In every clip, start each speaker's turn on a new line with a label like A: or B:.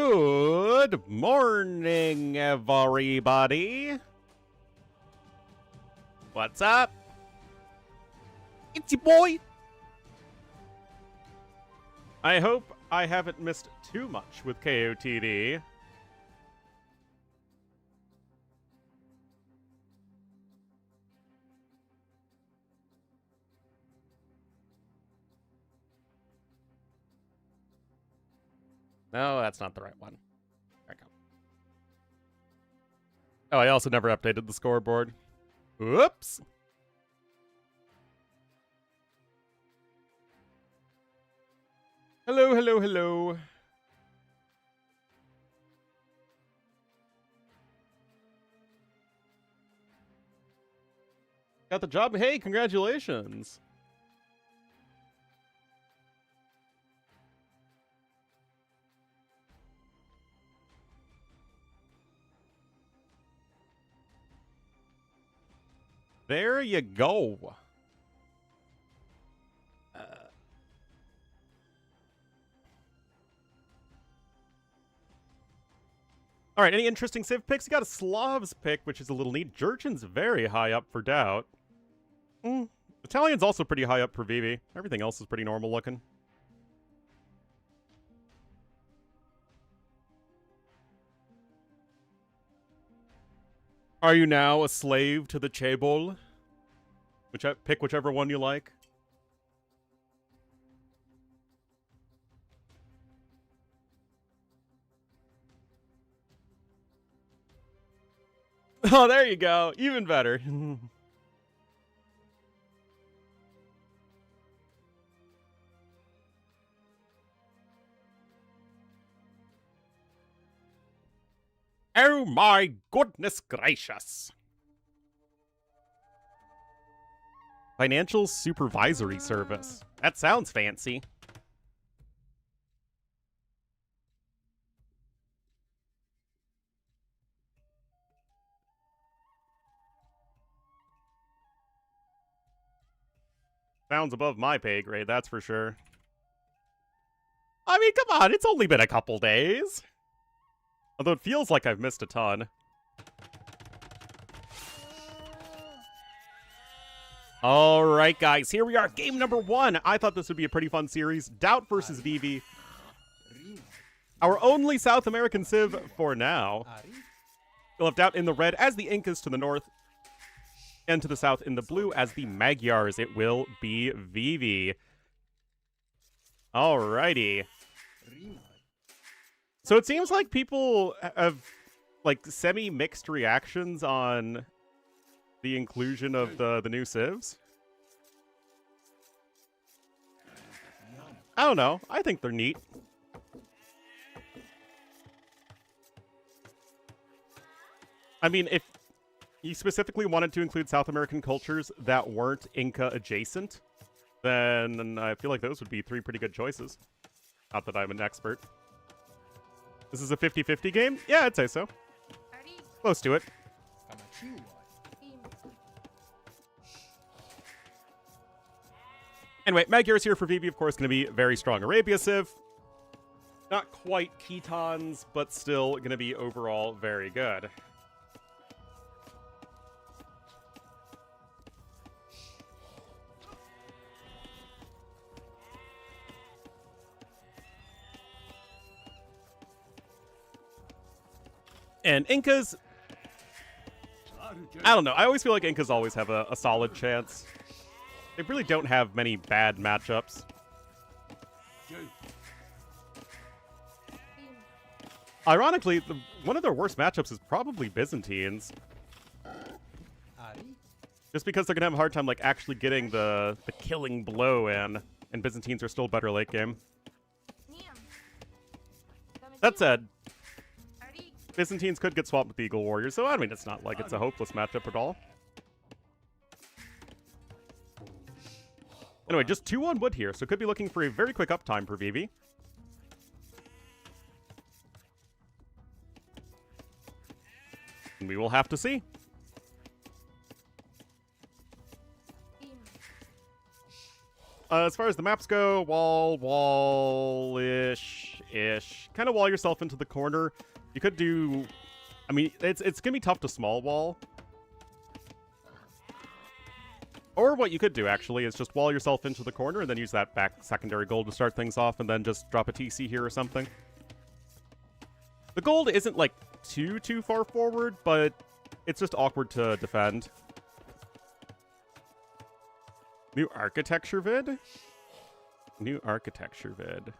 A: Good morning, everybody. What's up? It's your boy. I hope I haven't missed too much with KOTD. No, that's not the right one. There we go. Oh, I also never updated the scoreboard. Whoops. Hello, hello, hello. Got the job. Hey, congratulations. There you go. All right, any interesting Civ picks? You got a Slavs pick, which is a little neat. Jurchen's very high up for doubt. Italian's also pretty high up for Vivi. Everything else is pretty normal looking. Are you now a slave to the Chaebol? Pick whichever one you like. Oh, there you go. Even better. Oh my goodness gracious. Financial Supervisory Service. That sounds fancy. Sounds above my pay grade, that's for sure. I mean, come on, it's only been a couple days. Although it feels like I've missed a ton. Alright, guys, here we are. Game number 1. I thought this would be a pretty fun series. Doubt versus Vivi. Our only South American Civ for now. We'll have Doubt in the red as the Incas to the north. And to the south in the blue as the Magyars. It will be Vivi. Alrighty. So it seems like people have, like, semi-mixed reactions on the inclusion of the new civs. I don't know. I think they're neat. I mean, if you specifically wanted to include South American cultures that weren't Inca adjacent, then I feel like those would be 3 pretty good choices. Not that I'm an expert. This is a 50-50 game? Yeah, I'd say so. Close to it. Anyway, Magyars here for Vivi, of course, going to be very strong Arabia Civ. Not quite Tetons, but still going to be overall very good. And Incas, I don't know. I always feel like Incas always have a solid chance. They really don't have many bad matchups. Ironically, one of their worst matchups is probably Byzantines. Just because they're going to have a hard time like actually getting the killing blow in, and Byzantines are still better late game. That said, Byzantines could get swapped with Eagle Warriors, so I mean, it's not like it's a hopeless matchup at all. Anyway, just 2 on wood here, so could be looking for a very quick uptime for Vivi. And we will have to see. As far as the maps go, wall-ish ish. Kind of wall yourself into the corner. You could do... I mean, it's going to be tough to small wall. Or what you could do, actually, is just wall yourself into the corner and then use that back secondary gold to start things off and then just drop a TC here or something. The gold isn't, like, too far forward, but it's just awkward to defend. New architecture vid? New architecture vid.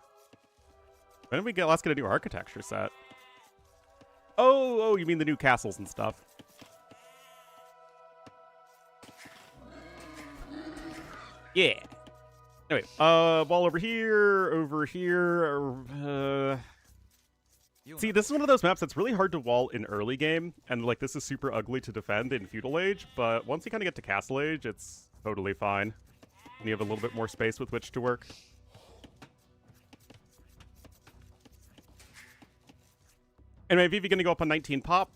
A: When did we last get a new architecture set? Oh, you mean the new castles and stuff. Yeah. Anyway, wall over here. See, this is one of those maps that's really hard to wall in early game, and like this is super ugly to defend in Feudal Age, but once you kind of get to Castle Age, it's totally fine. And you have a little bit more space with which to work. Anyway, Vivi gonna go up on 19 pop.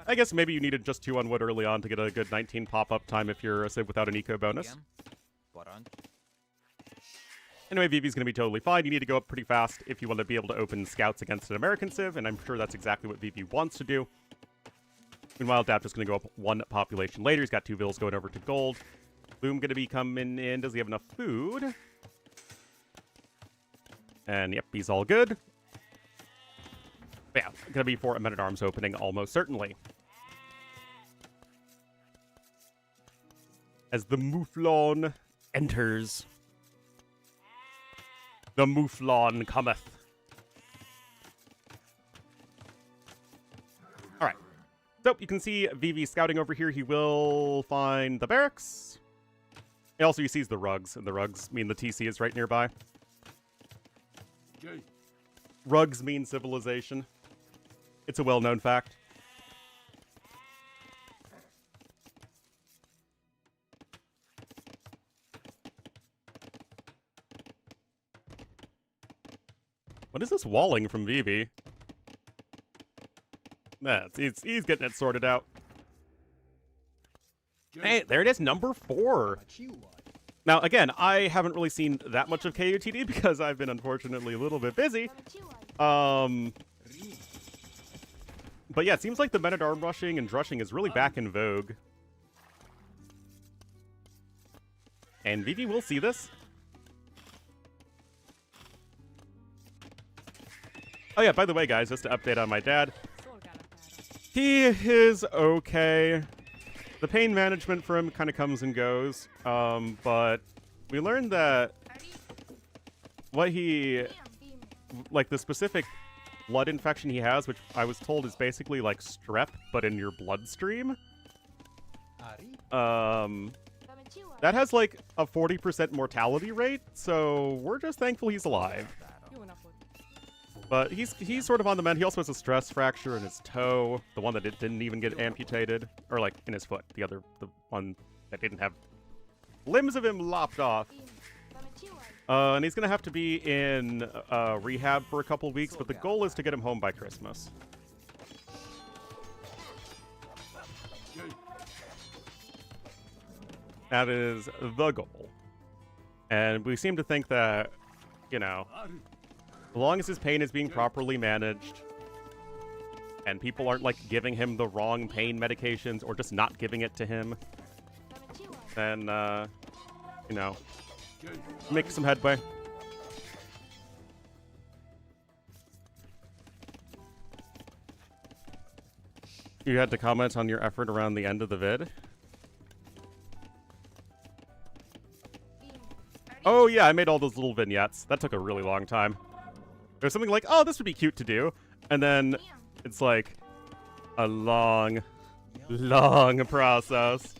A: I guess maybe you needed just 2 on wood early on to get a good 19 pop-up time if you're a Civ without an eco bonus. Anyway, Vivi's going to be totally fine. You need to go up pretty fast if you want to be able to open scouts against an American Civ, and I'm sure that's exactly what Vivi wants to do. Meanwhile, Dap just going to go up 1 population later. He's got 2 vills going over to gold. Boom going to be coming in. Does he have enough food? And yep, he's all good. But yeah, going to be for a Men-at-Arms opening almost certainly. As the Mouflon enters. The Mouflon cometh. Alright. So, you can see Vivi scouting over here. He will find the barracks. And also, he sees the rugs, and the rugs mean the TC is right nearby. Okay. Rugs mean civilization. It's a well-known fact. What is this walling from Vivi? Nah, he's getting it sorted out. Hey, there it is, number 4. Now, again, I haven't really seen that much of KUTD because I've been unfortunately a little bit busy. But yeah, it seems like the Men-at-Arms rushing and drushing is really back in vogue. And Vivi will see this. Oh yeah, by the way, guys, just to update on my dad. He is okay. The pain management for him kind of comes and goes. But we learned that what the specific blood infection he has, which I was told is basically like strep, but in your bloodstream. That has like a 40% mortality rate, so we're just thankful he's alive. But he's sort of on the mend. He also has a stress fracture in his toe, the one that didn't even get amputated, or like in his foot, the one that didn't have limbs of him lopped off. And he's gonna have to be in rehab for a couple weeks, but the goal is to get him home by Christmas. That is the goal. And we seem to think that, you know, as long as his pain is being properly managed and people aren't, like, giving him the wrong pain medications or just not giving it to him, then, you know, make some headway. You had to comment on your effort around the end of the vid? Oh, yeah, I made all those little vignettes. That took a really long time. There's something like, oh, this would be cute to do. And then it's like a long, long process.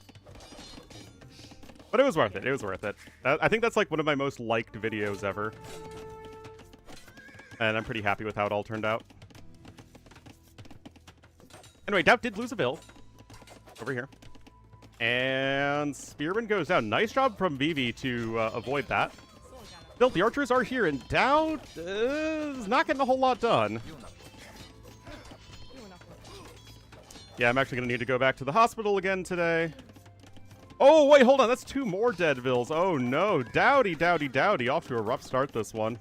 A: But it was worth it. It was worth it. I think that's like one of my most liked videos ever. And I'm pretty happy with how it all turned out. Anyway, Doubt did lose a bill. Over here. And Spearman goes down. Nice job from Vivi to avoid that. Still, the archers are here, and Doubt is not getting a whole lot done. Yeah, I'm actually going to need to go back to the hospital again today. Oh, wait, hold on. That's 2 more dead vills. Oh, no. Dowdy. Off to a rough start, this one.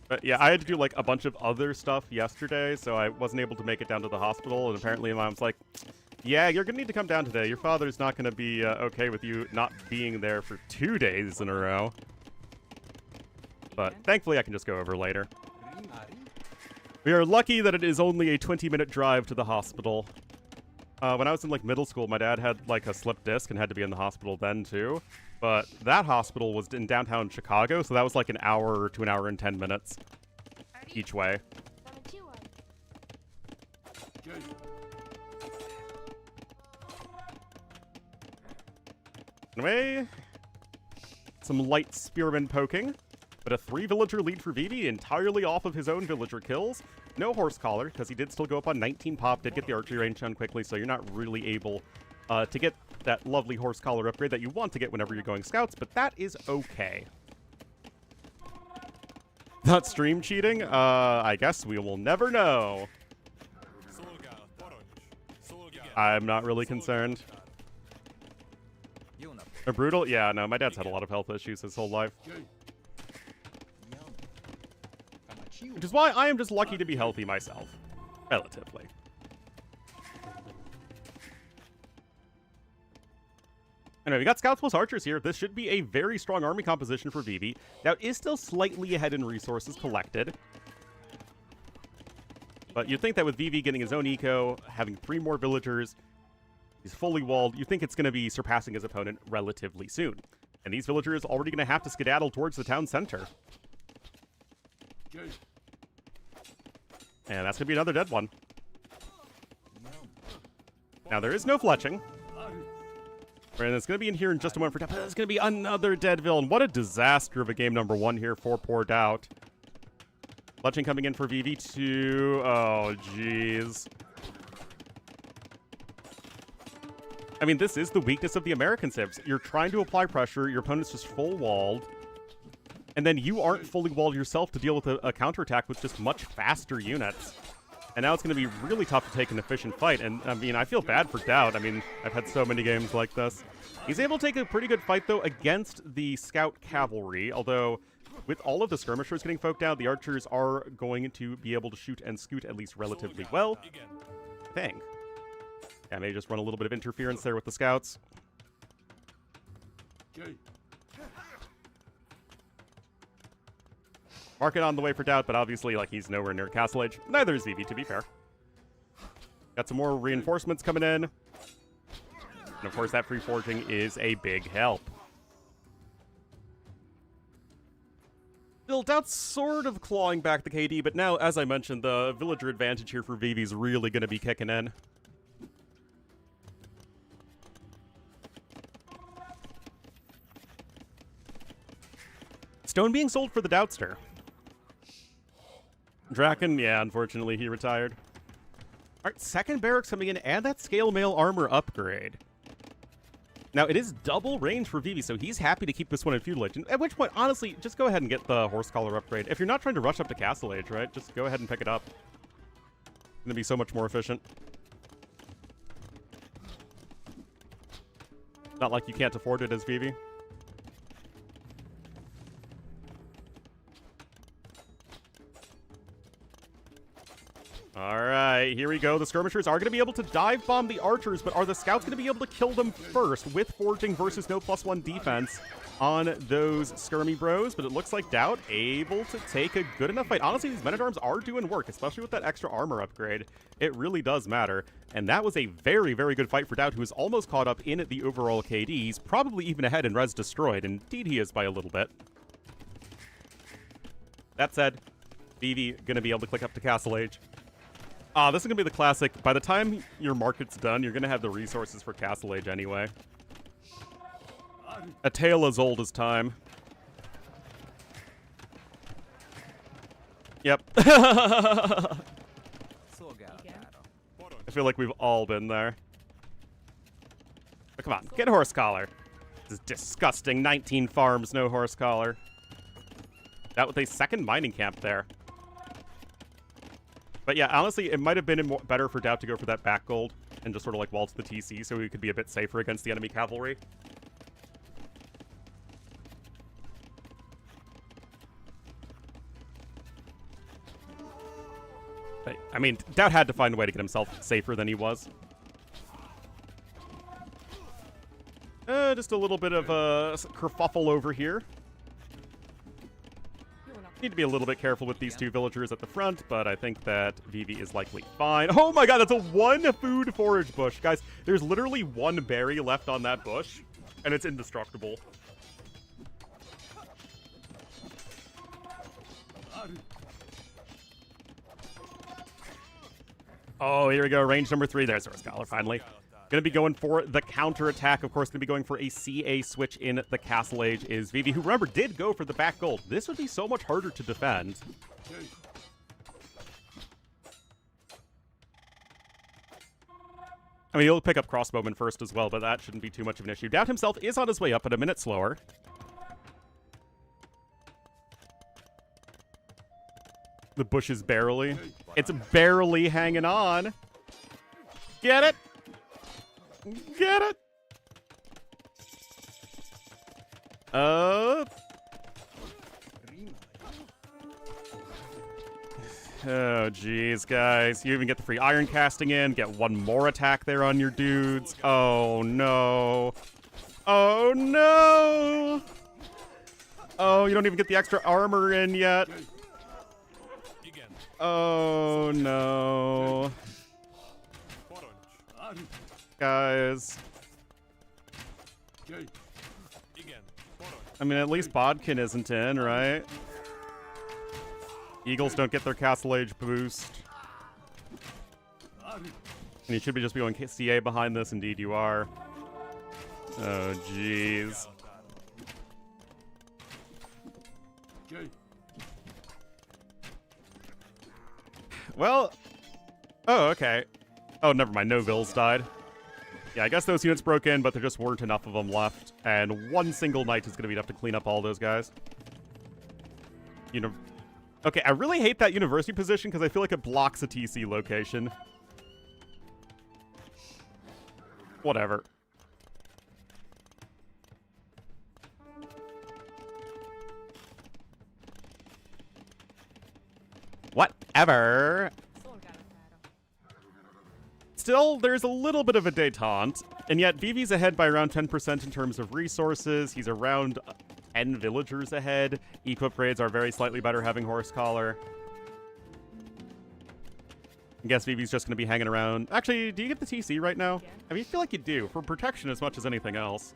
A: But yeah, I had to do like a bunch of other stuff yesterday, so I wasn't able to make it down to the hospital. And apparently, my mom's like, "Yeah, you're gonna need to come down today. Your father's not gonna be okay with you not being there for 2 days in a row." But thankfully, I can just go over later. We are lucky that it is only a 20-minute drive to the hospital. When I was in like middle school, my dad had like a slip disc and had to be in the hospital then too. But that hospital was in downtown Chicago, so that was like an hour to an hour and 10 minutes each way. Anyway, some light spearman poking, but a 3-villager lead for Vivi entirely off of his own villager kills. No horse collar, because he did still go up on 19 pop, did get the archery range down quickly, so you're not really able to get that lovely horse collar upgrade that you want to get whenever you're going scouts, but that is okay. Not stream cheating? I guess we will never know. I'm not really concerned. A brutal? Yeah, no, my dad's had a lot of health issues his whole life. Which is why I am just lucky to be healthy myself. Relatively. Anyway, we got Scouts plus Archers here. This should be a very strong army composition for Vivi. Now, it is still slightly ahead in resources collected. But you'd think that with Vivi getting his own eco, having 3 more villagers, he's fully walled, you think it's going to be surpassing his opponent relatively soon. And these villagers already going to have to skedaddle towards the town center. And that's going to be another dead one. Now, there is no fletching. And it's going to be in here in just a moment for Doubt, but it's going to be another dead villain. What a disaster of a game number 1 here for poor Doubt. Fletching coming in for VV2. Oh, jeez. I mean, this is the weakness of the American civs. You're trying to apply pressure, your opponent's just full walled, and then you aren't fully walled yourself to deal with a counterattack with just much faster units. And now it's going to be really tough to take an efficient fight. And, I mean, I feel bad for Doubt. I mean, I've had so many games like this. He's able to take a pretty good fight, though, against the Scout Cavalry. Although, with all of the skirmishers getting folked out, the archers are going to be able to shoot and scoot at least relatively well. I think. Yeah, maybe just run a little bit of interference there with the Scouts. Market on the way for Doubt, but obviously, like, he's nowhere near Castle Age. Neither is Vivi, to be fair. Got some more reinforcements coming in. And, of course, that free forging is a big help. Still, Doubt's sort of clawing back the KD, but now, as I mentioned, the villager advantage here for Vivi is really going to be kicking in. Stone being sold for the Doubtster. Draken, yeah, unfortunately, he retired. All right, second barracks coming in, and that scale mail armor upgrade. Now, it is double range for Vivi, so he's happy to keep this one in Feudal Age. At which point, honestly, just go ahead and get the Horse Collar upgrade. If you're not trying to rush up to Castle Age, right, just go ahead and pick it up. It's going to be so much more efficient. Not like you can't afford it as Vivi. Alright, here we go. The skirmishers are going to be able to dive bomb the archers, but are the scouts going to be able to kill them first with forging versus no +1 defense on those skirmy bros? But it looks like Doubt able to take a good enough fight. Honestly, these men-at-arms are doing work, especially with that extra armor upgrade. It really does matter. And that was a very, very good fight for Doubt, who is almost caught up in the overall KD. He's probably even ahead in res destroyed. Indeed, he is by a little bit. That said, Vivi going to be able to click up to Castle Age. This is going to be the classic. By the time your market's done, you're going to have the resources for Castle Age anyway. A tale as old as time. Yep. I feel like we've all been there. But come on, get a horse collar. This is disgusting. 19 farms, no horse collar. That with a second mining camp there. But yeah, honestly, it might have been better for Doubt to go for that back gold and just sort of like waltz the TC so he could be a bit safer against the enemy cavalry. But, I mean, Doubt had to find a way to get himself safer than he was. Just a little bit of a kerfuffle over here. Need to be a little bit careful with these two villagers at the front, but I think that Vivi is likely fine. Oh my god, that's a one food forage bush. Guys, there's literally one berry left on that bush, and it's indestructible. Oh, here we go. Range number 3. There's our Scholar, finally. Going to be going for the counter-attack. Of course, going to be going for a CA switch in the Castle Age is Vivi, who, remember, did go for the back gold. This would be so much harder to defend. I mean, he'll pick up Crossbowman first as well, but that shouldn't be too much of an issue. Doubt himself is on his way up, but a minute slower. The bush is barely. It's barely hanging on. Get it? Get it? Oh, jeez, guys. You even get the free iron casting in. Get one more attack there on your dudes. Oh, no. Oh, no. Oh, you don't even get the extra armor in yet. Oh, no. Guys. I mean, at least Bodkin isn't in, right? Eagles don't get their Castle Age boost. And you should be just going CA behind this. Indeed, you are. Oh, jeez. Well. Oh, okay. Oh, never mind. No Vills died. Yeah, I guess those units broke in, but there just weren't enough of them left. And one single knight is going to be enough to clean up all those guys. Okay, I really hate that university position because I feel like it blocks a TC location. Whatever. Whatever. Still, there's a little bit of a détente, and yet Vivi's ahead by around 10% in terms of resources. He's around 10 villagers ahead. Equip grades are very slightly better having Horse Collar. I guess Vivi's just going to be hanging around. Actually, do you get the TC right now? I mean, I feel like you do, for protection as much as anything else.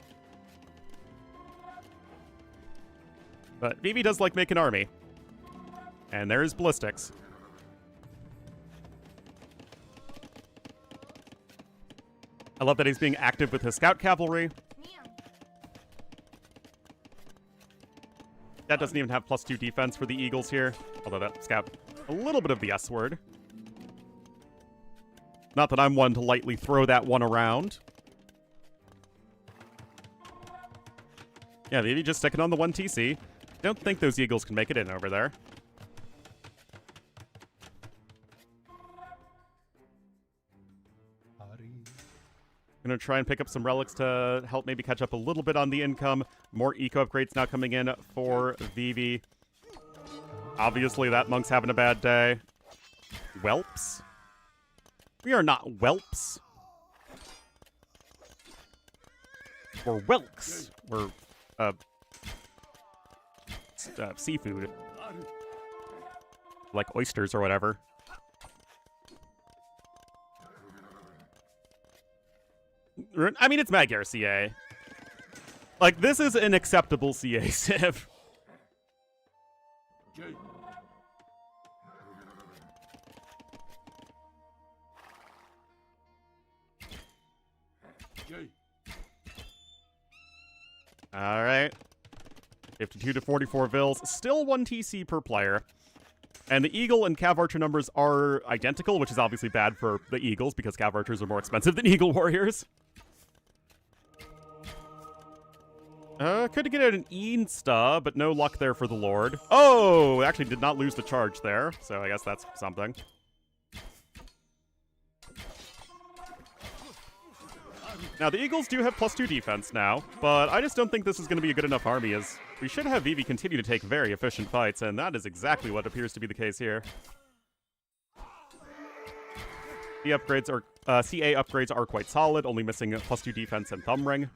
A: But Vivi does like making army. And there's ballistics. I love that he's being active with his scout cavalry. That doesn't even have +2 defense for the Eagles here. Although that scout, a little bit of the S word. Not that I'm one to lightly throw that one around. Yeah, maybe just sticking on the 1 TC. Don't think those Eagles can make it in over there. Gonna try and pick up some relics to help maybe catch up a little bit on the income. More eco upgrades now coming in for Vivi. Obviously, that monk's having a bad day. Whelps? We are not whelps. We're whelks. We're, seafood. Like oysters or whatever. I mean, it's Magyar CA. Like, this is an acceptable CA civ. Alright. 52 to 44 Vills. Still 1 TC per player. And the Eagle and Cav Archer numbers are identical, which is obviously bad for the Eagles, because Cav Archers are more expensive than Eagle Warriors. Could get an Insta, but no luck there for the Lord. Oh, actually did not lose the charge there, so I guess that's something. Now, the Eagles do have +2 defense now, but I just don't think this is going to be a good enough army, as we should have Vivi continue to take very efficient fights, and that is exactly what appears to be the case here. CA upgrades are quite solid, only missing +2 defense and thumb ring.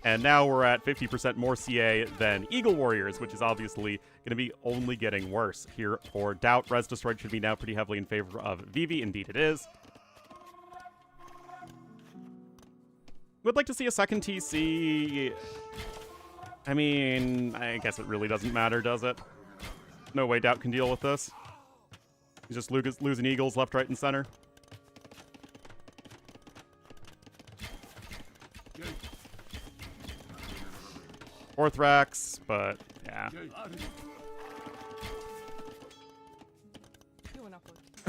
A: And now we're at 50% more CA than Eagle Warriors, which is obviously going to be only getting worse here for Doubt. Res Destroyed should be now pretty heavily in favor of Vivi. Indeed it is. Would like to see a second TC. I mean, I guess it really doesn't matter, does it? No way Doubt can deal with this. He's just losing Eagles left, right, and center. Orthrax, but yeah.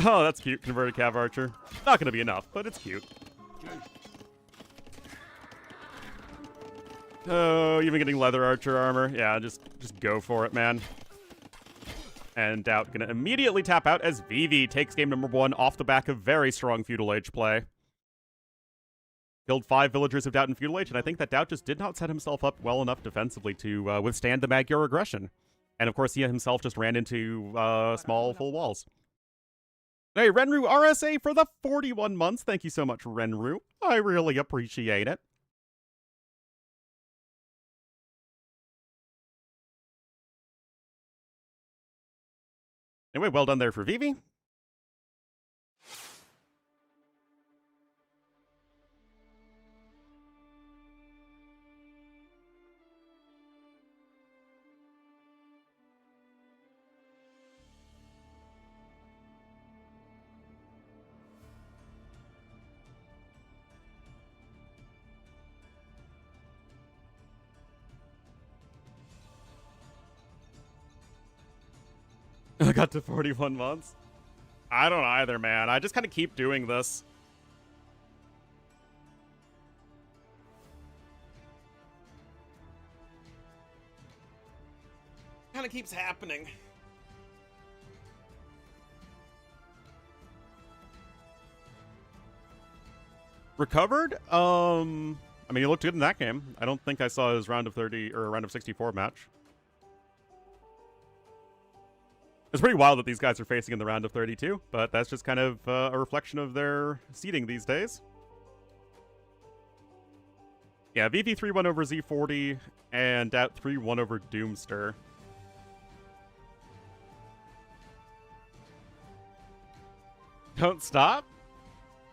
A: Oh, that's cute. Converted Cav Archer. Not going to be enough, but it's cute. Oh, even getting Leather Archer armor. Yeah, just go for it, man. And Doubt going to immediately tap out as Vivi takes game number 1 off the back of very strong Feudal Age play. Killed 5 villagers of Doubt in Feudal Age, and I think that Doubt just did not set himself up well enough defensively to withstand the Magyar aggression. And of course, he himself just ran into small full walls. Hey, Renru RSA for the 41 months. Thank you so much, Renru. I really appreciate it. Anyway, well done there for Vivi. I got to 41 months. I don't either, man. I just kind of keep doing this. Kind of keeps happening. Recovered? I mean, he looked good in that game. I don't think I saw his round of 30 or round of 64 match. It's pretty wild that these guys are facing in the round of 32, but that's just kind of a reflection of their seeding these days. Yeah, VV 3-1 over Z40, and Doubt 3-1 over Doomster. Don't stop?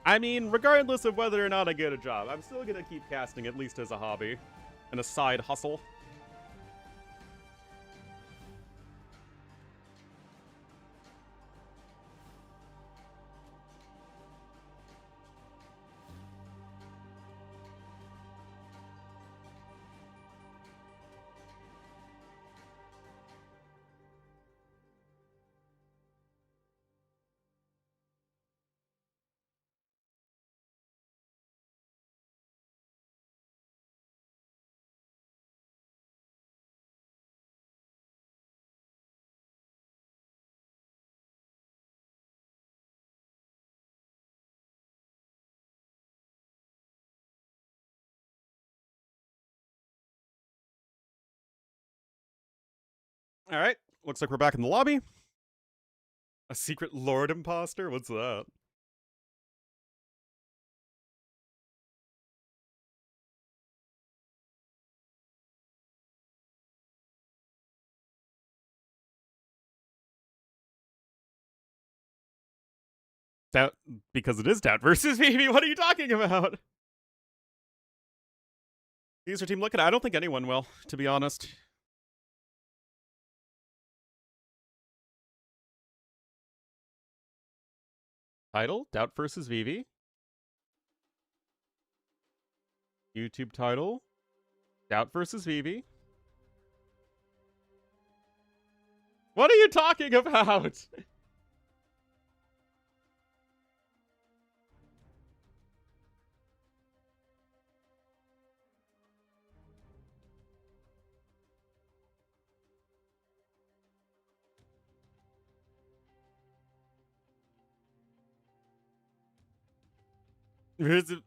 A: I mean, regardless of whether or not I get a job, I'm still gonna keep casting, at least as a hobby. And a side hustle. All right, looks like we're back in the lobby. A secret Lord imposter? What's that? Doubt, because it is Doubt versus Vivi. What are you talking about? User team looking. I don't think anyone will, to be honest. Title, Doubt versus Vivi. YouTube title, Doubt versus Vivi. What are you talking about?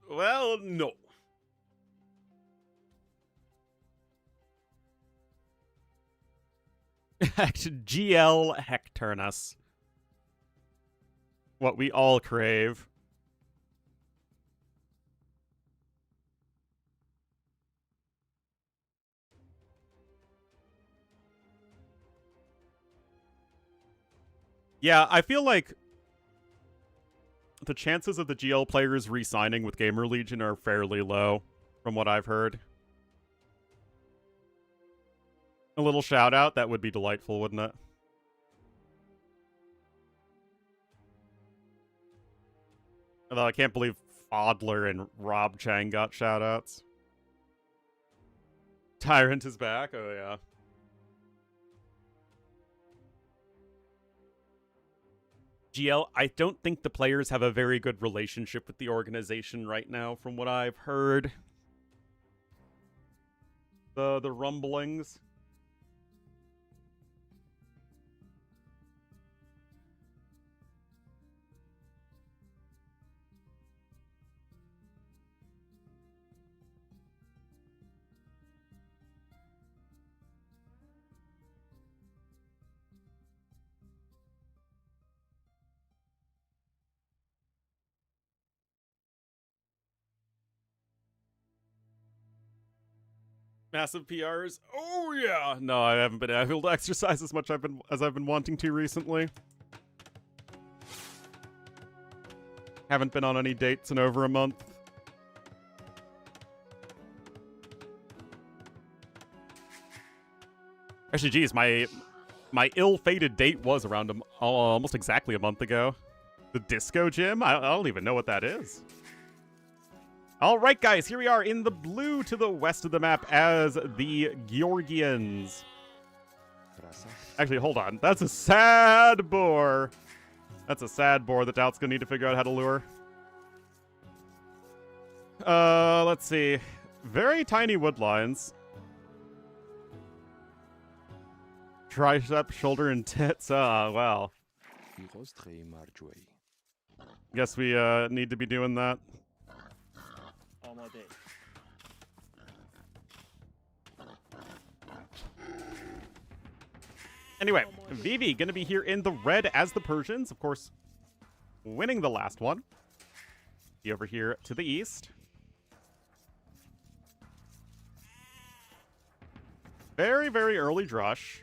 A: Well, no. GL Hecturnus. What we all crave. Yeah, I feel like the chances of the GL players re-signing with Gamer Legion are fairly low, from what I've heard. A little shout out, that would be delightful, wouldn't it? Although I can't believe Fodler and Rob Chang got shout outs. Tyrant is back, oh yeah. GL, I don't think the players have a very good relationship with the organization right now, from what I've heard. The rumblings. Massive PRs. Oh yeah. No, I haven't been able to exercise as much as I've been wanting to recently. Haven't been on any dates in over a month. Actually, geez, my ill-fated date was around almost exactly a month ago. The disco gym? I don't even know what that is. All right, guys, here we are in the blue to the west of the map as the Georgians. Actually, hold on. That's a sad boar. That's a sad boar that Doubt's gonna need to figure out how to lure. Let's see. Very tiny woodlines. Tricep, shoulder, and tits. Well. Guess we need to be doing that. Anyway, Vivi gonna be here in the red as the Persians, of course, winning the last one. Be over here to the east. Very, very early drush.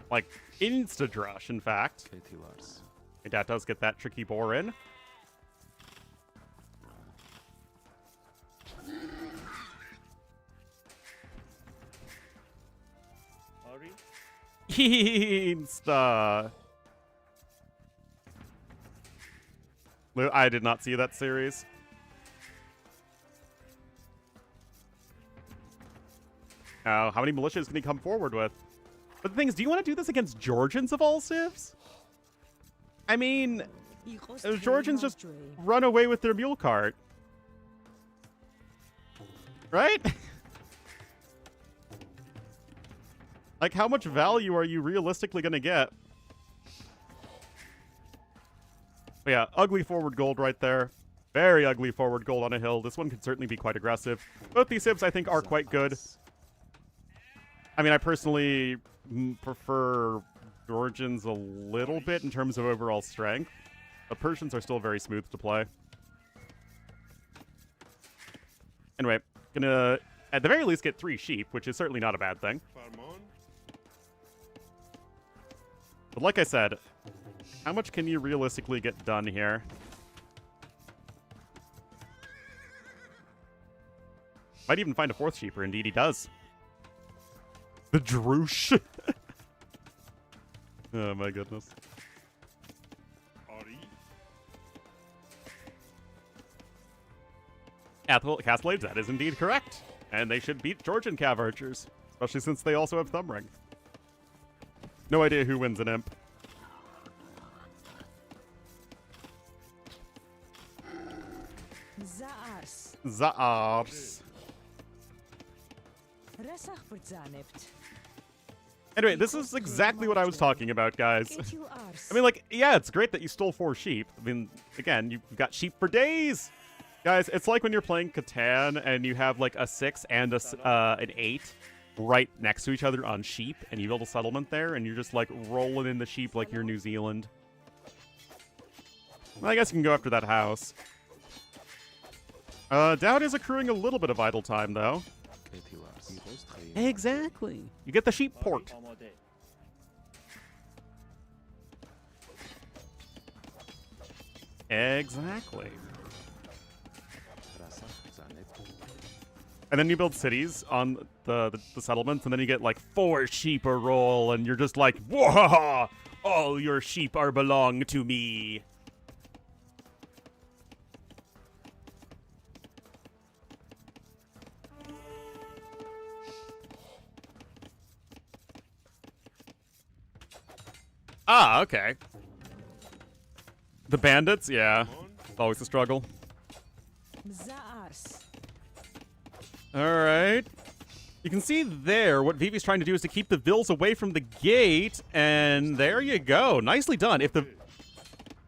A: Like, insta-drush, in fact. And that does get that tricky boar in. Insta. I did not see that series. How many militias can he come forward with? But the thing is, do you want to do this against Georgians of all civs? I mean, Georgians just run away with their mule cart. Right? Like, how much value are you realistically going to get? But yeah, ugly forward gold right there. Very ugly forward gold on a hill. This one could certainly be quite aggressive. Both these civs, I think, are quite good. I mean, I personally prefer Georgians a little bit in terms of overall strength. But Persians are still very smooth to play. Anyway, gonna, at the very least, get 3 sheep, which is certainly not a bad thing. But like I said, how much can you realistically get done here? Might even find a 4th sheeper. Indeed, he does. The Droosh. Oh my goodness. Castblades, that is indeed correct. And they should beat Georgian Cav Archers, especially since they also have Thumb Ring. No idea who wins an imp. Zaars. Anyway, this is exactly what I was talking about, guys. I mean, like, yeah, it's great that you stole 4 sheep. I mean, again, you've got sheep for days. Guys, it's like when you're playing Catan and you have, like, a 6 and an 8. right next to each other on sheep, and you build a settlement there, and you're just like rolling in the sheep like you're New Zealand. Well, I guess you can go after that house. Doubt is accruing a little bit of idle time, though. Exactly. You get the sheep port. Exactly. And then you build cities on the settlements, and then you get like 4 sheep a roll, and you're just like, whoa! All your sheep are belong to me. Ah, okay. The bandits, yeah. Always a struggle. Alright. You can see there what Vivi's trying to do is to keep the Vils away from the gate, and there you go. Nicely done. If the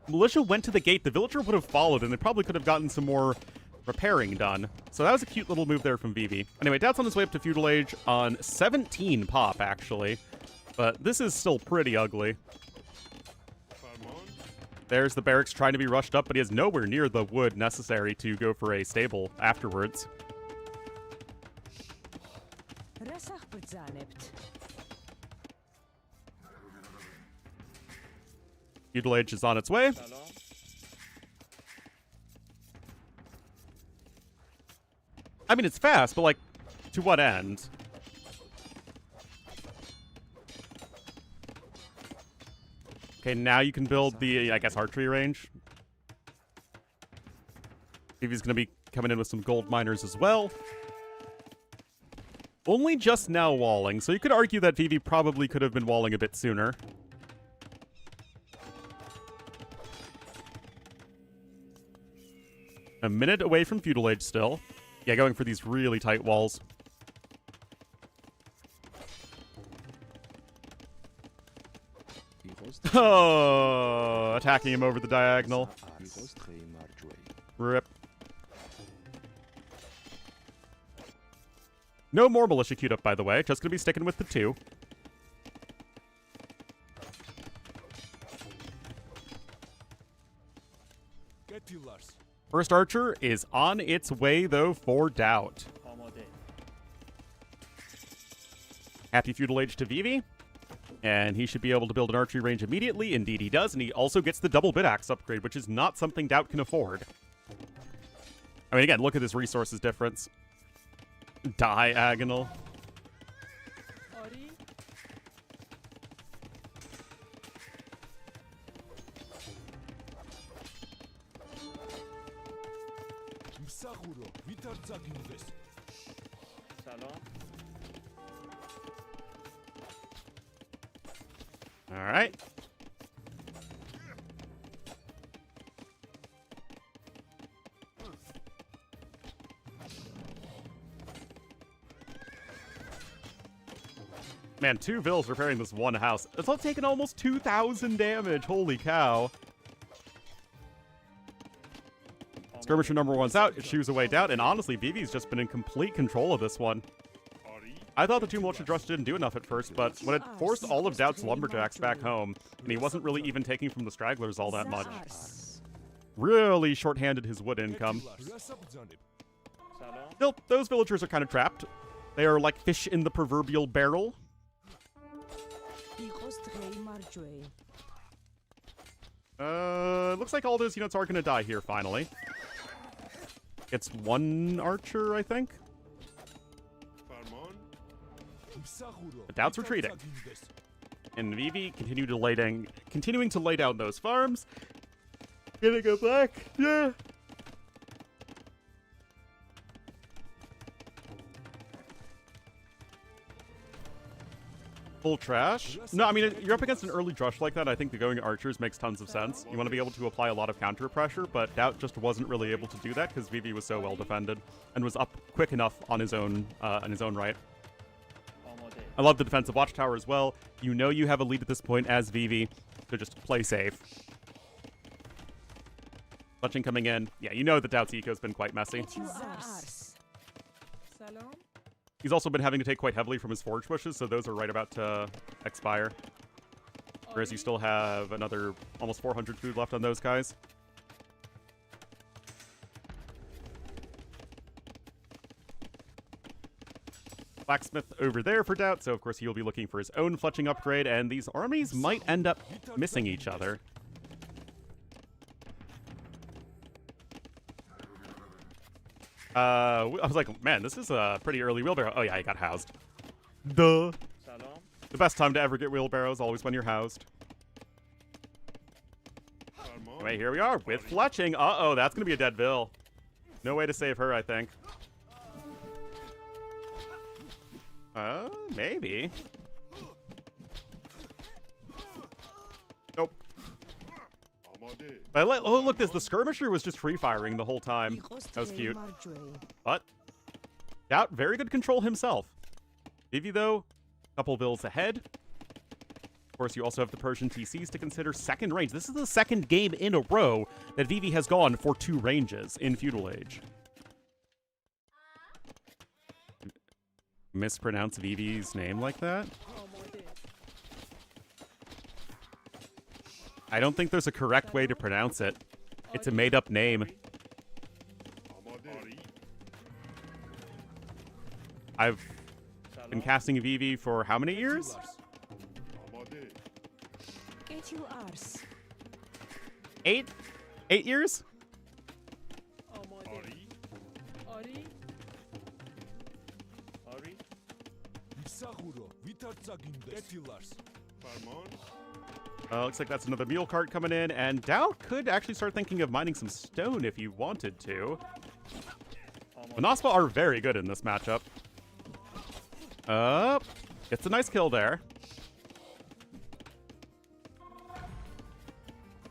A: militia went to the gate, the villager would have followed, and they probably could have gotten some more repairing done. So that was a cute little move there from Vivi. Anyway, Doubt's on his way up to Feudal Age on 17 pop, actually. But this is still pretty ugly. There's the barracks trying to be rushed up, but he has nowhere near the wood necessary to go for a stable afterwards. Feudal Age is on its way. I mean, it's fast, but like, to what end? Okay, now you can build the, I guess, archery range. Vivi's going to be coming in with some gold miners as well. Only just now walling, so you could argue that Vivi probably could have been walling a bit sooner. A minute away from Feudal Age still. Yeah, going for these really tight walls. Oh, attacking him over the diagonal. Rip. No more militia queued up, by the way. Just gonna be sticking with the 2. First archer is on its way, though, for Doubt. Happy Feudal Age to Vivi. And he should be able to build an archery range immediately. Indeed he does, and he also gets the double bit axe upgrade, which is not something Doubt can afford. I mean, again, look at this resources difference. Diagonal. All right. Man, 2 Vils repairing this one house. It's all taken almost 2,000 damage. Holy cow. Skirmisher number 1's out. It shoos away Doubt. And honestly, Vivi's just been in complete control of this one. I thought the 2 militia drush didn't do enough at first, but when it forced all of Doubt's lumberjacks back home, and he wasn't really even taking from the stragglers all that much, really shorthanded his wood income. Still, those villagers are kind of trapped. They are like fish in the proverbial barrel. Looks like all those units are going to die here, finally. It's 1 archer, I think. The Doubt's retreating. And Vivi continuing to lay down those farms. Gonna go back. Yeah. Full trash. No, I mean, you're up against an early drush like that. I think the going archers makes tons of sense. You want to be able to apply a lot of counter pressure, but Doubt just wasn't really able to do that because Vivi was so well defended and was up quick enough on his own right. I love the defensive watchtower as well. You know you have a lead at this point as Vivi, so just play safe. Clutching coming in. Yeah, you know the Doubt's eco's been quite messy. He's also been having to take quite heavily from his forage bushes, so those are right about to expire. Whereas you still have another almost 400 food left on those guys. Blacksmith over there for Doubt, so of course he'll be looking for his own fletching upgrade, and these armies might end up missing each other. I was like, man, this is a pretty early wheelbarrow. Oh yeah, he got housed. Duh. The best time to ever get wheelbarrows, always when you're housed. Anyway, here we are with fletching. Uh-oh, that's going to be a dead Vil. No way to save her, I think. Maybe. Nope. But oh, look, the skirmisher was just free-firing the whole time. That was cute. But Doubt, very good control himself. Vivi, though, a couple Vils ahead. Of course, you also have the Persian TCs to consider. Second range. This is the second game in a row that Vivi has gone for 2 ranges in Feudal Age. Mispronounce Vivi's name like that? I don't think there's a correct way to pronounce it. It's a made-up name. I've been casting Vivi for how many years? 8? 8 years? Looks like that's another mule cart coming in, and Doubt could actually start thinking of mining some stone if you wanted to. Manaspa are very good in this matchup. Gets a nice kill there.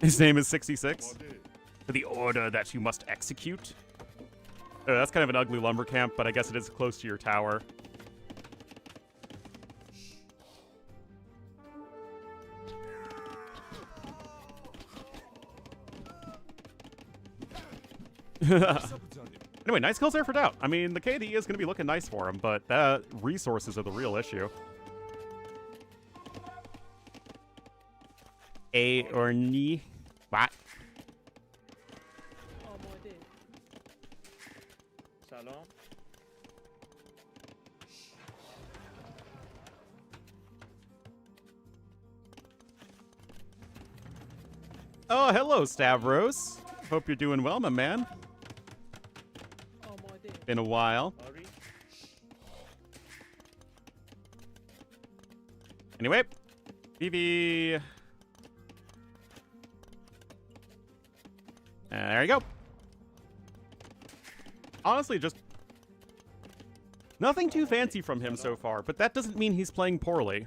A: His name is 66. For the order that you must execute. That's kind of an ugly lumber camp, but I guess it is close to your tower. Anyway, nice kills there for Doubt. I mean, the KD is going to be looking nice for him, but resources are the real issue. Ornlu. What? Oh, hello, Stavros. Hope you're doing well, my man. Been a while. Anyway, Vivi. There you go. Honestly, just nothing too fancy from him so far, but that doesn't mean he's playing poorly.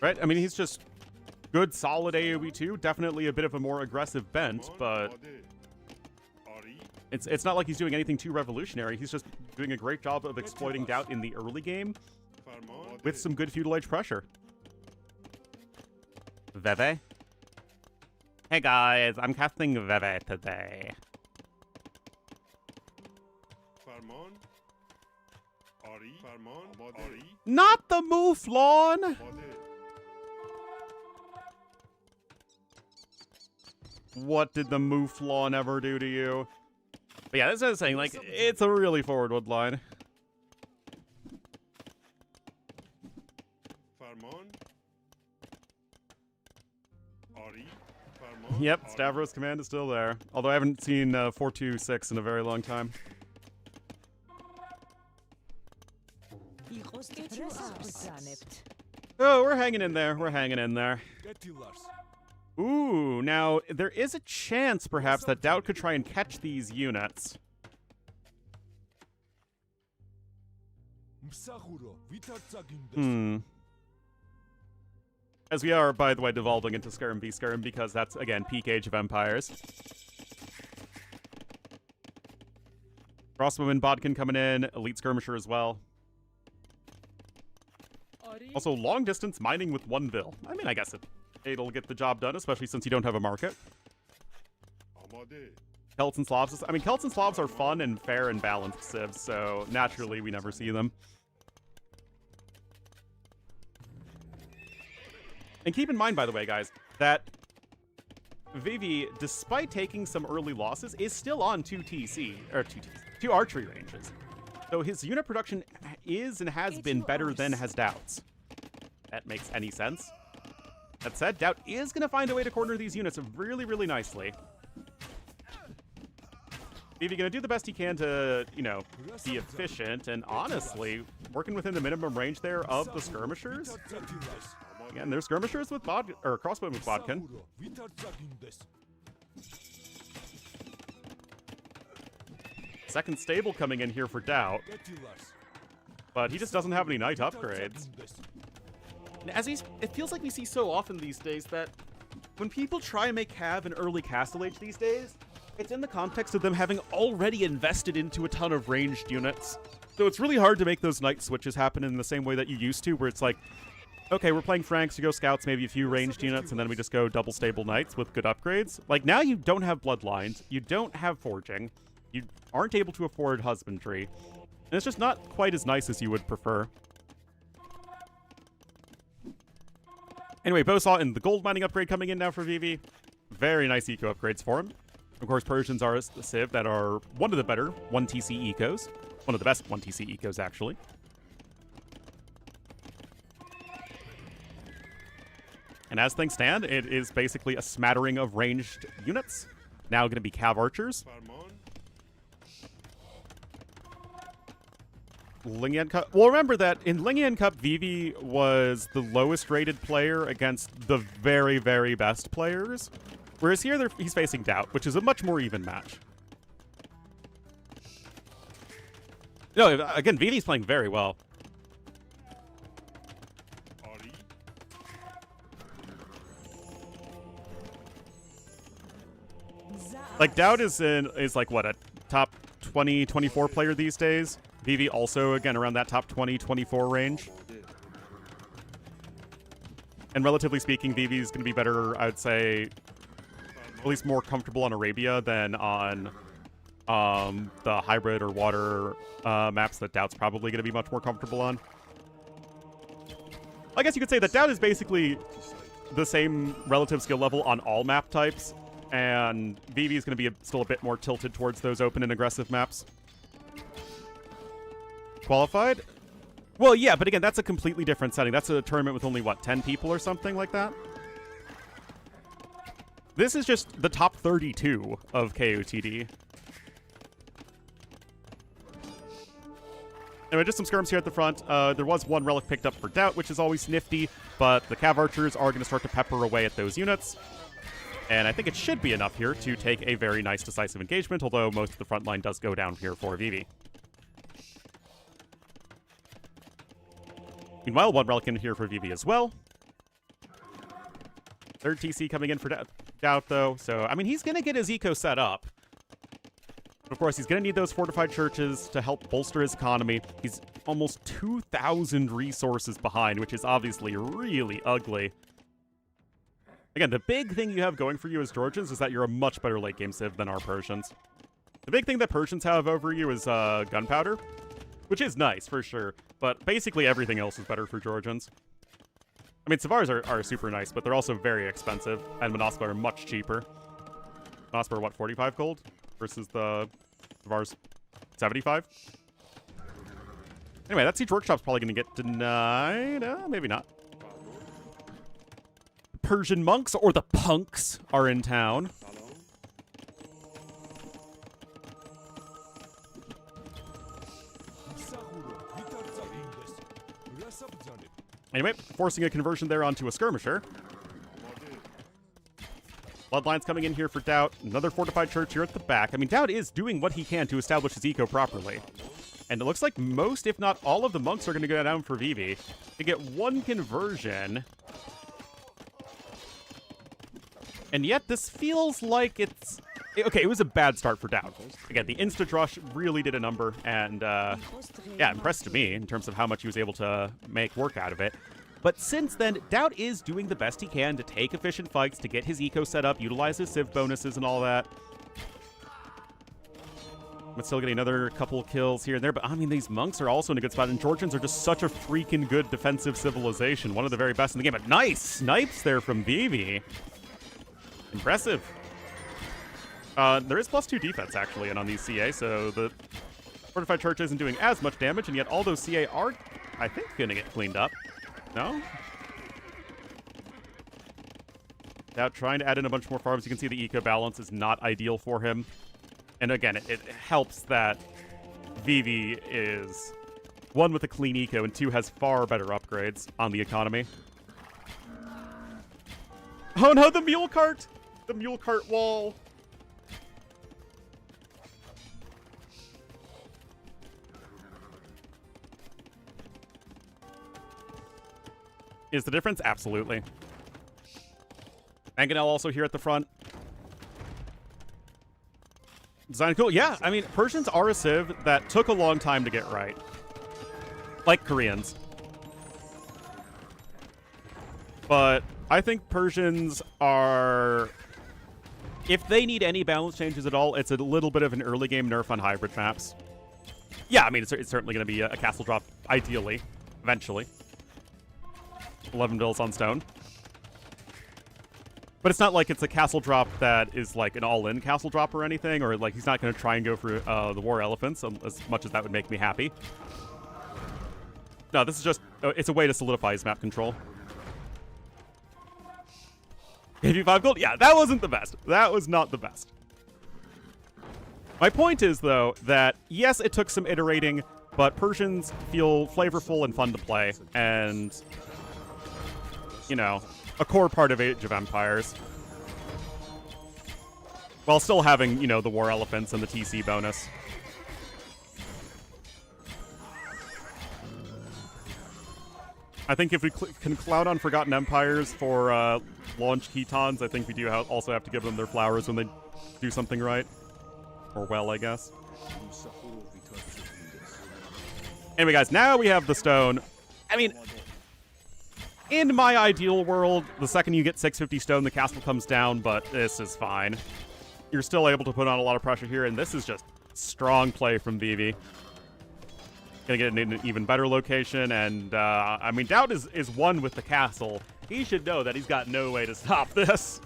A: Right? I mean, he's just good, solid AoE too. Definitely a bit of a more aggressive bent, but it's not like he's doing anything too revolutionary. He's just doing a great job of exploiting Doubt in the early game with some good Feudal Age pressure. Veve? Hey guys, I'm casting Veve today. Not the Mouflon! What did the Mouflon ever do to you? But yeah, that's what I was saying, like, it's a really forward wood line. Yep, Stavros command is still there. Although I haven't seen 426 in a very long time. Oh, we're hanging in there. We're hanging in there. Ooh, now there is a chance perhaps that Doubt could try and catch these units. As we are, by the way, devolving into Skyrim v Skyrim because that's, again, peak Age of Empires. Crossbowman Bodkin coming in, Elite Skirmisher as well. Also, long distance mining with 1 Vil. I mean, I guess it'll get the job done, especially since you don't have a market. Celts and Slavs. I mean, Celts and Slavs are fun and fair and balanced civs, so naturally we never see them. And keep in mind, by the way, guys, that Vivi, despite taking some early losses, is still on 2 archery ranges. So his unit production is and has been better than has Doubt's. That makes any sense. That said, Doubt is going to find a way to corner these units really, really nicely. Vivi going to do the best he can to, you know, be efficient, and honestly, working within the minimum range there of the skirmishers. Again, there's skirmishers with crossbow with Bodkin. Second stable coming in here for Doubt. But he just doesn't have any knight upgrades. And it feels like we see so often these days that when people try and make Cav an early Castle Age these days, it's in the context of them having already invested into a ton of ranged units. So it's really hard to make those knight switches happen in the same way that you used to, where it's like, okay, we're playing Franks, you go scouts, maybe a few ranged units, and then we just go double stable knights with good upgrades. Like, now you don't have bloodlines, you don't have forging, you aren't able to afford husbandry, and it's just not quite as nice as you would prefer. Anyway, Bosaw and the gold mining upgrade coming in now for Vivi. Very nice eco upgrades for him. Of course, Persians are a civ that are one of the better 1TC ecos. One of the best 1TC ecos, actually. And as things stand, it is basically a smattering of ranged units. Now going to be Cav Archers. Lingyan Cup. Well, remember that in Lingyan Cup, Vivi was the lowest rated player against the very, very best players. Whereas here, he's facing Doubt, which is a much more even match. No, again, Vivi's playing very well. Like, Doubt is like, what, a top 20, 24 player these days? Vivi also, again, around that top 20, 24 range. And relatively speaking, Vivi's going to be better, I would say, at least more comfortable on Arabia than on the hybrid or water maps that Doubt's probably going to be much more comfortable on. I guess you could say that Doubt is basically the same relative skill level on all map types, and Vivi is going to be still a bit more tilted towards those open and aggressive maps. Qualified? Well, yeah, but again, that's a completely different setting. That's a tournament with only, what, 10 people or something like that? This is just the top 32 of KOTD. Anyway, just some skirms here at the front. There was one relic picked up for Doubt, which is always nifty, but the Cav Archers are going to start to pepper away at those units. And I think it should be enough here to take a very nice decisive engagement, although most of the front line does go down here for Vivi. Meanwhile, one relic in here for Vivi as well. Third TC coming in for Doubt, though. So, I mean, he's going to get his eco set up. But of course, he's going to need those fortified churches to help bolster his economy. He's almost 2,000 resources behind, which is obviously really ugly. Again, the big thing you have going for you as Georgians is that you're a much better late game civ than our Persians. The big thing that Persians have over you is gunpowder, which is nice for sure, but basically everything else is better for Georgians. I mean, Savars are super nice, but they're also very expensive, and Monospa are much cheaper. Monospa are, what, 45 gold? Versus the Savars 75? Anyway, that Siege Workshop's probably going to get denied. Maybe not. Persian monks, or the punks, are in town. Anyway, forcing a conversion there onto a skirmisher. Bloodlines coming in here for Doubt. Another fortified church here at the back. I mean, Doubt is doing what he can to establish his eco properly. And it looks like most, if not all, of the monks are going to go down for Vivi to get one conversion. And yet, this feels like it's... Okay, it was a bad start for Doubt. Again, the instant rush really did a number, and yeah, impressed me in terms of how much he was able to make work out of it. But since then, Doubt is doing the best he can to take efficient fights, to get his eco set up, utilize his civ bonuses and all that. But still getting another couple kills here and there. But, I mean, these monks are also in a good spot. And Georgians are just such a freaking good defensive civilization. One of the very best in the game. But nice snipes there from Vivi. Impressive. There is +2 defense, actually, and on these CA. So the Fortified Church isn't doing as much damage. And yet all those CA are, I think, going to get cleaned up. No? Now trying to add in a bunch more farms. You can see the eco balance is not ideal for him. And again, it helps that Vivi is, 1, with a clean eco, and 2, has far better upgrades on the economy. Oh no, the mule cart! The mule cart wall. Is the difference? Absolutely. Mangonel also here at the front. Design cool. Yeah, I mean, Persians are a civ that took a long time to get right. Like Koreans. But I think Persians are... If they need any balance changes at all, it's a little bit of an early game nerf on hybrid maps. Yeah, I mean, it's certainly going to be a castle drop, ideally, eventually. 11 bills on stone. But it's not like it's a castle drop that is like an all-in castle drop or anything, or like he's not going to try and go for the war elephants, as much as that would make me happy. No, this is just, it's a way to solidify his map control. 85 gold? Yeah, that wasn't the best. That was not the best. My point is, though, that yes, it took some iterating, but Persians feel flavorful and fun to play, and, you know, a core part of Age of Empires. While still having, you know, the war elephants and the TC bonus. I think if we can cloud on Forgotten Empires for launch Ketons, I think we do also have to give them their flowers when they do something right. Or well, I guess. Anyway, guys, now we have the stone. I mean... In my ideal world, the second you get 650 stone, the castle comes down, but this is fine. You're still able to put on a lot of pressure here, and this is just strong play from Vivi. Gonna get it in an even better location, and, I mean, Doubt is one with the castle. He should know that he's got no way to stop this.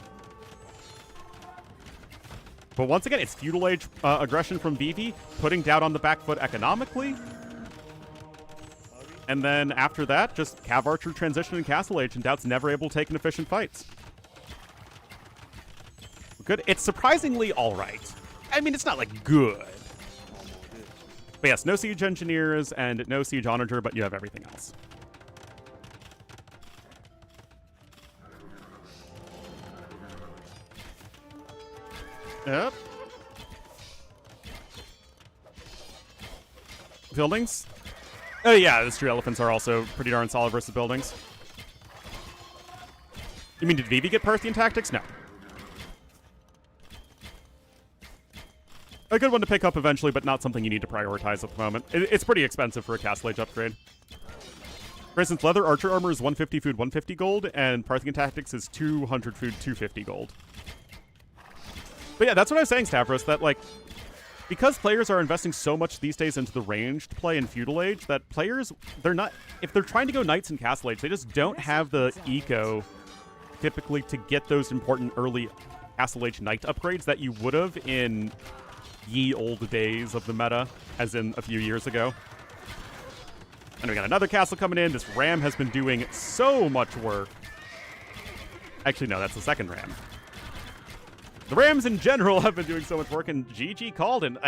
A: But once again, it's feudal age aggression from Vivi, putting Doubt on the back foot economically. And then after that, just Cav Archer transition and Castle Age, and Doubt's never able to take an efficient fights. Good. It's surprisingly all right. I mean, it's not, like, good. But yes, no Siege Engineers and no Siege Onager, but you have everything else. Yep. Buildings? Oh yeah, the True Elephants are also pretty darn solid versus buildings. You mean, did Vivi get Parthian tactics? No. A good one to pick up eventually, but not something you need to prioritize at the moment. It's pretty expensive for a Castle Age upgrade. For instance, Leather Archer Armor is 150 food, 150 gold, and Parthian tactics is 200 food, 250 gold. But yeah, that's what I was saying, Stavros, that, like, because players are investing so much these days into the ranged play in Feudal Age, that players, if they're trying to go Knights in Castle Age, they just don't have the eco, typically, to get those important early Castle Age Knight upgrades that you would have in ye old days of the meta, as in a few years ago. And we got another castle coming in. This ram has been doing so much work. Actually, no, that's the second ram. The Rams in general have been doing so much work, and GG called, and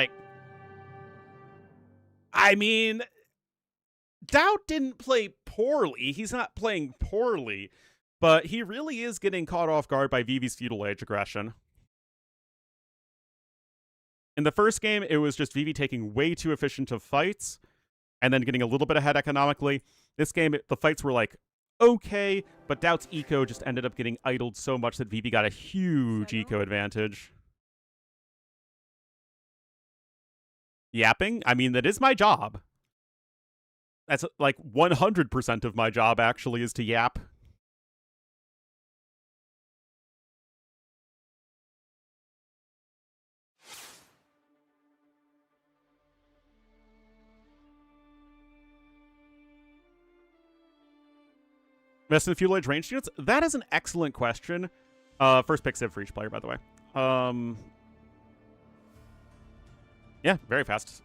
A: I mean, Doubt didn't play poorly. He's not playing poorly, but he really is getting caught off guard by Vivi's Feudal Age aggression. In the first game, it was just Vivi taking way too efficient of fights, and then getting a little bit ahead economically. This game, the fights were like, okay, but Doubt's eco just ended up getting idled so much that Vivi got a huge eco advantage. Yapping? I mean, that is my job. That's like 100% of my job, actually, is to yap. Best in Feudal Age ranged units? That is an excellent question. First pick Civ for each player, by the way. Yeah, very fast.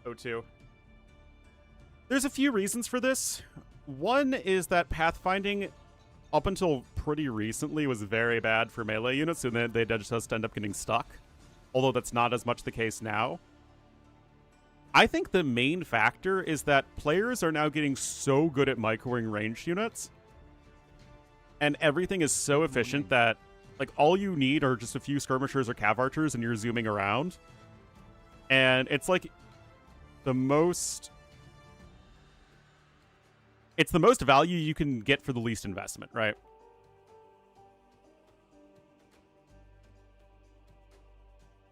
A: O2. There's a few reasons for this. One is that pathfinding, up until pretty recently, was very bad for melee units, and then they just end up getting stuck. Although that's not as much the case now. I think the main factor is that players are now getting so good at microing ranged units, and everything is so efficient that, like, all you need are just a few skirmishers or cav archers, and you're zooming around. And it's like the most... It's the most value you can get for the least investment, right?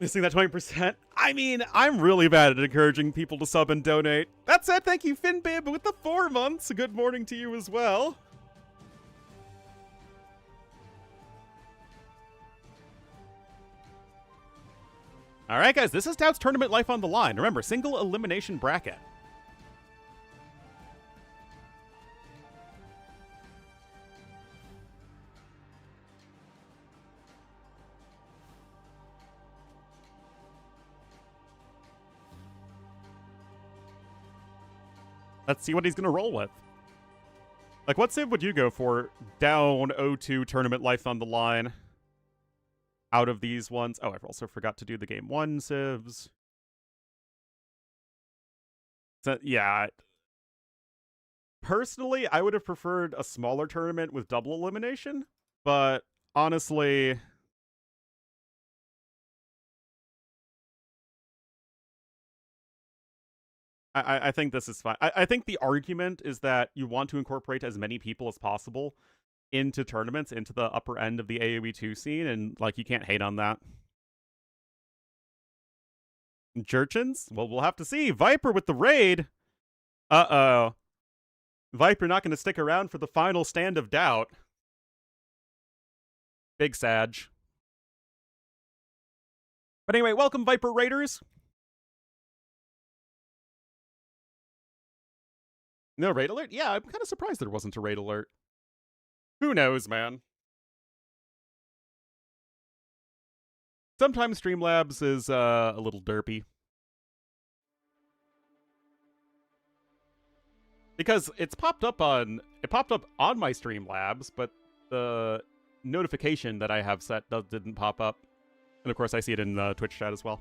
A: Missing that 20%? I mean, I'm really bad at encouraging people to sub and donate. That said, thank you, Finbib, with the 4 months. Good morning to you as well. All right, guys, this is Doubt's tournament life on the line. Remember, single elimination bracket. Let's see what he's going to roll with. Like, what civ would you go for down 0-2 tournament life on the line? Out of these ones. Oh, I also forgot to do the game 1 civs. So, yeah. Personally, I would have preferred a smaller tournament with double elimination. But, honestly... I think this is fine. I think the argument is that you want to incorporate as many people as possible into tournaments, into the upper end of the AoE2 scene, and, like, you can't hate on that. Jurchins? Well, we'll have to see. Viper with the raid. Uh-oh. Viper not going to stick around for the final stand of Doubt. Big Sag. But anyway, welcome, Viper Raiders. No raid alert? Yeah, I'm kind of surprised there wasn't a raid alert. Who knows, man? Sometimes Streamlabs is a little derpy. Because it popped up on my Streamlabs, but the notification that I have set didn't pop up. And of course I see it in the Twitch chat as well.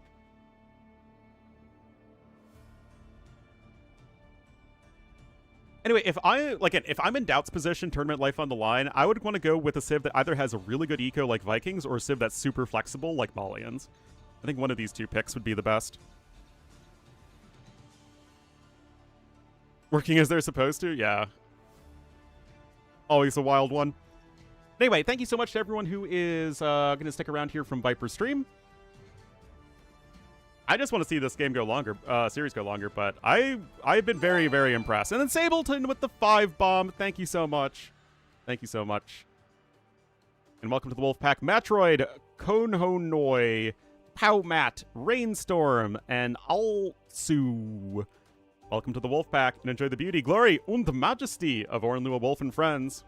A: Anyway, if I'm in Doubt's position, tournament life on the line, I would want to go with a civ that either has a really good eco like Vikings or a civ that's super flexible like Malians. I think one of these two picks would be the best. Working as they're supposed to? Yeah. Always a wild one. Anyway, thank you so much to everyone who is going to stick around here from Viper's stream. I just want to see this game go longer, series go longer, but I've been very, very impressed. And then Sableton with the 5 bomb. Thank you so much. Thank you so much. And welcome to the Wolfpack. Matroid, Konhonoi, Powmat, Rainstorm, and Alsu. Welcome to the Wolfpack, and enjoy the beauty, glory, and majesty of Ornlu, a Wolf and Friends.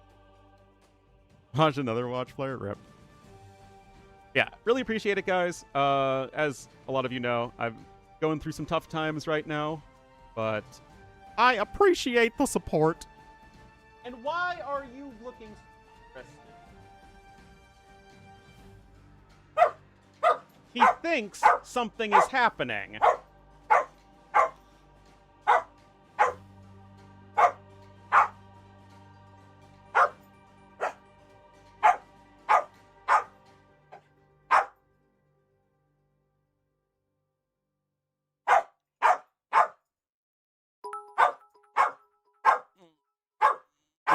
A: Watch another watch player rip. Yeah, really appreciate it, guys. As a lot of you know, I'm going through some tough times right now, but I appreciate the support. And why are you looking stressed? He thinks something is happening.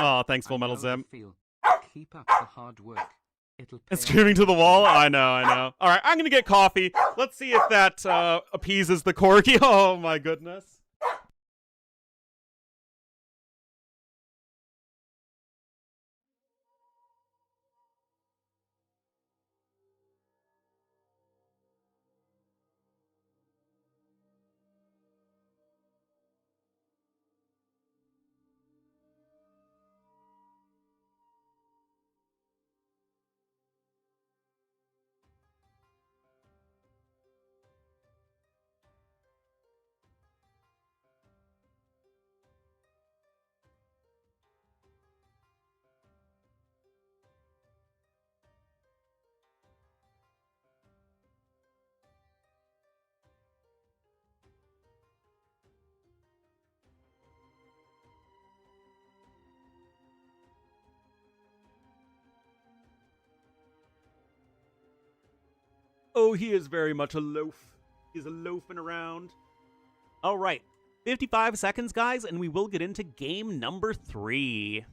A: Oh, thanks, Full Metal Zim.
B: Keep up the hard work.
A: It's screaming to the wall. I know. All right, I'm gonna get coffee. Let's see if that appeases the corgi. Oh my goodness. Oh, he is very much a loaf. He's a loafing around. All right. 55 seconds, guys, and we will get into game number 3.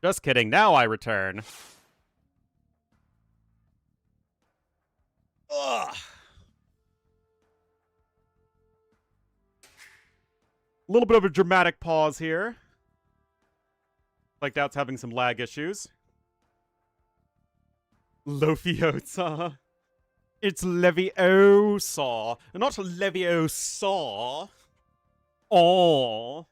A: Just kidding. Now I return. Ugh. A little bit of a dramatic pause here. Like Doubt's having some lag issues. Leviosa. It's Leviosa, not Leviosa. Oh.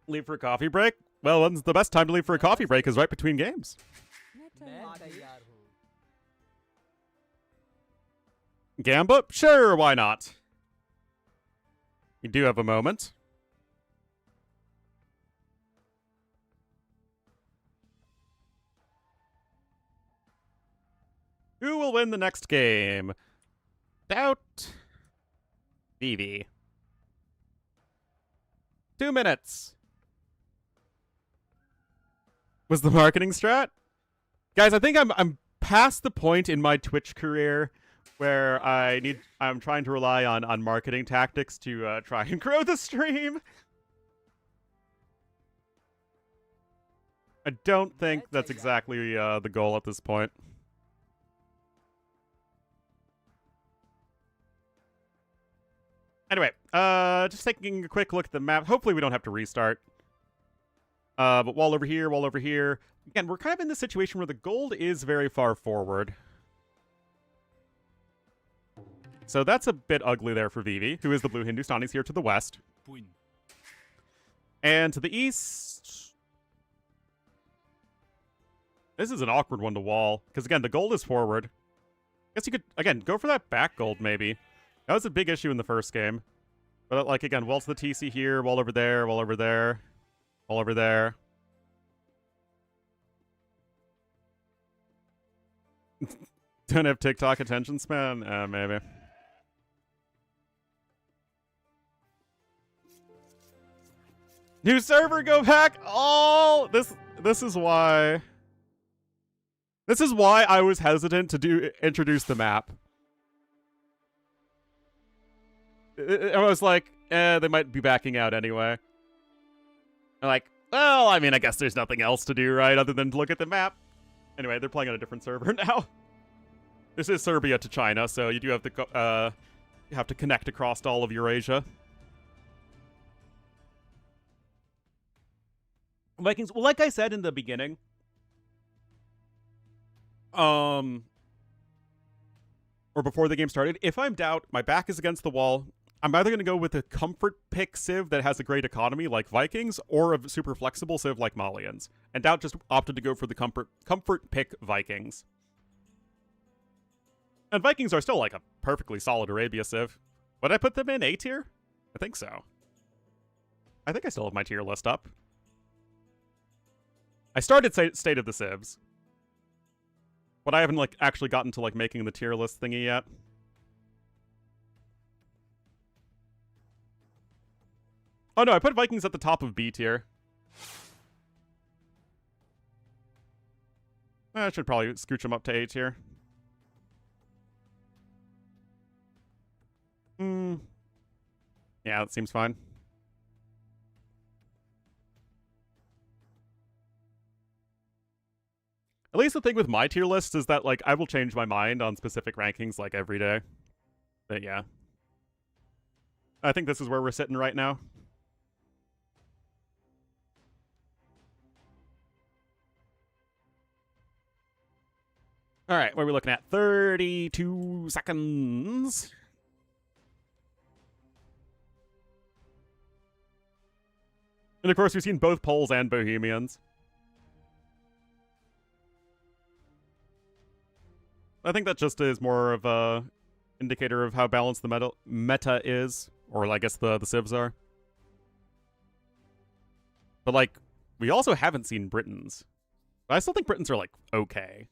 A: Leave for a coffee break? Well, when's the best time to leave for a coffee break is right between games. Gamba? Sure, why not? You do have a moment. Who will win the next game? Doubt. Vivi. 2 minutes. Was the marketing strat? Guys, I think I'm past the point in my Twitch career where I'm trying to rely on marketing tactics to try and grow the stream. I don't think that's exactly the goal at this point. Anyway, just taking a quick look at the map. Hopefully we don't have to restart. But wall over here, wall over here. Again, we're kind of in this situation where the gold is very far forward. So that's a bit ugly there for Vivi, who is the blue Hindustanis here to the west. And to the east... This is an awkward one to wall, because again, the gold is forward. Guess you could, again, go for that back gold, maybe. That was a big issue in the first game. But, like, again, wall to the TC here, wall over there, wall over there, wall over there. Don't have TikTok attention span? Maybe. New server, go back! Oh! This is why... This is why I was hesitant to introduce the map. I was like, they might be backing out anyway. Like, Well, I mean, I guess there's nothing else to do, right, other than to look at the map. Anyway, they're playing on a different server now. This is Serbia to China, so you do have to connect across all of Eurasia. Vikings, well, like I said in the beginning, or before the game started, if I'm doubt, my back is against the wall, I'm either going to go with a comfort pick civ that has a great economy like Vikings, or a super flexible civ like Malians. And doubt just opted to go for the comfort pick Vikings. And Vikings are still like a perfectly solid Arabia civ. Would I put them in A tier? I think so. I think I still have my tier list up. I started State of the Civs, but I haven't like actually gotten to like making the tier list thingy yet. Oh no, I put Vikings at the top of B tier. I should probably scooch them up to A tier. Yeah, that seems fine. At least the thing with my tier list is that, like, I will change my mind on specific rankings, like, every day. But, yeah. I think this is where we're sitting right now. Alright, what are we looking at? 32 seconds. And, of course, we've seen both Poles and Bohemians. I think that just is more of a indicator of how balanced the meta is, or I guess the civs are. But like, we also haven't seen Britons. But I still think Britons are like okay.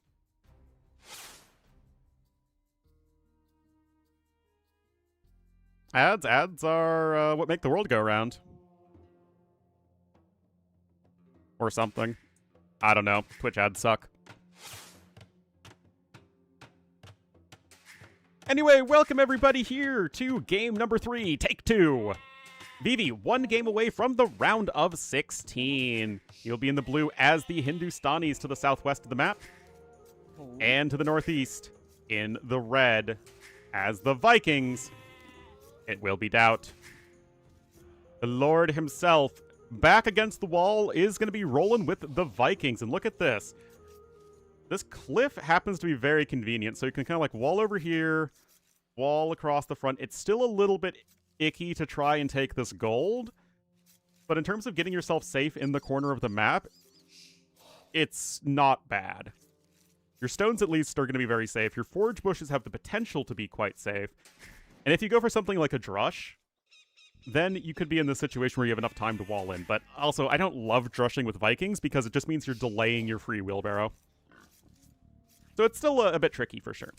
A: Ads are what make the world go round, or something. I don't know. Twitch ads suck. Anyway, welcome everybody here to game number 3, take 2. Vivi, one game away from the round of 16. You'll be in the blue as the Hindustanis to the southwest of the map, and to the northeast in the red as the Vikings. It will be doubt. The Lord himself, back against the wall, is going to be rolling with the Vikings. And look at this. This cliff happens to be very convenient, so you can kind of like wall over here, wall across the front. It's still a little bit icky to try and take this gold, but in terms of getting yourself safe in the corner of the map, it's not bad. Your stones at least are going to be very safe. Your forge bushes have the potential to be quite safe. And if you go for something like a drush, then you could be in this situation where you have enough time to wall in. But also, I don't love drushing with Vikings because it just means you're delaying your free wheelbarrow. So it's still a bit tricky for sure.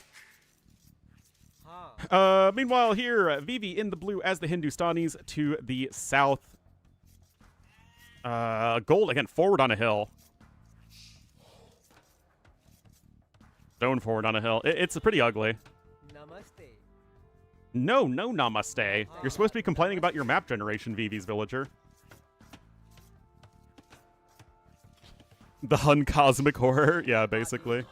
A: Meanwhile here, Vivi in the blue as the Hindustanis to the south. Gold, again, forward on a hill. Stone forward on a hill. It's pretty ugly.
C: Namaste.
A: No namaste. You're supposed to be complaining about your map generation, Vivi's villager. The Hun cosmic horror? Yeah, basically.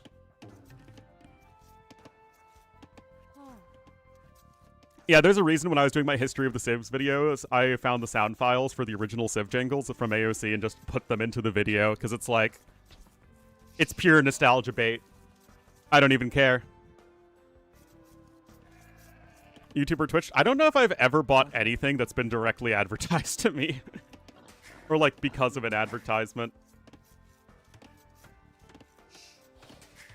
A: Yeah, there's a reason when I was doing my History of the Civs videos, I found the sound files for the original Civ jingles from AOC and just put them into the video, because it's like, it's pure nostalgia bait. I don't even care. YouTube or Twitch? I don't know if I've ever bought anything that's been directly advertised to me. Or like, because of an advertisement.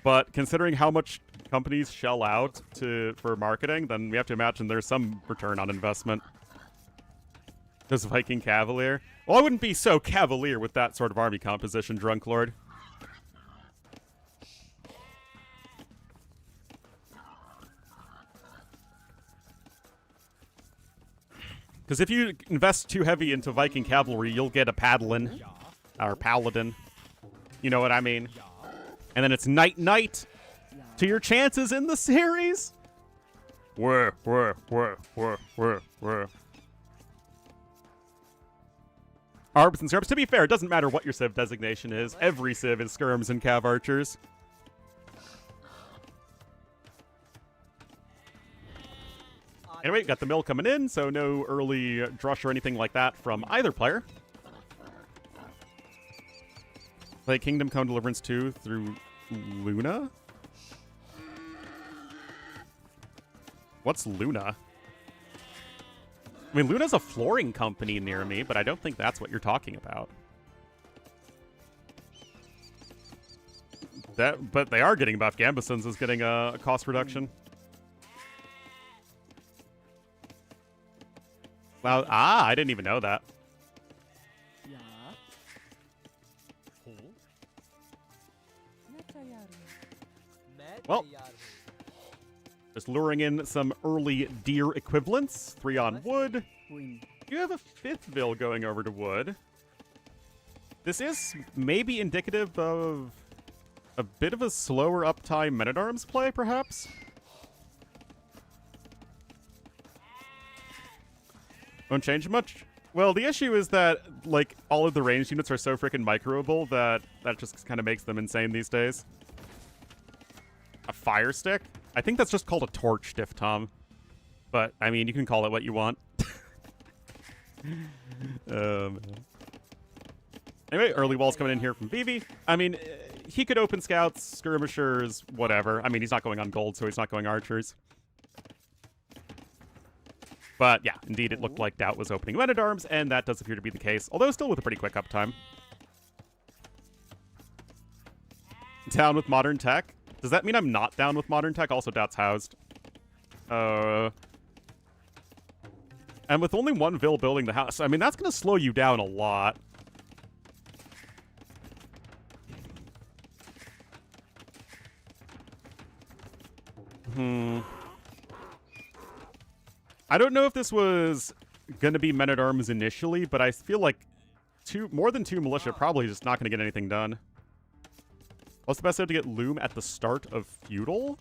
A: But considering how much companies shell out for marketing, then we have to imagine there's some return on investment. Does Viking Cavalier? Well, I wouldn't be so cavalier with that sort of army composition, Drunk Lord. Because if you invest too heavy into Viking Cavalry, you'll get a Paladin. Or Paladin. You know what I mean? And then it's night-night to your chances in the series. Where. Arbs and skirms. To be fair, it doesn't matter what your civ designation is. Every civ is skirms and cav archers. Anyway, got the mill coming in, so no early drush or anything like that from either player. Play Kingdom Come Deliverance 2 through Luna? What's Luna? I mean, Luna's a flooring company near me, but I don't think that's what you're talking about. But they are getting buff. Gambeson's is getting a cost reduction. Wow, I didn't even know that. Well, just luring in some early deer equivalents. 3 on wood. You have a 5th Vil going over to wood. This is maybe indicative of a bit of a slower uptime Men-at-Arms play, perhaps? Won't change much? Well, the issue is that, like, all of the ranged units are so freaking microable that just kind of makes them insane these days. A fire stick? I think that's just called a torch, Diff Tom. But, I mean, you can call it what you want. Anyway, early walls coming in here from Vivi. I mean, he could open scouts, skirmishers, whatever. I mean, he's not going on gold, so he's not going archers. But, yeah, indeed, it looked like Doubt was opening Men-at-Arms, and that does appear to be the case, although still with a pretty quick uptime. Down with modern tech. Does that mean I'm not down with modern tech? Also, Doubt's housed. And with only 1 Vil building the house, I mean, that's going to slow you down a lot. I don't know if this was going to be Men-at-Arms initially, but I feel like more than 2 militia probably just not going to get anything done. What's the best civ to get Loom at the start of Feudal?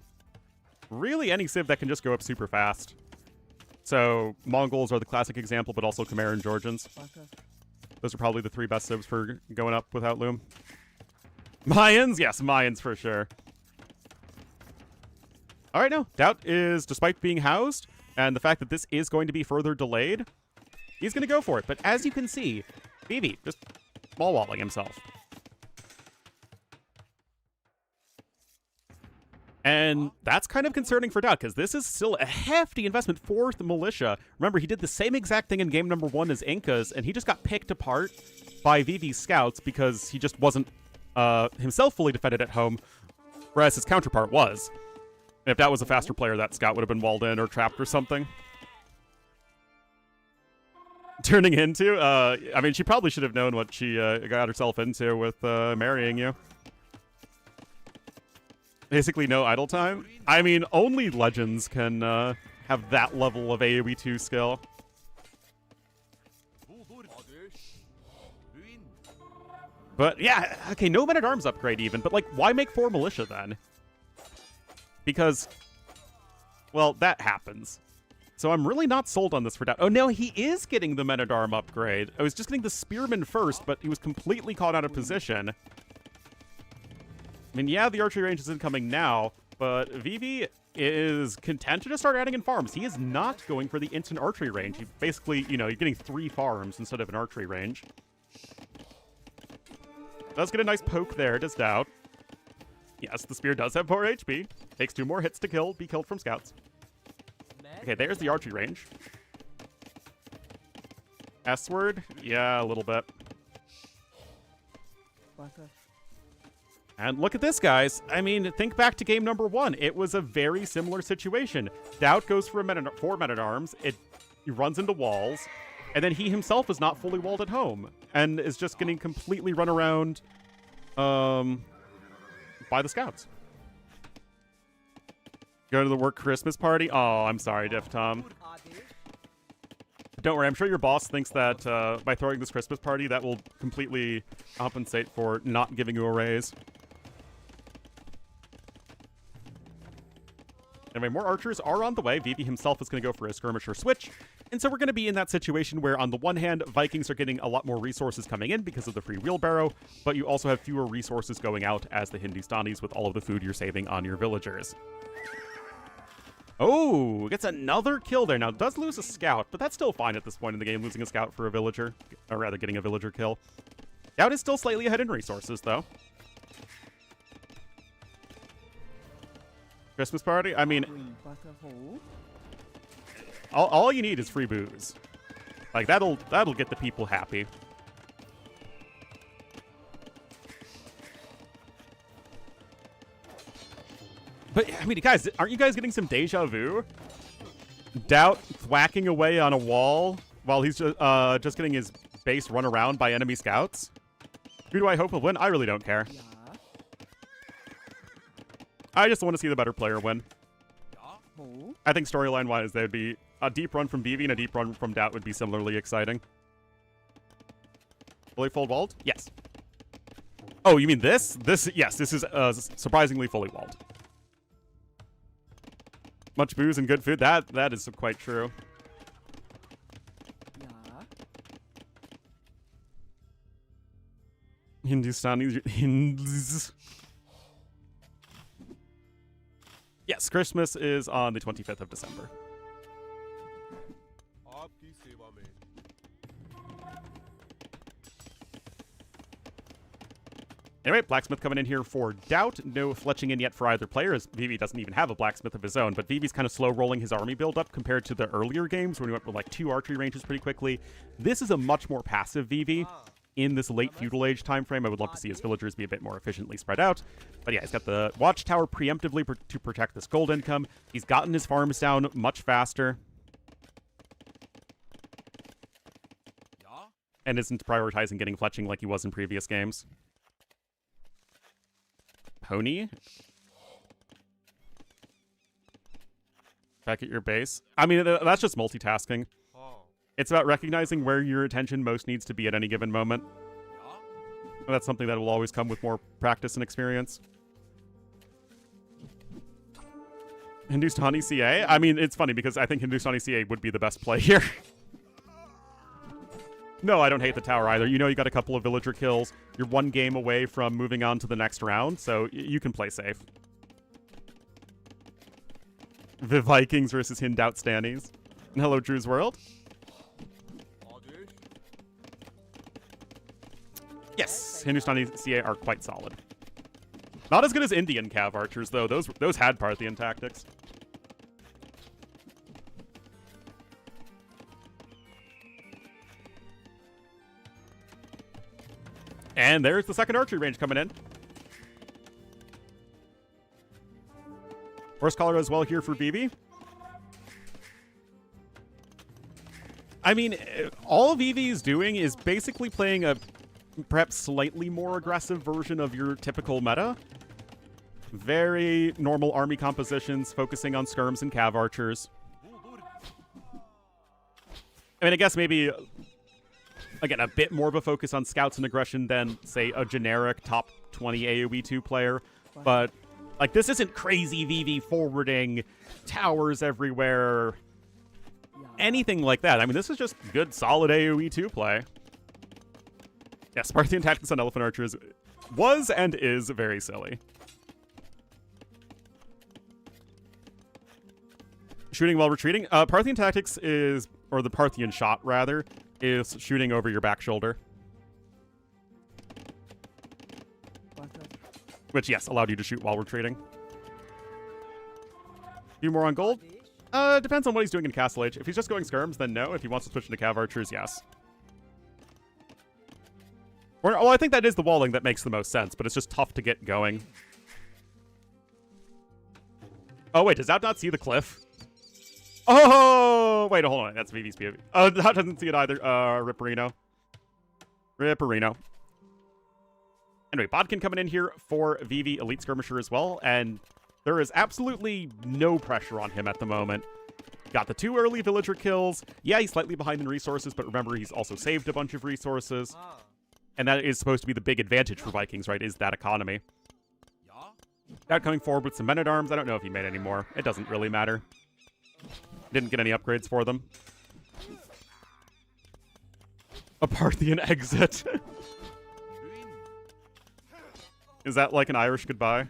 A: Really, any civ that can just go up super fast. So, Mongols are the classic example, but also Khmer and Georgians. Those are probably the 3 best civs for going up without Loom. Mayans? Yes, Mayans for sure. Alright, no. Doubt is, despite being housed, and the fact that this is going to be further delayed, he's going to go for it. But as you can see, Vivi just small-walling himself. And that's kind of concerning for Doubt, because this is still a hefty investment for the militia. Remember, he did the same exact thing in game number 1 as Incas, and he just got picked apart by Vivi's scouts because he just wasn't himself fully defended at home, whereas his counterpart was. And if that was a faster player, that scout would have been walled in or trapped or something. Turning into, I mean, she probably should have known what she got herself into with marrying you. Basically no idle time. I mean, only legends can have that level of AoE 2 skill. But yeah, okay, no Men-at-Arms upgrade even, but like, why make 4 militia then? Because, well, that happens. So I'm really not sold on this for Doubt. Oh, no, he is getting the Men-at-Arm upgrade. I was just getting the Spearman first, but he was completely caught out of position. I mean, yeah, the archery range is incoming now, but Vivi is content to just start adding in farms. He is not going for the instant archery range. He basically, you know, you're getting 3 farms instead of an archery range. Does get a nice poke there, does Doubt. Yes, the spear does have 4 HP. Takes 2 more hits to be killed from scouts. Okay, there's the archery range. S-word? Yeah, a little bit. And look at this, guys. I mean, think back to game number 1. It was a very similar situation. Doubt goes for 4 Men-at-Arms. He runs into walls. And then he himself is not fully walled at home. And is just getting completely run around by the scouts. Go to the work Christmas party? Oh, I'm sorry, Diff Tom. Don't worry, I'm sure your boss thinks that by throwing this Christmas party, that will completely compensate for not giving you a raise. Anyway, more archers are on the way. Vivi himself is going to go for a skirmisher switch. And so we're going to be in that situation where, on the one hand, Vikings are getting a lot more resources coming in because of the free wheelbarrow, but you also have fewer resources going out as the Hindustanis with all of the food you're saving on your villagers. Oh, gets another kill there. Now, does lose a scout, but that's still fine at this point in the game, losing a scout for a villager, or rather getting a villager kill. Scout is still slightly ahead in resources, though. Christmas party? I mean, all you need is free booze. Like, that'll get the people happy. But, I mean, guys, aren't you guys getting some deja vu? Doubt thwacking away on a wall while he's just getting his base run around by enemy scouts? Who do I hope will win? I really don't care. I just want to see the better player win. I think storyline-wise, there'd be a deep run from BV and a deep run from Doubt would be similarly exciting. Fully full walled? Yes. Oh, you mean this? Yes, this is surprisingly fully walled. Much booze and good food. That is quite true. Hindustanis. Yes, Christmas is on the 25th of December. Anyway, Blacksmith coming in here for Doubt. No fletching in yet for either player, as Vivi doesn't even have a Blacksmith of his own, but Vivi's kind of slow-rolling his army build-up compared to the earlier games when he went with like 2 archery ranges pretty quickly. This is a much more passive Vivi. In this late feudal age time frame, I would love to see his villagers be a bit more efficiently spread out. But yeah, he's got the watchtower preemptively to protect this gold income. He's gotten his farms down much faster. And isn't prioritizing getting fletching like he was in previous games. Pony? Back at your base? I mean, that's just multitasking. It's about recognizing where your attention most needs to be at any given moment. And that's something that will always come with more practice and experience. Hindustani CA? I mean, it's funny because I think Hindustani CA would be the best play here. No, I don't hate the tower either. You know you got a couple of villager kills. You're 1 game away from moving on to the next round, so you can play safe. The Vikings versus Hindout Stannies. Hello, Drew's World. Yes, Hindustani CA are quite solid. Not as good as Indian Cav archers, though. Those had Parthian tactics. And there's the second archery range coming in. Horse collar as well here for BB. I mean, all VV is doing is basically playing a perhaps slightly more aggressive version of your typical meta. Very normal army compositions, focusing on skirms and cav archers. I mean, I guess maybe, again, a bit more of a focus on scouts and aggression than, say, a generic top 20 AoE 2 player. But, like, this isn't crazy VV forwarding, towers everywhere, anything like that. I mean, this is just good, solid AoE 2 play. Yeah, Parthian tactics on elephant archers was and is very silly. Shooting while retreating. Parthian tactics is, or the Parthian shot, rather, is shooting over your back shoulder. Which, yes, allowed you to shoot while retreating. A few more on gold. Depends on what he's doing in Castle Age. If he's just going skirms, then no. If he wants to switch into cav archers, yes. Or, well, I think that is the walling that makes the most sense, but it's just tough to get going. Oh, wait, does that not see the cliff? Oh, wait, hold on. That's VV's POV. Oh, that doesn't see it either. Ripperino. Ripperino. Anyway, Bodkin coming in here for VV Elite Skirmisher as well, and there is absolutely no pressure on him at the moment. Got the 2 early villager kills. Yeah, he's slightly behind in resources, but remember, he's also saved a bunch of resources. And that is supposed to be the big advantage for Vikings, right, is that economy. Now coming forward with some men-at-arms. I don't know if he made any more. It doesn't really matter. Didn't get any upgrades for them. A Parthian exit. Is that like an Irish goodbye?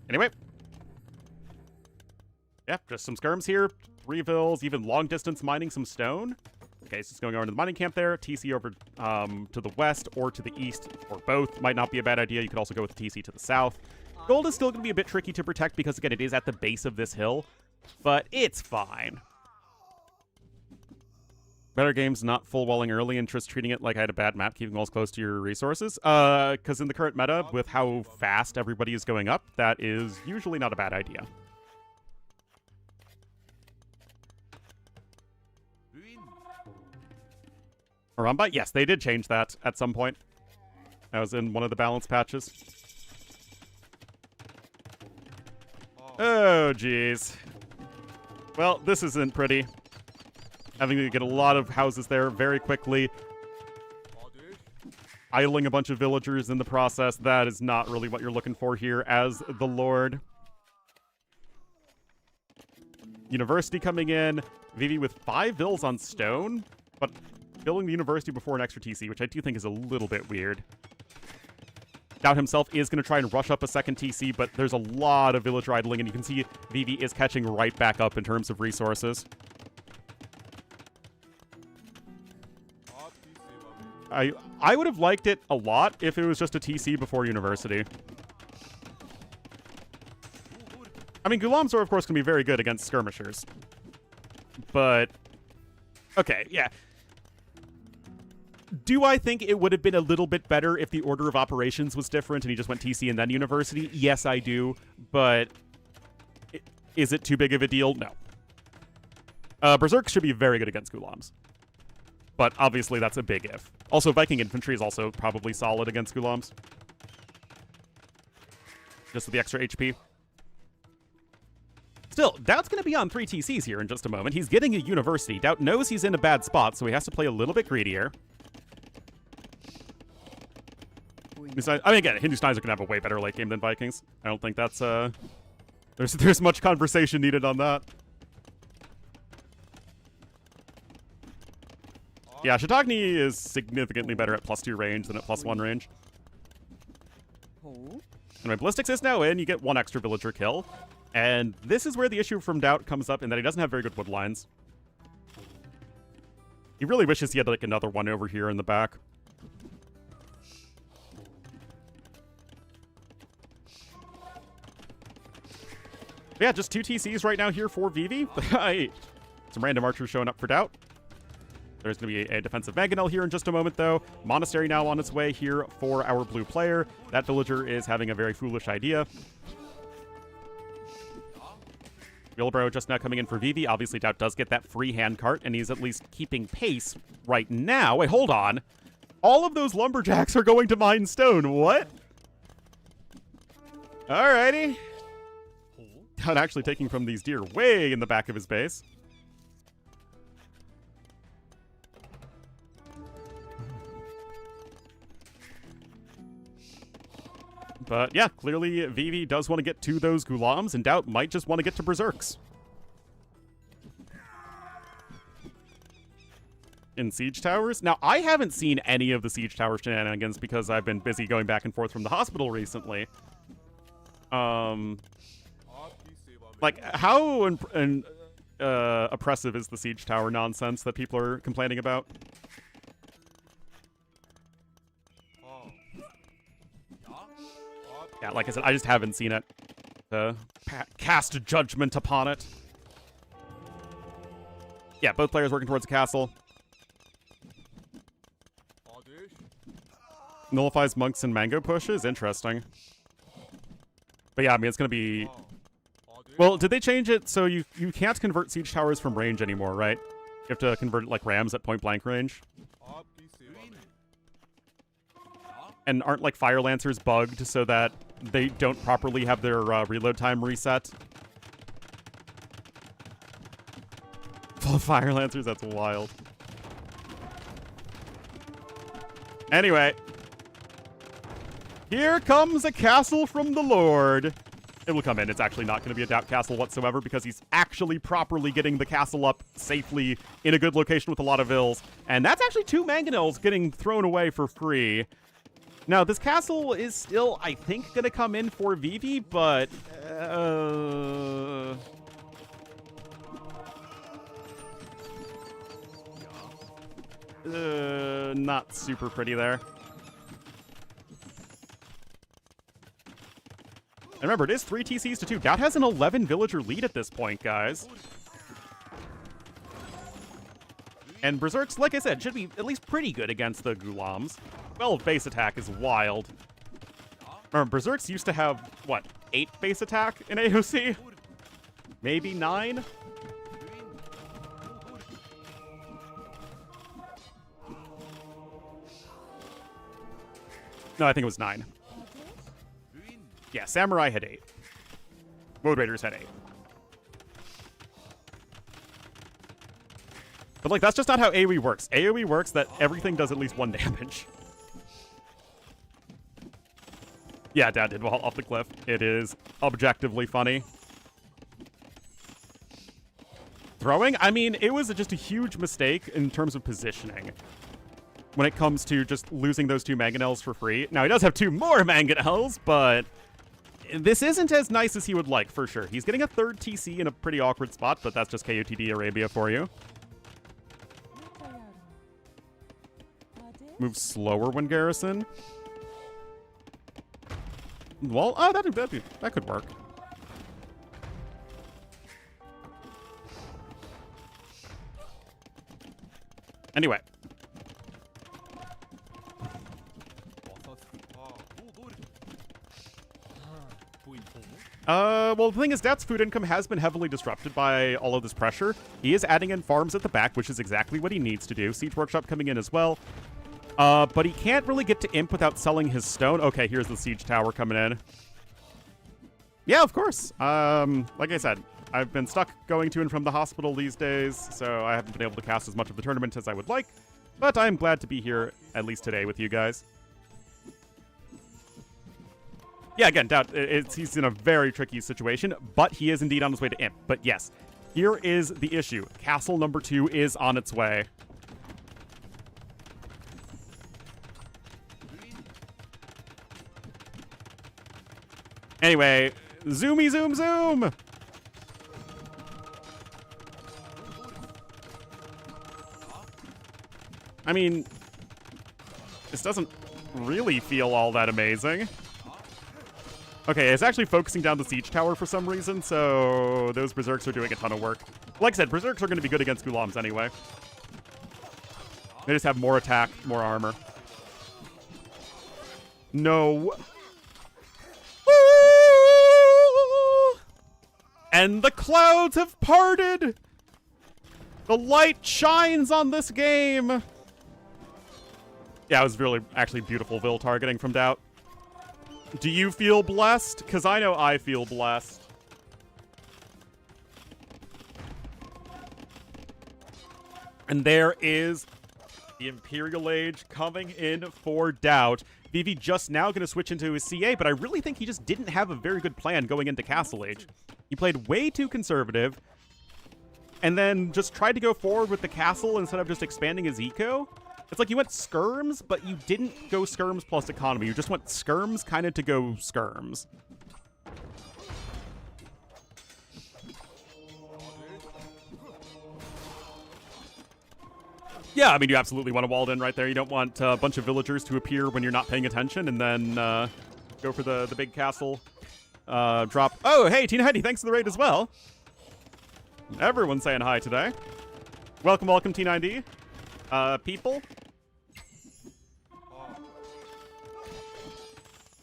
A: Anyway. Yeah, just some skirms here. 3 vills, even long distance mining some stone. Okay, so it's going over to the mining camp there. TC over to the west or to the east, or both. Might not be a bad idea. You could also go with TC to the south. Gold is still going to be a bit tricky to protect because, again, it is at the base of this hill. But it's fine. Better games not full walling early and just treating it like I had a bad map, keeping walls close to your resources. Because in the current meta, with how fast everybody is going up, that is usually not a bad idea. Aramba? Yes, they did change that at some point. That was in one of the balance patches. Oh, jeez. Well, this isn't pretty. Having to get a lot of houses there very quickly. Idling a bunch of villagers in the process. That is not really what you're looking for here as the Lord. University coming in. Vivi with 5 vills on stone, but building the university before an extra TC, which I do think is a little bit weird. Doubt himself is going to try and rush up a second TC, but there's a lot of villager idling, and you can see Vivi is catching right back up in terms of resources. I would have liked it a lot if it was just a TC before university. I mean, Gulams are, of course, going to be very good against skirmishers. But, okay, yeah. Do I think it would have been a little bit better if the order of operations was different and he just went TC and then university? Yes, I do. But is it too big of a deal? No. Berserk should be very good against Gulams. But obviously that's a big if. Also, Viking infantry is also probably solid against Gulams. Just with the extra HP. Still, Doubt's going to be on 3 TCs here in just a moment. He's getting a university. Doubt knows he's in a bad spot, so he has to play a little bit greedier. I mean, again, Hindustanis are going to have a way better late game than Vikings. I don't think that's, there's much conversation needed on that. Yeah, Shiitagni is significantly better at +2 range than at +1 range. And my Ballistics is now in, you get 1 extra villager kill. And this is where the issue from Doubt comes up in that he doesn't have very good wood lines. He really wishes he had, like, another one over here in the back. But yeah, just 2 TCs right now here for Vivi. Some random archers showing up for Doubt. There's going to be a defensive Mangonel here in just a moment, though. Monastery now on its way here for our blue player. That villager is having a very foolish idea. Wheelbro just now coming in for Vivi. Obviously, Doubt does get that free hand cart, and he's at least keeping pace right now. Wait, hold on. All of those lumberjacks are going to mine stone. What? Alrighty. Doubt actually taking from these deer way in the back of his base. But yeah, clearly Vivi does want to get to those Gulams, and Doubt might just want to get to Berserks. In Siege Towers? Now, I haven't seen any of the Siege Tower shenanigans because I've been busy going back and forth from the hospital recently. Like, how oppressive is the Siege Tower nonsense that people are complaining about? Yeah, like I said, I just haven't seen it. Cast judgment upon it. Yeah, both players working towards a castle. Nullifies monks and mango pushes? Interesting. But yeah, I mean, it's going to be... Well, did they change it so you can't convert siege towers from range anymore, right? You have to convert it like rams at point-blank range. And aren't, like, Fire Lancers bugged so that they don't properly have their reload time reset? Full Fire Lancers? That's wild. Anyway. Here comes a castle from the Lord. It will come in. It's actually not going to be a Doubt Castle whatsoever because he's actually properly getting the castle up safely in a good location with a lot of ills. And that's actually 2 mangonels getting thrown away for free. Now, this castle is still, I think, going to come in for Vivi, but... not super pretty there. And remember, it is 3 TCs to 2. Doubt has an 11 villager lead at this point, guys. And Berserks, like I said, should be at least pretty good against the Ghulams. Well, base attack is wild. Remember, Berserks used to have, what, 8 base attack in AOC? Maybe 9? No, I think it was 9. Yeah, Samurai had 8. Road Raiders had 8. But, like, that's just not how AoE works. AoE works that everything does at least 1 damage. Yeah, Dad did fall off the cliff. It is objectively funny. Throwing? I mean, it was just a huge mistake in terms of positioning when it comes to just losing those 2 mangonels for free. Now, he does have 2 more mangonels, but this isn't as nice as he would like, for sure. He's getting a 3rd TC in a pretty awkward spot, but that's just KOTD Arabia for you. Move slower when garrison. Well, oh, that could work. Anyway. Well, the thing is, Doubt's food income has been heavily disrupted by all of this pressure. He is adding in farms at the back, which is exactly what he needs to do. Siege Workshop coming in as well. But he can't really get to Imp without selling his stone. Okay, here's the Siege Tower coming in. Yeah, of course. Like I said, I've been stuck going to and from the hospital these days, so I haven't been able to cast as much of the tournament as I would like. But I'm glad to be here, at least today, with you guys. Yeah, again, Doubt, he's in a very tricky situation, but he is indeed on his way to Imp. But yes, here is the issue. Castle number 2 is on its way. Anyway, zoomy zoom zoom! I mean, this doesn't really feel all that amazing. Okay, it's actually focusing down the Siege Tower for some reason, so those Berserks are doing a ton of work. Like I said, Berserks are going to be good against Ghulams anyway. They just have more attack, more armor. No. And the clouds have parted! The light shines on this game! Yeah, it was really, actually beautiful Vil targeting from Doubt. Do you feel blessed? Because I know I feel blessed. And there is the Imperial Age coming in for Doubt. Vivi just now going to switch into his CA, but I really think he just didn't have a very good plan going into Castle Age. He played way too conservative, and then just tried to go forward with the castle instead of just expanding his eco. It's like you went skirms, but you didn't go skirms plus economy. You just went skirms kind of to go skirms. Yeah, I mean, you absolutely want a walled in right there. You don't want a bunch of villagers to appear when you're not paying attention and then go for the big castle drop. Oh, hey, Tina Heidi, thanks for the raid as well. Everyone's saying hi today. Welcome, welcome, T9D. People.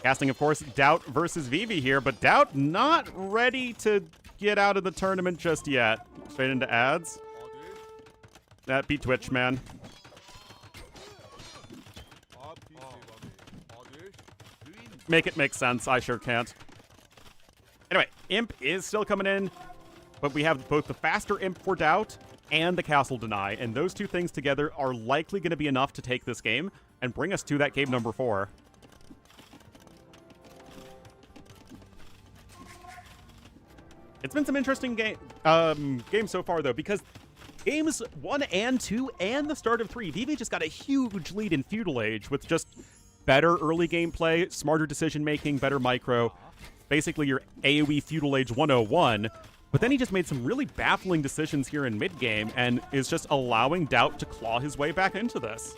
A: Casting, of course, Doubt versus Vivi here, but Doubt not ready to get out of the tournament just yet. Straight into ads. That beat Twitch, man. Make it make sense. I sure can't. Anyway, Imp is still coming in, but we have both the faster Imp for Doubt and the Castle Deny, and those two things together are likely going to be enough to take this game and bring us to that game number 4. It's been some interesting games so far, though, because games 1 and 2 and the start of 3, Vivi just got a huge lead in Feudal Age with just better early gameplay, smarter decision-making, better micro. Basically, your AoE Feudal Age 101. But then he just made some really baffling decisions here in mid-game and is just allowing Doubt to claw his way back into this.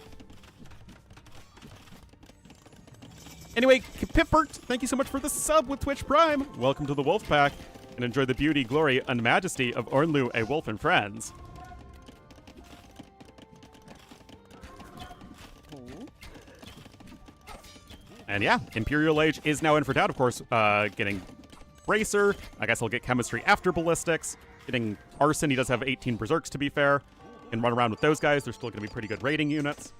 A: Anyway, Pipbert, thank you so much for the sub with Twitch Prime. Welcome to the Wolf Pack, and enjoy the beauty, glory, and majesty of Ornlu, a wolf and friends. And yeah, Imperial Age is now in for Doubt, of course, getting Bracer. I guess he'll get Chemistry after Ballistics. Getting Arson, he does have 18 Berserks, to be fair. Can run around with those guys. They're still going to be pretty good rating units.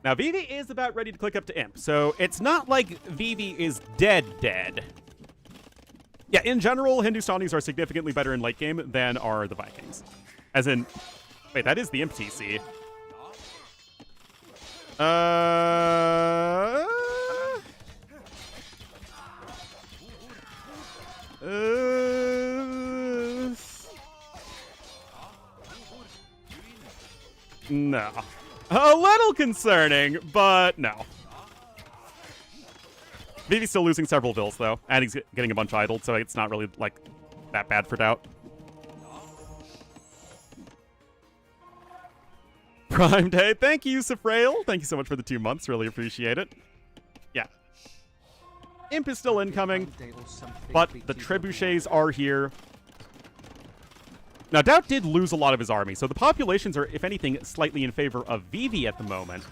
A: Now, Vivi is about ready to click up to Imp, so it's not like Vivi is dead. Yeah, in general, Hindustanis are significantly better in late game than are the Vikings. As in, wait, that is the Imp TC. No. A little concerning, but no. Vivi's still losing several vills, though, and he's getting a bunch idled, so it's not really, like, that bad for Doubt. Prime Day. Thank you, Sifrail. Thank you so much for the 2 months. Really appreciate it. Yeah. Imp is still incoming, but the trebuchets are here. Now, Doubt did lose a lot of his army, so the populations are, if anything, slightly in favor of Vivi at the moment.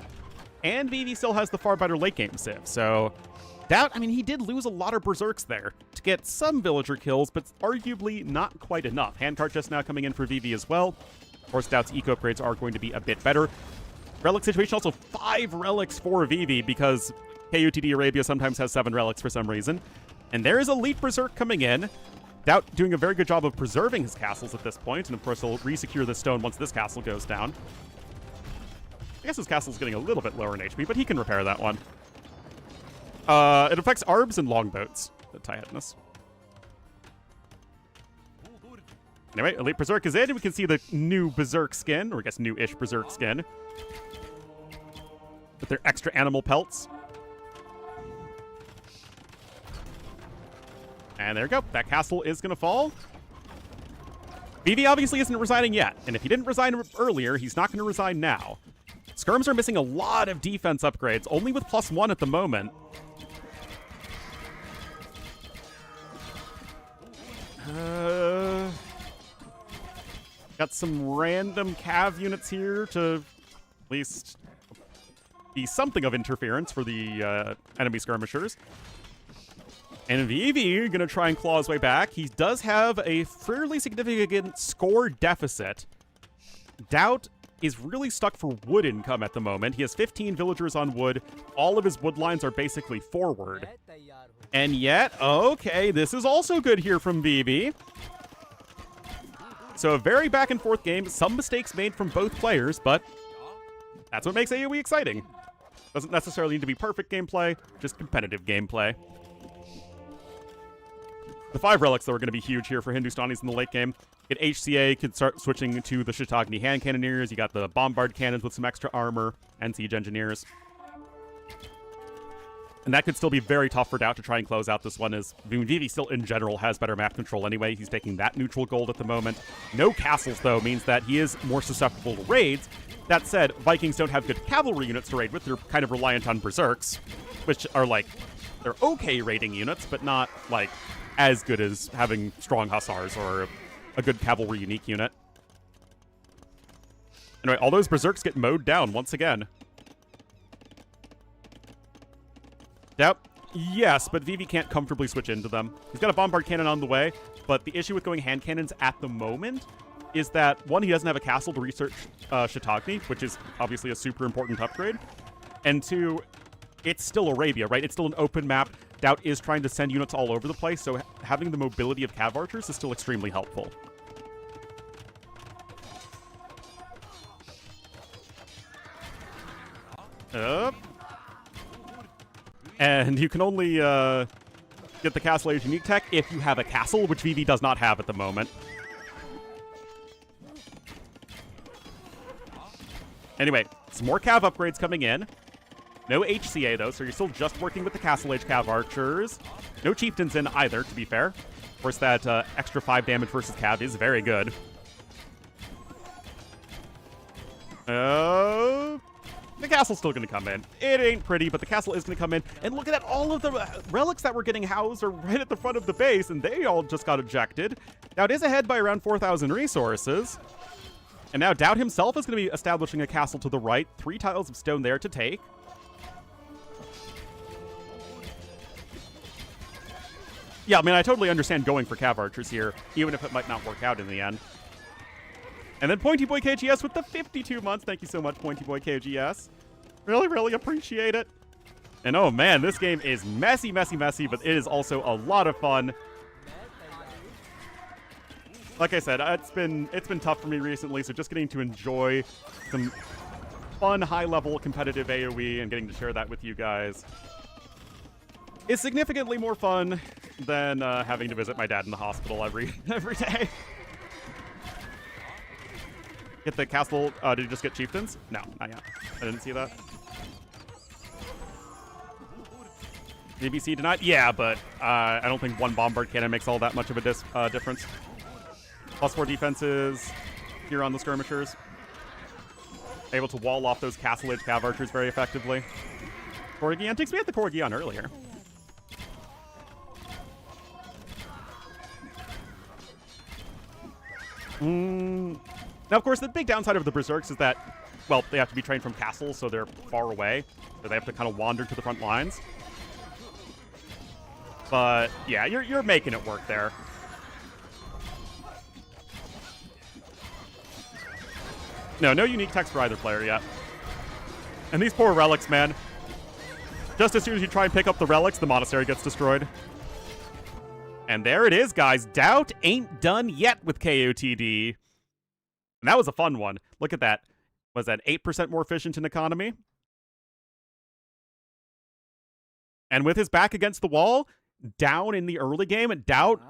A: And Vivi still has the far better late game civ, so Doubt, I mean, he did lose a lot of Berserks there to get some villager kills, but arguably not quite enough. Handcart just now coming in for Vivi as well. Of course, Doubt's eco upgrades are going to be a bit better. Relic situation, also 5 relics for Vivi, because KUTD Arabia sometimes has 7 relics for some reason. And there is Elite Berserk coming in. Doubt doing a very good job of preserving his castles at this point, and of course he'll resecure the stone once this castle goes down. I guess his castle's getting a little bit lower in HP, but he can repair that one. It affects Arbs and Longboats, the Titannus. Anyway, Elite Berserk is in, and we can see the new Berserk skin, or I guess new-ish Berserk skin, with their extra animal pelts. And there we go. That castle is going to fall. Vivi obviously isn't resigning yet, and if he didn't resign earlier, he's not going to resign now. Skirms are missing a lot of defense upgrades, only with +1 at the moment. Got some random cav units here to at least be something of interference for the enemy skirmishers. And Vivi gonna try and claw his way back. He does have a fairly significant score deficit. Doubt is really stuck for wood income at the moment. He has 15 villagers on wood. All of his wood lines are basically forward. And yet, okay, this is also good here from Vivi. So a very back and forth game. Some mistakes made from both players, but that's what makes AoE exciting. Doesn't necessarily need to be perfect gameplay, just competitive gameplay. The 5 relics, though, are going to be huge here for Hindustanis in the late game. Get HCA, can start switching to the Shatagni hand cannoneers. You got the bombard cannons with some extra armor, and siege engineers. And that could still be very tough for Doubt to try and close out this one, as Vivi still, in general, has better map control anyway. He's taking that neutral gold at the moment. No castles, though, means that he is more susceptible to raids. That said, Vikings don't have good cavalry units to raid with. They're kind of reliant on Berserks, which are, like, they're okay raiding units, but not, like, as good as having strong Hussars or a good cavalry unique unit. Anyway, all those Berserks get mowed down once again. Doubt, yes, but Vivi can't comfortably switch into them. He's got a bombard cannon on the way, but the issue with going hand cannons at the moment is that, one, he doesn't have a castle to research Shatagni, which is obviously a super important upgrade, and 2, it's still Arabia, right? It's still an open map. Doubt is trying to send units all over the place, so having the mobility of cav archers is still extremely helpful. And you can only get the Castle Age unique tech if you have a castle, which Vivi does not have at the moment. Anyway, some more Cav upgrades coming in. No HCA, though, so you're still just working with the Castle Age Cav archers. No Chieftains in either, to be fair. Of course, that extra 5 damage versus Cav is very good. The castle's still going to come in. It ain't pretty, but the castle is going to come in. And look at that, all of the relics that were getting housed are right at the front of the base, and they all just got ejected. Now, it is ahead by around 4,000 resources. And now Doubt himself is going to be establishing a castle to the right. 3 tiles of stone there to take. Yeah, I mean, I totally understand going for Cav archers here, even if it might not work out in the end. And then Pointy Boy KGS with the 52 months. Thank you so much, Pointy Boy KGS. Really, really appreciate it. And oh man, this game is messy, messy, messy, but it is also a lot of fun. Like I said, it's been tough for me recently, so just getting to enjoy some fun, high-level competitive AoE and getting to share that with you guys is significantly more fun than having to visit my dad in the hospital every day. Get the castle. Did you just get chieftains? No, not yet. I didn't see that. BBC denied? Yeah, but I don't think one bombard cannon makes all that much of a difference. +4 defenses here on the skirmishers. Able to wall off those Castle Age Cav archers very effectively. Corgi Antics, we had the Corgi on earlier. Now, of course, the big downside of the Berserks is that, well, they have to be trained from castles, so they're far away. So they have to kind of wander to the front lines. But, yeah, you're making it work there. No unique text for either player yet. And these poor relics, man. Just as soon as you try and pick up the relics, the monastery gets destroyed. And there it is, guys. Doubt ain't done yet with KOTD. And that was a fun one. Look at that. Was that 8% more efficient in economy? And with his back against the wall, down in the early game, Doubt,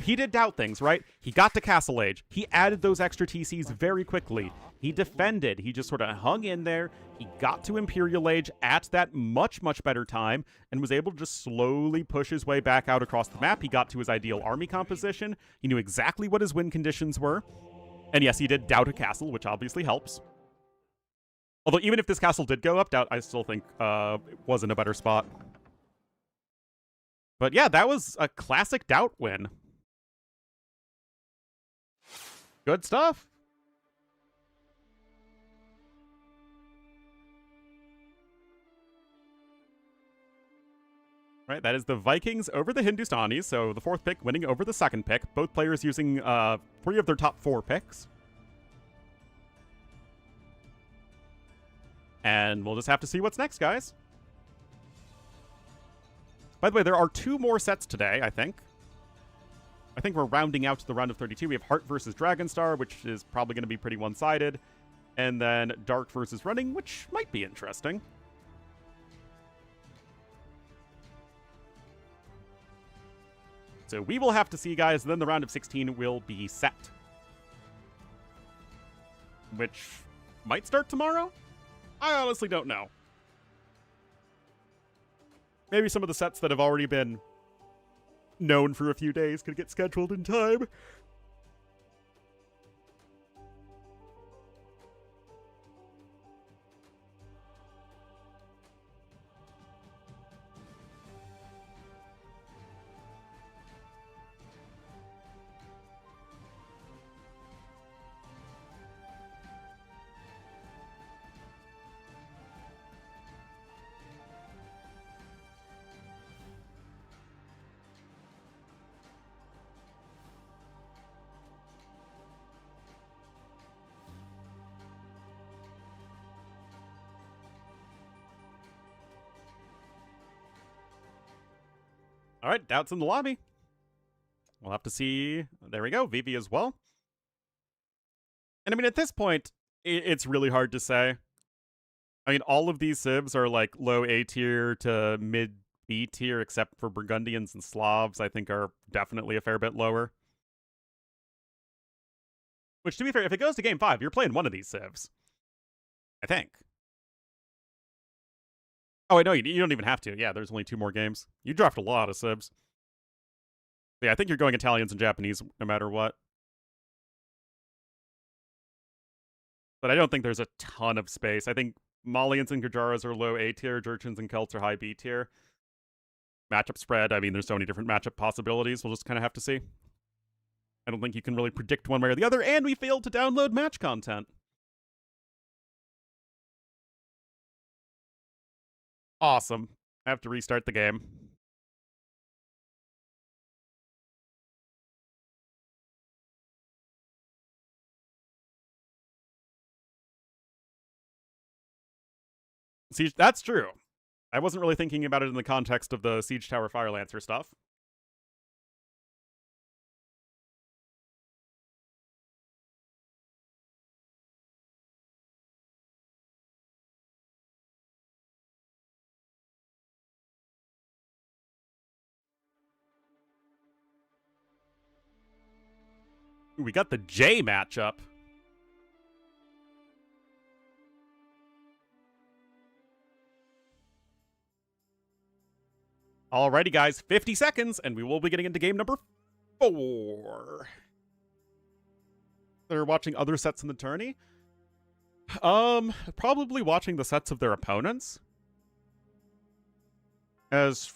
A: he did Doubt things, right? He got to Castle Age. He added those extra TCs very quickly. He defended. He just sort of hung in there. He got to Imperial Age at that much, much better time and was able to just slowly push his way back out across the map. He got to his ideal army composition. He knew exactly what his win conditions were. And yes, he did Doubt a castle, which obviously helps. Although even if this castle did go up, Doubt, I still think it was in a better spot. But yeah, that was a classic Doubt win. Good stuff. Right, that is the Vikings over the Hindustanis, so the 4th pick winning over the 2nd pick. Both players using 3 of their top 4 picks. And we'll just have to see what's next, guys. By the way, there are 2 more sets today, I think. I think we're rounding out to the round of 32. We have Heart versus Dragonstar, which is probably going to be pretty one-sided. And then Dark versus Running, which might be interesting. So we will have to see, guys. Then the round of 16 will be set. Which might start tomorrow? I honestly don't know. Maybe some of the sets that have already been known for a few days could get scheduled in time. All right, Doubt's in the lobby. We'll have to see. There we go, Vivi as well. And I mean, at this point, it's really hard to say. I mean, all of these civs are like low A tier to mid B tier, except for Burgundians and Slavs, I think are definitely a fair bit lower. Which, to be fair, if it goes to Game 5, you're playing one of these civs. I think. Oh, wait, no, you don't even have to. Yeah, there's only 2 more games. You dropped a lot of civs. Yeah, I think you're going Italians and Japanese no matter what. But I don't think there's a ton of space. I think Malians and Gujaras are low A tier, Jurchens and Celts are high B tier. Matchup spread, I mean, there's so many different matchup possibilities. We'll just kind of have to see. I don't think you can really predict one way or the other, and we failed to download match content. Awesome. I have to restart the game. Siege, that's true. I wasn't really thinking about it in the context of the Siege Tower Fire Lancer stuff. We got the J matchup. Alrighty, guys, 50 seconds, and we will be getting into game number 4. They're watching other sets in the tourney. Probably watching the sets of their opponents. As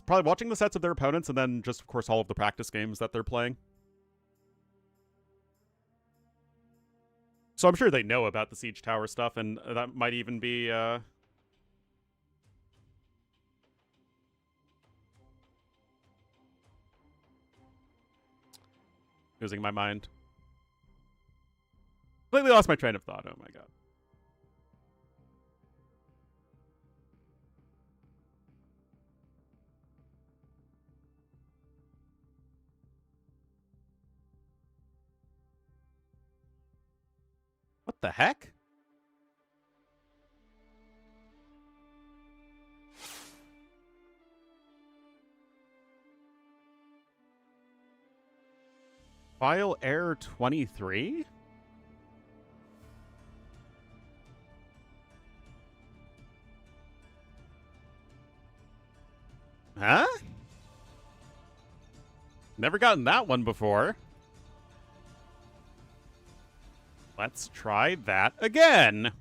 A: probably watching the sets of their opponents, and then just, of course, all of the practice games that they're playing. So I'm sure they know about the Siege Tower stuff, and that might even be, losing my mind. Completely lost my train of thought. Oh my god. What the heck? File error 23? Huh? Never gotten that one before. Let's try that again.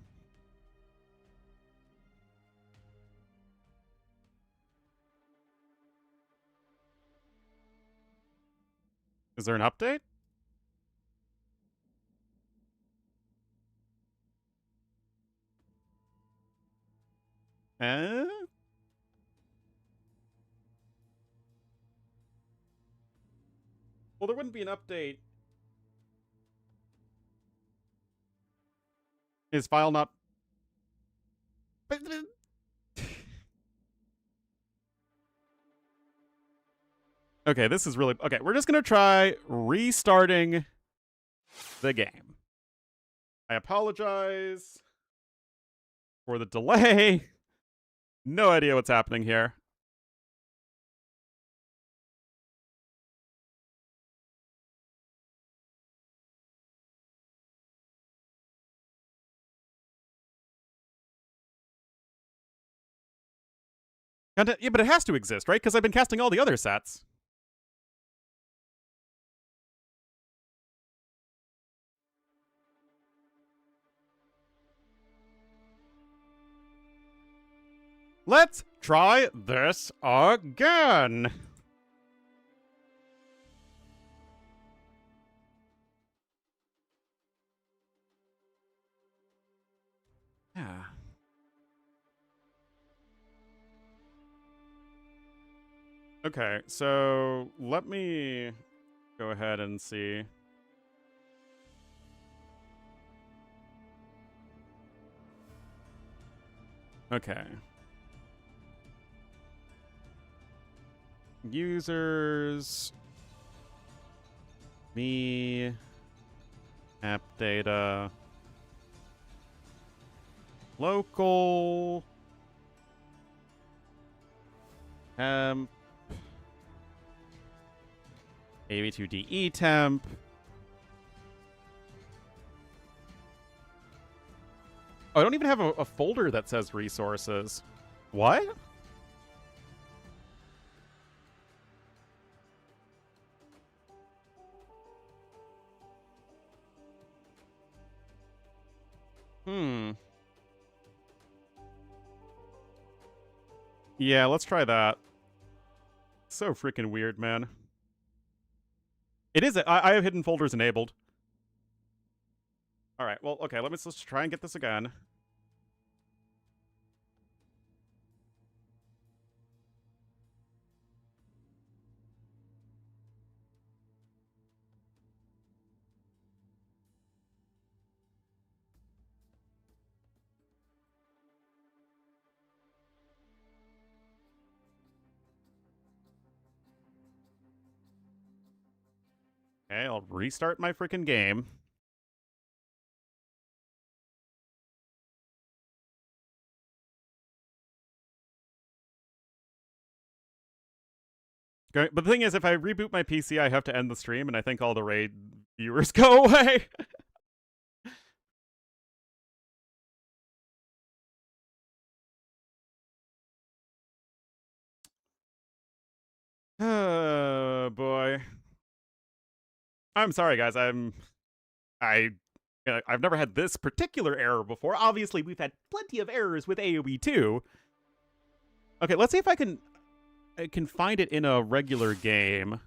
A: Is there an update? Uh? Well, there wouldn't be an update. Is file not... Okay, this is really... Okay, we're just going to try restarting the game. I apologize for the delay. No idea what's happening here. Yeah, but it has to exist, right? Because I've been casting all the other sets. Let's try this again. Yeah. Okay, so let me go ahead and see. Okay. Users. Me. App data. Local. AV2DE temp. Oh, I don't even have a folder that says resources. What? Yeah, let's try that. So freaking weird, man. It is. I have hidden folders enabled. All right. Well, okay. Let's try and get this again. Okay, I'll restart my freaking game. Okay, but the thing is, if I reboot my PC, I have to end the stream, and I think all the raid viewers go away. Oh boy. I'm sorry, guys. I've never had this particular error before. Obviously, we've had plenty of errors with AoE too. Okay, let's see if I can find it in a regular game.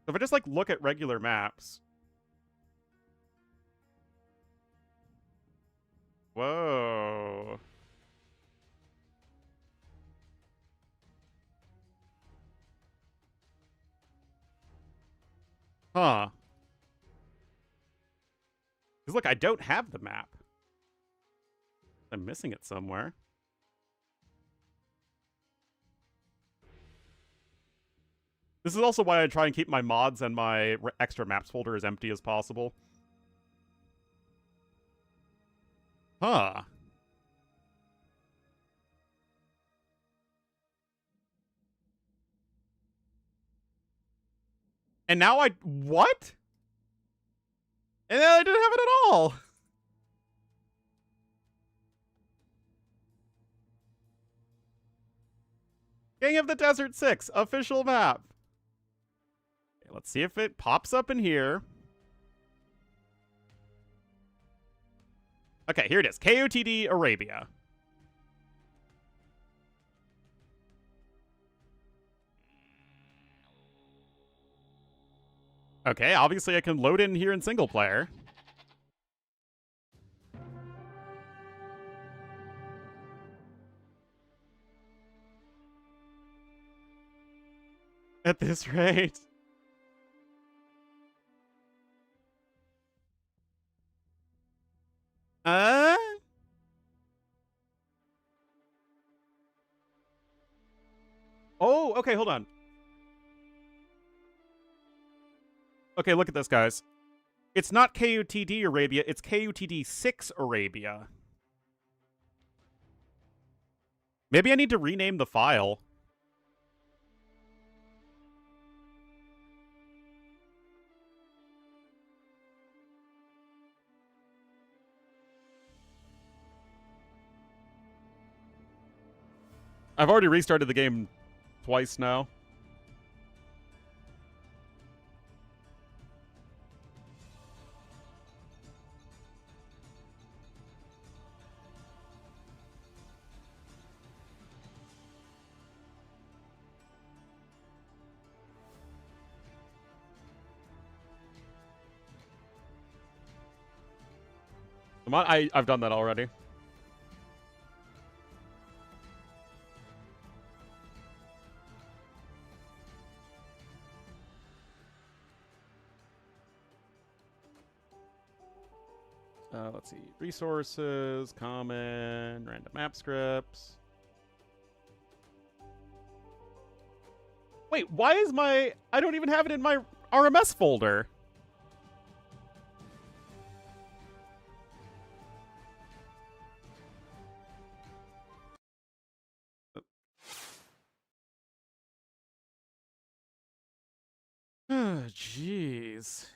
A: If I just like look at regular maps. Whoa. Huh. Because look, I don't have the map. I'm missing it somewhere. This is also why I try and keep my mods and my extra maps folder as empty as possible. Huh. And now what? And then I didn't have it at all. King of the Desert 6, official map. Okay, let's see if it pops up in here. Okay, here it is. KOTD Arabia. Okay, obviously I can load in here in single player. At this rate. Oh, okay, hold on. Okay, look at this, guys. It's not KOTD Arabia, it's KOTD 6 Arabia. Maybe I need to rename the file. I've already restarted the game twice now. I've done that already. Let's see. Resources, common, random map scripts. Wait, why is I don't even have it in my RMS folder. Jeez.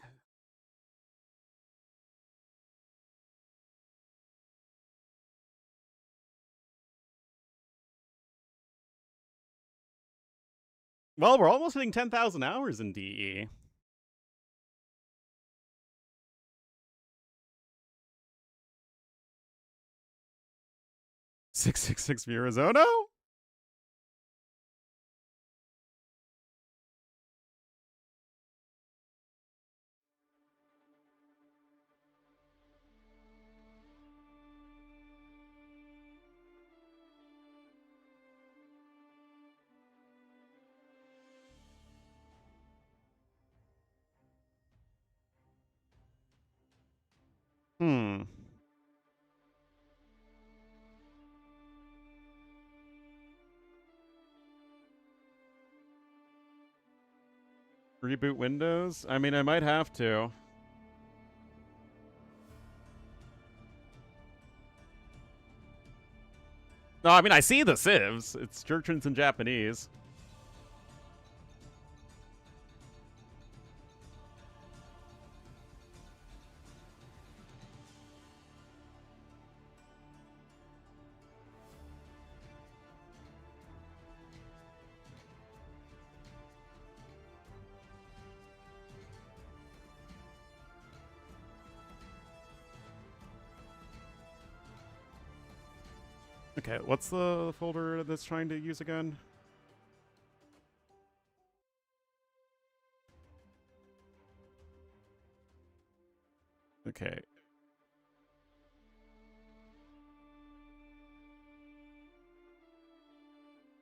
A: Well, we're almost hitting 10,000 hours in DE. $666 viewers. Oh no! Hmm. Reboot Windows? I mean, I might have to. No, I mean, I see the civs. It's Churchins in Japanese. Okay, what's the folder that's trying to use again? Okay.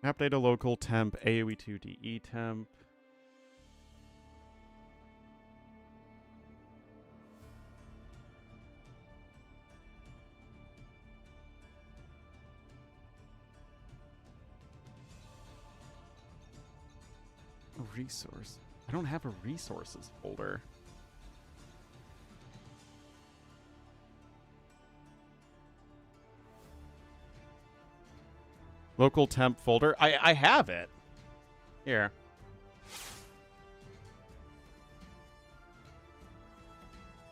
A: App data local temp AoE2 DE temp. Resource. I don't have a resources folder. Local temp folder. I have it. Here.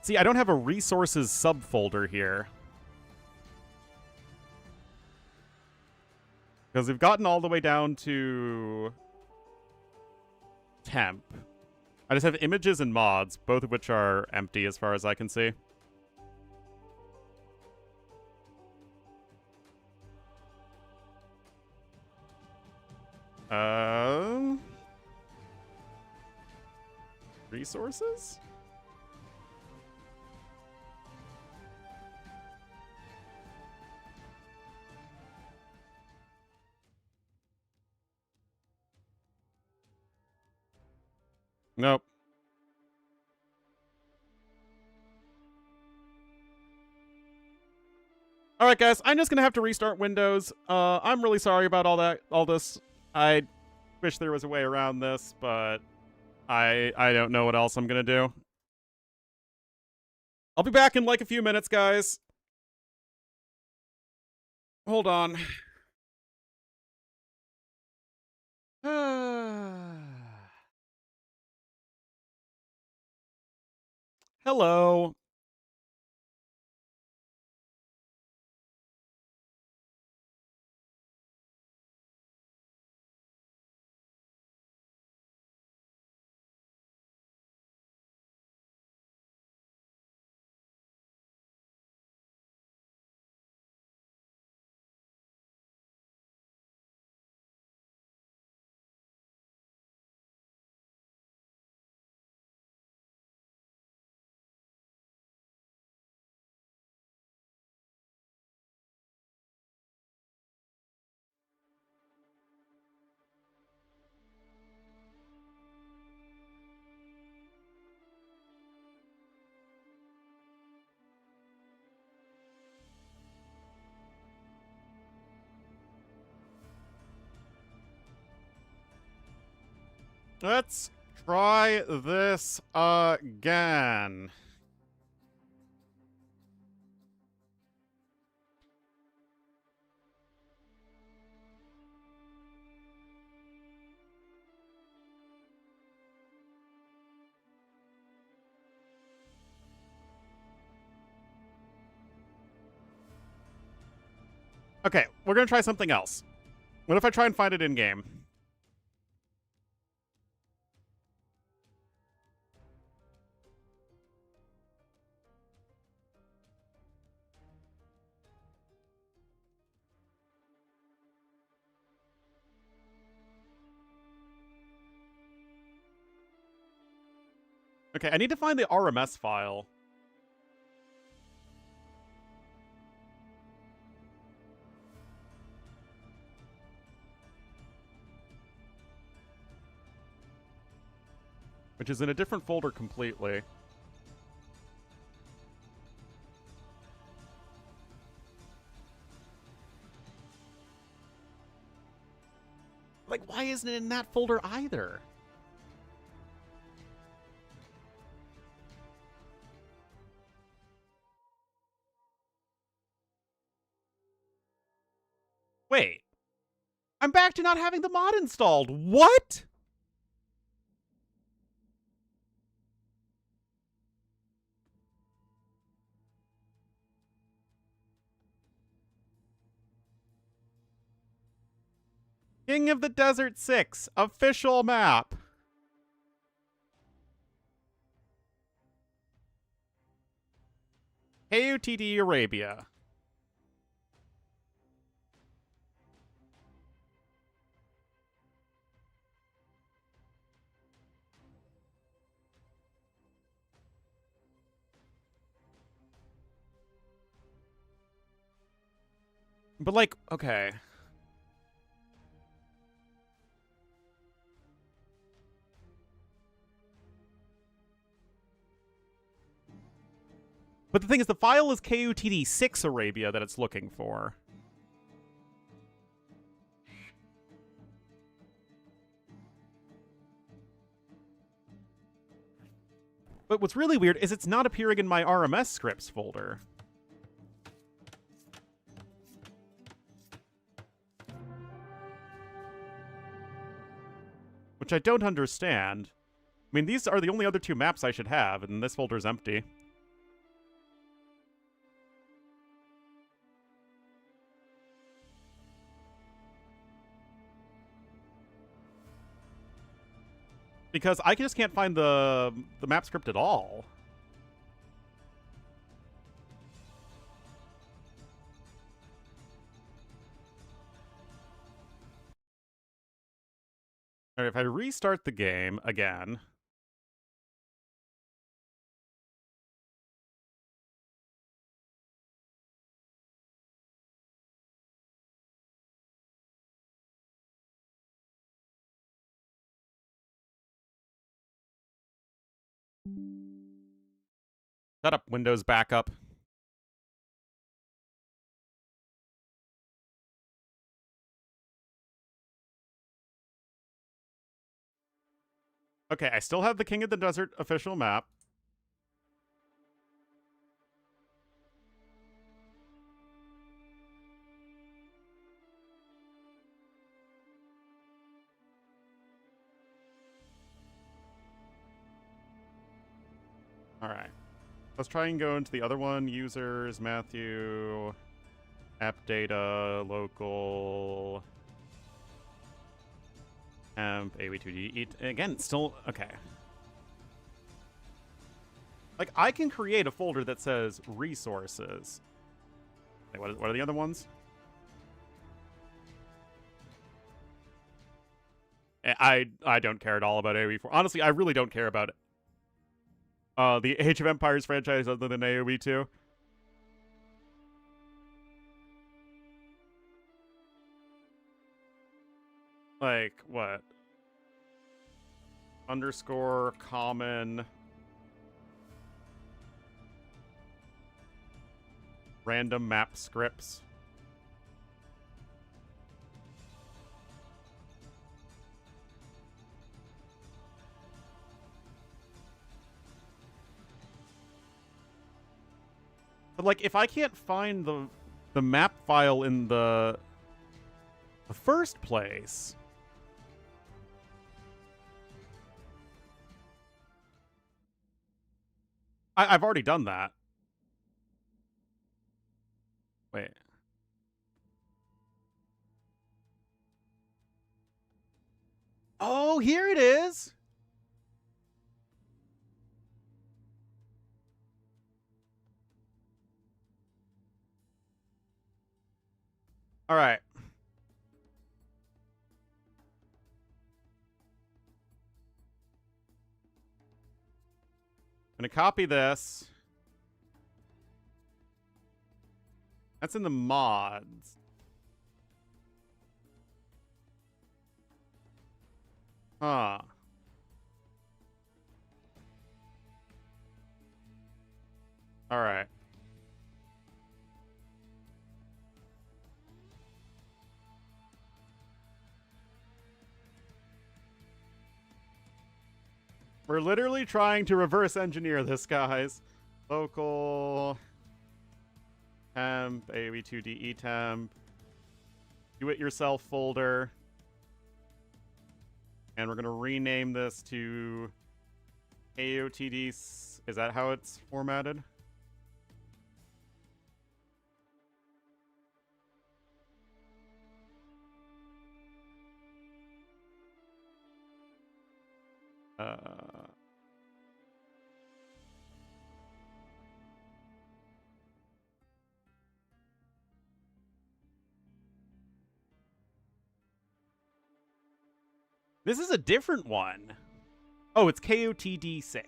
A: See, I don't have a resources subfolder here. Because we've gotten all the way down to temp. I just have images and mods, both of which are empty as far as I can see. Resources? Nope. All right, guys, I'm just gonna have to restart Windows. I'm really sorry about all this. I wish there was a way around this, but I don't know what else I'm gonna do. I'll be back in like a few minutes, guys. Hold on. Hello. Let's try this again. Okay, we're gonna try something else. What if I try and find it in-game? Okay, I need to find the RMS file. Which is in a different folder completely. Like, why isn't it in that folder either? Wait. I'm back to not having the mod installed. What? King of the Desert 6, official map. KUTD Arabia. But, like, okay. But the thing is, the file is KUTD 6 Arabia that it's looking for. But what's really weird is it's not appearing in my RMS scripts folder. Which I don't understand. I mean, these are the only other two maps I should have, and this folder's empty. Because I just can't find the map script at all. All right, if I restart the game again. Set up Windows backup. Okay, I still have the King of the Desert official map. All right. Let's try and go into the other one. Users, Matthew, app data, local, amp, AV2D. Again, still, okay. Like, I can create a folder that says resources. Wait, what are the other ones? I don't care at all about AoE4. Honestly, I really don't care about it. The Age of Empires franchise other than AoE2. Like, what? Underscore common random map scripts. But like, if I can't find the map file in the first place, I've already done that. Wait. Oh, here it is. All right. I'm gonna copy this. That's in the mods. Huh. All right. We're literally trying to reverse engineer this, guys. Local temp, AOE2DE temp, do it yourself folder. And we're going to rename this to AOTD. Is that how it's formatted? This is a different one. Oh, it's KOTD6.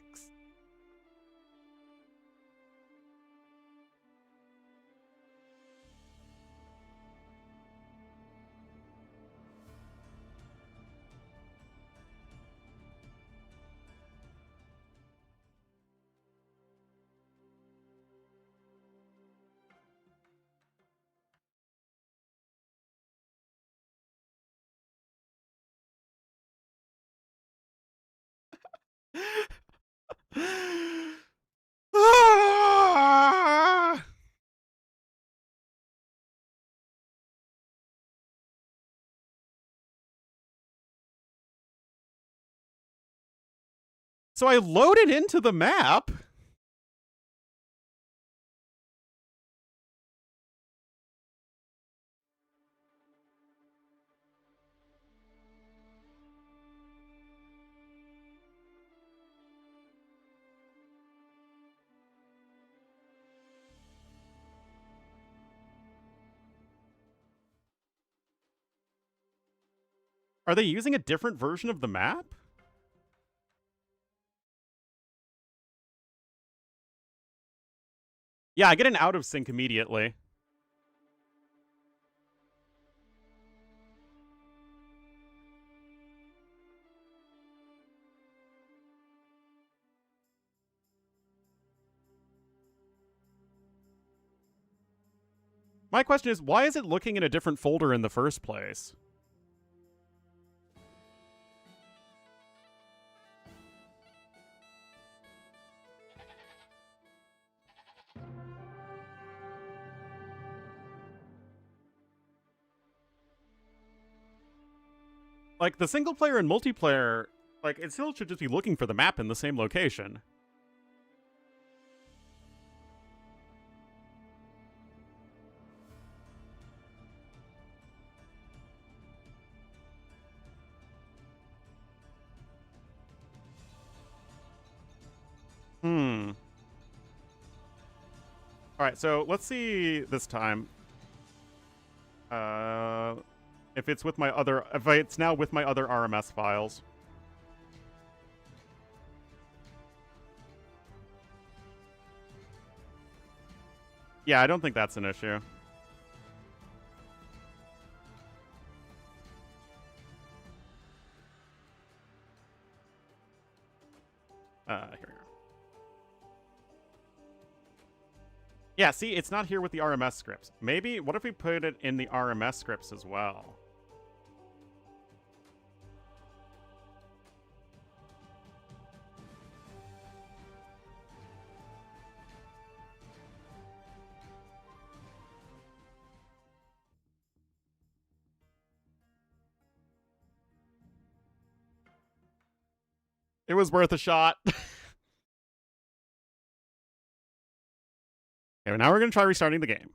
A: So I loaded into the map. Are they using a different version of the map? Yeah, I get an out of sync immediately. My question is, why is it looking in a different folder in the first place? Like, the single player and multiplayer, like, it still should just be looking for the map in the same location. Alright, so let's see this time. If it's with my other... If it's now with my other RMS files. Yeah, I don't think that's an issue. Here we go. Yeah, see, it's not here with the RMS scripts. Maybe, what if we put it in the RMS scripts as well? It was worth a shot. Okay, now we're going to try restarting the game.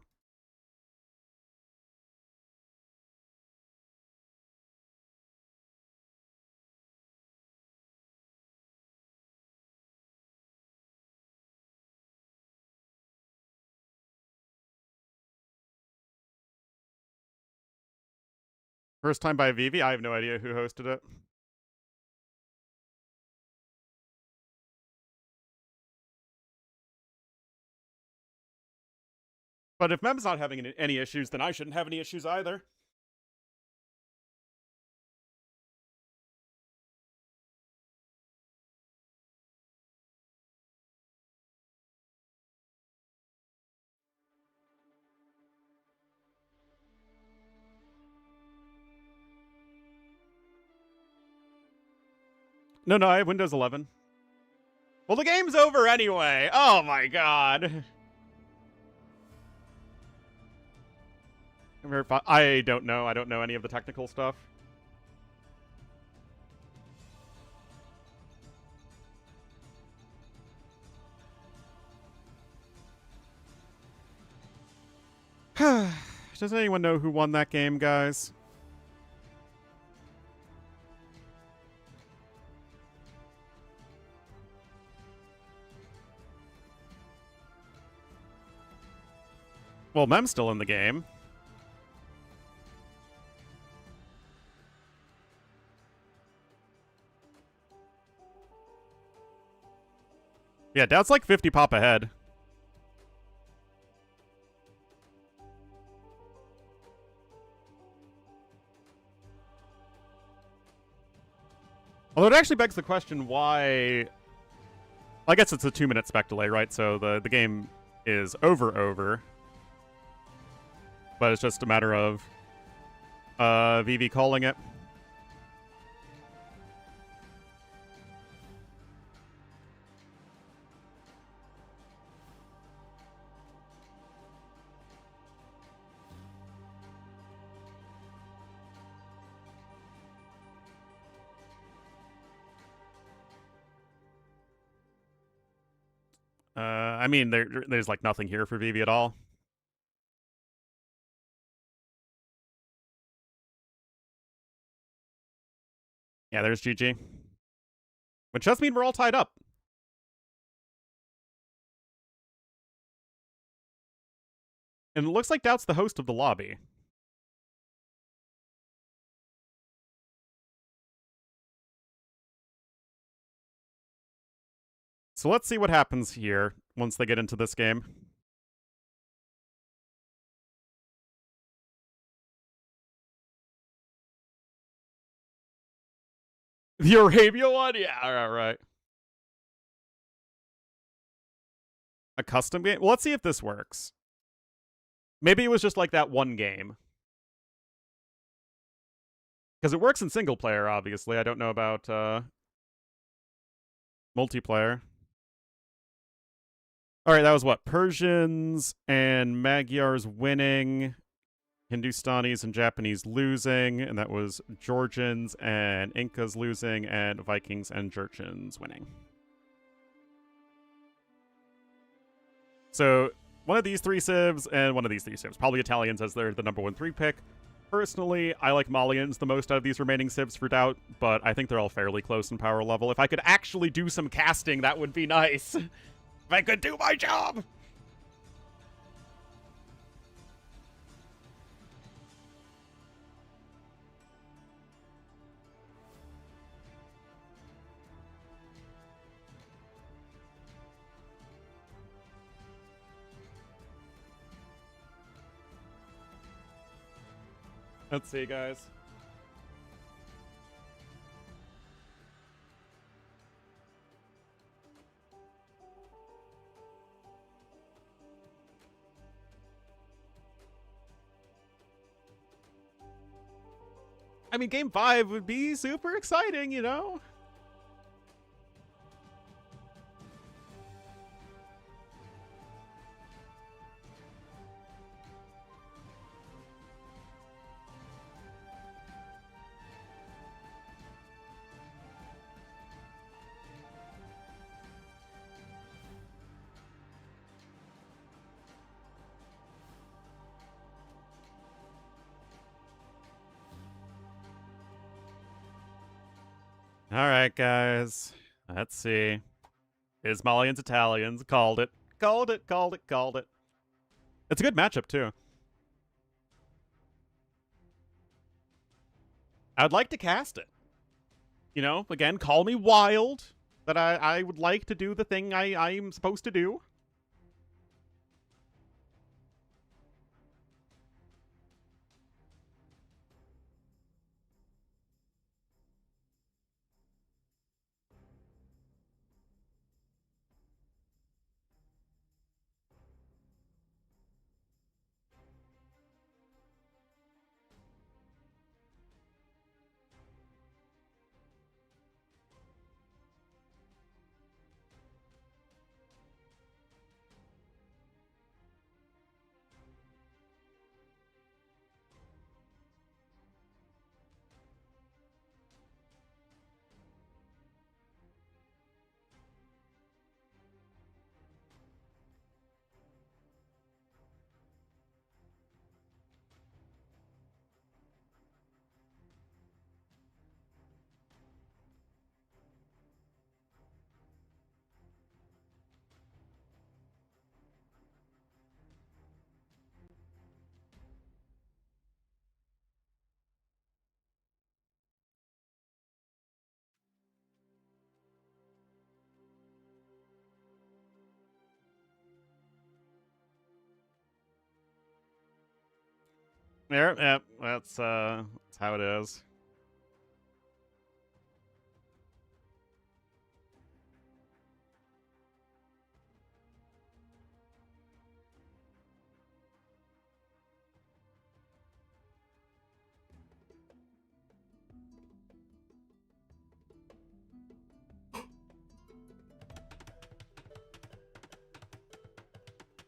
A: First time by Vivi? I have no idea who hosted it. But if Mem's not having any issues, then I shouldn't have any issues either. No, I have Windows 11. Well, the game's over anyway. Oh my god. I don't know. I don't know any of the technical stuff. Does anyone know who won that game, guys? Well, Mem's still in the game. Yeah, Doubt's like 50 pop ahead. Although it actually begs the question why... I guess it's a 2-minute spec delay, right? So the game is over. But it's just a matter of Vivi calling it. I mean, there's like nothing here for Vivi at all. Yeah, there's GG. Which does mean we're all tied up. And it looks like Doubt's the host of the lobby. So let's see what happens here once they get into this game. The Arabia one? Yeah, alright. A custom game? Well, let's see if this works. Maybe it was just like that one game. Because it works in single player, obviously. I don't know about multiplayer. Alright, that was what? Persians and Magyars winning. Hindustanis and Japanese losing. And that was Georgians and Incas losing. And Vikings and Jurchens winning. So, one of these 3 civs and one of these 3 civs. Probably Italians as they're the number 1-3 pick. Personally, I like Malians the most out of these remaining civs for Doubt, but I think they're all fairly close in power level. If I could actually do some casting, that would be nice. If I could do my job! Let's see, guys. I mean, Game 5 would be super exciting, you know? Alright, guys. Let's see. Ismalians, Italians. Called it. Called it. It's a good matchup, too. I'd like to cast it. You know, again, call me wild, but I would like to do the thing I'm supposed to do. There, yeah, that's how it is.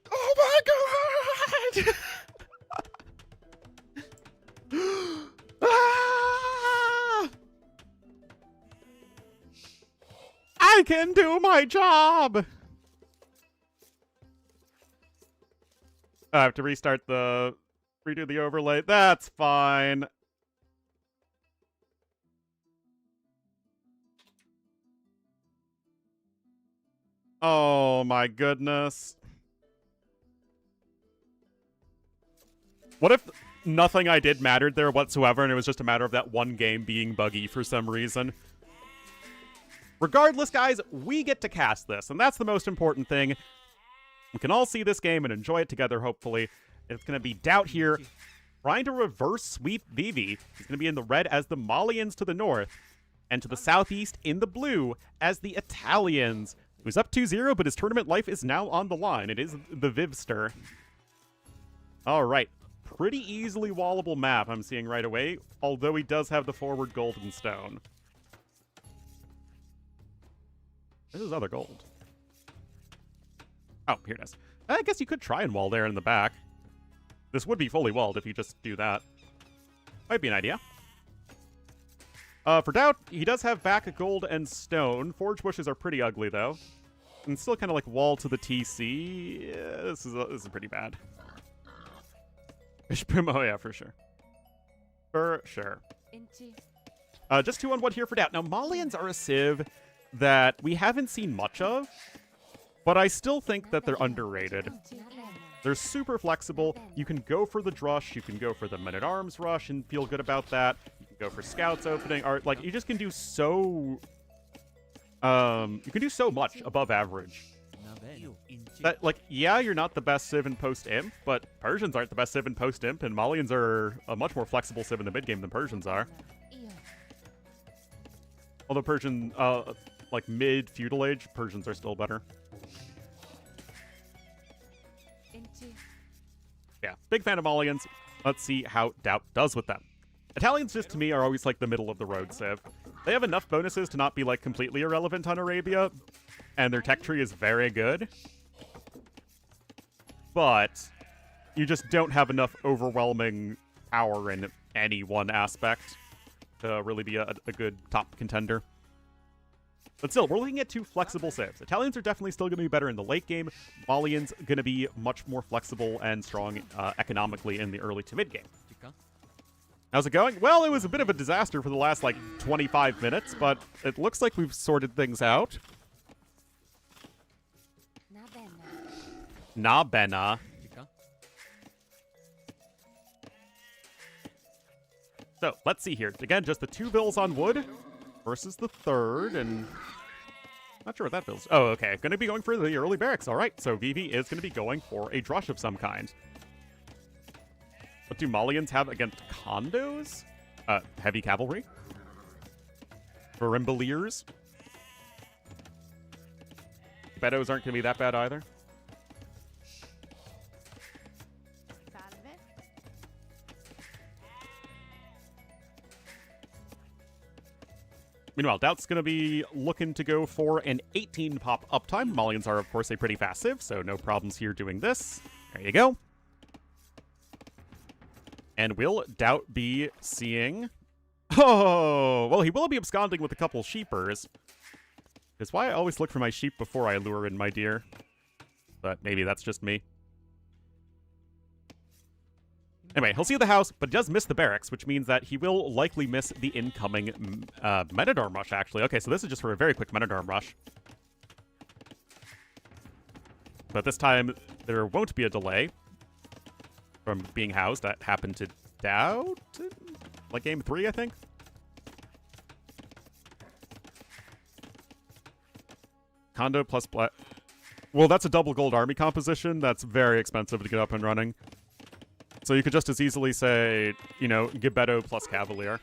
A: Oh my god! Ah! I can do my job! I have to redo the overlay. That's fine. Oh my goodness. What if nothing I did mattered there whatsoever and it was just a matter of that one game being buggy for some reason? Regardless, guys, we get to cast this, and that's the most important thing. We can all see this game and enjoy it together, hopefully. It's going to be Doubt here, trying to reverse sweep Vivi. He's going to be in the red as the Malians to the north, and to the southeast in the blue as the Italians. He was up 2-0, but his tournament life is now on the line. It is the Vivster. All right. Pretty easily wallable map I'm seeing right away, although he does have the forward golden stone. This is other gold. Oh, here it is. I guess you could try and wall there in the back. This would be fully walled if you just do that. Might be an idea. For Doubt, he does have back gold and stone. Forge bushes are pretty ugly, though. And still kind of like wall to the TC. Yeah, this is pretty bad. Oh, yeah, for sure. For sure. Just 2-on-1 here for Doubt. Now, Malians are a civ that we haven't seen much of, but I still think that they're underrated. They're super flexible. You can go for the drush, you can go for the men-at-arms rush and feel good about that. You can go for scouts opening, or like you just can do so much above average. That, like, yeah, you're not the best civ in post-imp, but Persians aren't the best civ in post-imp, and Malians are a much more flexible civ in the mid-game than Persians are. Although Persian, like, mid-feudal age, Persians are still better. Yeah, big fan of Malians. Let's see how Doubt does with them. Italians, just to me, are always, like, the middle-of-the-road civ. They have enough bonuses to not be, like, completely irrelevant on Arabia, and their tech tree is very good. But you just don't have enough overwhelming power in any one aspect to really be a good top contender. But still, we're looking at two flexible civs. Italians are definitely still going to be better in the late game. Malians going to be much more flexible and strong economically in the early to mid game. How's it going? Well, it was a bit of a disaster for the last, like, 25 minutes, but it looks like we've sorted things out. Na bena. So, let's see here. Again, just the 2 vills on wood versus the 3rd, and not sure what that feels. Oh, okay. Going to be going for the early barracks. All right, so Vivi is going to be going for a drush of some kind. What do Malians have against condos? Heavy cavalry. Marimbaliers. Betos aren't going to be that bad either. Meanwhile, Doubt's going to be looking to go for an 18 pop uptime. Malians are, of course, a pretty fast civ, so no problems here doing this. There you go. And will Doubt be seeing... Oh! Well, he will be absconding with a couple sheepers. That's why I always look for my sheep before I lure in my deer. But maybe that's just me. Anyway, he'll see the house, but he does miss the barracks, which means that he will likely miss the incoming Metadarm rush, actually. Okay, so this is just for a very quick Metadarm rush. But this time, there won't be a delay from being housed. That happened to Doubt? Like game 3, I think? Condo plus black. Well, that's a double gold army composition. That's very expensive to get up and running. So you could just as easily say, you know, Gibetto plus Cavalier.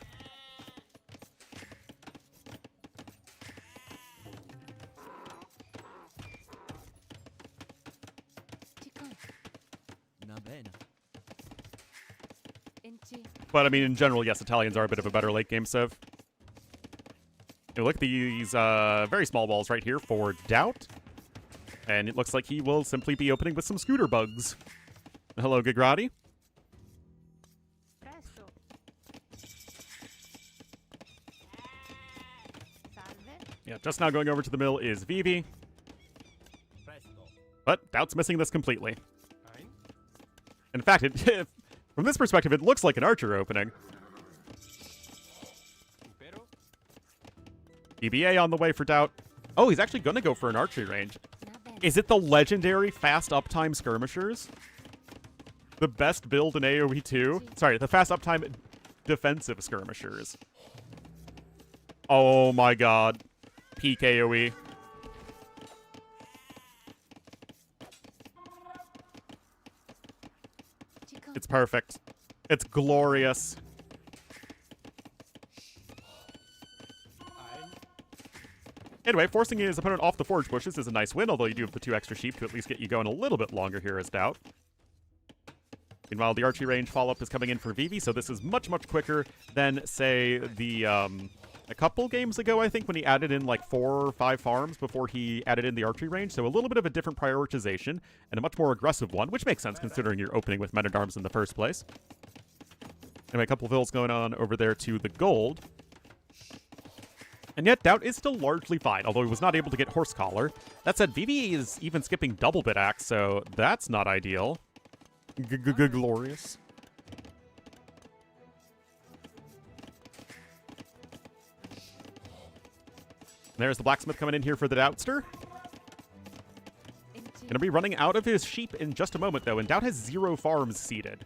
A: But I mean, in general, yes, Italians are a bit of a better late game civ. You look at these very small walls right here for Doubt. And it looks like he will simply be opening with some scooter bugs. Hello, Gigrati. Yeah, just now going over to the mill is Vivi. But Doubt's missing this completely. In fact, from this perspective, it looks like an archer opening. EBA on the way for Doubt. Oh, he's actually going to go for an archery range. Is it the legendary fast uptime skirmishers? The best build in AoE 2? Sorry, the fast uptime defensive skirmishers. Oh my god. Peak AoE. It's perfect. It's glorious. Anyway, forcing his opponent off the forge bushes is a nice win, although you do have the 2 extra sheep to at least get you going a little bit longer here as Doubt. Meanwhile, the archery range follow-up is coming in for Vivi, so this is much, much quicker than, say, the, a couple games ago, I think, when he added in, like, 4 or 5 farms before he added in the archery range. So a little bit of a different prioritization, and a much more aggressive one, which makes sense considering you're opening with Metadarms in the first place. Anyway, a couple of vills going on over there to the gold. And yet, Doubt is still largely fine, although he was not able to get Horse Collar. That said, Vivi is even skipping double bit axe, so that's not ideal. Glorious. There's the blacksmith coming in here for the Doubtster. Gonna be running out of his sheep in just a moment, though, and Doubt has 0 farms seeded.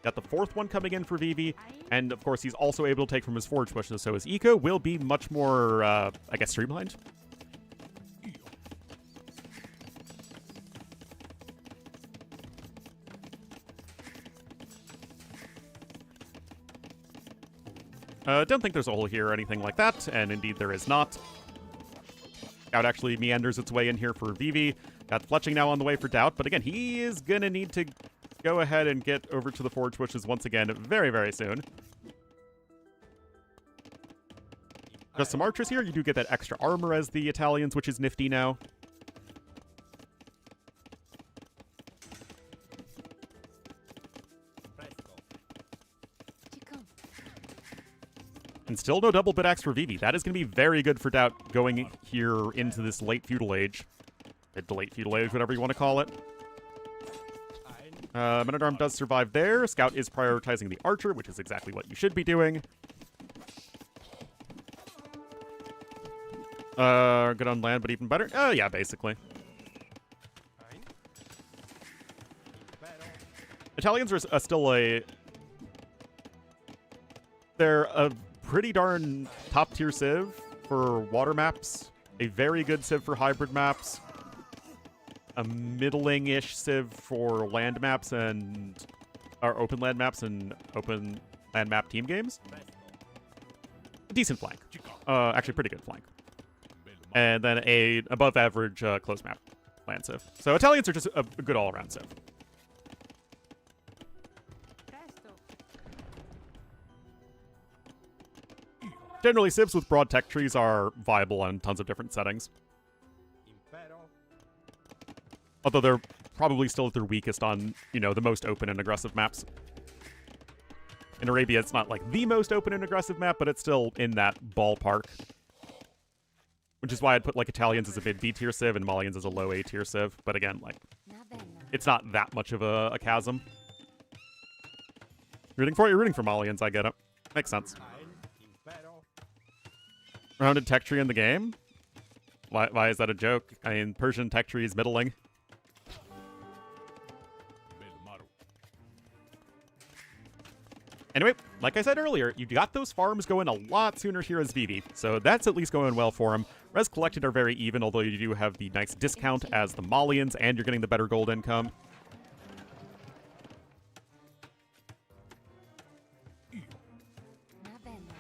A: Got the 4th one coming in for Vivi, and of course he's also able to take from his forge bushes, so his eco will be much more, I guess, streamlined. Don't think there's a hole here or anything like that, and indeed there is not. Doubt actually meanders its way in here for Vivi. Got Fletching now on the way for Doubt, but again, he is gonna need to go ahead and get over to the forge bushes once again very, very soon. Just some archers here. You do get that extra armor as the Italians, which is nifty now. And still no double bit axe for Vivi. That is going to be very good for Doubt going here into this late feudal age. Mid to late feudal age, whatever you want to call it. Metadarm does survive there. Scout is prioritizing the archer, which is exactly what you should be doing. Good on land, but even better. Oh, yeah, basically. Italians are still a They're a pretty darn top-tier civ for water maps, a very good civ for hybrid maps, a middling-ish civ for land maps or open land maps and open land map team games. Decent flank. Actually, pretty good flank. And then a above-average close map land civ. So Italians are just a good all-around civ. Generally, civs with broad tech trees are viable on tons of different settings. Although they're probably still at their weakest on, the most open and aggressive maps. In Arabia, it's not like the most open and aggressive map, but it's still in that ballpark. Which is why I'd put like Italians as a mid B tier civ and Malians as a low A tier civ. But again, like, it's not that much of a chasm. You're rooting for Malians, I get it. Makes sense. Rounded tech tree in the game? Why is that a joke? I mean, Persian tech tree is middling. Anyway, like I said earlier, you got those farms going a lot sooner here as Vivi, so that's at least going well for him. Res collected are very even, although you do have the nice discount as the Malians, and you're getting the better gold income.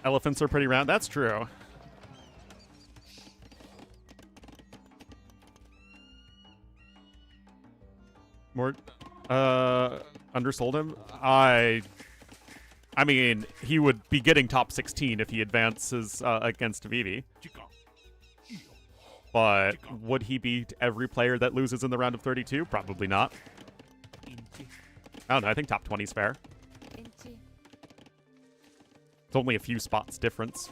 A: Elephants are pretty round. That's true. More, undersold him? I mean, he would be getting top 16 if he advances against Vivi. But would he beat every player that loses in the round of 32? Probably not. I don't know, I think top 20 is fair. It's only a few spots difference.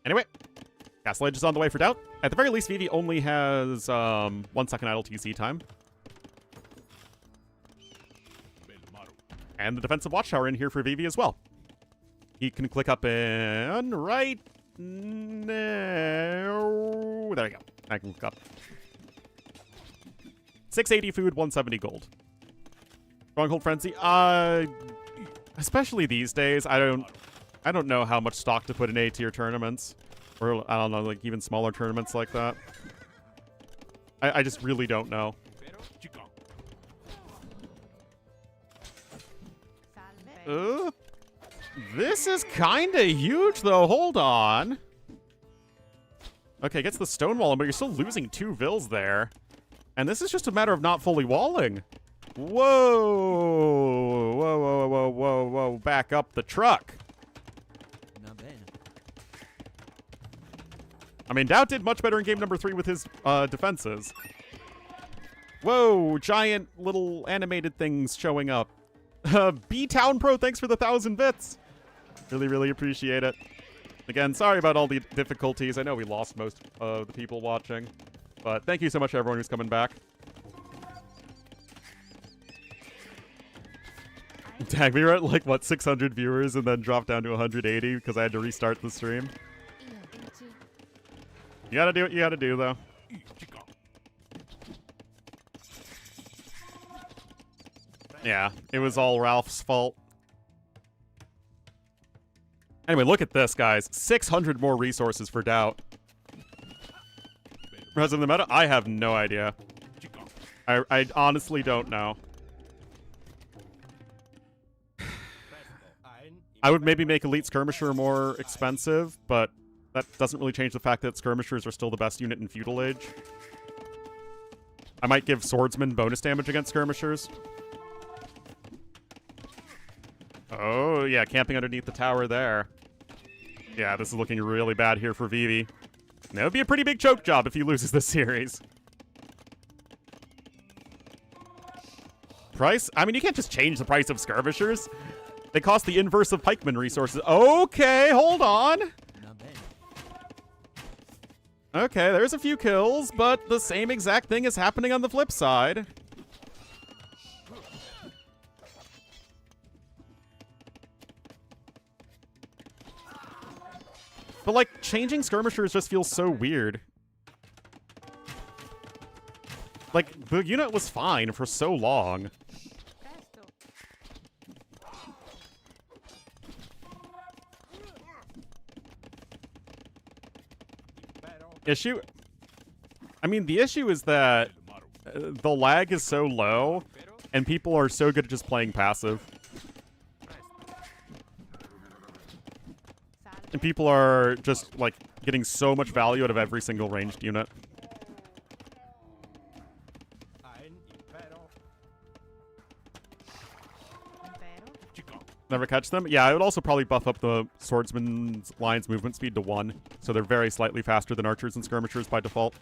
A: Anyway, Castle Edge is on the way for Doubt. At the very least, Vivi only has 1 second idle TC time. And the defensive watchtower in here for Vivi as well. He can click up in right now. There we go. I can click up. 680 food, 170 gold. Stronghold Frenzy. Especially these days, I don't know how much stock to put in A-tier tournaments. Or, I don't know, like even smaller tournaments like that. I just really don't know. This is kind of huge, though. Hold on. Okay, gets the stone wall, but you're still losing 2 vills there. And this is just a matter of not fully walling. Whoa. Whoa, whoa, whoa, whoa, whoa. Back up the truck. I mean, Doubt did much better in game number 3 with his defenses. Whoa, giant little animated things showing up. B-Town Pro, thanks for the 1,000 bits. Really, really appreciate it. Again, sorry about all the difficulties. I know we lost most of the people watching. But thank you so much to everyone who's coming back. Dang, we were at like, what, 600 viewers and then dropped down to 180 because I had to restart the stream. You gotta do what you gotta do, though. Yeah, it was all Ralph's fault. Anyway, look at this, guys. 600 more resources for Doubt. Rest of the meta? I have no idea. I honestly don't know. I would maybe make Elite Skirmisher more expensive, but that doesn't really change the fact that Skirmishers are still the best unit in Feudal Age. I might give Swordsman bonus damage against Skirmishers. Oh, yeah, camping underneath the tower there. Yeah, this is looking really bad here for Vivi. That would be a pretty big choke job if he loses this series. Price? I mean, you can't just change the price of Skirmishers. They cost the inverse of pikeman resources. Okay, hold on. Okay, there's a few kills, but the same exact thing is happening on the flip side. But, like, changing Skirmishers just feels so weird. Like, the unit was fine for so long. Issue? I mean, the issue is that the lag is so low, and people are so good at just playing passive. And people are just, like, getting so much value out of every single ranged unit. Never catch them? Yeah, I would also probably buff up the swordsman's line's movement speed to 1, so they're very slightly faster than archers and skirmishers by default.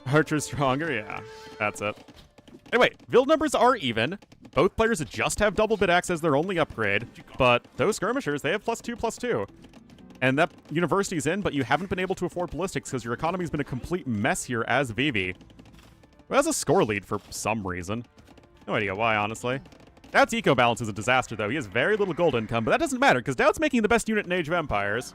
A: Archer's stronger? Yeah, that's it. Anyway, build numbers are even. Both players just have double bit axe as their only upgrade, but those skirmishers, they have +2/+2. And that university's in, but you haven't been able to afford ballistics because your economy's been a complete mess here as Vivi. Who has a score lead for some reason. No idea why, honestly. Doubt's eco balance is a disaster, though. He has very little gold income, but that doesn't matter, because Doubt's making the best unit in Age of Empires.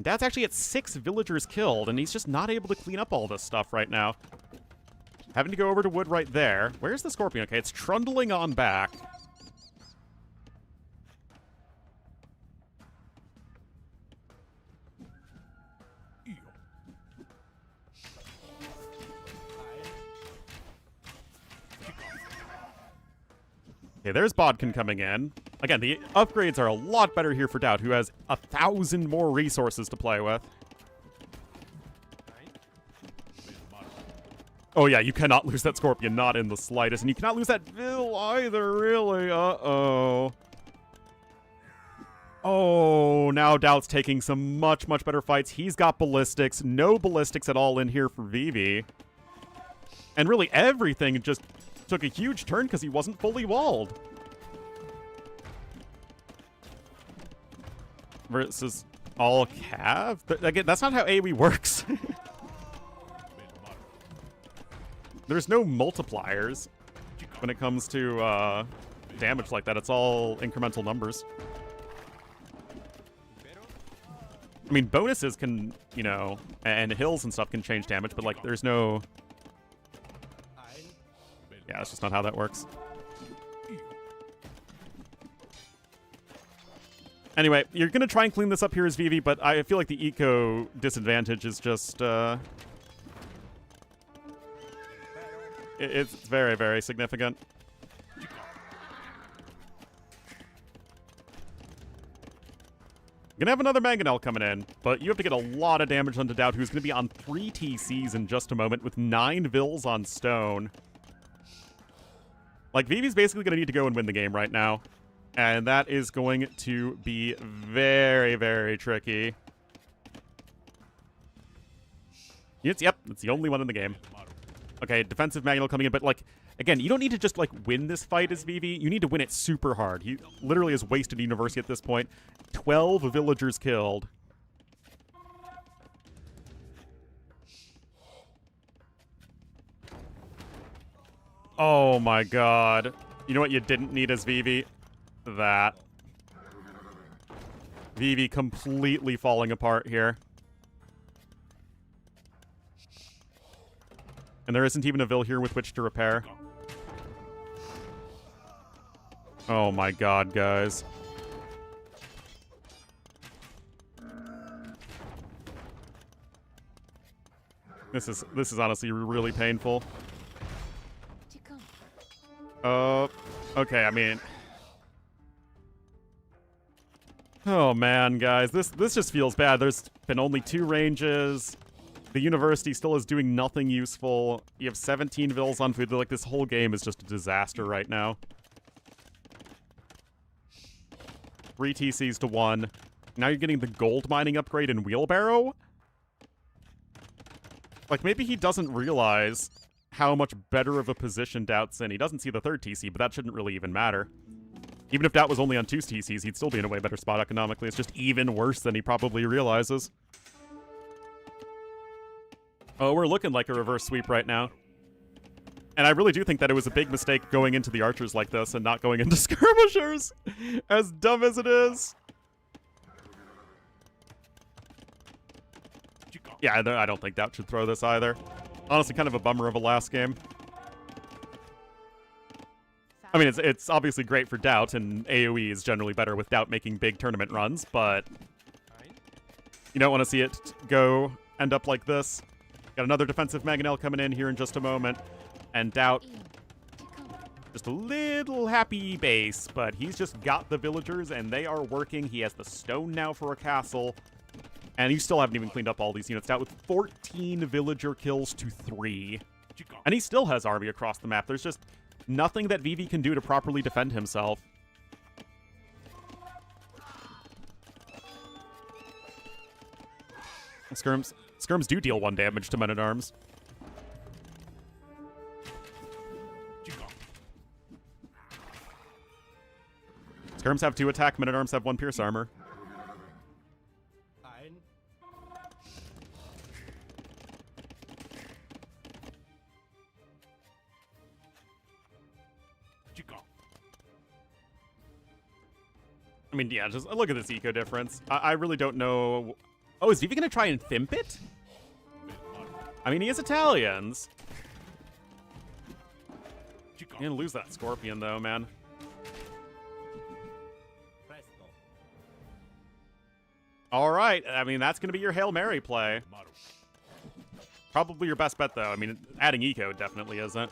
A: Doubt's actually at 6 villagers killed, and he's just not able to clean up all this stuff right now. Having to go over to wood right there. Where's the scorpion? Okay, it's trundling on back. Okay, there's Bodkin coming in. Again, the upgrades are a lot better here for Doubt, who has 1,000 more resources to play with. Oh yeah, you cannot lose that Scorpion, not in the slightest. And you cannot lose that Vil either, really. Uh-oh. Oh, now Doubt's taking some much, much better fights. He's got ballistics. No ballistics at all in here for Vivi. And really everything just took a huge turn because he wasn't fully walled. Versus all cav? Again, that's not how AoE works. There's no multipliers when it comes to damage like that. It's all incremental numbers. I mean, bonuses can, you know, and hills and stuff can change damage, but, like, there's no... Yeah, that's just not how that works. Anyway, you're going to try and clean this up here as Vivi, but I feel like the eco disadvantage is just... It's very, very significant. Gonna have another Mangonel coming in, but you have to get a lot of damage onto Doubt, who's gonna be on 3 TCs in just a moment with 9 Vils on stone. Like, Vivi's basically gonna need to go and win the game right now. And that is going to be very, very tricky. Yep, it's the only one in the game. Okay, defensive Mangonel coming in, but, like, again, you don't need to just, like, win this fight as Vivi. You need to win it super hard. He literally has wasted University at this point. 12 villagers killed. Oh my god. You know what you didn't need as Vivi? That. Vivi completely falling apart here. And there isn't even a Vil here with which to repair. Oh my god, guys. This is honestly really painful. Okay, I mean... Oh man, guys, this just feels bad. There's been only 2 ranges. The university still is doing nothing useful. You have 17 Vils on food. Like, this whole game is just a disaster right now. 3 TCs to 1. Now you're getting the gold mining upgrade in Wheelbarrow? Like, maybe he doesn't realize how much better of a position Doubt's in. He doesn't see the 3rd TC, but that shouldn't really even matter. Even if Doubt was only on 2 TCs, he'd still be in a way better spot economically. It's just even worse than he probably realizes. Oh, we're looking like a reverse sweep right now. And I really do think that it was a big mistake going into the archers like this and not going into skirmishers. As dumb as it is. Yeah, I don't think Doubt should throw this either. Honestly, kind of a bummer of a last game. I mean, it's obviously great for Doubt, and AoE is generally better with Doubt making big tournament runs, but you don't want to see it end up like this. Got another defensive Mangonel coming in here in just a moment, and Doubt just a little happy base, but he's just got the villagers, and they are working. He has the stone now for a castle, and you still haven't even cleaned up all these units. Doubt with 14 villager kills to 3, and he still has army across the map. There's just nothing that Vivi can do to properly defend himself. Skirms do deal 1 damage to men-at-arms. Skirms have 2 attack, men-at-arms have 1 pierce armor. I mean, yeah, just look at this eco difference. I really don't know. Oh, is Vivi going to try and thimp it? I mean, he is Italians. You're going to lose that Scorpion, though, man. All right. I mean, that's going to be your Hail Mary play. Probably your best bet, though. I mean, adding eco definitely isn't.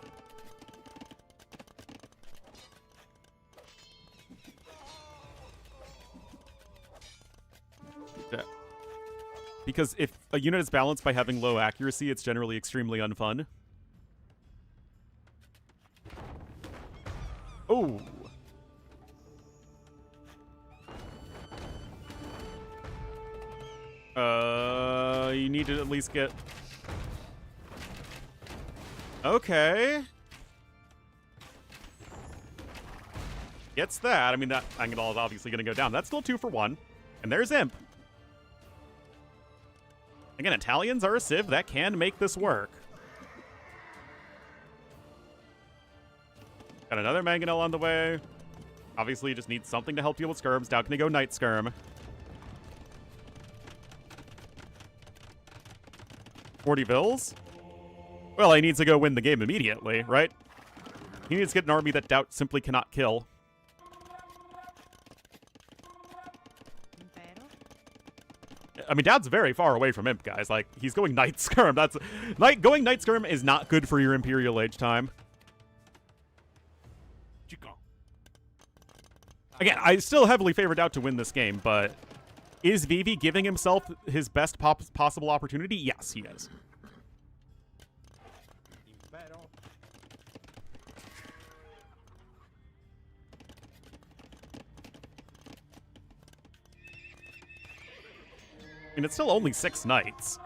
A: Because if a unit is balanced by having low accuracy, it's generally extremely unfun. Oh. You need to at least get... Okay. Gets that. I mean, that angle is obviously going to go down. That's still 2 for 1. And there's Imp. Again, Italians are a civ that can make this work. Got another Mangonel on the way. Obviously, you just need something to help deal with skirms. Now can they go Night Skirm? 40 Vills? Well, he needs to go win the game immediately, right? He needs to get an army that Doubt simply cannot kill. I mean, Doubt's very far away from Imp, guys. Like, he's going Night Skirm. Going Night Skirm is not good for your Imperial Age time. Again, I still heavily favor Doubt to win this game, but is Vivi giving himself his best possible opportunity? Yes, he is. I mean, it's still only 6 knights.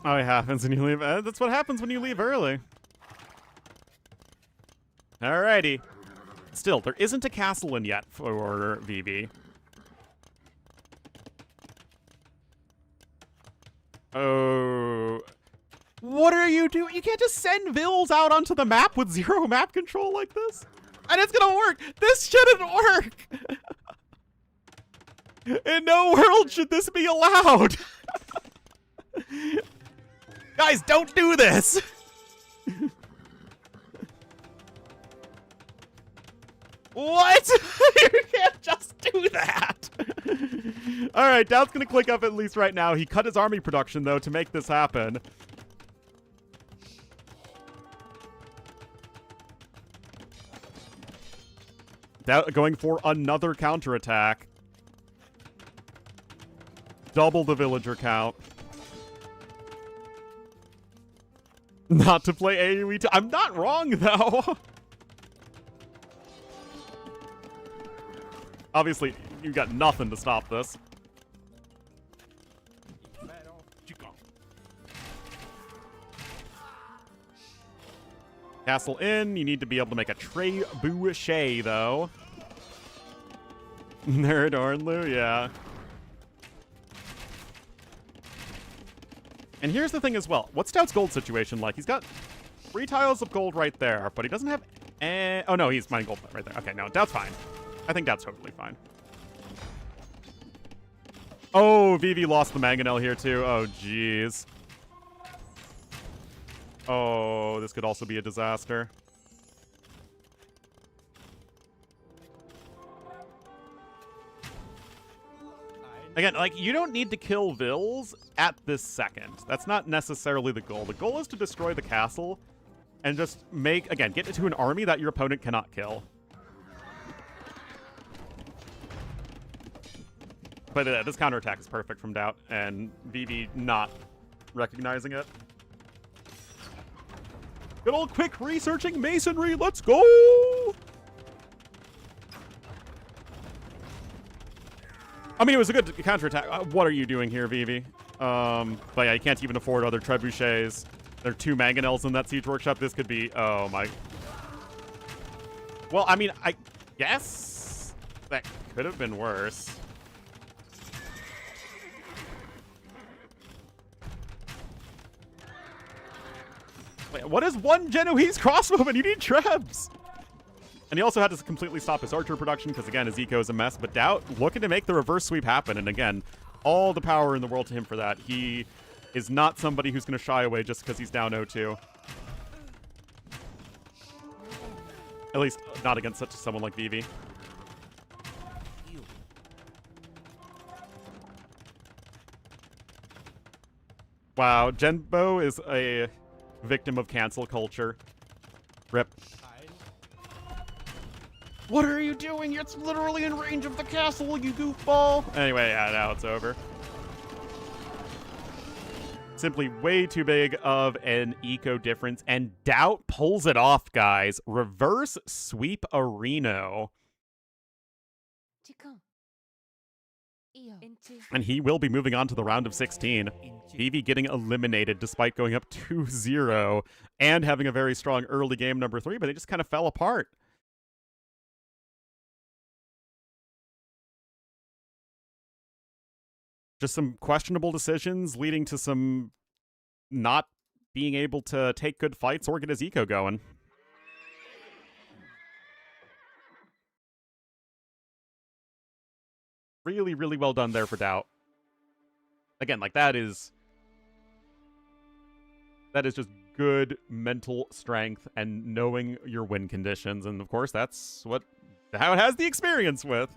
A: Oh, it happens when you leave. That's what happens when you leave early. Alrighty. Still, there isn't a castle in yet for Vivi. Oh. What are you doing? You can't just send Vills out onto the map with 0 map control like this. And it's gonna work. This shouldn't work. In no world should this be allowed. Guys, don't do this. What? You can't just do that. All right, Doubt's going to click up at least right now. He cut his army production, though, to make this happen. Doubt going for another counterattack. Double the villager count. Not to play AoE. I'm not wrong, though. Obviously, you got nothing to stop this. Castle in. You need to be able to make a trebuchet, though. Nerd Ornlu, yeah. And here's the thing as well. What's Stout's gold situation like? He's got 3 tiles of gold right there, but he doesn't have... oh, no, he's mining gold right there. Okay, no, Doubt's fine. I think Doubt's totally fine. Oh, Vivi lost the Mangonel here, too. Oh, jeez. Oh, this could also be a disaster. Again, like, you don't need to kill Vils at this second. That's not necessarily the goal. The goal is to destroy the castle and just make, again, get it to an army that your opponent cannot kill. But this counterattack is perfect from Doubt, and Vivi not recognizing it. Good old quick researching masonry, let's go! I mean, it was a good counterattack. What are you doing here, Vivi? But yeah, you can't even afford other trebuchets. There are 2 Mangonels in that Siege Workshop. This could be, oh my. Well, I mean, I guess that could have been worse. Wait, what is 1 Genoese crossbowman? You need trebs! And he also had to completely stop his archer production because, again, his eco is a mess. But Doubt looking to make the reverse sweep happen. And, again, all the power in the world to him for that. He is not somebody who's going to shy away just because he's down 0-2. At least not against such someone like Vivi. Wow, Genbo is a victim of cancel culture. Rip. What are you doing? It's literally in range of the castle, you goofball! Anyway, yeah, now it's over. Simply way too big of an eco difference, and Doubt pulls it off, guys. Reverse sweep Areno. And he will be moving on to the round of 16. Vivi getting eliminated despite going up 2-0 and having a very strong early game number 3, but they just kind of fell apart. Just some questionable decisions leading to some not being able to take good fights or get his eco going. Really, really well done there for Doubt. Again, like that is just good mental strength and knowing your win conditions. And of course, that's how it has the experience with.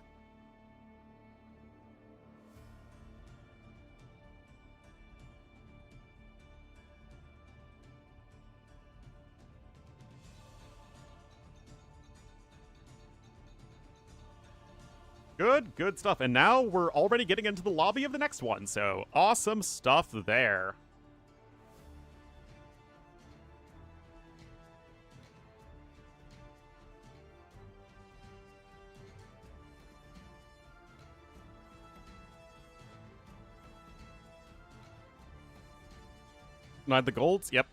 A: Good stuff. And now we're already getting into the lobby of the next one, so awesome stuff there. Not the golds? Yep.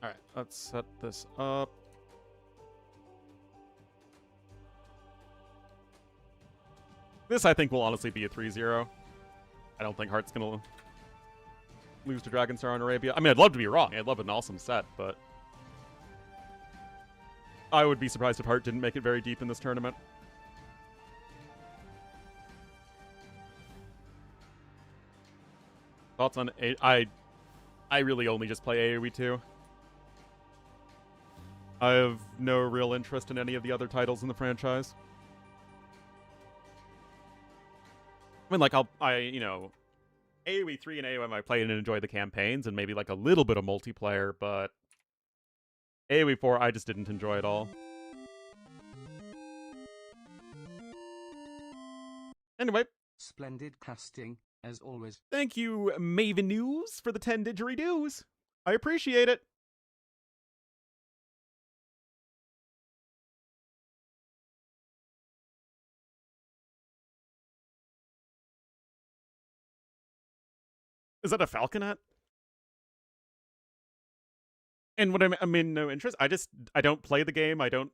A: Alright, let's set this up. This, I think, will honestly be a 3-0. I don't think Heart's going to lose to Dragonstar on Arabia. I mean, I'd love to be wrong. I'd love an awesome set, but I would be surprised if Heart didn't make it very deep in this tournament. Thoughts on I really only just play AoE 2. I have no real interest in any of the other titles in the franchise. I mean, like, you know, AoE 3 and AOM I play and enjoy the campaigns and maybe like a little bit of multiplayer, but AoE 4 I just didn't enjoy at all. Anyway.
B: Splendid casting, as always.
A: Thank you, Maven News, for the 10 didgeridoos. I appreciate it. Is that a Falconet? And what I mean, no interest. I don't play the game. I don't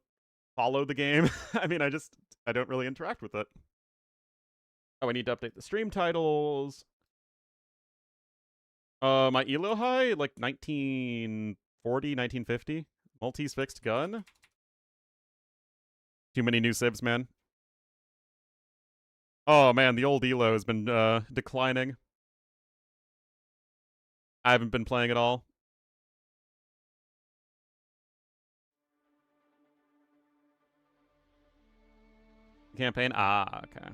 A: follow the game. I mean, I don't really interact with it. Oh, I need to update the stream titles. My elo high, like 1940, 1950. Maltese fixed gun. Too many new civs, man. Oh man, the old elo has been declining. I haven't been playing at all. Campaign? Ah, okay.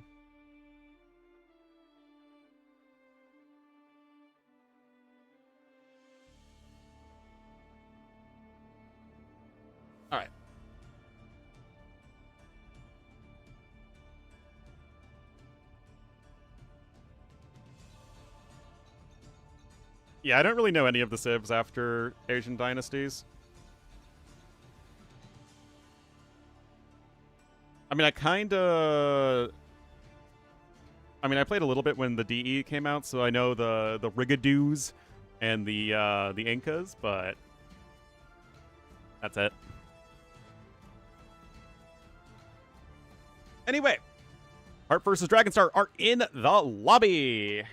A: Alright. Yeah, I don't really know any of the civs after Asian dynasties. I mean, I played a little bit when the DE came out, so I know the Rigadoos and the Incas, but that's it. Anyway, Heart versus Dragonstar are in the lobby.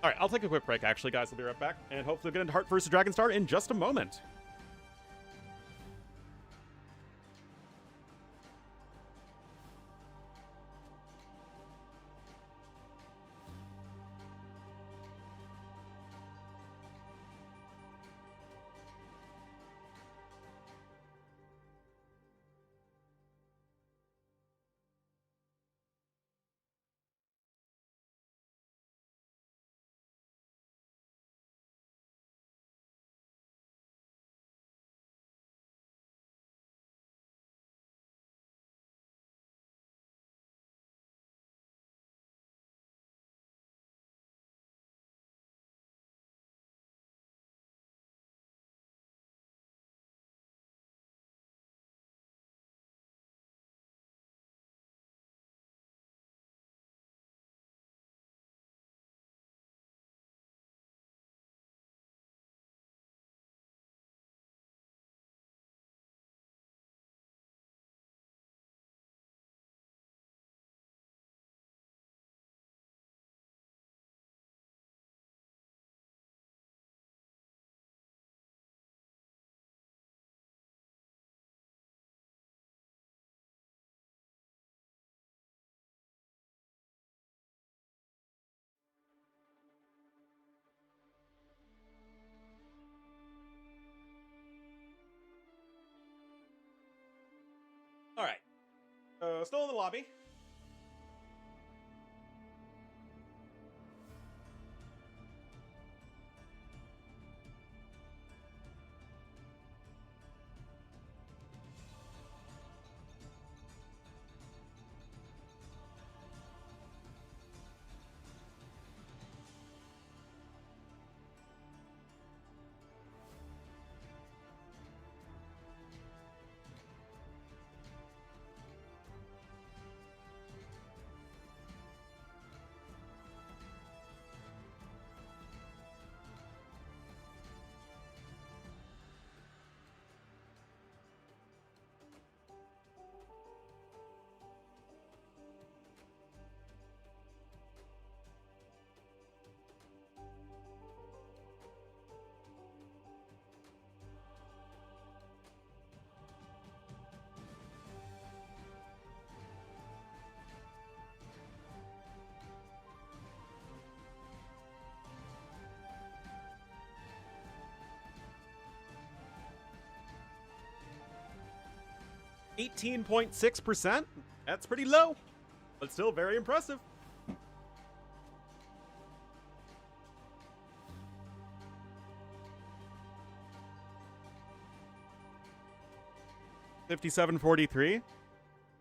A: All right, I'll take a quick break, actually, guys. I'll be right back. And hopefully we'll get into Heart versus Dragonstar in just a moment. All right. Still in the lobby. %18.6%. That's pretty low, but still very impressive. $57.43.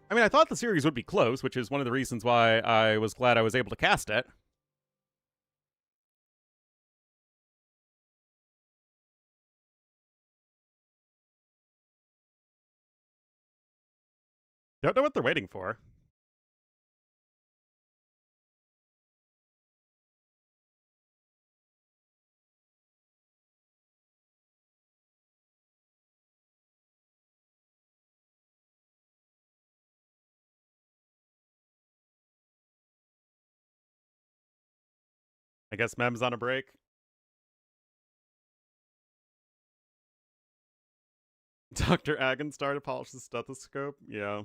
A: I mean, I thought the series would be close, which is one of the reasons why I was glad I was able to cast it. Don't know what they're waiting for. I guess Mem's on a break. Dr. Agenstar to polish the stethoscope? Yeah.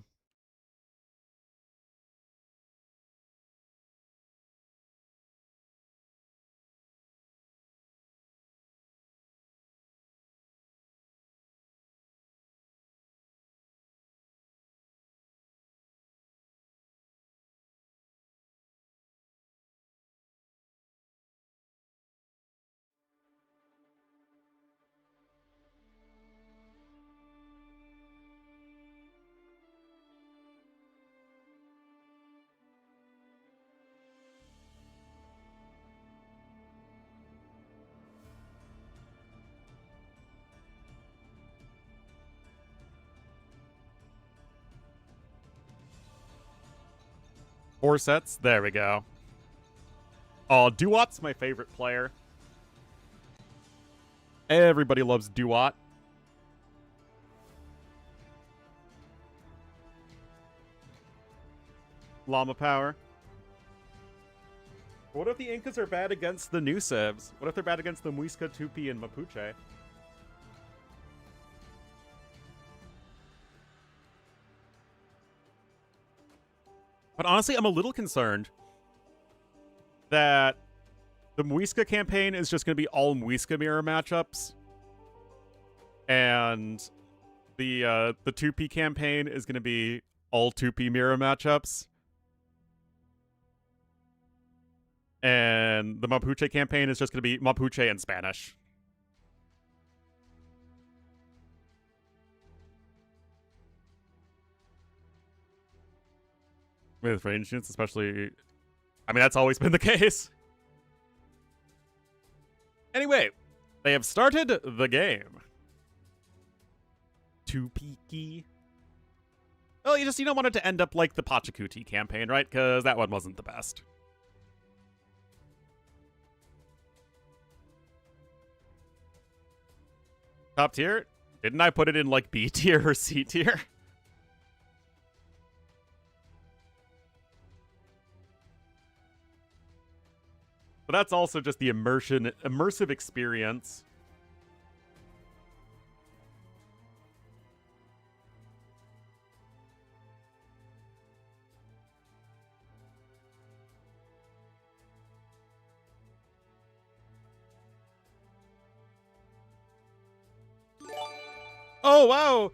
A: Four sets? There we go. Oh, Duat's my favorite player. Everybody loves Duat. Llama power. What if the Incas are bad against the new Civs? What if they're bad against the Muisca, Tupi, and Mapuche? But honestly, I'm a little concerned that the Muisca campaign is just going to be all Muisca mirror matchups, and the Tupi campaign is going to be all Tupi mirror matchups, and the Mapuche campaign is just going to be Mapuche and Spanish. With range units, especially. I mean, that's always been the case. Anyway, they have started the game. Tupiki. Well, you don't want it to end up like the Pachacuti campaign, right? Because that one wasn't the best. Top tier? Didn't I put it in like B tier or C tier? But that's also just the immersive experience. Oh, wow.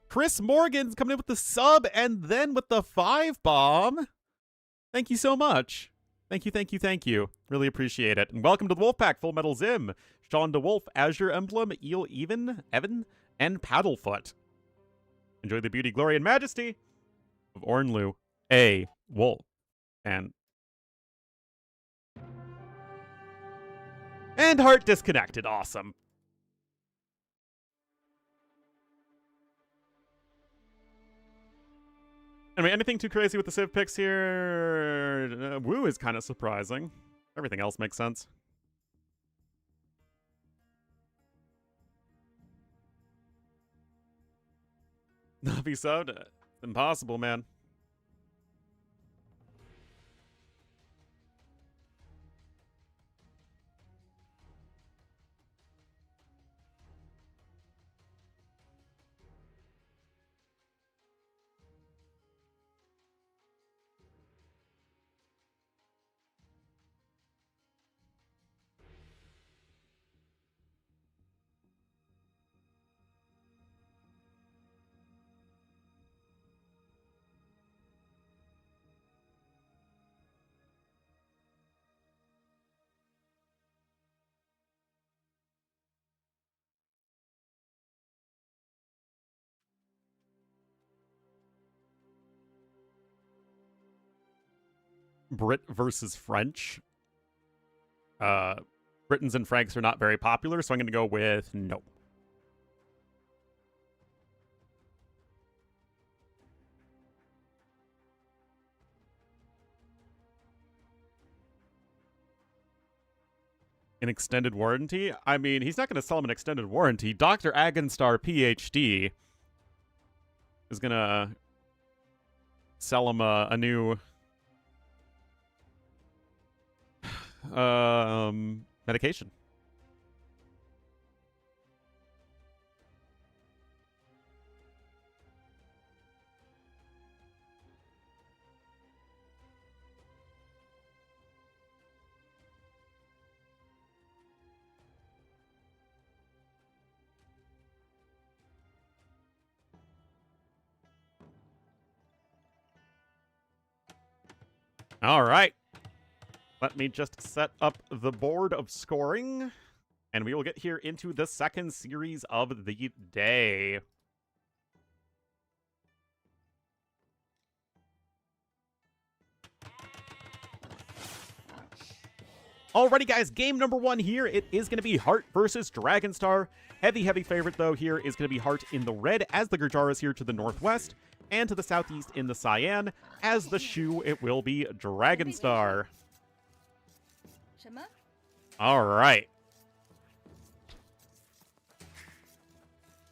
A: Chris Morgan's coming in with the sub and then with the 5 bomb. Thank you so much. Thank you, thank you, thank you. Really appreciate it. And welcome to the Wolfpack, Full Metal Zim, Sean DeWolf, Azure Emblem, Eel Evan, and Paddlefoot. Enjoy the beauty, glory, and majesty of Ornlu, a wolf. And heart disconnected. Awesome. I mean, anything too crazy with the Civ picks here? Woo is kind of surprising. Everything else makes sense. Navi Soda. Impossible, man. Brit versus French. Britons and Franks are not very popular, so I'm going to go with no. An extended warranty? I mean, he's not going to sell him an extended warranty. Dr. Agenstar, PhD, is going to sell him a new medication. All right. Let me just set up the board of scoring, and we will get here into the second series of the day. Alrighty, guys, game number 1 here. It is going to be Heart versus Dragonstar. Heavy favorite, though, here is going to be Heart in the red, as the Gurjar is here to the northwest, and to the southeast in the cyan. As the shoe, it will be Dragonstar. All right.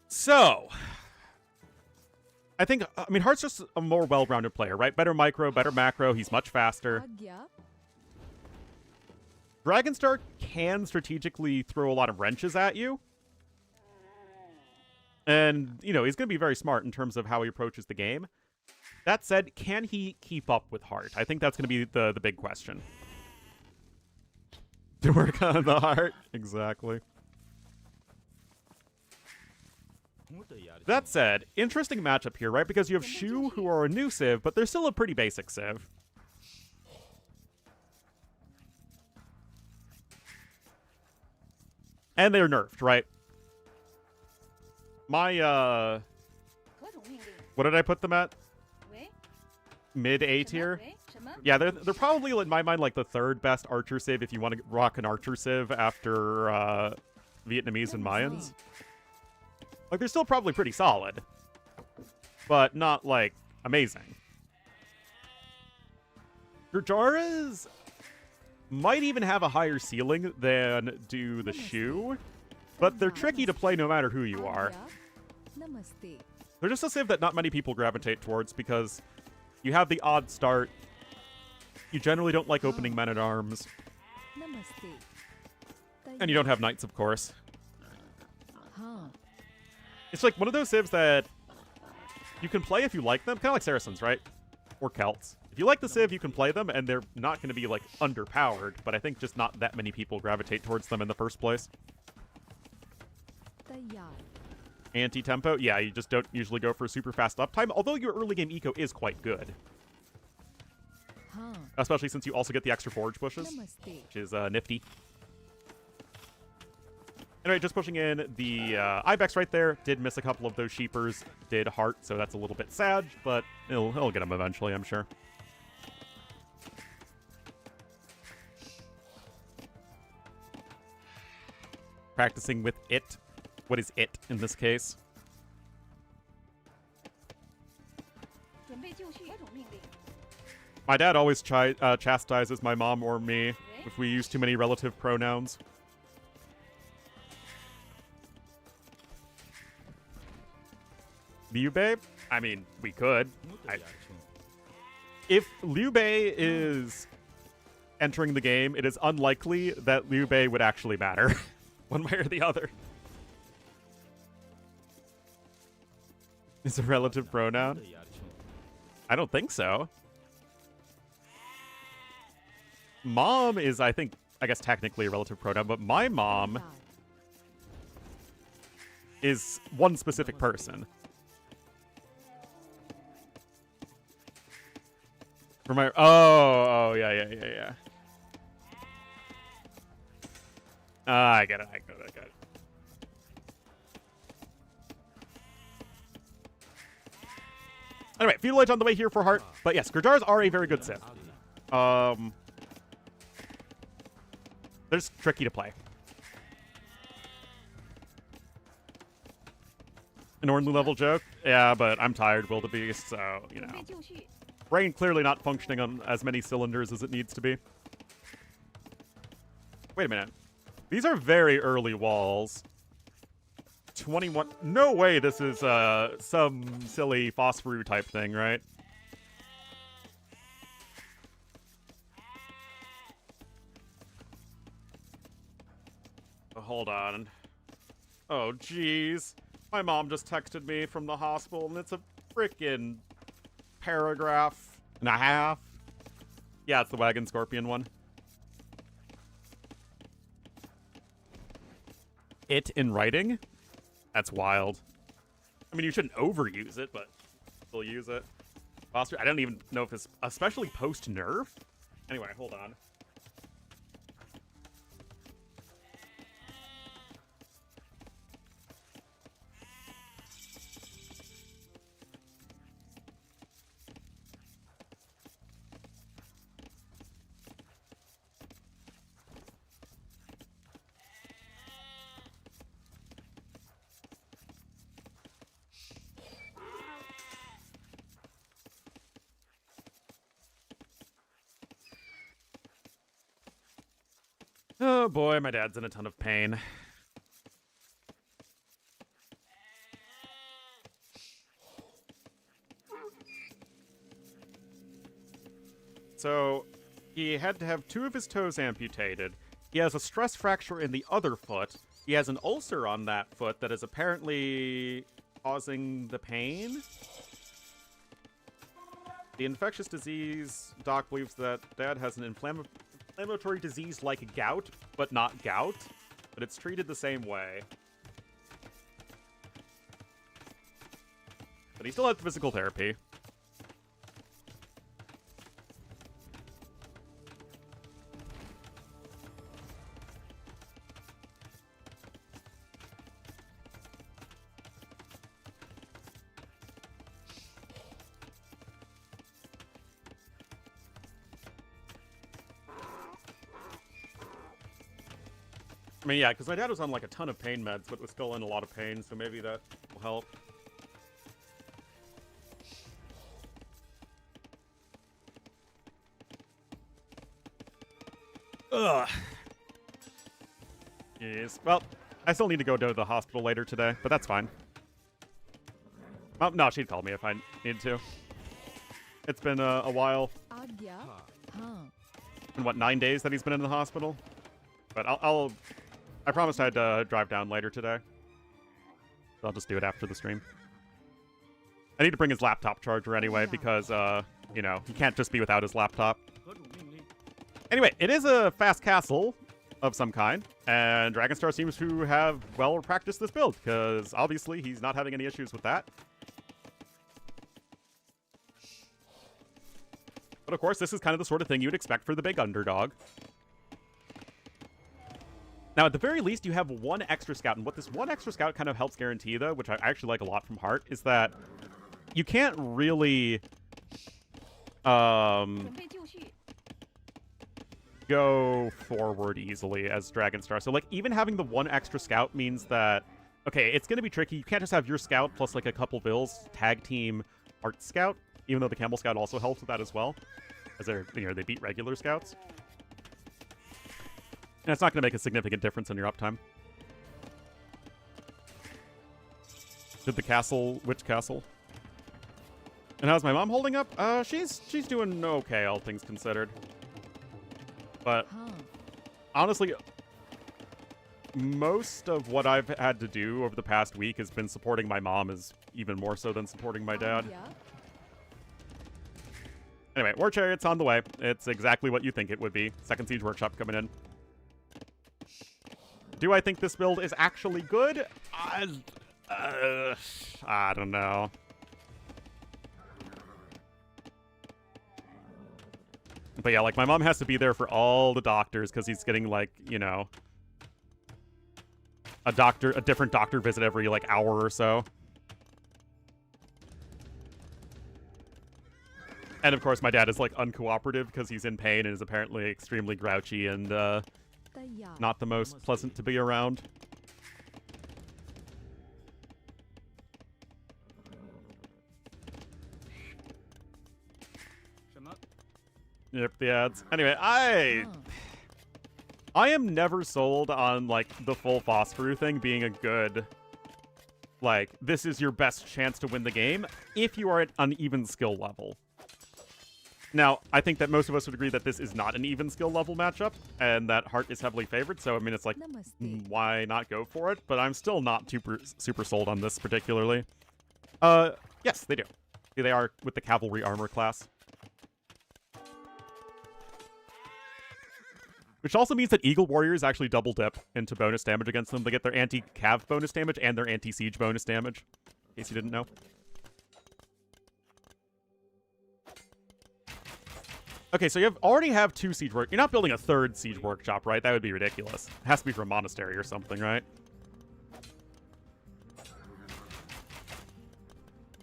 A: So, I mean, Heart's just a more well-rounded player, right? Better micro, better macro. He's much faster. Dragonstar can strategically throw a lot of wrenches at you. And, you know, he's going to be very smart in terms of how he approaches the game. That said, can he keep up with Heart? I think that's going to be the big question. To work on the Heart. Exactly. That said, interesting matchup here, right? Because you have Shu, who are a new Civ, but they're still a pretty basic Civ. And they're nerfed, right? My, what did I put them at? Mid A tier? Yeah, they're probably, in my mind, like the third best archer civ if you want to rock an archer civ after Vietnamese and Mayans. Like, they're still probably pretty solid, but not, like, amazing. Gurjaras might even have a higher ceiling than do the Shu, but they're tricky to play no matter who you are. They're just a civ that not many people gravitate towards because you have the odd start. You generally don't like opening men-at-arms. And you don't have knights, of course. It's like one of those civs that you can play if you like them. Kind of like Saracens, right? Or Celts. If you like the civ, you can play them, and they're not going to be, like, underpowered. But I think just not that many people gravitate towards them in the first place. Anti-tempo? Yeah, you just don't usually go for super fast uptime, although your early game eco is quite good. Especially since you also get the extra forage bushes, which is nifty. Anyway, just pushing in the Ibex right there. Did miss a couple of those sheepers. Did Heart, so that's a little bit sad, but he'll get them eventually, I'm sure. Practicing with it. What is it in this case? My dad always chastises my mom or me if we use too many relative pronouns. Liu Bei? I mean, we could. If Liu Bei is entering the game, it is unlikely that Liu Bei would actually matter, one way or the other. Is a relative pronoun? I don't think so. Mom is, I guess technically a relative pronoun, but my mom is one specific person. For my yeah. I get it. Anyway, feudal age on the way here for Heart. But yes, Gurjars are a very good civ. They're just tricky to play. An Ornlu level joke? Yeah, but I'm tired, wildebeest, so, you know. Brain clearly not functioning on as many cylinders as it needs to be. Wait a minute. These are very early walls. 21. No way this is some silly phosphorus type thing, right? Hold on. Oh, jeez. My mom just texted me from the hospital, and it's a freaking paragraph and a half. Yeah, it's the Wagon Scorpion one. It in writing? That's wild. I mean, you shouldn't overuse it, but still use it. Foster, I don't even know if it's especially post-nerf. Anyway, hold on. Oh boy, my dad's in a ton of pain. So, he had to have 2 of his toes amputated. He has a stress fracture in the other foot. He has an ulcer on that foot that is apparently causing the pain. The infectious disease doc believes that Dad has an inflammatory disease like gout, but not gout. But it's treated the same way. But he still had physical therapy. I mean, yeah, because my dad was on, like, a ton of pain meds, but was still in a lot of pain, so maybe that will help. Ugh. Jeez. Well, I still need to go to the hospital later today, but that's fine. Well, no, she'd call me if I needed to. It's been a while. In what, 9 days that he's been in the hospital? But I promised I'd drive down later today. So I'll just do it after the stream. I need to bring his laptop charger anyway because, you know, he can't just be without his laptop. Anyway, it is a fast castle of some kind, and Dragonstar seems to have well practiced this build because obviously he's not having any issues with that. But of course, this is kind of the sort of thing you'd expect for the big underdog. Now, at the very least, you have 1 extra scout, and what this 1 extra scout kind of helps guarantee, though, which I actually like a lot from Heart, is that you can't really go forward easily as Dragonstar. So, like, even having the 1 extra scout means that, okay, it's going to be tricky. You can't just have your scout plus, like, a couple Bills tag team Heart Scout, even though the Camel Scout also helps with that as well, as they're, you know, they beat regular scouts. And it's not going to make a significant difference in your uptime. Did the castle... Which castle? And how's my mom holding up? She's doing okay, all things considered. But, honestly, most of what I've had to do over the past week has been supporting my mom, is even more so than supporting my dad. Anyway, War Chariot's on the way. It's exactly what you think it would be. Second Siege Workshop coming in. Do I think this build is actually good? I don't know. But yeah, like, my mom has to be there for all the doctors because he's getting, like, you know, a different doctor visit every, like, hour or so. And of course, my dad is like uncooperative because he's in pain and is apparently extremely grouchy and not the most pleasant to be around. Yep, the ads. Anyway, I am never sold on, like, the full Phosphorus thing being a good, like, this is your best chance to win the game if you are at an even skill level. Now, I think that most of us would agree that this is not an even skill level matchup, and that Heart is heavily favored, so, I mean, it's like, why not go for it? But I'm still not super sold on this particularly. Yes, they do. They are with the Cavalry Armor class. Which also means that Eagle Warriors actually double dip into bonus damage against them. They get their anti-cav bonus damage and their anti-siege bonus damage. In case you didn't know. Okay, so you already have 2 siege work. You're not building a 3rd siege workshop, right? That would be ridiculous. It has to be for a monastery or something, right?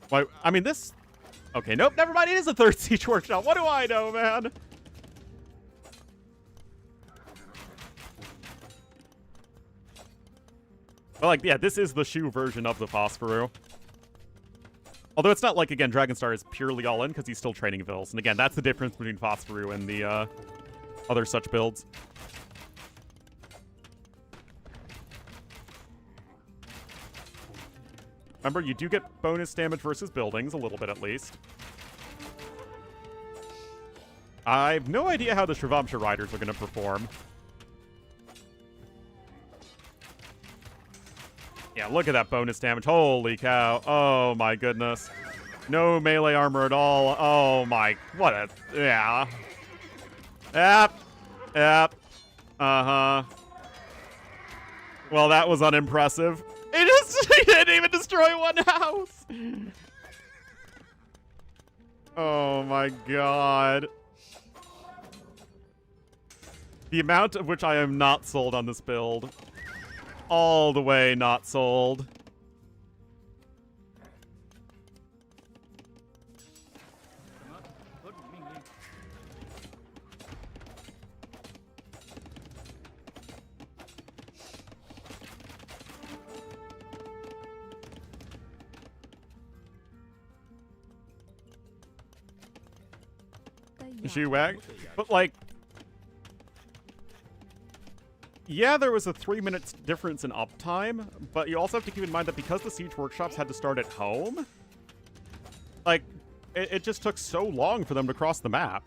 A: Why? I mean, this... Okay, nope, never mind. It is a 3rd siege workshop. What do I know, man? Well, like, yeah, this is the Shu version of the Phosphorus. Although it's not like, again, Dragonstar is purely all-in because he's still training Vils. And again, that's the difference between Phosphorus and the other such builds. Remember, you do get bonus damage versus buildings, a little bit at least. I have no idea how the Shrivamsha Riders are going to perform. Yeah, look at that bonus damage. Holy cow. Oh my goodness. No melee armor at all. Oh my... What a... Yeah. Yep. Yep. Uh-huh. Well, that was unimpressive. He didn't even destroy one house. Oh my god. The amount of which I am not sold on this build. All the way not sold. Shoewag. But like, yeah, there was a 3-minute difference in uptime, but you also have to keep in mind that because the siege workshops had to start at home, like, it just took so long for them to cross the map.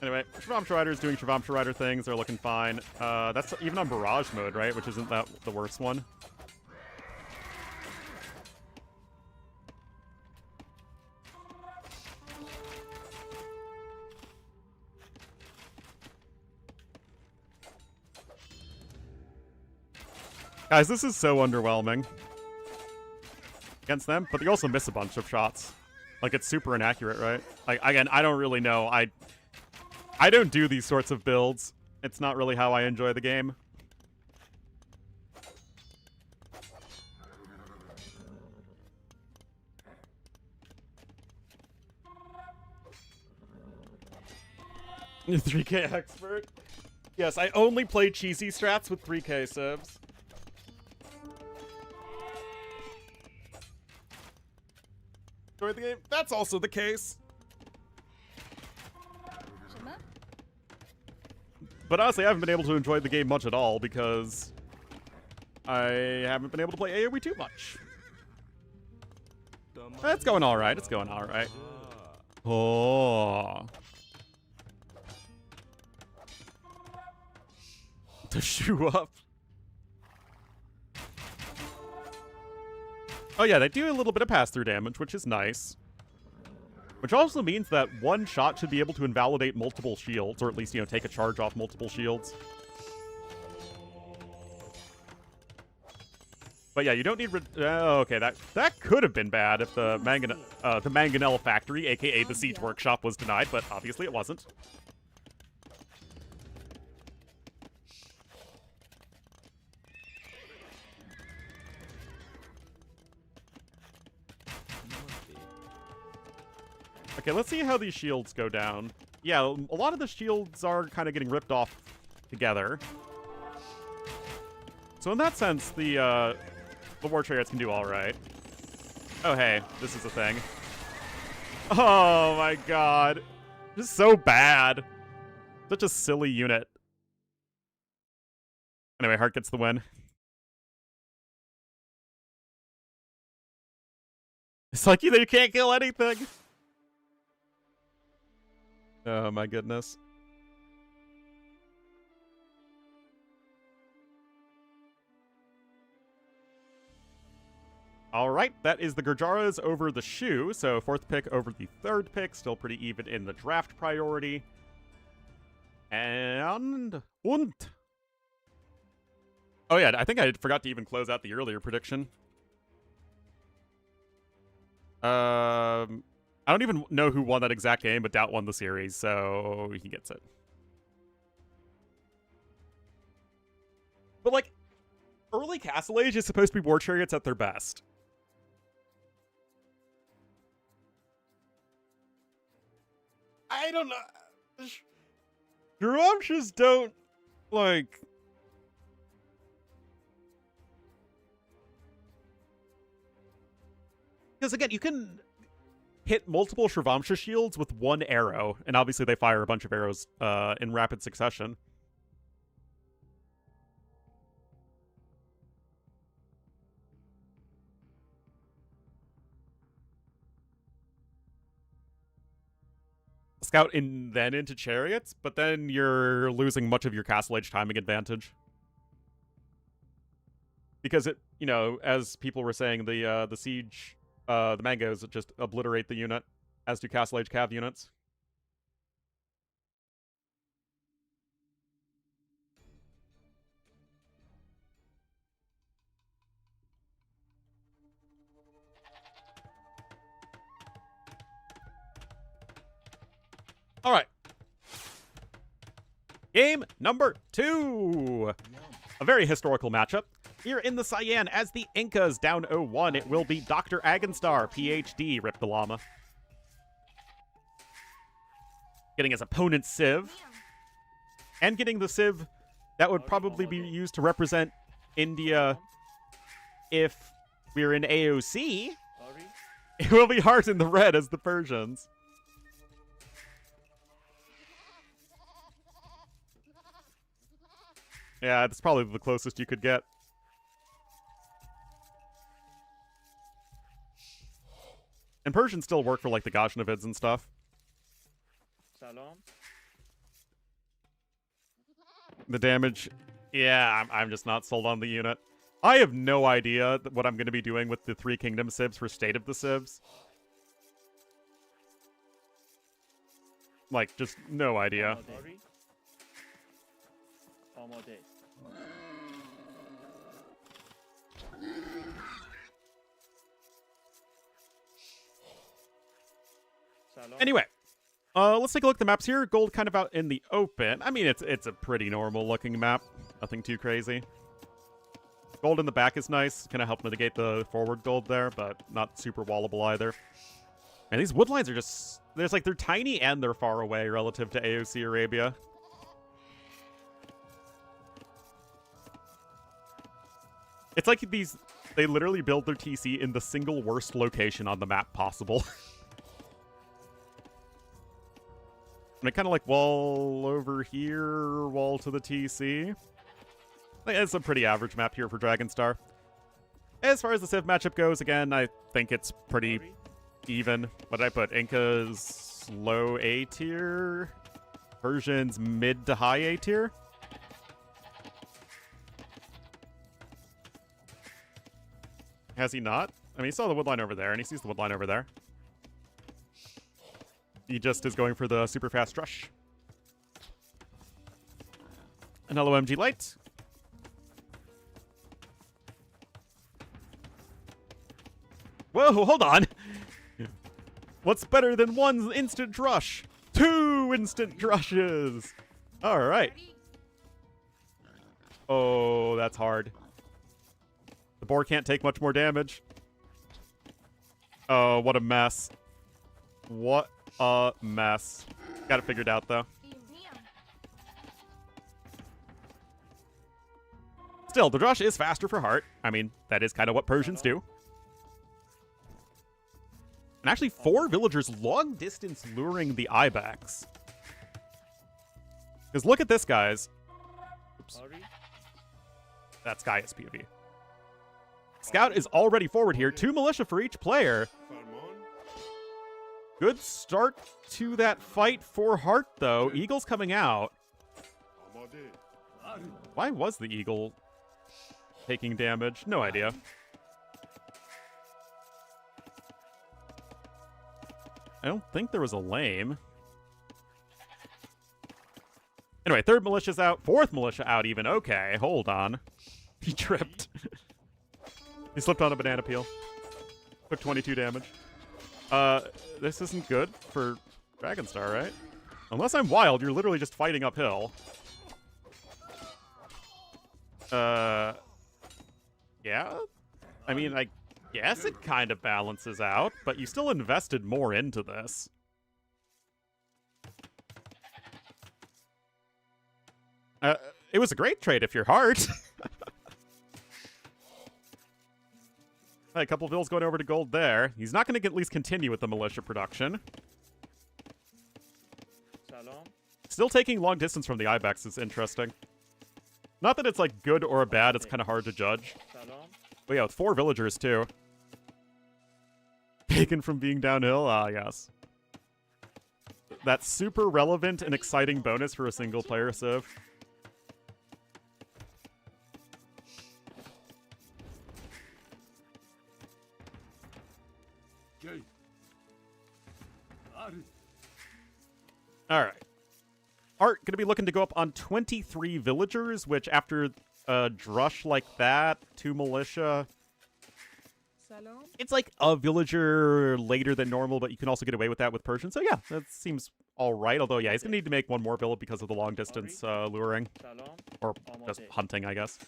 A: Anyway, Shrivamsha Rider is doing Shrivamsha Rider things. They're looking fine. That's even on Barrage mode, right? Which isn't that the worst one. Guys, this is so underwhelming against them, but they also miss a bunch of shots. Like, it's super inaccurate, right? Like, again, I don't really know. I don't do these sorts of builds. It's not really how I enjoy the game. You're 3K expert? Yes, I only play cheesy strats with 3K civs. Enjoy the game? That's also the case. But honestly, I haven't been able to enjoy the game much at all because I haven't been able to play AoE too much. It's going alright, it's going alright. Oh. To shoe up. Oh yeah, they do a little bit of pass-through damage, which is nice. Which also means that one shot should be able to invalidate multiple shields, or at least, you know, take a charge off multiple shields. But yeah, you don't need... okay, that could have been bad if the Mangonel Factory, aka the Siege Workshop, was denied, but obviously it wasn't. Okay, let's see how these shields go down. Yeah, a lot of the shields are kind of getting ripped off together. So in that sense, the war chariots can do all right. Oh, hey, this is a thing. Oh, my God. This is so bad. Such a silly unit. Anyway, Hart gets the win. It's like you can't kill anything. Oh, my goodness. All right, that is the Gurjaras over the Shu. So 4th pick over the 3rd pick. Still pretty even in the draft priority. And... Oh, yeah, I think I forgot to even close out the earlier prediction. I don't even know who won that exact game, but Doubt won the series, so he gets it. But, like, early Castle Age is supposed to be war chariots at their best. I don't know. Drumshas don't, like... Because, again, you can hit multiple Shravamsha shields with one arrow, and obviously they fire a bunch of arrows in rapid succession. Scout then into chariots, but then you're losing much of your Castle Age timing advantage. Because it, you know, as people were saying, the siege... the mangoes just obliterate the unit, as do Castle Age Cav units. All right. Game number 2. A very historical matchup. Here in the Cyan, as the Incas down 0-1, it will be Dr. Agenstar, PhD, Rip the Llama. Getting his opponent Civ. And getting the Civ that would probably be used to represent India if we're in AOC. It will be Hart in the red as the Persians. Yeah, that's probably the closest you could get. And Persians still work for, like, the Ghaznavids and stuff.
C: Salam.
A: The damage... Yeah, I'm just not sold on the unit. I have no idea what I'm going to be doing with the 3 Kingdom Civs for State of the Civs. Like, just no idea. Anyway, let's take a look at the maps here. Gold kind of out in the open. I mean, it's a pretty normal looking map. Nothing too crazy. Gold in the back is nice. Kind of help mitigate the forward gold there, but not super wallable either. And these wood lines are just... There's like, they're tiny and they're far away relative to AOC Arabia. It's like these... They literally build their TC in the single worst location on the map possible. And I kind of like wall over here, wall to the TC. It's a pretty average map here for Dragonstar. As far as the Civ matchup goes, again, I think it's pretty even. What did I put? Inca's low A tier. Persians mid to high A tier. Has he not? I mean, he saw the woodline over there, and he sees the woodline over there. He just is going for the super fast rush. An LOMG light. Whoa, hold on. What's better than 1 instant drush? 2 instant drushes. All right. Oh, that's hard. The boar can't take much more damage. Oh, what a mess. What a mess. Got it figured out, though. Still, the rush is faster for Hart. I mean, that is kind of what Persians do. And actually, 4 villagers long distance luring the Ibex. Because look at this, guys. Oops. That's Gaia's POV. Scout is already forward here. 2 militia for each player. Good start to that fight for Hart, though. Eagle's coming out. Why was the Eagle taking damage? No idea. I don't think there was a lame. Anyway, 3rd militia's out. 4th militia out even. Okay, hold on. He tripped. He slipped on a banana peel. Took 22 damage. This isn't good for Dragonstar, right? Unless I'm wild, you're literally just fighting uphill. Yeah? I mean, I guess it kind of balances out, but you still invested more into this. It was a great trade if you're Hart. A couple vills going over to gold there. He's not going to at least continue with the militia production. Still taking long distance from the Ibex is interesting. Not that it's like good or bad, it's kind of hard to judge. But yeah, with 4 villagers too. Bacon from being downhill? Ah, yes. That's super relevant and exciting bonus for a single player civ. Alright. Art going to be looking to go up on 23 villagers, which after a drush like that, 2 militia, it's like a villager later than normal, but you can also get away with that with Persian. So yeah, that seems alright. Although, yeah, he's going to need to make 1 more build because of the long distance luring. Or just hunting, I guess.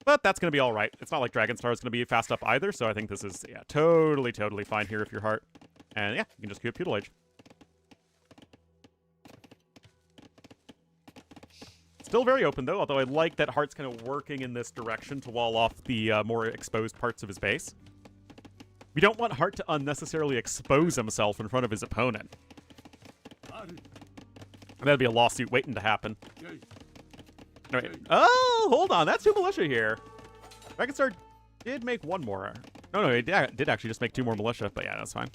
A: But that's going to be alright. It's not like Dragonstar is going to be fast up either, so I think this is, yeah, totally fine here if you're Hart. And yeah, you can just queue up Tutelage. Still very open, though, although I like that Hart's kind of working in this direction to wall off the more exposed parts of his base. We don't want Hart to unnecessarily expose himself in front of his opponent. And that'd be a lawsuit waiting to happen. Anyway, oh, hold on. That's 2 militia here. Dragonstar did make 1 more. No, he did actually just make 2 more militia, but yeah, that's fine.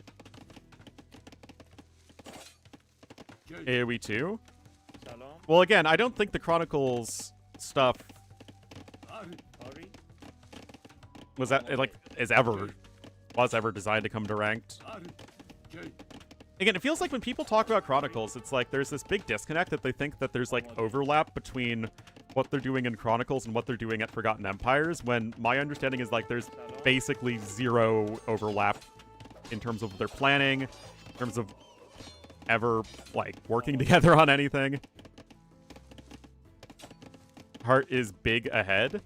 A: AoE 2. Well, again, I don't think the Chronicles stuff was ever designed to come to ranked. Again, it feels like when people talk about Chronicles, it's like there's this big disconnect that they think that there's like overlap between what they're doing in Chronicles and what they're doing at Forgotten Empires, when my understanding is like there's basically 0 overlap in terms of their planning, in terms of ever like working together on anything. Hart is big ahead.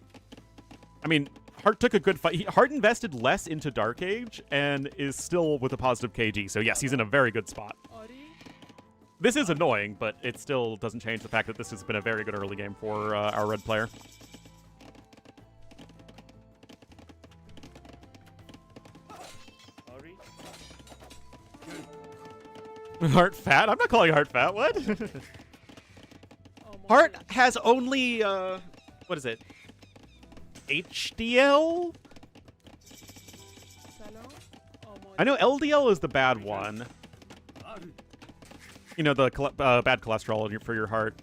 A: I mean, Hart took a good fight. Hart invested less into Dark Age and is still with a positive KG. So yes, he's in a very good spot. This is annoying, but it still doesn't change the fact that this has been a very good early game for our red player. Hart fat? I'm not calling Hart fat. What? Hart has only, what is it? HDL? I know LDL is the bad one. You know, the bad cholesterol for your heart.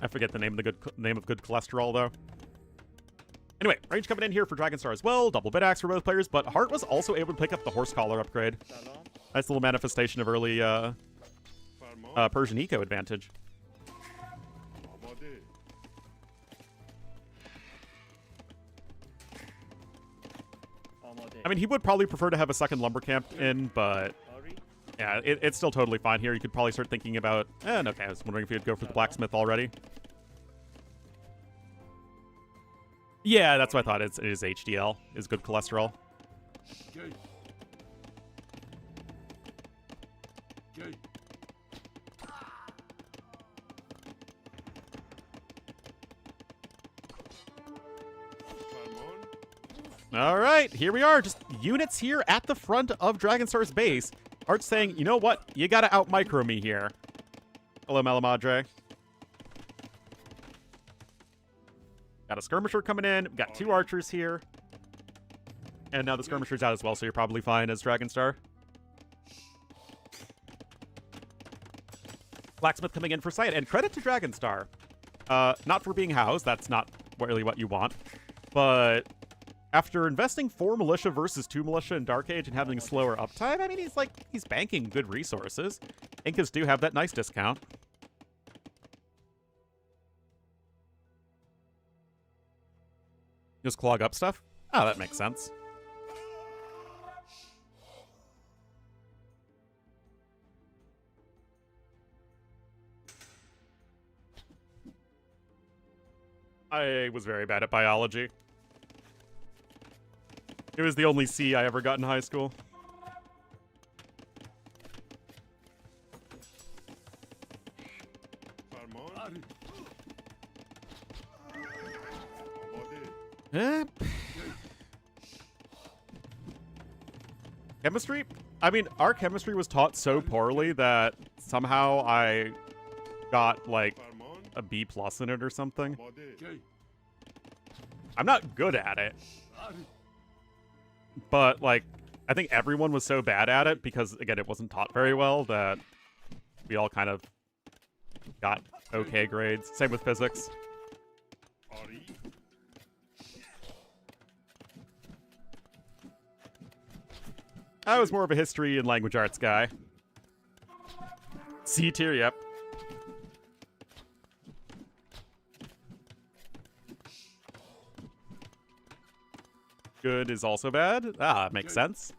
A: I forget the name of good cholesterol, though. Anyway, range coming in here for Dragonstar as well. Double bit axe for both players, but Hart was also able to pick up the horse collar upgrade. Nice little manifestation of early Persian eco advantage. I mean, he would probably prefer to have a second lumber camp in, but yeah, it's still totally fine here. You could probably start thinking about, okay, I was wondering if you'd go for the blacksmith already. Yeah, that's what I thought. It is HDL. Is good cholesterol. All right, here we are. Just units here at the front of Dragonstar's base. Art's saying, you know what? You gotta out-micro me here. Hello, Malamadre. Got a skirmisher coming in. We've got 2 archers here. And now the skirmisher's out as well, so you're probably fine as Dragonstar. Blacksmith coming in for sight. And credit to Dragonstar. Not for being housed. That's not really what you want. But after investing 4 militia versus 2 militia in Dark Age and having slower uptime, I mean, he's banking good resources. Incas do have that nice discount. Just clog up stuff? Oh, that makes sense. I was very bad at biology. It was the only C I ever got in high school. Chemistry? I mean, our chemistry was taught so poorly that somehow I got, like, a B+ in it or something. I'm not good at it. But, like, I think everyone was so bad at it because, again, it wasn't taught very well that we all kind of got okay grades. Same with physics. I was more of a history and language arts guy. C tier, yep. Good is also bad. Ah, makes sense.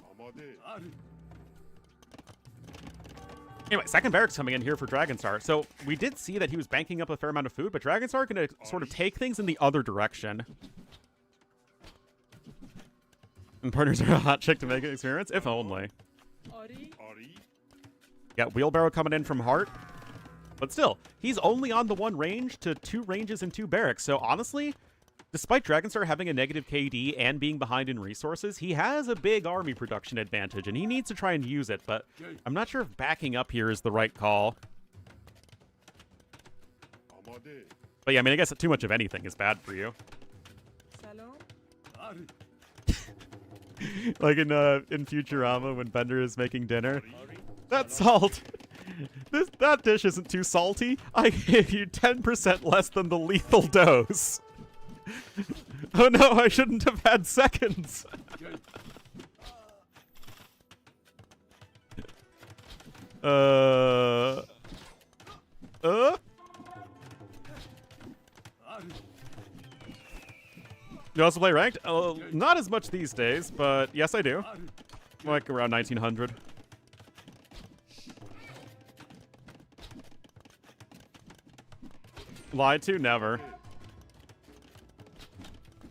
A: Anyway, second barracks coming in here for Dragonstar. So we did see that he was banking up a fair amount of food, but Dragonstar are going to sort of take things in the other direction. And partners are a hot chick to make an experience, if only. Got Wheelbarrow coming in from Hart. But still, he's only on the 1 range to 2 ranges and 2 barracks. So honestly, despite Dragonstar having a negative KD and being behind in resources, he has a big army production advantage, and he needs to try and use it. But I'm not sure if backing up here is the right call. But yeah, I mean, I guess too much of anything is bad for you. Like in Futurama when Bender is making dinner. That salt! That dish isn't too salty. I gave you 10% less than the lethal dose. Oh no, I shouldn't have had seconds. You also play ranked? Not as much these days, but yes, I do. Like around 1900. Lied to? Never.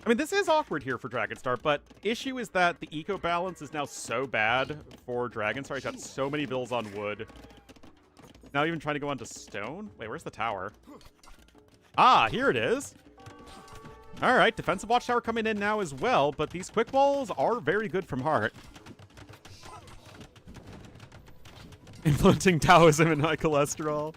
A: I mean, this is awkward here for Dragonstar, but issue is that the eco balance is now so bad for Dragonstar. He's got so many bills on wood. Now even trying to go onto stone? Wait, where's the tower? Ah, here it is. All right, defensive watchtower coming in now as well, but these quick walls are very good from Hart. Influencing Taoism and high cholesterol.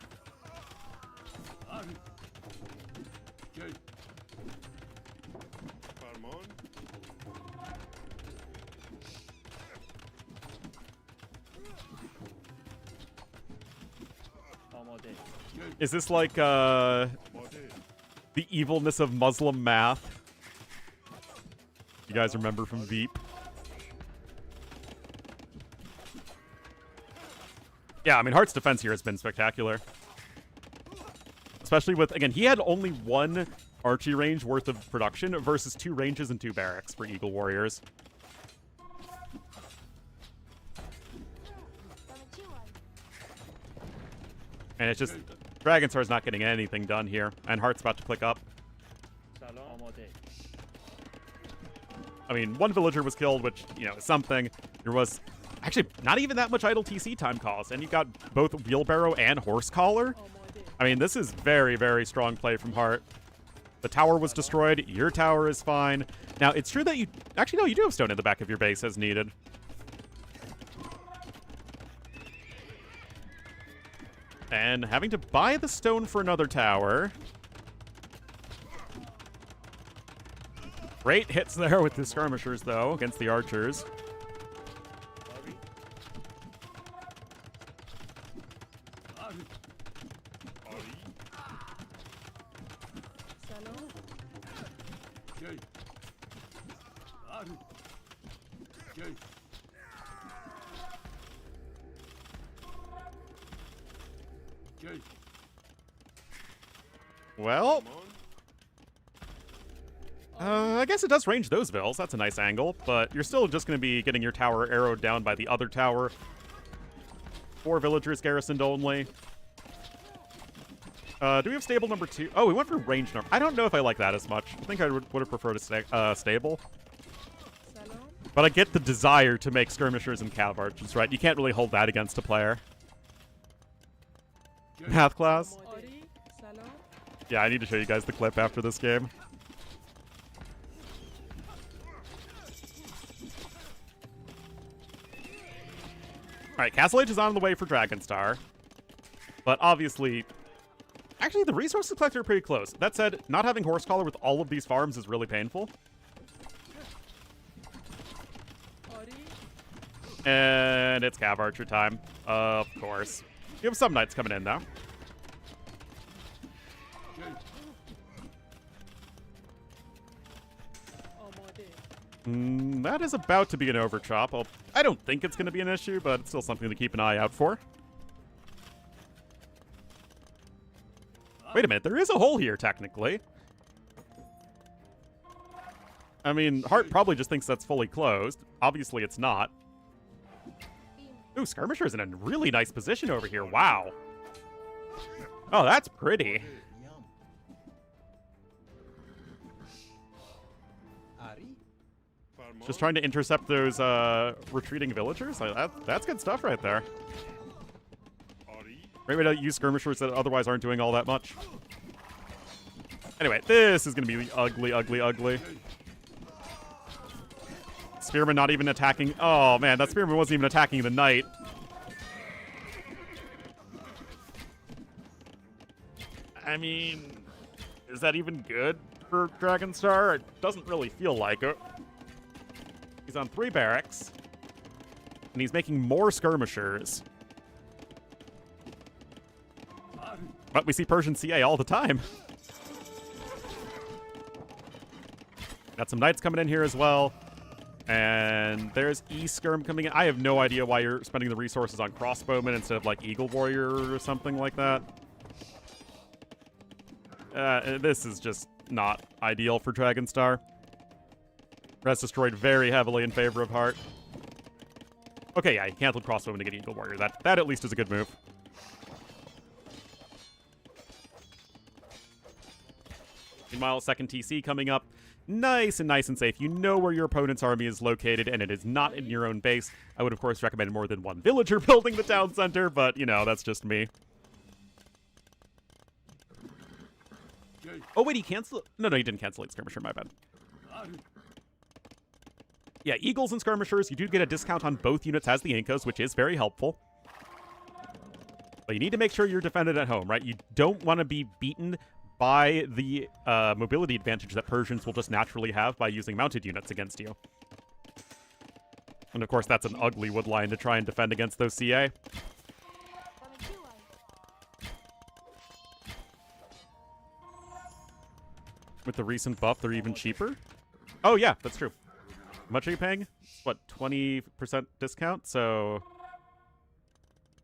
A: Is this like, the evilness of Muslim math? You guys remember from Veep? Yeah, I mean, Hart's defense here has been spectacular. Especially with, again, he had only 1 archery range worth of production versus 2 ranges and 2 barracks for Eagle Warriors. And it's just, Dragonstar's not getting anything done here, and Hart's about to click up. I mean, one villager was killed, which, you know, is something. There was actually not even that much idle TC time cost, and you got both wheelbarrow and horse collar. I mean, this is very, very strong play from Hart. The tower was destroyed. Your tower is fine. Now, it's true that you... Actually, no, you do have stone in the back of your base as needed. And having to buy the stone for another tower. Great hits there with the skirmishers, though, against the archers. Well, I guess it does range those vills. That's a nice angle, but you're still just going to be getting your tower arrowed down by the other tower. 4 villagers garrisoned only. Do we have stable number 2? Oh, we went for range number. I don't know if I like that as much. I think I would have preferred a stable. But I get the desire to make skirmishers and cav archers, right? You can't really hold that against a player. Math class? Yeah, I need to show you guys the clip after this game. Alright, Castle Age is on the way for Dragonstar. But obviously... Actually, the resources collected are pretty close. That said, not having horse collar with all of these farms is really painful. And it's Cav Archer time. Of course. You have some knights coming in, though. That is about to be an overchop. I don't think it's going to be an issue, but it's still something to keep an eye out for. Wait a minute, there is a hole here, technically. I mean, Hart probably just thinks that's fully closed. Obviously, it's not. Ooh, Skirmisher's in a really nice position over here. Wow. Oh, that's pretty. Just trying to intercept those retreating villagers. That's good stuff right there. Great way to use skirmishers that otherwise aren't doing all that much. Anyway, this is going to be ugly, ugly, ugly. Spearman not even attacking. Oh, man, that Spearman wasn't even attacking the knight. I mean, is that even good for Dragonstar? It doesn't really feel like it. He's on 3 barracks. And he's making more skirmishers. But we see Persian CA all the time. Got some knights coming in here as well. And there's E-Skirm coming in. I have no idea why you're spending the resources on crossbowmen instead of, like, Eagle Warrior or something like that. This is just not ideal for Dragonstar. Res destroyed very heavily in favor of Hart. Okay, yeah, he canceled crossbowman to get Eagle Warrior. That at least is a good move. Meanwhile, second TC coming up. Nice and safe. You know where your opponent's army is located, and it is not in your own base. I would, of course, recommend more than one villager building the town center, but, you know, that's just me. Oh, wait, he canceled... No, he didn't cancel Skirmisher, my bad. Yeah, Eagles and Skirmishers, you do get a discount on both units as the Incas, which is very helpful. But you need to make sure you're defended at home, right? You don't want to be beaten by the mobility advantage that Persians will just naturally have by using mounted units against you. And of course, that's an ugly wood line to try and defend against those CA. With the recent buff, they're even cheaper. Oh, yeah, that's true. How much are you paying? What, 20% discount? So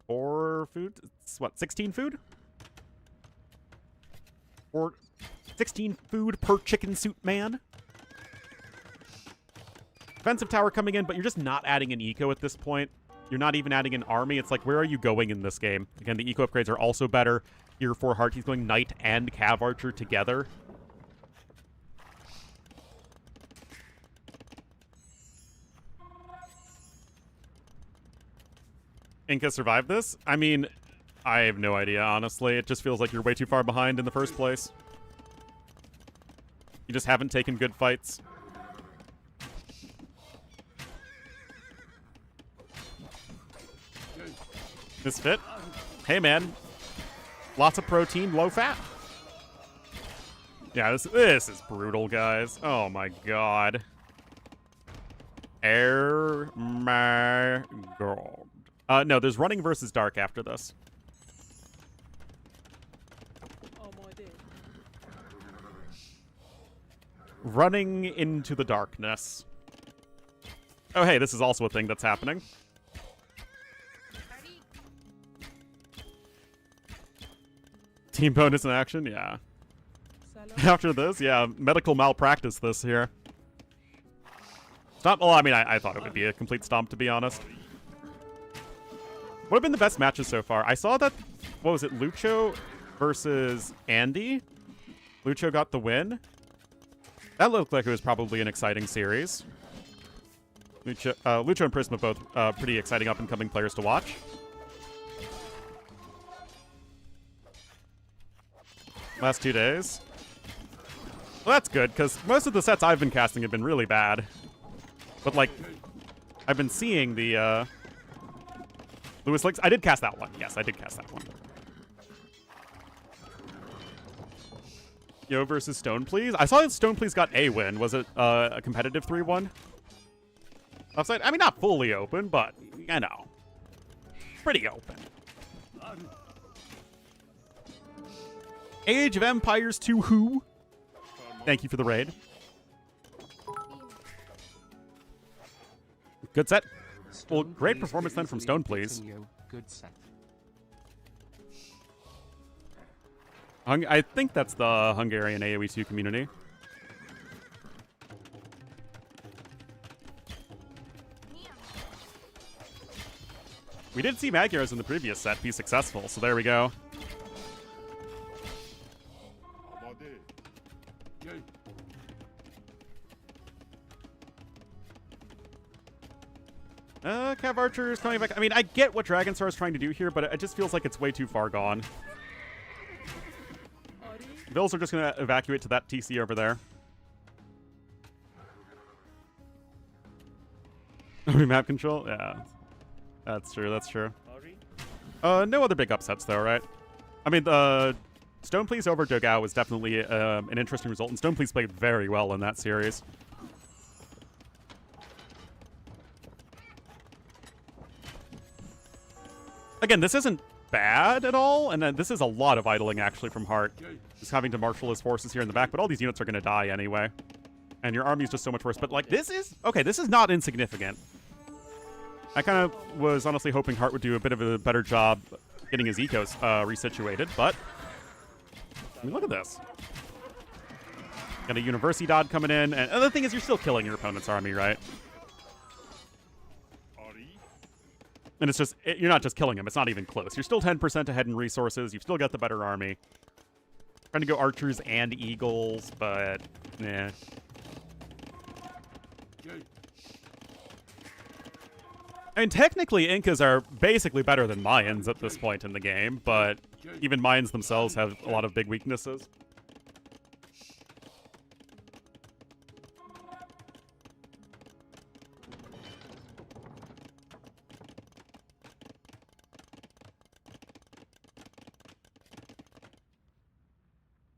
A: 4 food? It's what, 16 food? Or 16 food per chicken suit man? Defensive tower coming in, but you're just not adding an eco at this point. You're not even adding an army. It's like, where are you going in this game? Again, the eco upgrades are also better. Here for Hart, he's going Knight and Cav Archer together. Inca survived this? I mean, I have no idea, honestly. It just feels like you're way too far behind in the first place. You just haven't taken good fights. Misfit. Hey, man. Lots of protein, low fat. Yeah, this is brutal, guys. Oh, my God. My God. No, there's running versus dark after this. Running into the darkness. Oh, hey, this is also a thing that's happening. Team bonus in action? Yeah. After this? Yeah, medical malpractice this here. Stomp? Well, I mean, I thought it would be a complete stomp, to be honest. What have been the best matches so far? I saw that, what was it, Lucho versus Andy? Lucho got the win. That looked like it was probably an exciting series. Lucho and Prisma both pretty exciting up-and-coming players to watch. Last 2 days. Well, that's good, because most of the sets I've been casting have been really bad. But, like, I've been seeing the, Lewis Links. I did cast that one. Yes, I did cast that one. Yo versus Stone Please. I saw that Stone Please got a win. Was it a competitive 3-1? Offside? I mean, not fully open, but, you know. Pretty open. Age of Empires 2 Who? Thank you for the raid. Good set. Well, great performance then from Stone Please.
B: Good set.
A: I think that's the Hungarian AoE2 community. We did see Magyars in the previous set be successful, so there we go. Cav Archer is coming back. I mean, I get what Dragonstar is trying to do here, but it just feels like it's way too far gone. Bills are just going to evacuate to that TC over there. Map control? Yeah. That's true, that's true. No other big upsets, though, right? I mean, Stone Please over Jogao was definitely an interesting result, and Stone Please played very well in that series. Again, this isn't bad at all, and this is a lot of idling, actually, from Hart. Just having to marshal his forces here in the back, but all these units are going to die anyway. And your army is just so much worse. But, like, this is... Okay, this is not insignificant. I kind of was honestly hoping Hart would do a bit of a better job getting his ecos resituated, but... I mean, look at this. Got a Universidad coming in, and the thing is, you're still killing your opponent's army, right? And it's just, you're not just killing him, it's not even close. You're still 10% ahead in resources, you've still got the better army. Trying to go archers and eagles, but, nah. I mean, technically, Incas are basically better than Mayans at this point in the game, but even Mayans themselves have a lot of big weaknesses.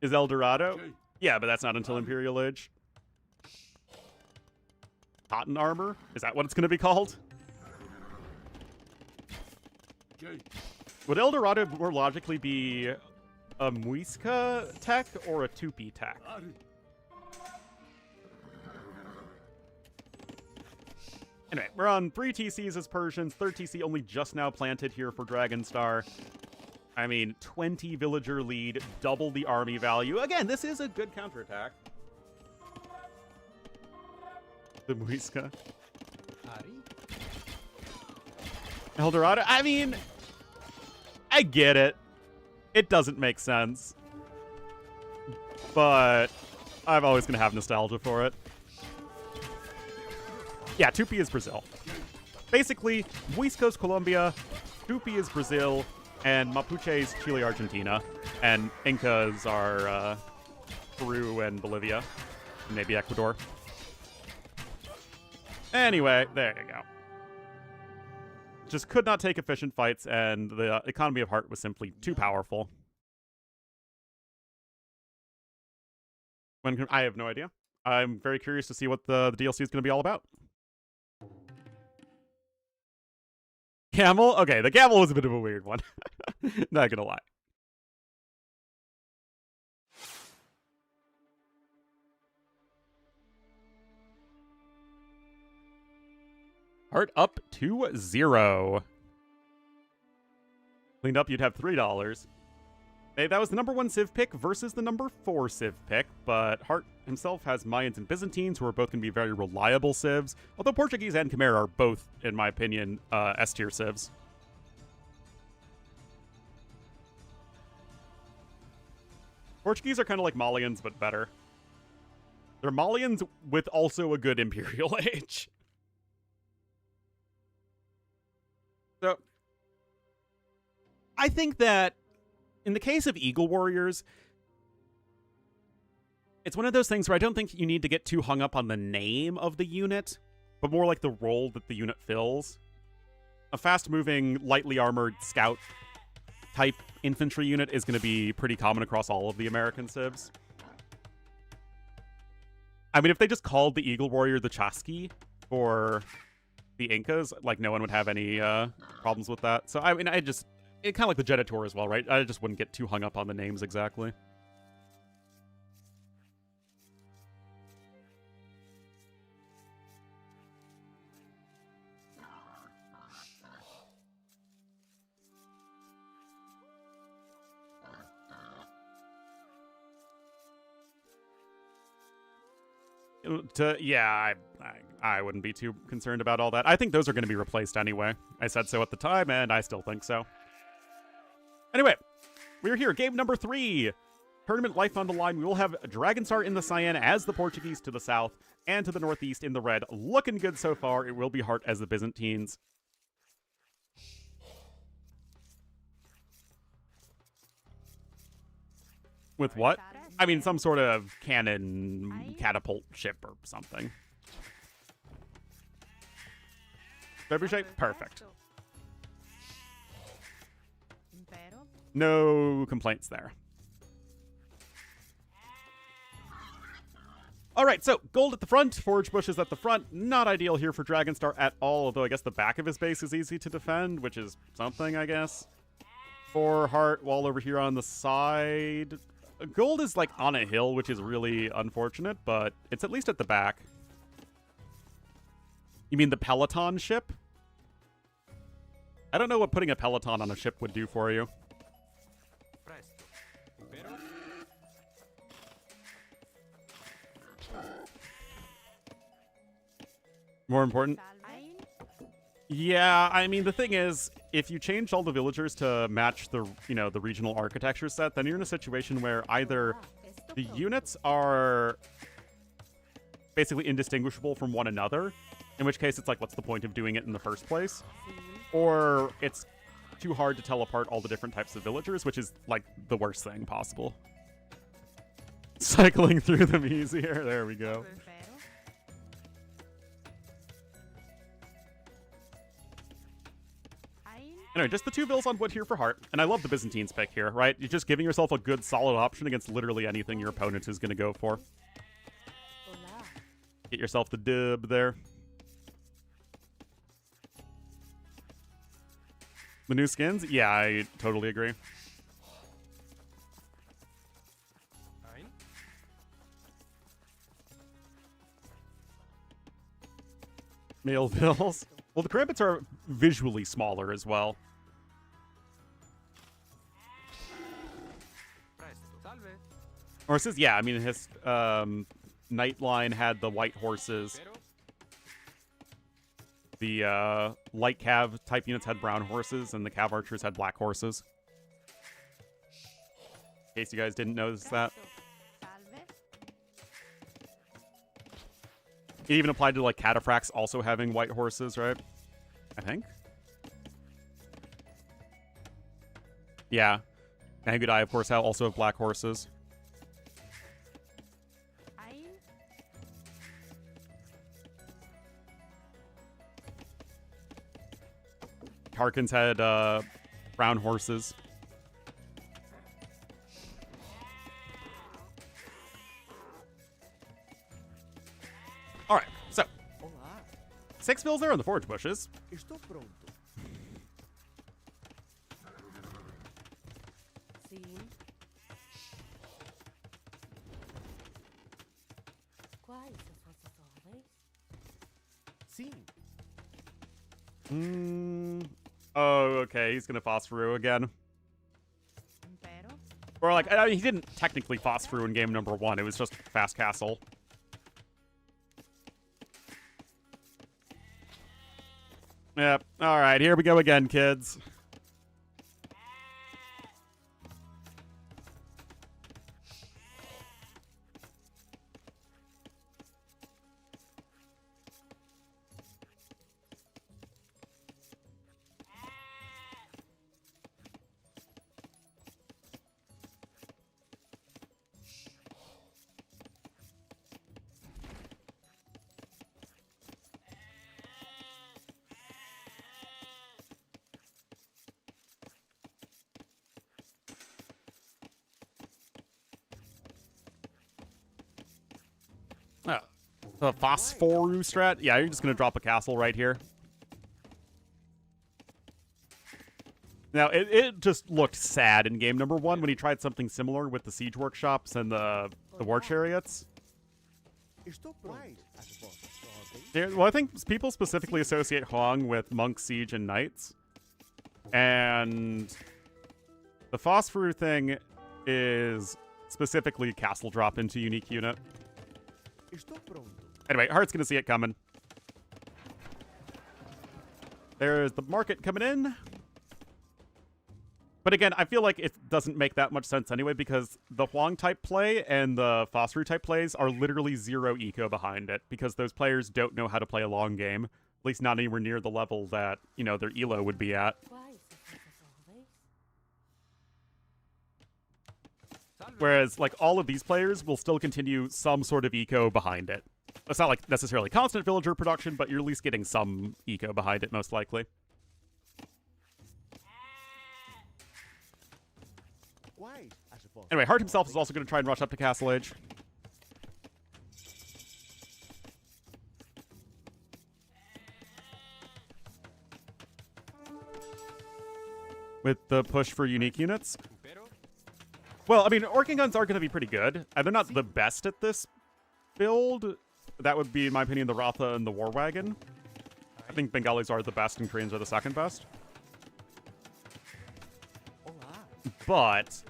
A: Is El Dorado? Yeah, but that's not until Imperial Age. Cotton armor? Is that what it's going to be called? Would El Dorado more logically be a Muisca tech or a Tupi tech? Anyway, we're on 3 TCs as Persians, 3rd TC only just now planted here for Dragonstar. I mean, 20 villager lead, double the army value. Again, this is a good counterattack. The Muisca. El Dorado? I mean, I get it. It doesn't make sense. But I'm always going to have nostalgia for it. Yeah, Tupi is Brazil. Basically, Muisca's Colombia, Tupi is Brazil, and Mapuche is Chile, Argentina, and Incas are Peru and Bolivia, and maybe Ecuador. Anyway, there you go. Just could not take efficient fights, and the economy of heart was simply too powerful. I have no idea. I'm very curious to see what the DLC is going to be all about. Camel? Okay, the camel was a bit of a weird one. Not gonna lie. Heart up to 0. Cleaned up, you'd have $3. Hey, that was the number 1 Civ pick versus the number 4 Civ pick, but Hart himself has Mayans and Byzantines, who are both going to be very reliable Civs, although Portuguese and Khmer are both, in my opinion, S-tier Civs. Portuguese are kind of like Malians, but better. They're Malians with also a good Imperial Age. So, I think that in the case of Eagle Warriors, it's one of those things where I don't think you need to get too hung up on the name of the unit, but more like the role that the unit fills. A fast-moving, lightly armored scout-type infantry unit is going to be pretty common across all of the American Civs. I mean, if they just called the Eagle Warrior the Chasqui for the Incas, like, no one would have any problems with that. So, I mean, it's kind of like the Jeditor as well, right? I just wouldn't get too hung up on the names exactly. I wouldn't be too concerned about all that. I think those are going to be replaced anyway. I said so at the time, and I still think so. Anyway, we're here. Game number 3. Tournament life on the line. We will have Dragonstar in the cyan as the Portuguese to the south, and to the northeast in the red. Looking good so far. It will be Hart as the Byzantines. With what? I mean, some sort of cannon catapult ship or something. Trebuchet? Perfect. No complaints there. All right, so gold at the front, forage bushes at the front. Not ideal here for Dragonstar at all, although I guess the back of his base is easy to defend, which is something, I guess. For Hart, wall over here on the side. Gold is like on a hill, which is really unfortunate, but it's at least at the back. You mean the Peloton ship? I don't know what putting a Peloton on a ship would do for you. More important? Yeah, I mean, the thing is, if you change all the villagers to match the, the regional architecture set, then you're in a situation where either the units are basically indistinguishable from one another, in which case it's like, what's the point of doing it in the first place? Or it's too hard to tell apart all the different types of villagers, which is, like, the worst thing possible. Cycling through them easier. There we go. Anyway, just the 2 vills on wood here for Hart. And I love the Byzantines pick here, right? You're just giving yourself a good, solid option against literally anything your opponent is going to go for. Get yourself the dib there. The new skins? Yeah, I totally agree. Male vills. Well, the Crampets are visually smaller as well. Horses? Yeah, I mean, his Nightline had the white horses. The light cav type units had brown horses, and the cav archers had black horses. In case you guys didn't notice that. It even applied to, like, cataphracts also having white horses, right? I think. Yeah. And Good Eye, of course, also have black horses. Harkins had brown horses. All right, so 6 fills there on the forage bushes.
D: Estou pronto.
E: Sim. Quais as vossas ordens?
D: Sim.
A: Oh, okay. He's gonna Phosphorus again.
E: Impero?
A: Or like, I mean, he didn't technically Phosphorus in game number 1. It was just Fast Castle. Yep. All right. Here we go again, kids. The Phosphorus strat? Yeah, you're just going to drop a castle right here. Now, it just looked sad in game number 1 when he tried something similar with the siege workshops and the war chariots.
D: Estou pronto. As vossas ordens.
A: Yeah, well, I think people specifically associate Hong with monk, siege, and knights. And the Phosphorus thing is specifically castle drop into unique unit.
D: Estou pronto.
A: Anyway, Heart's gonna see it coming. There's the market coming in. But again, I feel like it doesn't make that much sense anyway because the Huang type play and the Phosphorus type plays are literally 0 eco behind it because those players don't know how to play a long game. At least not anywhere near the level that, you know, their elo would be at.
E: Quais as vossas ordens?
A: Whereas, like, all of these players will still continue some sort of eco behind it. It's not, like, necessarily constant villager production, but you're at least getting some eco behind it, most likely.
D: Quais as vossas
A: Anyway, Hart himself is
D: ordens?
A: also going to try and rush up to Castle Age. With the push for unique units. Well, I mean, Orking Guns are going to be pretty good. They're not the best at this build. That would be, in my opinion, the Ratha and the War Wagon. I think Bengalis are the best and Koreans are the second best.
D: Olá.
A: But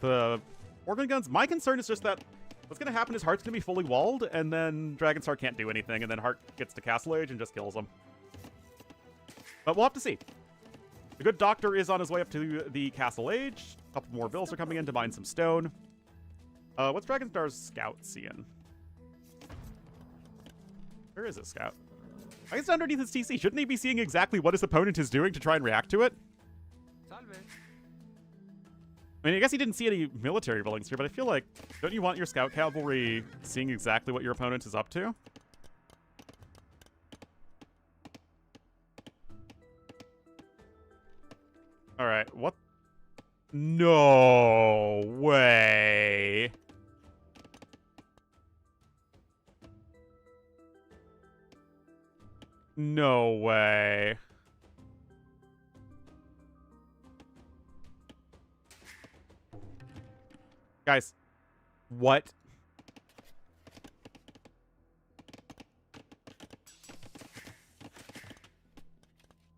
A: the Organ Guns, my concern is just that what's going to happen is Heart's going to be fully walled, and then Dragonstar can't do anything, and then Heart gets to Castle Age and just kills him. But we'll have to see. The good doctor is on his way up to the Castle Age. A couple more bills are coming in to mine some stone. What's Dragonstar's scout seeing? Where is his scout? I guess underneath his TC. Shouldn't he be seeing exactly what his opponent is doing to try and react to it? I mean, I guess he didn't see any military buildings here, but I feel like, don't you want your scout cavalry seeing exactly what your opponent is up to? All right, what? No way. No way. Guys, what?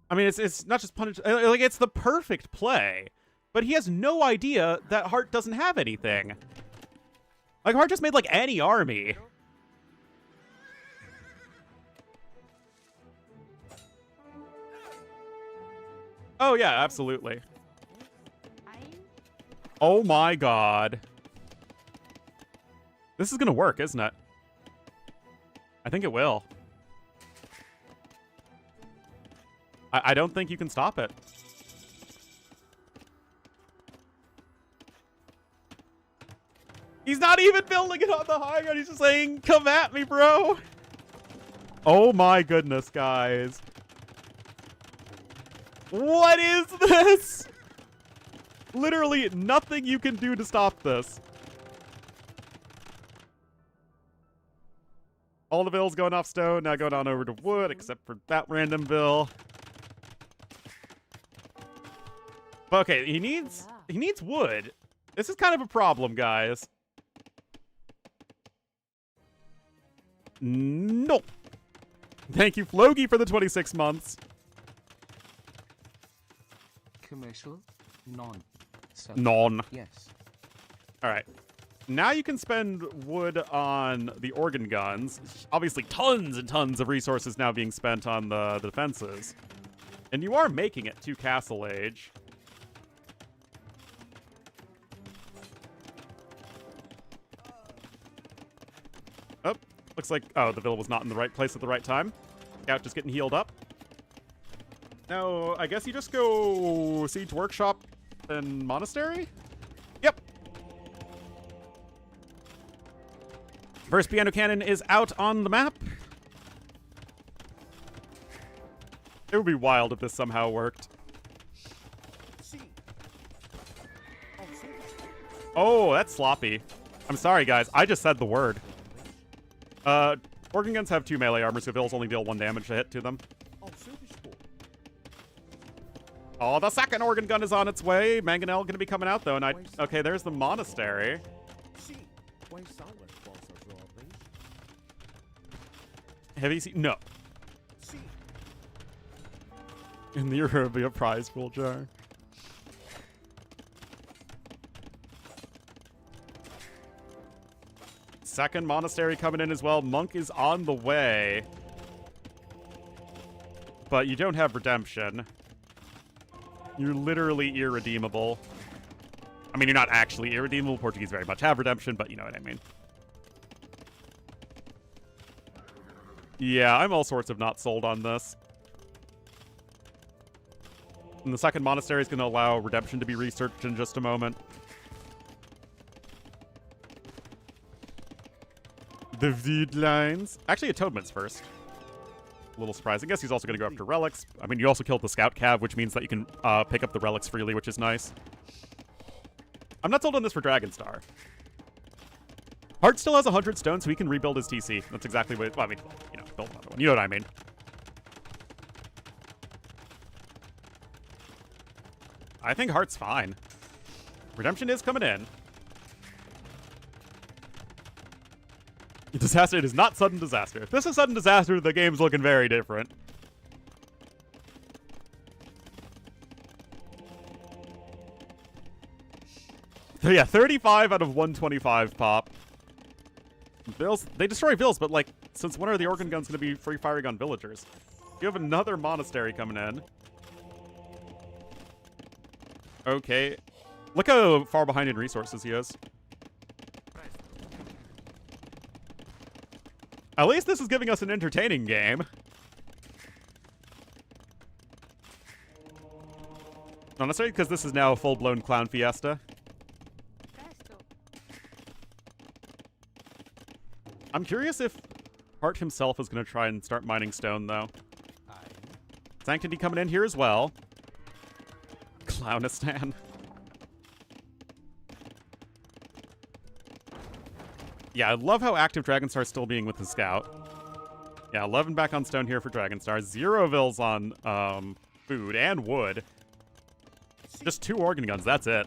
A: I mean, it's not just punish. Like, it's the perfect play. But he has no idea that Hart doesn't have anything. Like, Hart just made, like, any army. Oh, yeah, absolutely. Oh, my God. This is gonna work, isn't it? I think it will. I don't think you can stop it. He's not even building it on the high ground. He's just saying, come at me, bro. Oh my goodness, guys. What is this? Literally nothing you can do to stop this. All the vills going off stone, now going on over to wood, except for that random vill. But okay, he needs wood. This is kind of a problem, guys. No. Thank you, Flogi, for the 26 months.
B: Commercial? None. So,
A: None.
B: yes.
A: All right. Now you can spend wood on the organ guns. Obviously, tons and tons of resources now being spent on the defenses. And you are making it to Castle Age. Oh, looks like... Oh, the vill was not in the right place at the right time. Scout just getting healed up. Now, I guess you just go Siege Workshop and Monastery? Yep. First piano cannon is out on the map. It would be wild if this somehow worked. Oh, that's sloppy. I'm sorry, guys. I just said the word. Organ guns have 2 melee armor, so vills only deal 1 damage to hit to them. Oh, the second organ gun is on its way. Mangonel going to be coming out, though. And okay, there's the monastery. Heavy C? No. In the Arabia prize pool jar. Second monastery coming in as well. Monk is on the way. But you don't have redemption. You're literally irredeemable. I mean, you're not actually irredeemable. Portuguese very much have redemption, but you know what I mean. Yeah, I'm all sorts of not sold on this. And the second monastery is going to allow redemption to be researched in just a moment. The Vid lines. Actually, atonements first. A little surprised. I guess he's also going to go after relics. I mean, you also killed the scout cav, which means that you can pick up the relics freely, which is nice. I'm not sold on this for Dragonstar. Hart still has 100 stone, so he can rebuild his TC. That's exactly what... Well, I mean, you know, build another one. You know what I mean. I think Hart's fine. Redemption is coming in. Disaster, it is not sudden disaster. If this is sudden disaster, the game's looking very different. So yeah, 35 out of 125 pop. Vills, they destroy Vills, but like, since when are the organ guns going to be free firing on villagers? You have another monastery coming in. Okay. Look how far behind in resources he is. At least this is giving us an entertaining game. Not necessarily because this is now a full-blown clown fiesta. I'm curious if Hart himself is going to try and start mining stone, though. Sanctity coming in here as well. Clownistan. Yeah, I love how active Dragonstar is still being with the scout. Yeah, 11 back on stone here for Dragonstar. 0 vills on food and wood. Just 2 organ guns, that's it.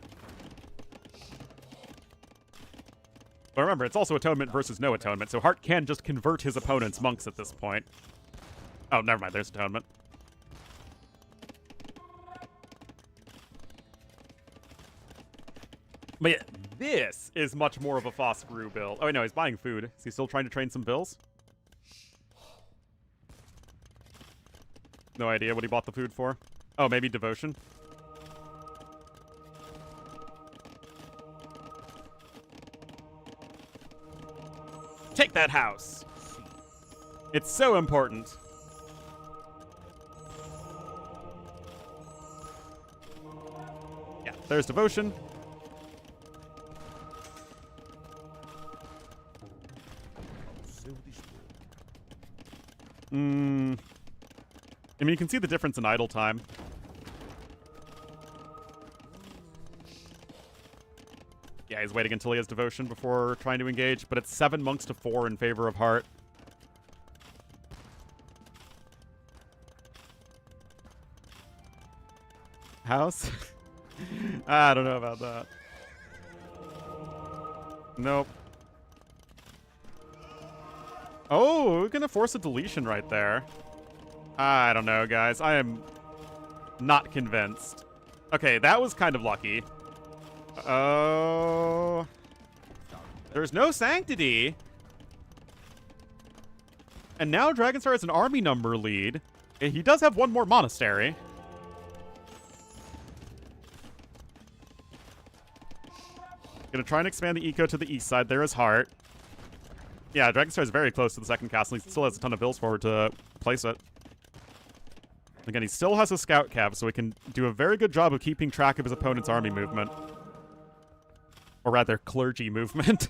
A: But remember, it's also atonement versus no atonement, so Hart can just convert his opponent's monks at this point. Oh, never mind, there's atonement. But yeah, this is much more of a Foss-Brew build. Oh, no, he's buying food. Is he still trying to train some bills? No idea what he bought the food for. Oh, maybe devotion? Take that house! It's so important. There's Devotion.
D: Seu dispor.
A: I mean, you can see the difference in idle time. Yeah, he's waiting until he has Devotion before trying to engage, but it's 7 monks to 4 in favor of Heart. House? I don't know about that. Nope. Oh, we're gonna force a deletion right there. I don't know, guys. I am not convinced. Okay, that was kind of lucky. Oh. There's no Sanctity. And now Dragonstar has an army number lead. He does have one more monastery. Gonna try and expand the eco to the east side. There is Heart. Yeah, Dragonstar is very close to the second castle. He still has a ton of bills forward to place it. Again, he still has a scout cav, so he can do a very good job of keeping track of his opponent's army movement. Or rather, clergy movement.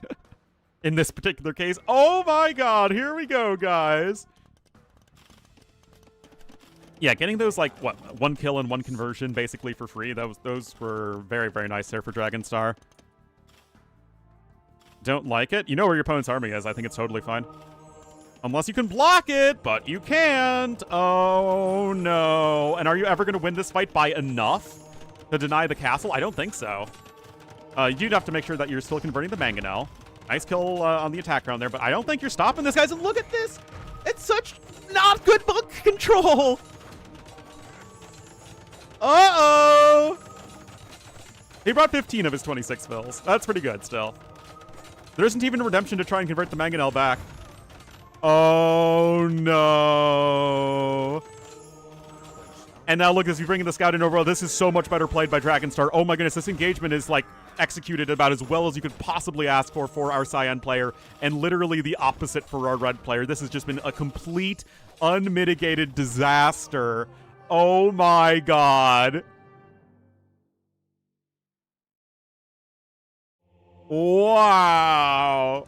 A: In this particular case. Oh my god, here we go, guys. Yeah, getting those, like, what, 1 kill and 1 conversion basically for free. Those were very, very nice there for Dragonstar. Don't like it? You know where your opponent's army is. I think it's totally fine. Unless you can block it, but you can't. Oh, no. And are you ever going to win this fight by enough to deny the castle? I don't think so. You do have to make sure that you're still converting the Mangonel. Nice kill on the attack round there, but I don't think you're stopping this, guys. And look at this. It's such not good monk control. Uh-oh. He brought 15 of his 26 fills. That's pretty good still. There isn't even a redemption to try and convert the Mangonel back. Oh, no. And now look, as we bring in the Scout in overall, this is so much better played by Dragonstar. Oh my goodness, this engagement is, like, executed about as well as you could possibly ask for our Cyan player, and literally the opposite for our Red player. This has just been a complete, unmitigated disaster. Oh my god. Wow.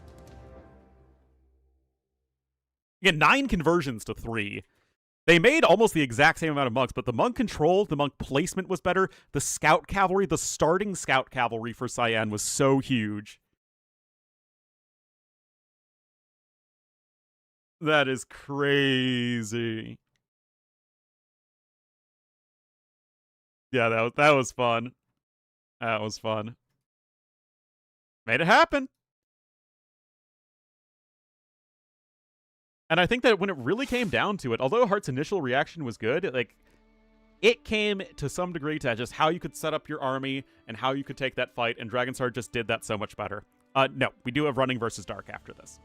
A: Again, 9 conversions to 3. They made almost the exact same amount of monks, but the monk control, the monk placement was better. The scout cavalry, the starting scout cavalry for Cyan was so huge. That is crazy. Yeah, that was fun. That was fun. Made it happen. And I think that when it really came down to it, although Heart's initial reaction was good, like, it came to some degree to just how you could set up your army and how you could take that fight, and Dragonstar just did that so much better. No, we do have Running versus Dark after this.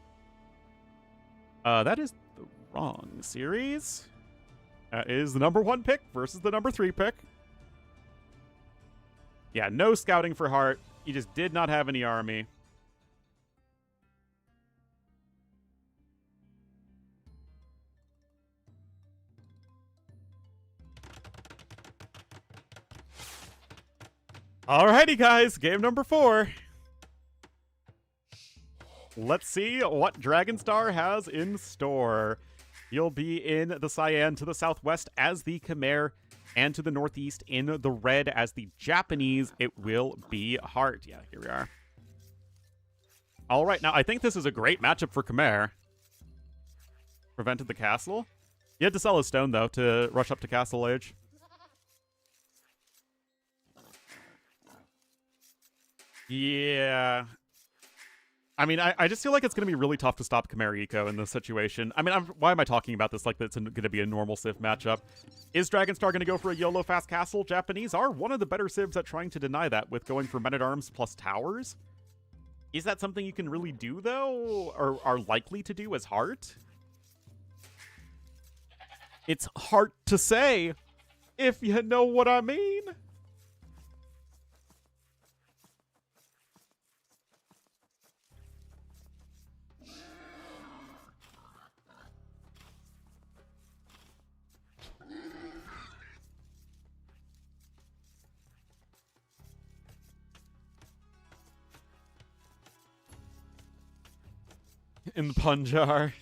A: That is the wrong series. That is the number 1 pick versus the number 3 pick. Yeah, no scouting for Heart. He just did not have any army. Alrighty, guys, game number 4. Let's see what Dragonstar has in store. You'll be in the Cyan to the southwest as the Khmer, and to the northeast in the red as the Japanese. It will be Heart. Yeah, here we are. All right, now I think this is a great matchup for Khmer. Prevented the castle. You had to sell a stone, though, to rush up to Castle Age. Yeah. I mean, I just feel like it's going to be really tough to stop Khmer Eco in this situation. I mean, why am I talking about this like it's going to be a normal Civ matchup? Is Dragonstar going to go for a YOLO fast castle? Japanese are one of the better Civs at trying to deny that with going for men-at-arms plus towers. Is that something you can really do, though? Or are likely to do as Heart? It's hard to say, if you know what I mean. in the Punjar.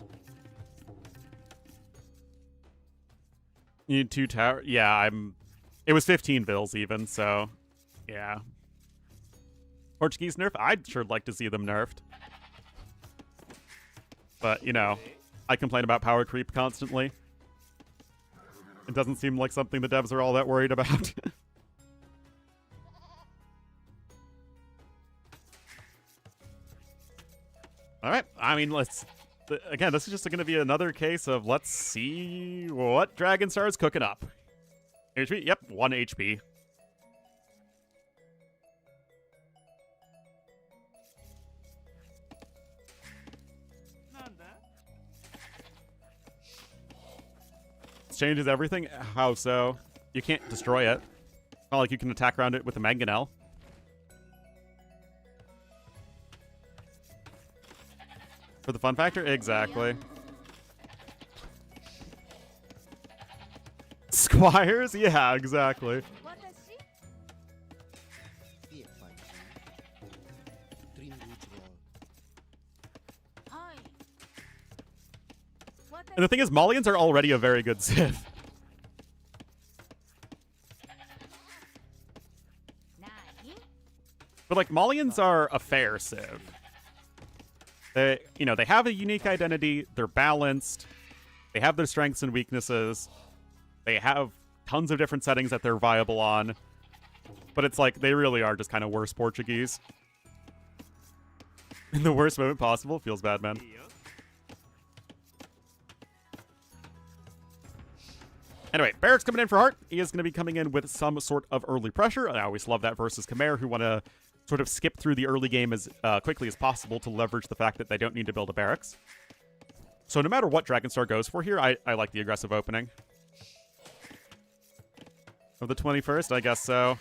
A: You need 2 tower. Yeah, it was 15 bills even, so yeah. Portuguese nerf? I'd sure like to see them nerfed. But, you know, I complain about power creep constantly. It doesn't seem like something the devs are all that worried about. Alright, I mean, again, this is just going to be another case of let's see what Dragon Star is cooking up. HP? Yep, 1 HP. This changes everything? How so? You can't destroy it. It's not like you can attack around it with a mangonel. For the fun factor? Exactly. Squires? Yeah, exactly. And the thing is, Malians are already a very good civ. But, like, Malians are a fair civ. They, you know, they have a unique identity, they're balanced, they have their strengths and weaknesses, they have tons of different settings that they're viable on, but it's like, they really are just kind of worse Portuguese. In the worst moment possible. Feels bad, man. Anyway, Barrack's coming in for Heart. He is going to be coming in with some sort of early pressure. I always love that versus Khmer, who want to sort of skip through the early game as quickly as possible to leverage the fact that they don't need to build a barracks. So no matter what Dragonstar goes for here, I like the aggressive opening. Of the 21st, I guess so.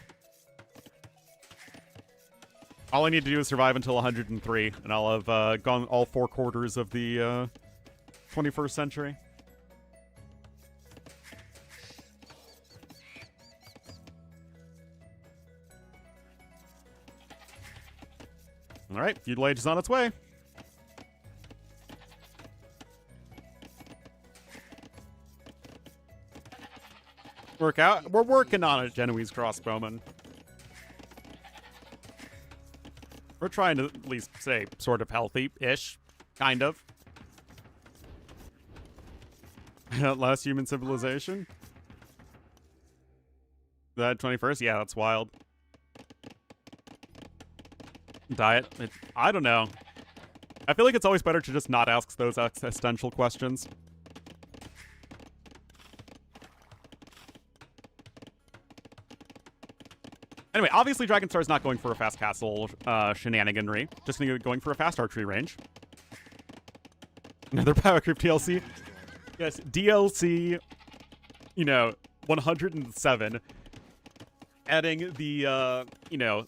A: All I need to do is survive until 103, and I'll have gone all 4 quarters of the 21st century. All right, Feudal Age is on its way. We're working on it, Genoese crossbowman. We're trying to at least stay sort of healthy-ish, kind of. Last human civilization? That 21st? Yeah, that's wild. Diet? I don't know. I feel like it's always better to just not ask those existential questions. Anyway, obviously Dragonstar is not going for a fast castle shenaniganry. Just going for a fast archery range. Another power creep DLC. Yes, DLC, you know, 107. Adding the, you know,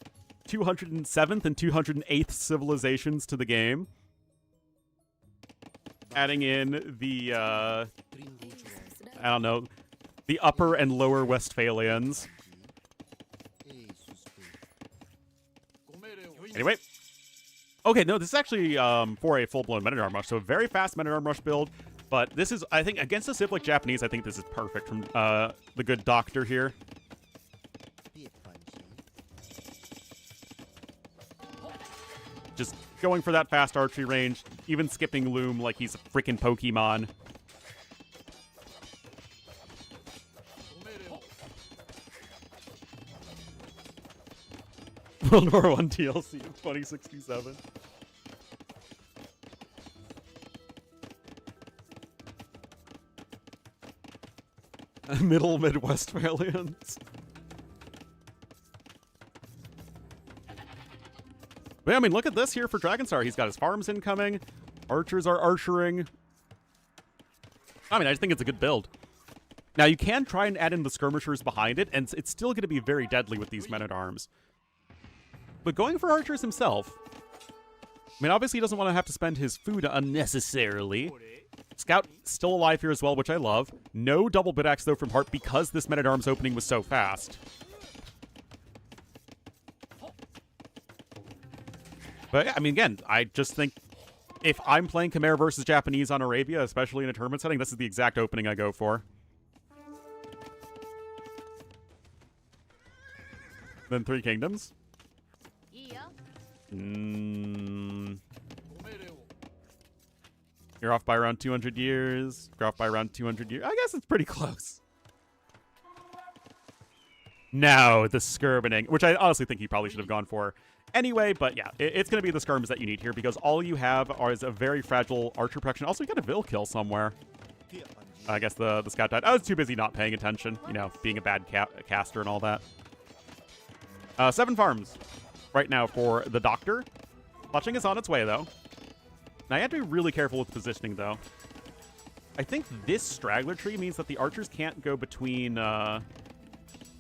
A: 207th and 208th civilizations to the game. Adding in the, I don't know, the upper and lower Westphalians. Anyway. Okay, no, this is actually for a full-blown Men-at-Arm rush, so a very fast Men-at-Arm rush build. But this is, I think, against a civ like Japanese, I think this is perfect from the good doctor here. Just going for that fast archery range, even skipping Loom like he's a freaking Pokemon. World War I DLC in 2067. Middle Midwestphalians. But yeah, I mean, look at this here for Dragonstar. He's got his farms incoming. Archers are archering. I mean, I just think it's a good build. Now, you can try and add in the skirmishers behind it, and it's still going to be very deadly with these men-at-arms. But going for archers himself, I mean, obviously he doesn't want to have to spend his food unnecessarily. Scout still alive here as well, which I love. No double bit axe, though, from Hart because this men-at-arms opening was so fast. But, yeah, I mean, again, I just think if I'm playing Khmer versus Japanese on Arabia, especially in a tournament setting, this is the exact opening I go for. Then 3 kingdoms. You're off by around 200 years. You're off by around 200 years. I guess it's pretty close. No, the skirmining, which I honestly think he probably should have gone for anyway, but yeah, it's going to be the skirms that you need here because all you have is a very fragile archer protection. Also, you got a Vil kill somewhere. I guess the scout died. I was too busy not paying attention, you know, being a bad caster and all that. 7 farms right now for the Doctor. Clutching is on its way, though. Now, you have to be really careful with positioning, though. I think this straggler tree means that the archers can't go between the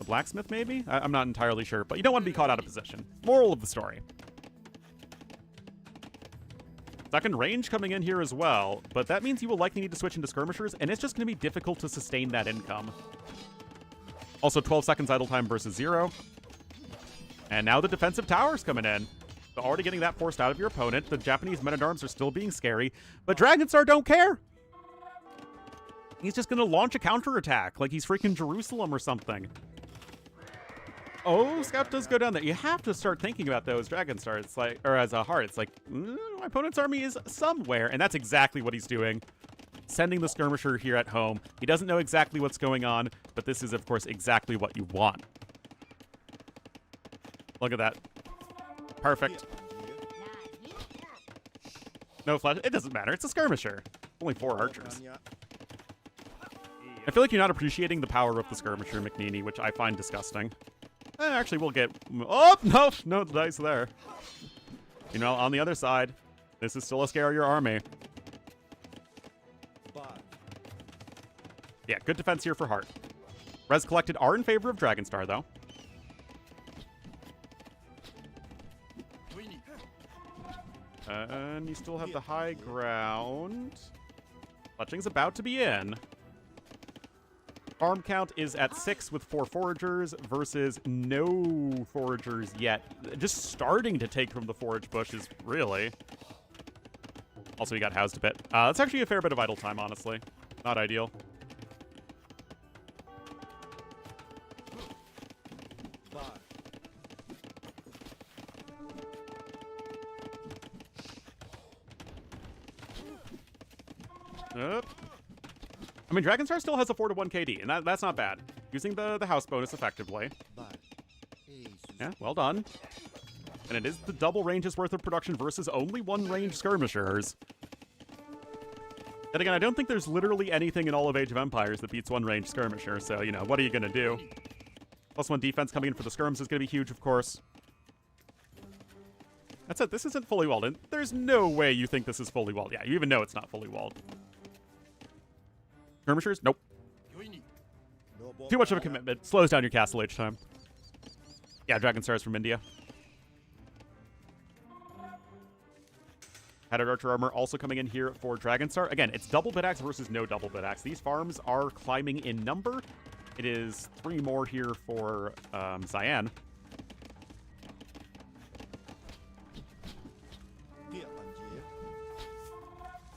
A: blacksmith, maybe? I'm not entirely sure, but you don't want to be caught out of position. Moral of the story. Second range coming in here as well, but that means you will likely need to switch into skirmishers, and it's just going to be difficult to sustain that income. Also, 12 seconds idle time versus 0. And now the defensive tower's coming in. So already getting that forced out of your opponent. The Japanese men-at-arms are still being scary, but Dragonstar don't care. He's just going to launch a counterattack like he's freaking Jerusalem or something. Oh, Scout does go down there. You have to start thinking about those Dragonstar. It's like, or as a heart, it's like, my opponent's army is somewhere. And that's exactly what he's doing. Sending the skirmisher here at home. He doesn't know exactly what's going on, but this is, of course, exactly what you want. Look at that. Perfect. No flash. It doesn't matter. It's a skirmisher. Only 4 archers. I feel like you're not appreciating the power of the skirmisher, McNeely, which I find disgusting. Actually, we'll get... Oh, no dice there. You know, on the other side, this is still a scarier army. Yeah, good defense here for Hart. Res collected are in favor of Dragonstar, though. And you still have the high ground. Clutching's about to be in. Farm count is at 6 with 4 foragers versus no foragers yet. Just starting to take from the forage bushes, really. Also, you got housed a bit. That's actually a fair bit of idle time, honestly. Not ideal. I mean, Dragonstar still has a 4-to-1 KD, and that's not bad. Using the house bonus effectively. Yeah, well done. And it is the double range's worth of production versus only 1 range skirmishers. And again, I don't think there's literally anything in all of Age of Empires that beats 1 range skirmisher, so, you know, what are you going to do? +1 defense coming in for the skirms is going to be huge, of course. That's it. This isn't fully walled in. There's no way you think this is fully walled. Yeah, you even know it's not fully walled. Skirmishers? Nope. Too much of a commitment. Slows down your castle age time. Yeah, Dragonstars from India. Hatted Archer Armor also coming in here for Dragonstar. Again, it's double bid-axe versus no double bid-axe. These farms are climbing in number. It is 3 more here for Cyan.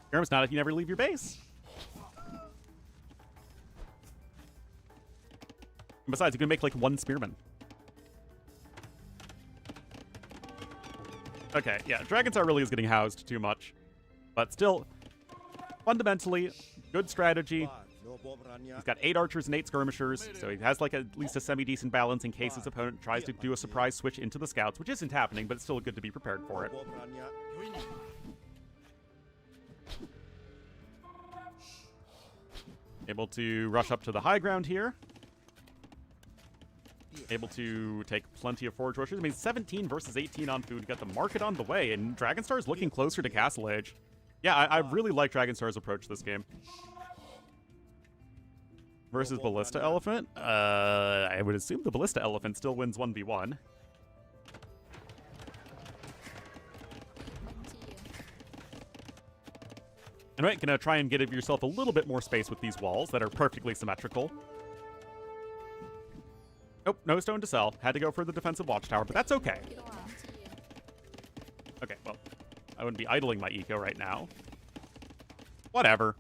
A: Skirm's not if you never leave your base. And besides, you can make like 1 spearman. Okay, yeah, Dragonstar really is getting housed too much. But still, fundamentally, good strategy. He's got 8 archers and 8 skirmishers, so he has like at least a semi-decent balance in case his opponent tries to do a surprise switch into the scouts, which isn't happening, but it's still good to be prepared for it. Able to rush up to the high ground here. Able to take plenty of forage rushes. I mean, 17 versus 18 on food. Got the market on the way, and Dragonstar is looking closer to Castle Age. Yeah, I really like Dragonstar's approach this game. Versus Ballista Elephant? I would assume the Ballista Elephant still wins 1v1. Anyway, gonna try and get yourself a little bit more space with these walls that are perfectly symmetrical. Nope, no stone to sell. Had to go for the defensive watchtower, but that's okay. Okay, well, I wouldn't be idling my eco right now. Whatever.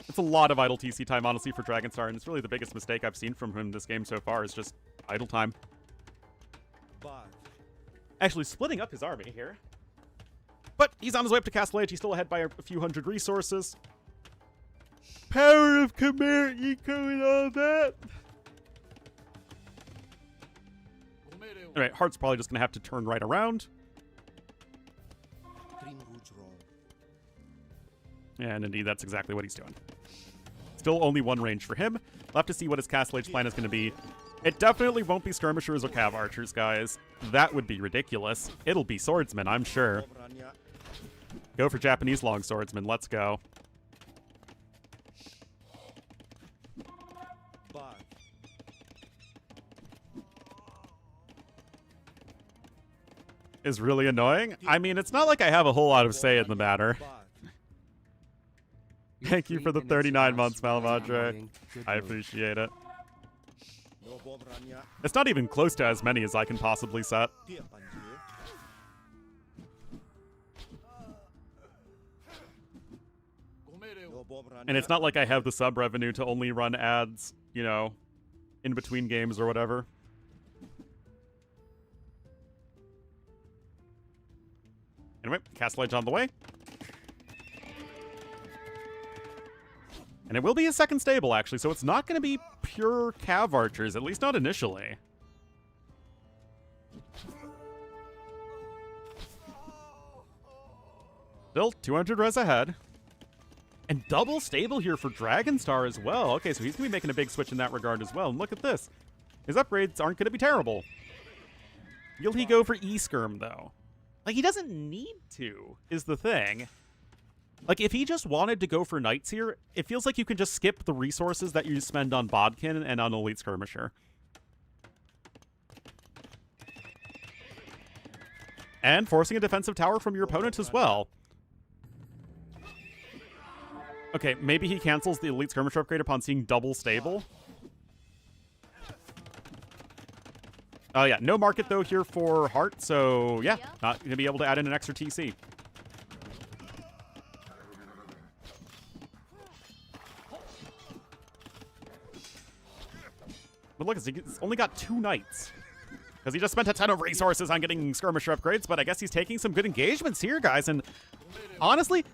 A: It's a lot of idle TC time, honestly, for Dragonstar, and it's really the biggest mistake I've seen from him this game so far is just idle time. Actually splitting up his army here. But he's on his way up to Castle Age. He's still ahead by a few hundred resources. Power of Khmer eco and all that. Alright, Heart's probably just going to have to turn right around. And indeed, that's exactly what he's doing. Still only one range for him. We'll have to see what his Castle Age plan is going to be. It definitely won't be skirmishers or cav archers, guys. That would be ridiculous. It'll be swordsmen, I'm sure. Go for Japanese long swordsmen. Let's go. Is really annoying. I mean, it's not like I have a whole lot of say in the matter. Thank you for the 39 months, Malamadre. I appreciate it. It's not even close to as many as I can possibly set. And it's not like I have the sub revenue to only run ads, you know, in between games or whatever. Anyway, Castle Age on the way. And it will be a second stable, actually, so it's not going to be pure cav archers, at least not initially. Still 200 res ahead. And double stable here for Dragonstar as well. Okay, so he's going to be making a big switch in that regard as well. And look at this. His upgrades aren't going to be terrible. Will he go for E-Skirm, though? Like, he doesn't need to, is the thing. Like, if he just wanted to go for Knights here, it feels like you can just skip the resources that you spend on Bodkin and on Elite Skirmisher. And forcing a defensive tower from your opponent as well. Okay, maybe he cancels the Elite Skirmisher upgrade upon seeing double stable. Oh yeah, no market though here for Heart, so yeah, not going to be able to add in an extra TC. But look, he's only got 2 Knights. Because he just spent a ton of resources on getting Skirmisher upgrades, but I guess he's taking some good engagements here, guys, and honestly,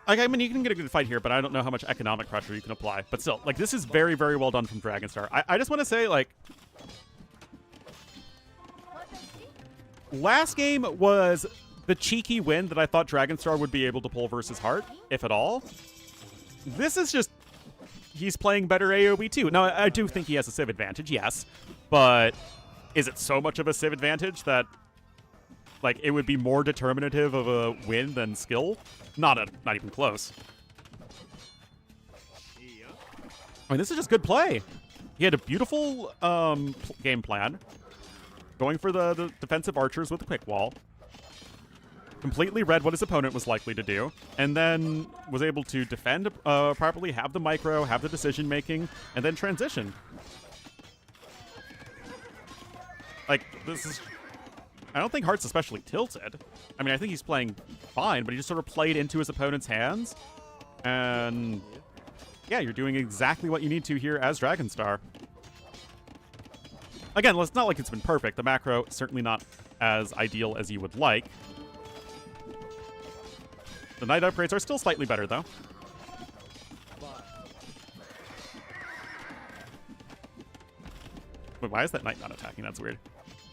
A: like, I mean, you can get a good fight here, but I don't know how much economic pressure you can apply. But still, like, this is very, very well done from Dragonstar. I just want to say, like, last game was the cheeky win that I thought Dragonstar would be able to pull versus Heart, if at all. This is just, he's playing better AoE too. Now, I do think he has a Civ advantage, yes, but is it so much of a Civ advantage that, like, it would be more determinative of a win than skill? Not even close. I mean, this is just good play. He had a beautiful game plan. Going for the defensive archers with a quick wall. Completely read what his opponent was likely to do. And then was able to defend properly, have the micro, have the decision making, and then transition. Like, this is... I don't think Heart's especially tilted. I mean, I think he's playing fine, but he just sort of played into his opponent's hands. And yeah, you're doing exactly what you need to here as Dragonstar. Again, it's not like it's been perfect. The macro, certainly not as ideal as you would like. The Knight upgrades are still slightly better, though. Wait, why is that Knight not attacking? That's weird.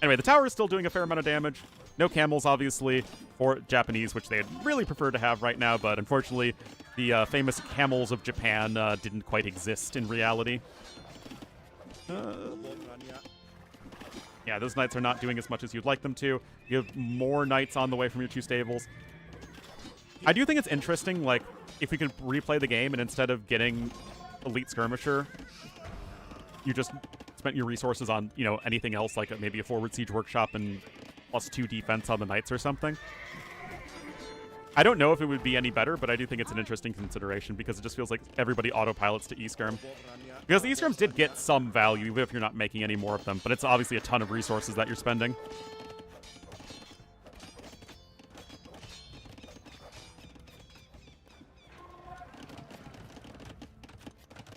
A: Anyway, the tower is still doing a fair amount of damage. No camels, obviously, for Japanese, which they'd really prefer to have right now, but unfortunately, the famous camels of Japan didn't quite exist in reality. Yeah, those knights are not doing as much as you'd like them to. You have more knights on the way from your 2 stables. I do think it's interesting, like, if we could replay the game and instead of getting Elite Skirmisher, you just spent your resources on, you know, anything else, like maybe a forward siege workshop and +2 defense on the knights or something. I don't know if it would be any better, but I do think it's an interesting consideration because it just feels like everybody autopilots to E-Skirm. Because the E-Skirms did get some value, even if you're not making any more of them, but it's obviously a ton of resources that you're spending.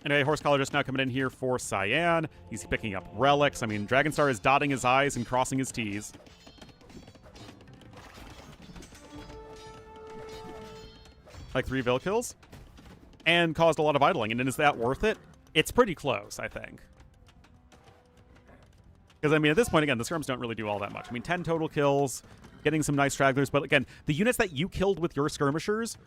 A: Anyway, Horsecollar now coming in here for Cyan. He's picking up relics. I mean, Dragonstar is dotting his I's and crossing his T's. Like 3 Vil kills. And caused a lot of idling. And is that worth it? It's pretty close, I think. Because, I mean, at this point, again, the skirms don't really do all that much. I mean, 10 total kills, getting some nice stragglers. But, again, the units that you killed with your skirmishers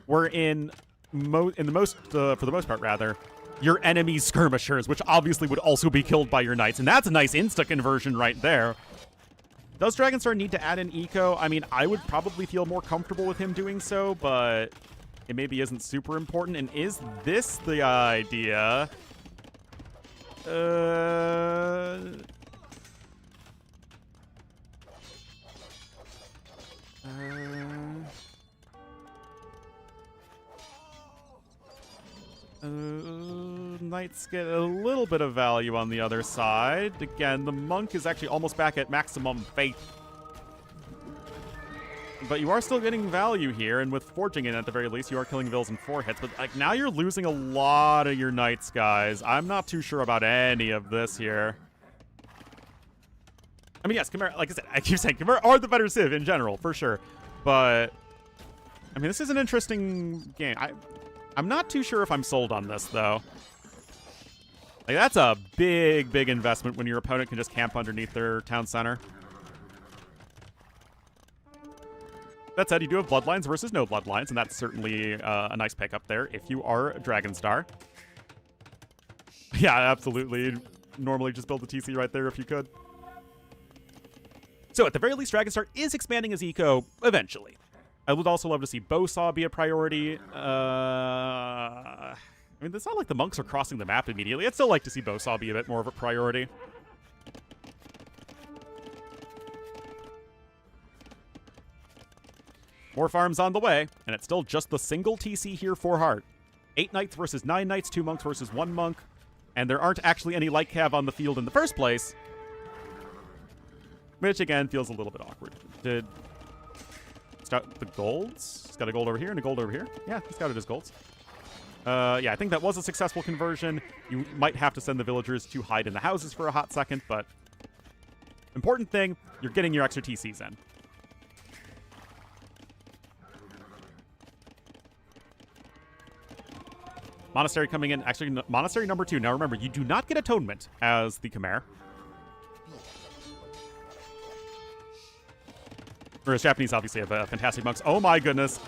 A: were for the most part, rather, your enemy's skirmishers, which obviously would also be killed by your knights. And that's a nice insta-conversion right there. Does Dragonstar need to add an eco? I mean, I would probably feel more comfortable with him doing so, but it maybe isn't super important. And is this the idea? Knights get a little bit of value on the other side. Again, the monk is actually almost back at maximum faith. But you are still getting value here, and with forging in at the very least, you are killing Vils in 4 hits. But like now you're losing a lot of your knights, guys. I'm not too sure about any of this here. I mean, yes, Chimera, like I said, I keep saying Chimera are the better Civ in general, for sure. But, I mean, this is an interesting game. I'm not too sure if I'm sold on this, though. Like, that's a big, big investment when your opponent can just camp underneath their town center. That said, you do have Bloodlines versus no Bloodlines, and that's certainly a nice pickup there if you are a Dragonstar. Yeah, absolutely. Normally just build the TC right there if you could. So, at the very least, Dragonstar is expanding his eco eventually. I would also love to see Bowsaw be a priority. I mean, it's not like the monks are crossing the map immediately. I'd still like to see Bowsaw be a bit more of a priority. More farms on the way, and it's still just the single TC here for Heart. 8 knights versus 9 knights, 2 monks versus 1 monk. And there aren't actually any light cav on the field in the first place. Which, again, feels a little bit awkward. Did scout the golds? He's got a gold over here and a gold over here. Yeah, he scouted his golds. Yeah, I think that was a successful conversion. You might have to send the villagers to hide in the houses for a hot second, but important thing, you're getting your extra TCs in. Monastery coming in. Actually, Monastery number 2. Now remember, you do not get Atonement as the Khmer. Whereas Japanese obviously have fantastic monks. Oh my goodness.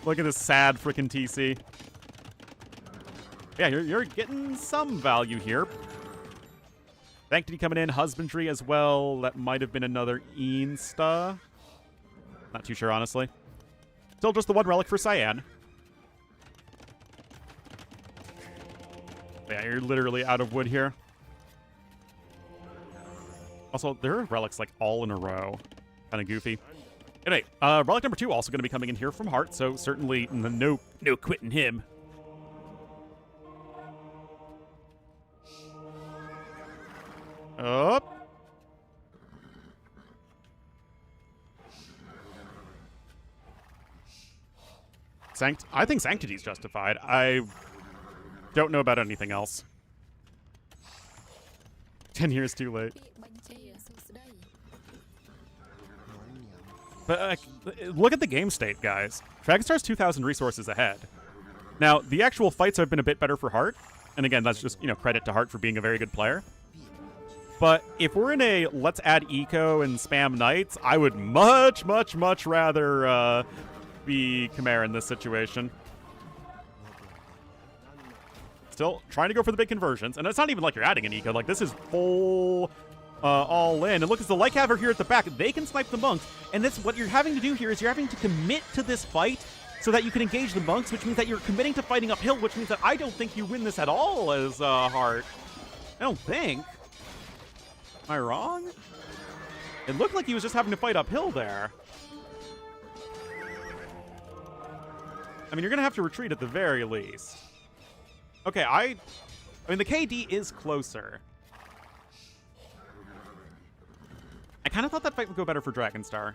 A: Look at this sad freaking TC. Yeah, you're getting some value here. Sanctity coming in. Husbandry as well. That might have been another Insta. Not too sure, honestly. Still just the 1 relic for Cyan. Yeah, you're literally out of wood here. Also, there are relics like all in a row. Kind of goofy. Anyway, relic number 2 also going to be coming in here from Heart, so certainly no quitting him. Up. I think Sanctity's justified. I don't know about anything else. 10 years too late. But look at the game state, guys. Dragonstar's 2,000 resources ahead. Now, the actual fights have been a bit better for Heart. And again, that's just, credit to Heart for being a very good player. But if we're in a let's add eco and spam knights, I would much, much, much rather be Khmer in this situation. Still trying to go for the big conversions. And it's not even like you're adding an eco. Like, this is full all in. And look, it's the Light Cav here at the back. They can snipe the monks. And that's what you're having to do here is you're having to commit to this fight so that you can engage the monks, which means that you're committing to fighting uphill, which means that I don't think you win this at all as Heart. I don't think. Am I wrong? It looked like he was just having to fight uphill there. I mean, you're going to have to retreat at the very least. Okay, I mean, the KD is closer. I kind of thought that fight would go better for Dragonstar.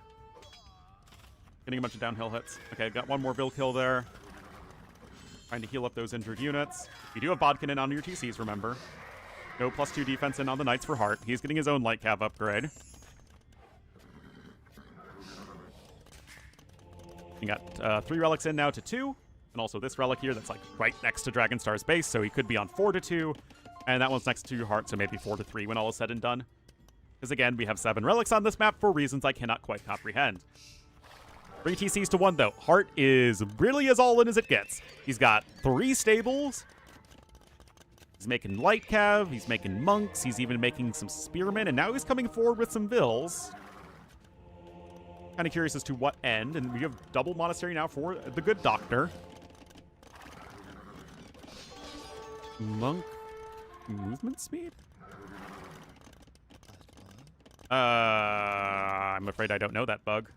A: Getting a bunch of downhill hits. Okay, got one more Vil kill there. Trying to heal up those injured units. You do have Bodkin in on your TCs, remember. No +2 defense in on the Knights for Hart. He's getting his own light cav upgrade. You got 3 relics in now to 2. And also this relic here that's like right next to Dragonstar's base, so he could be on 4 to 2. And that one's next to Hart, so maybe 4 to 3 when all is said and done. Because again, we have 7 relics on this map for reasons I cannot quite comprehend. 3 TCs to 1, though. Hart is really as all in as it gets. He's got 3 stables. He's making light cav. He's making monks. He's even making some spearmen. And now he's coming forward with some vills. Kind of curious as to what end. And we have double monastery now for the good doctor. Monk movement speed? I'm afraid I don't know that bug.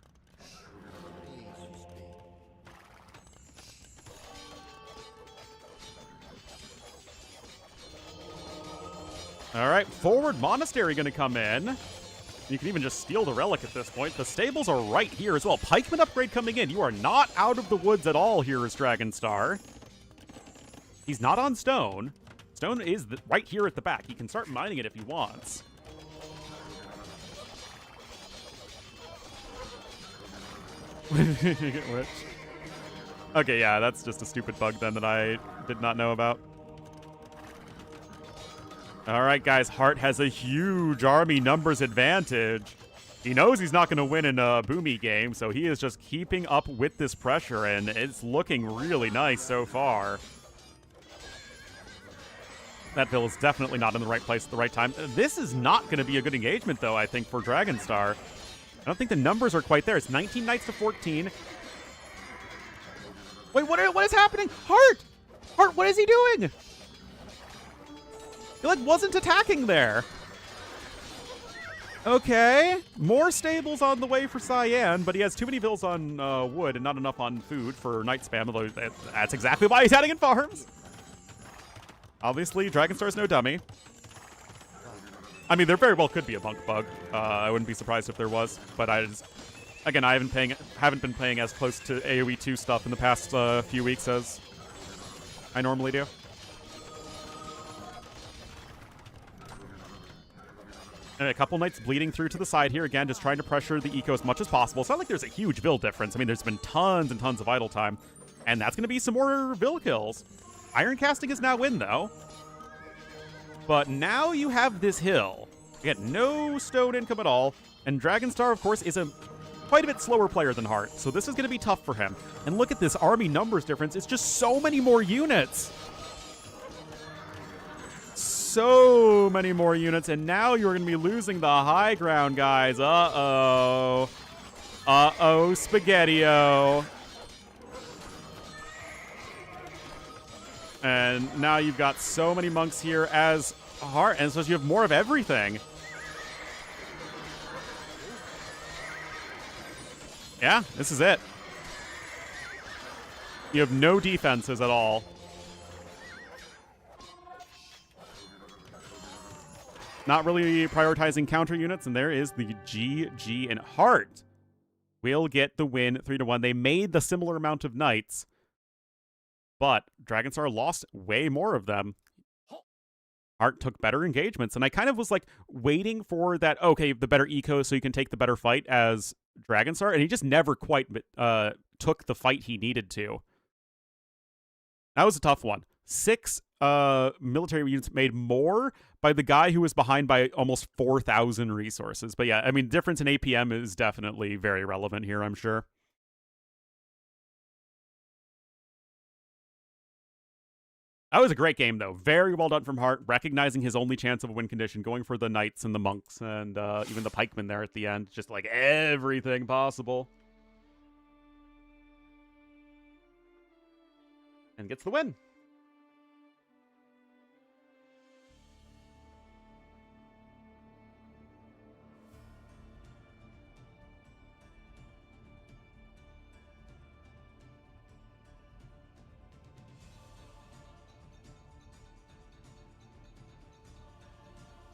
A: All right, forward monastery going to come in. You can even just steal the relic at this point. The stables are right here as well. Pikeman upgrade coming in. You are not out of the woods at all here as Dragonstar. He's not on stone. Stone is right here at the back. He can start mining it if he wants. Which? Okay, yeah, that's just a stupid bug then that I did not know about. All right, guys, Hart has a huge army numbers advantage. He knows he's not going to win in a Boomy game, so he is just keeping up with this pressure, and it's looking really nice so far. That bill is definitely not in the right place at the right time. This is not going to be a good engagement, though, I think, for Dragonstar. I don't think the numbers are quite there. It's 19 knights to 14. Wait, what is happening? Hart! Hart, what is he doing? He, like, wasn't attacking there. Okay. More stables on the way for Cyan, but he has too many vills on wood and not enough on food for night spam, although that's exactly why he's adding in farms. Obviously, Dragonstar's no dummy. I mean, there very well could be a monk bug. I wouldn't be surprised if there was, but again, I haven't been playing as close to AoE 2 stuff in the past few weeks as I normally do. And a couple knights bleeding through to the side here. Again, just trying to pressure the eco as much as possible. It's not like there's a huge Vill difference. I mean, there's been tons and tons of idle time. And that's going to be some more Vill kills. Iron casting is now in, though. But now you have this hill. You get no stone income at all. And Dragonstar, of course, is quite a bit slower player than Hart. So this is going to be tough for him. And look at this army numbers difference. It's just so many more units. So many more units, and now you're going to be losing the high ground, guys. Uh-oh. Uh-oh, Spaghetti-O. And now you've got so many monks here as Hart, and so you have more of everything. Yeah, this is it. You have no defenses at all. Not really prioritizing counter units, and there is the GG, and Hart will get the win 3-1. They made the similar amount of knights, but Dragonstar lost way more of them. Hart took better engagements, and I kind of was like waiting for that, okay, the better eco so you can take the better fight as Dragonstar, and he just never quite took the fight he needed to. That was a tough one. 6 military units made more by the guy who was behind by almost 4,000 resources. But yeah, I mean, difference in APM is definitely very relevant here, I'm sure. That was a great game, though. Very well done from Hart, recognizing his only chance of a win condition, going for the knights and the monks, and even the pikemen there at the end. Just like everything possible. And gets the win.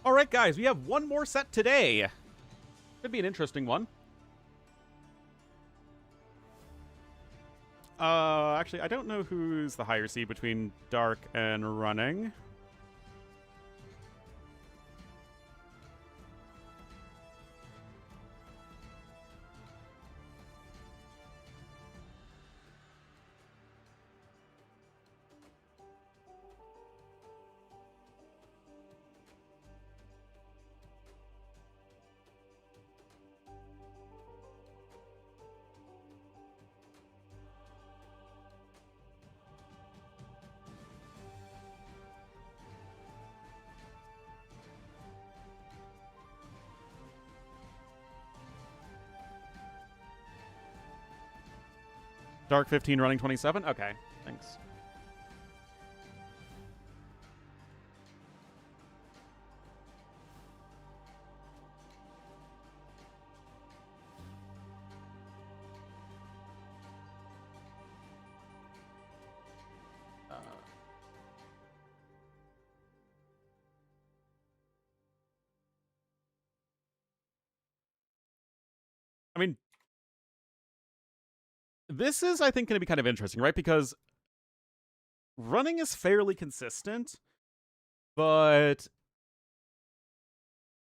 A: All right, guys, we have one more set today. Could be an interesting one. Actually, I don't know who's the higher seed between dark and running. Dark 15, running 27? Okay, thanks. I mean, this is, I think, going to be kind of interesting, right? Because running is fairly consistent, but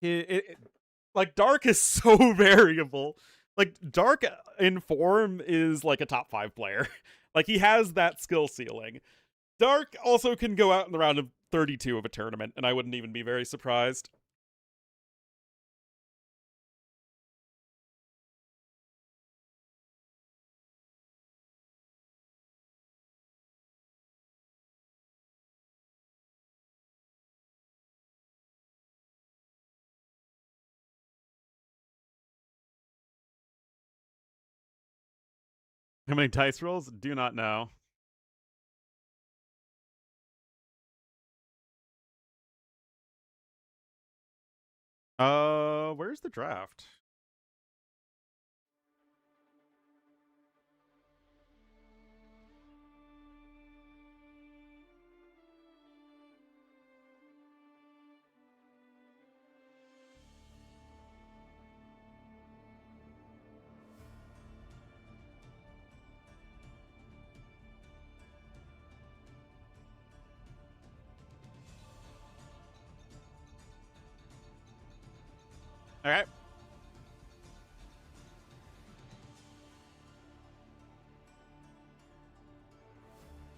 A: like dark is so variable. Like dark in form is like a top 5 player. Like he has that skill ceiling. Dark also can go out in the round of 32 of a tournament, and I wouldn't even be very surprised. How many dice rolls? Do not know. Where's the draft? All right.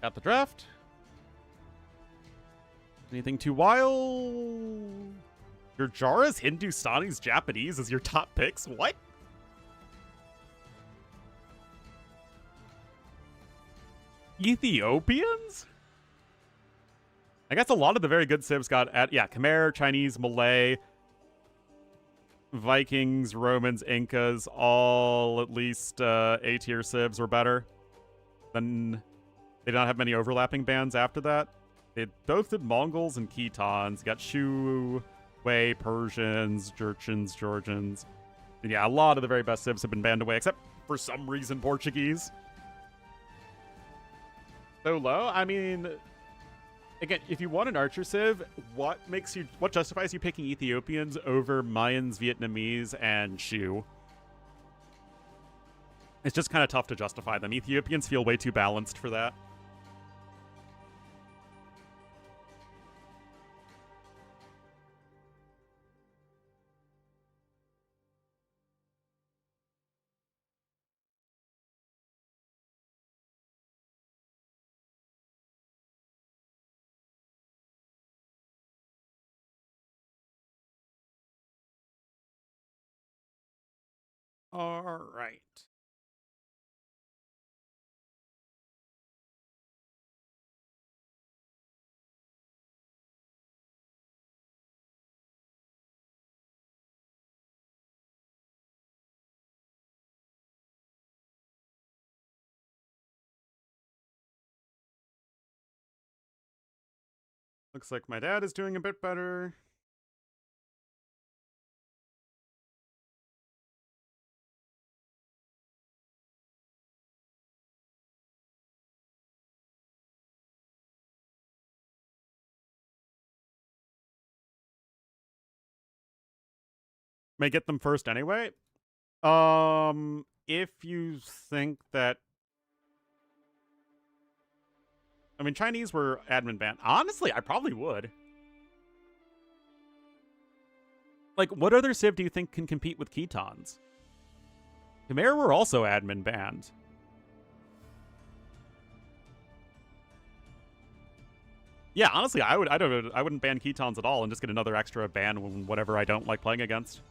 A: Got the draft. Anything too wild? Your Jara's Hindustani's Japanese as your top picks? What? Ethiopians? I guess a lot of the very good civs got at, yeah, Khmer, Chinese, Malay, Vikings, Romans, Incas, all at least A-tier civs were better. Then they did not have many overlapping bands after that. They both did Mongols and Khitans. You got Shu, Wei, Persians, Jurchens, Georgians. And yeah, a lot of the very best civs have been banned away, except for some reason Portuguese. So low? I mean, again, if you want an archer civ, what justifies you picking Ethiopians over Mayans, Vietnamese, and Shu? It's just kind of tough to justify them. Ethiopians feel way too balanced for that. All right. Looks like my dad is doing a bit better. May get them first anyway. If you think that I mean, Chinese were admin banned. Honestly, I probably would. Like, what other Civ do you think can compete with Ketons? Khmer were also admin banned. Yeah, honestly, I wouldn't ban Ketons at all and just get another extra ban when whatever I don't like playing against.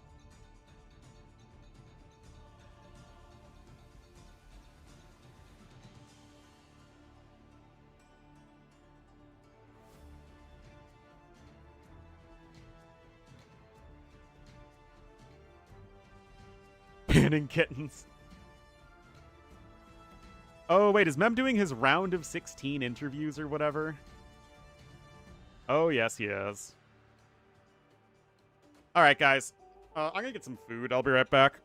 A: Banning kittens. Oh, wait, is Mem doing his round of 16 interviews or whatever? Oh, yes, he is. All right, guys. I'm going to get some food. I'll be right back.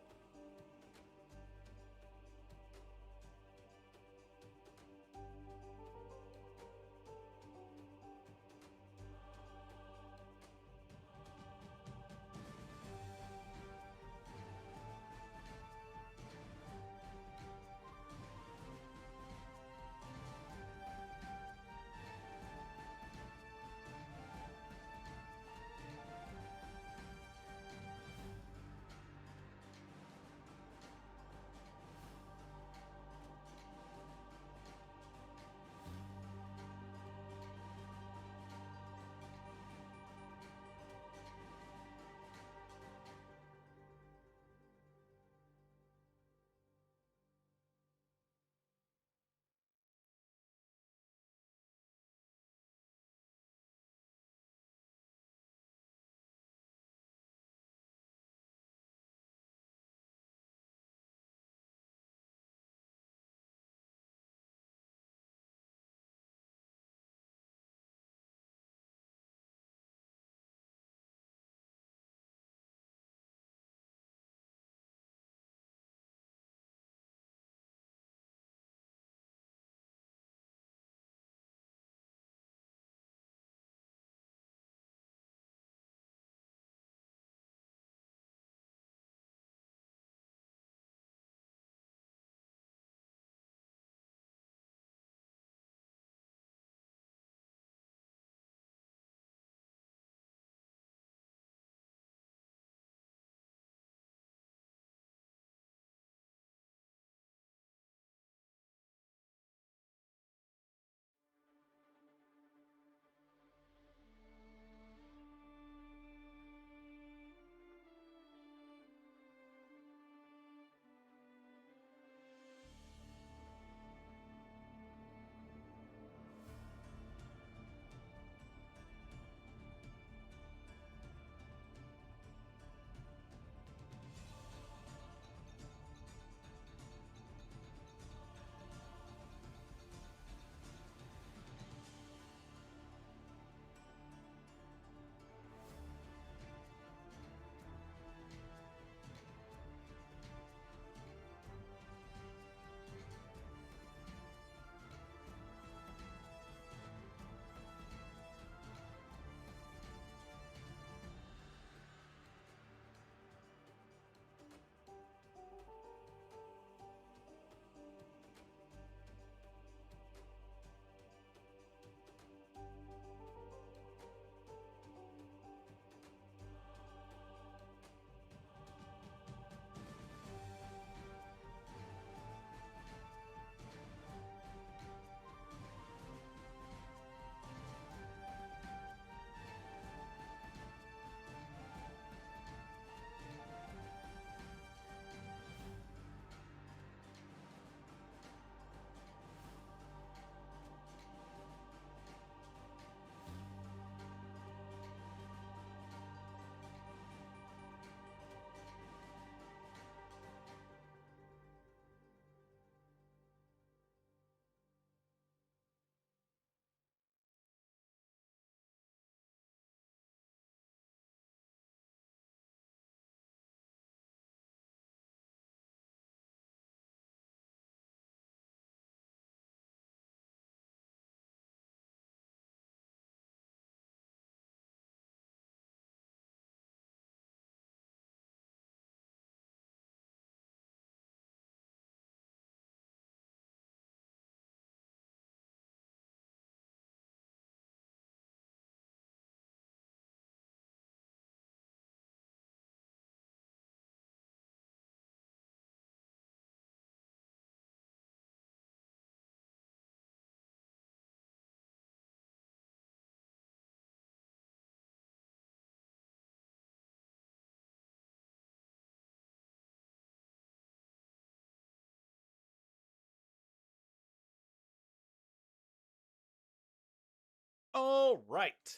A: All right.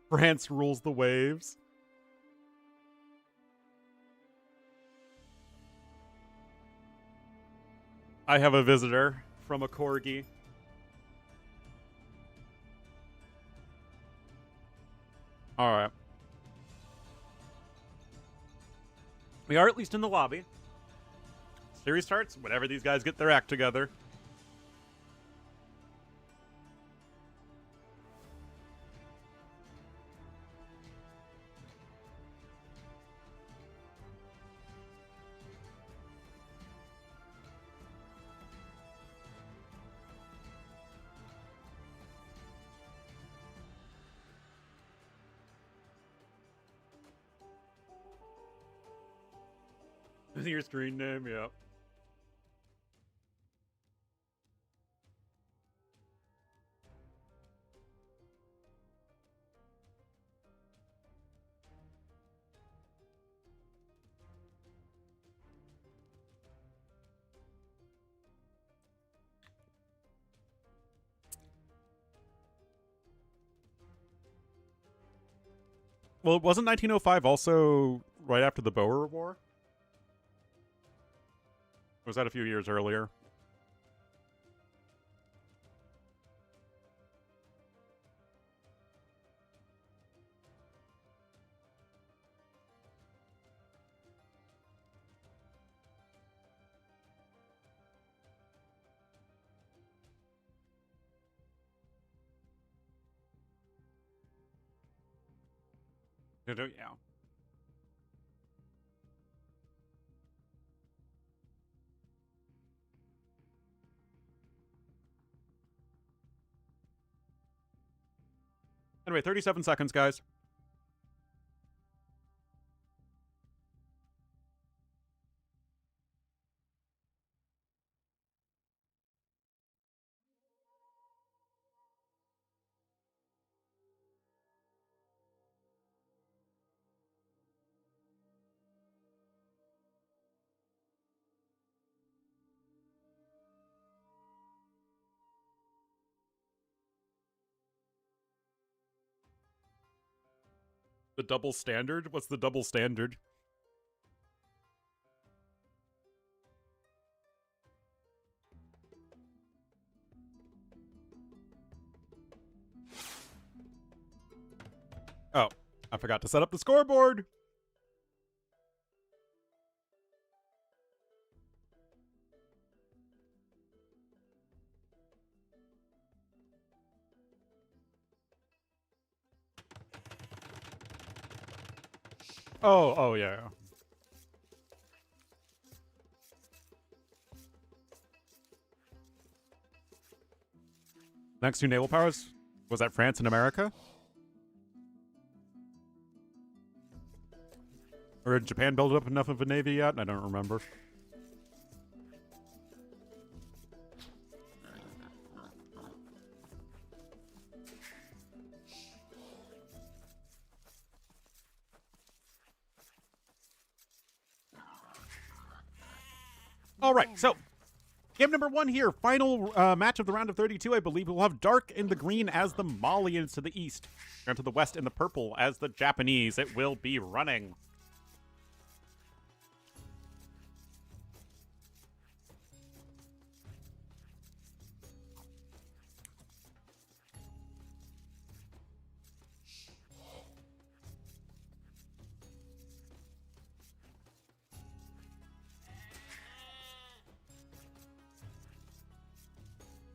A: France rules the waves. I have a visitor from a corgi. All right. We are at least in the lobby. Series starts whenever these guys get their act together. Your screen name, yeah. Well, wasn't 1905 also right after the Boer War? Or was that a few years earlier? Yeah. Anyway, 37 seconds, guys. The double standard? What's the double standard? Oh, I forgot to set up the scoreboard. Oh, yeah. Next two naval powers? Was that France and America? Or did Japan build up enough of a navy yet? I don't remember. All right, so game number one here. Final match of the round of 32. I believe we'll have dark in the green as the Malians to the east. And to the west in the purple as the Japanese. It will be running.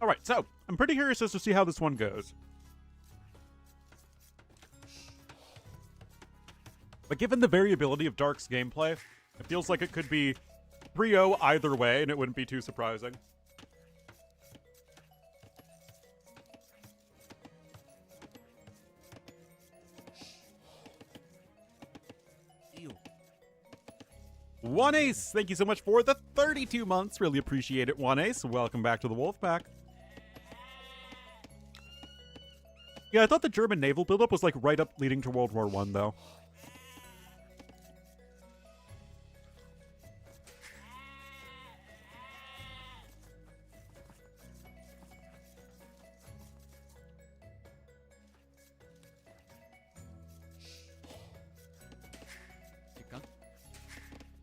A: All right, so I'm pretty curious as to see how this one goes. But given the variability of Dark's gameplay, it feels like it could be 3-0 either way, and it wouldn't be too surprising. One Ace, thank you so much for the 32 months. Really appreciate it, One Ace. Welcome back to the Wolfpack. Yeah, I thought the German naval buildup was like right up leading to World War I, though.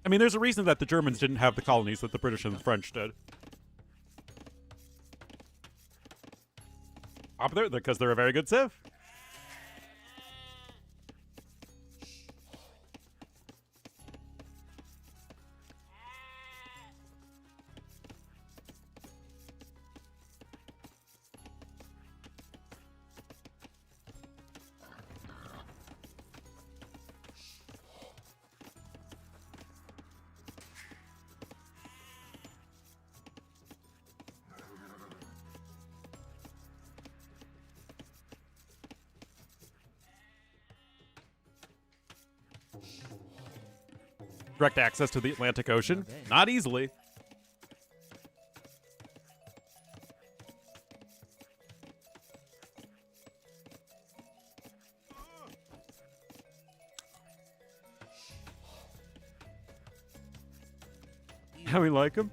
A: I mean, there's a reason that the Germans didn't have the colonies that the British and the French did. Up there, because they're a very good civ. Direct access to the Atlantic Ocean? Not easily. How we like them?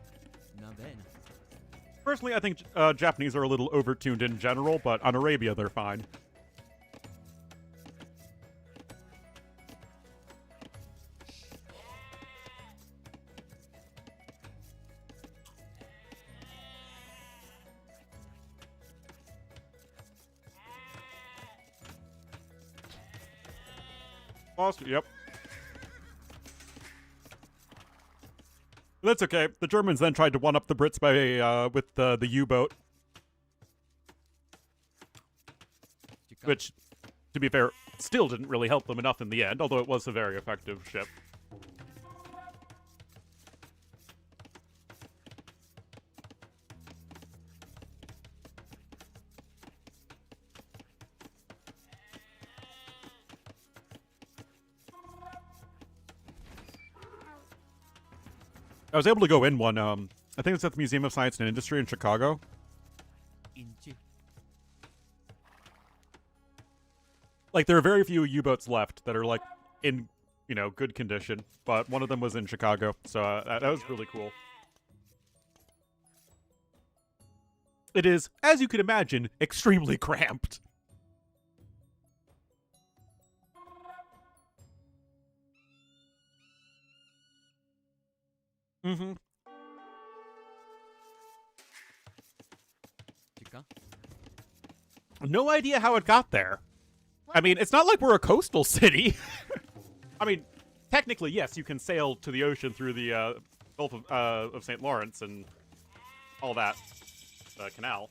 A: Personally, I think Japanese are a little overtuned in general, but on Arabia, they're fine. Lost, yep. That's okay. The Germans then tried to one-up the Brits by with the U-boat. Which, to be fair, still didn't really help them enough in the end, although it was a very effective ship. I was able to go in one, I think it's at the Museum of Science and Industry in Chicago. Like, there are very few U-boats left that are, like, in, you know, good condition, but one of them was in Chicago, so that was really cool. It is, as you can imagine, extremely cramped. Mm-hmm. No idea how it got there. I mean, it's not like we're a coastal city. I mean, technically, yes, you can sail to the ocean through the Gulf of St. Lawrence and all that canal.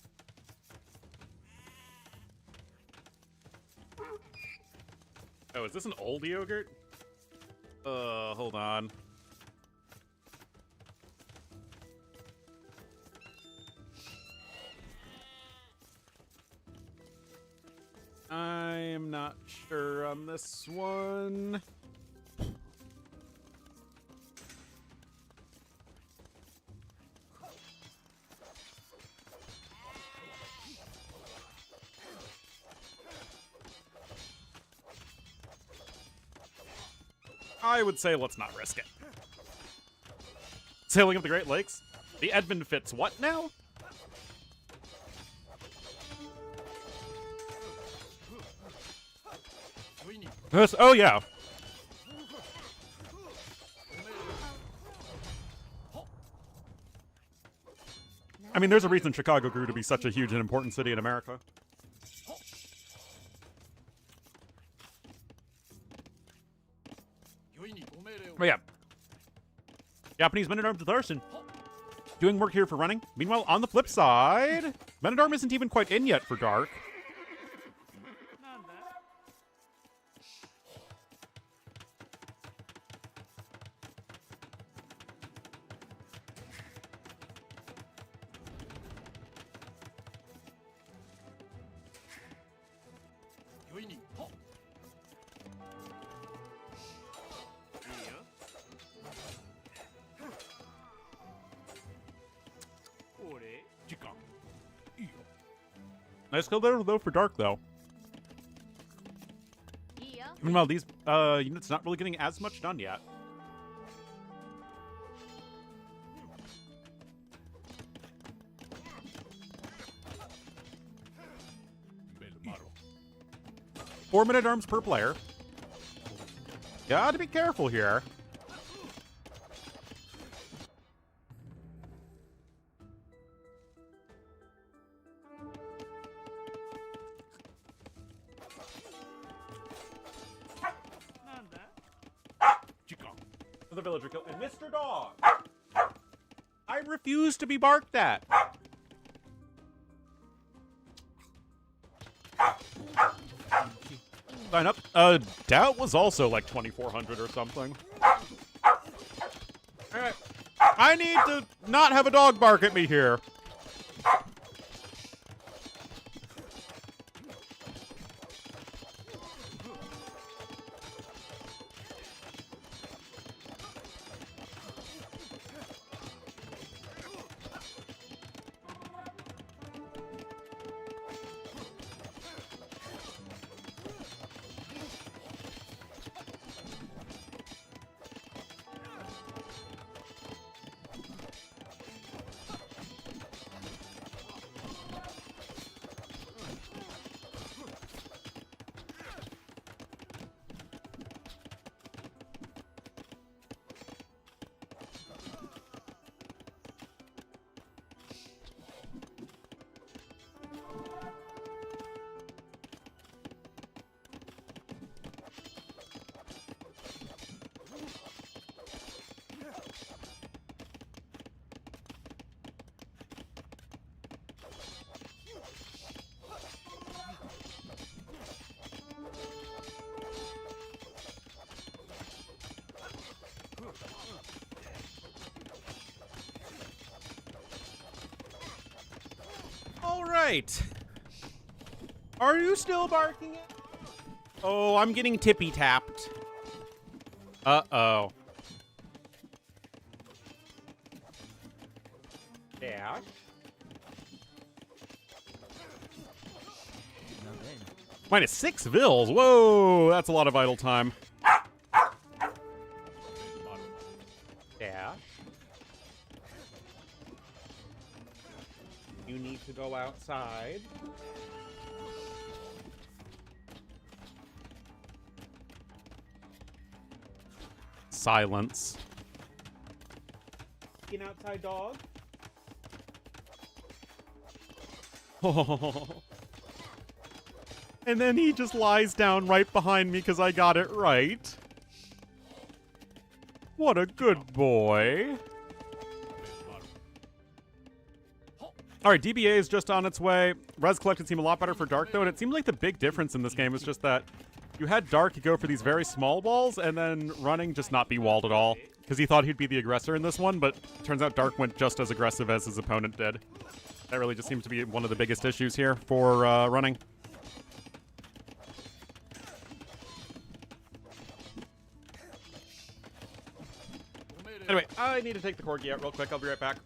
A: Oh, is this an old yogurt? Hold on. I'm not sure on this one. I would say let's not risk it. Sailing up the Great Lakes? The Edmund Fitz what now? Yes, oh yeah. I mean, there's a reason Chicago grew to be such a huge and important city in America. But yeah. Japanese men-at-arms with arson. Doing work here for running. Meanwhile, on the flip side, Men-at-Arm isn't even quite in yet for Dark. Nice kill there, though, for Dark, though. Meanwhile, these units not really getting as much done yet. Four men-at-arms per player. Gotta be careful here. The villager killed. And Mr. Dog! I refuse to be barked at. Sign up. Doubt was also like 2,400 or something. Alright. I need to not have a dog bark at me here. All right. Are you still barking at? Oh, I'm getting tippy tapped. Uh-oh. Dash. Minus 6 vills. Whoa, that's a lot of idle time. Dash. You need to go outside. Silence. An outside dog. And then he just lies down right behind me because I got it right. What a good boy. Alright, DBA is just on its way. Res collected seemed a lot better for Dark, though, and it seemed like the big difference in this game is just that you had Dark go for these very small walls, and then running just not be walled at all. Because he thought he'd be the aggressor in this one, but turns out Dark went just as aggressive as his opponent did. That really just seems to be one of the biggest issues here for running. Anyway, I need to take the corgi out real quick. I'll be right back.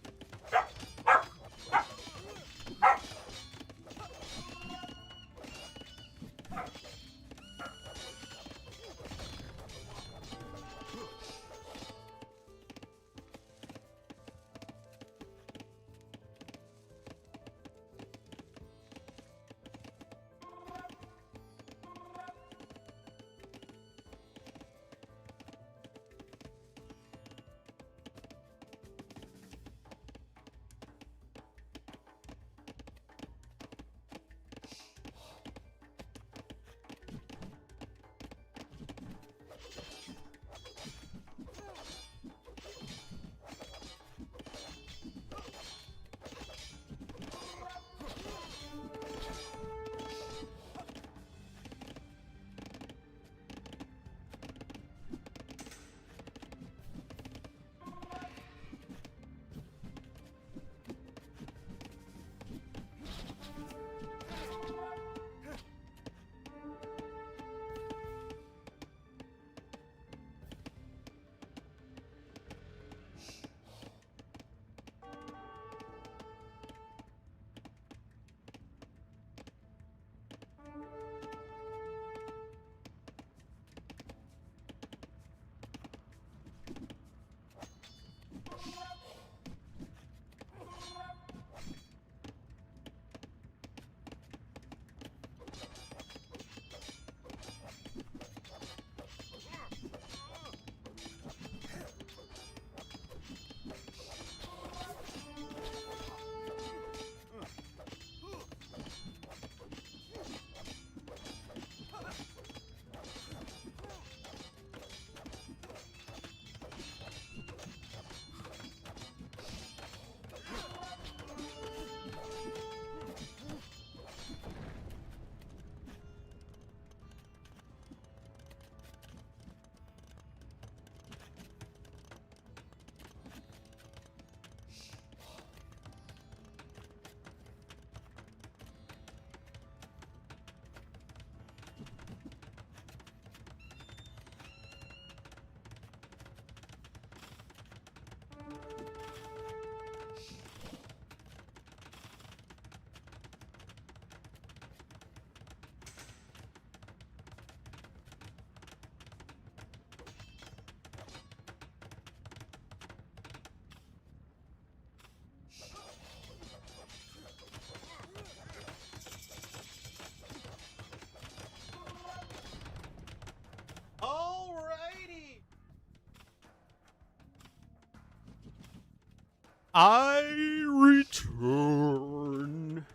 A: I return.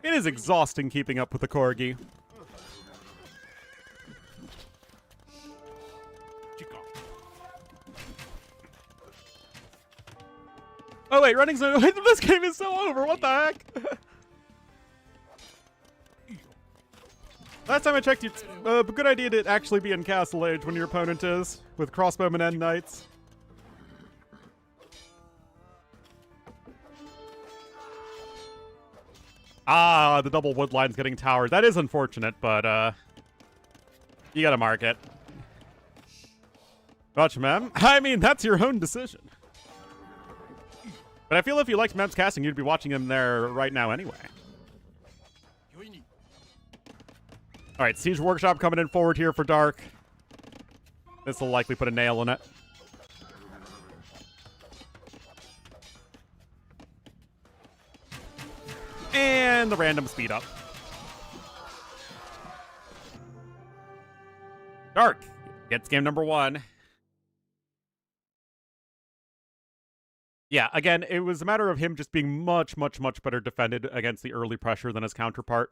A: It is exhausting keeping up with the corgi. Oh wait, running's no. This game is so over. What the heck? Last time I checked, it's a good idea to actually be in Castle Age when your opponent is, with crossbowmen and knights. Ah, the double wood line's getting towered. That is unfortunate, but you gotta mark it. Gotcha, ma'am. I mean, that's your own decision. But I feel if you liked Mem's casting, you'd be watching him there right now anyway. Alright, Siege Workshop coming in forward here for Dark. This will likely put a nail in it. And the random speed up. Dark gets game number 1. Yeah, again, it was a matter of him just being much better defended against the early pressure than his counterpart.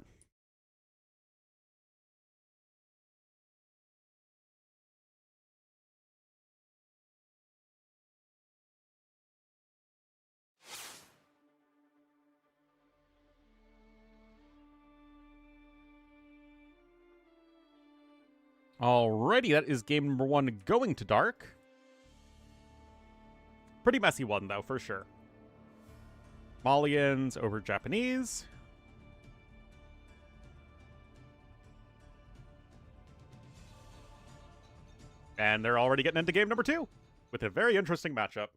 A: Alrighty, that is game number 1 going to Dark. Pretty messy one, though, for sure. Malians over Japanese. And they're already getting into game number 2 with a very interesting matchup.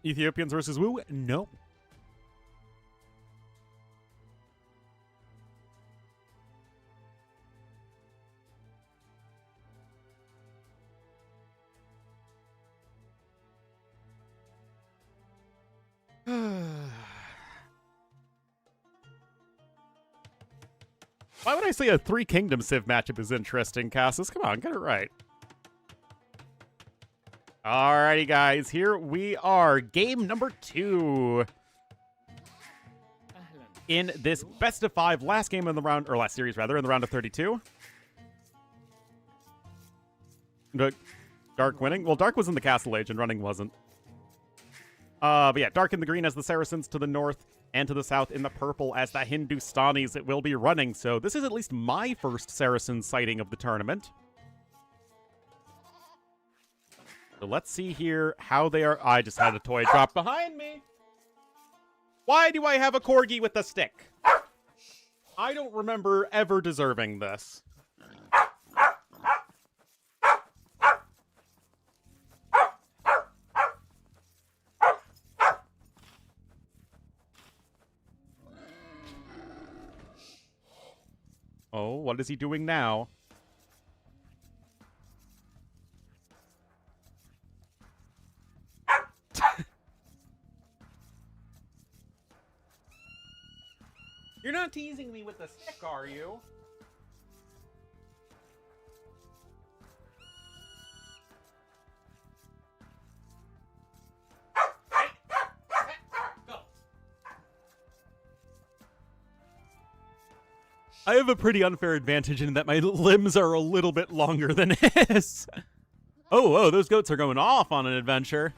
A: Ethiopians versus Wu? No. Why would I say a Three Kingdoms Civ matchup is interesting, Cassis? Come on, get it right. Alrighty, guys, here we are. Game number 2. In this best of 5, last game in the round, or last series rather, in the round of 32. Dark winning? Well, Dark was in the Castle Age and running wasn't. But yeah, Dark in the green as the Saracens to the north, and to the south in the purple as the Hindustanis it will be running. So this is at least my first Saracen sighting of the tournament. So let's see here how they are. I just had a toy drop behind me. Why do I have a corgi with a stick? I don't remember ever deserving this. Oh, what is he doing now? You're not teasing me with the stick, are you? Go. I have a pretty unfair advantage in that my limbs are a little bit longer than his. Oh, those goats are going off on an adventure.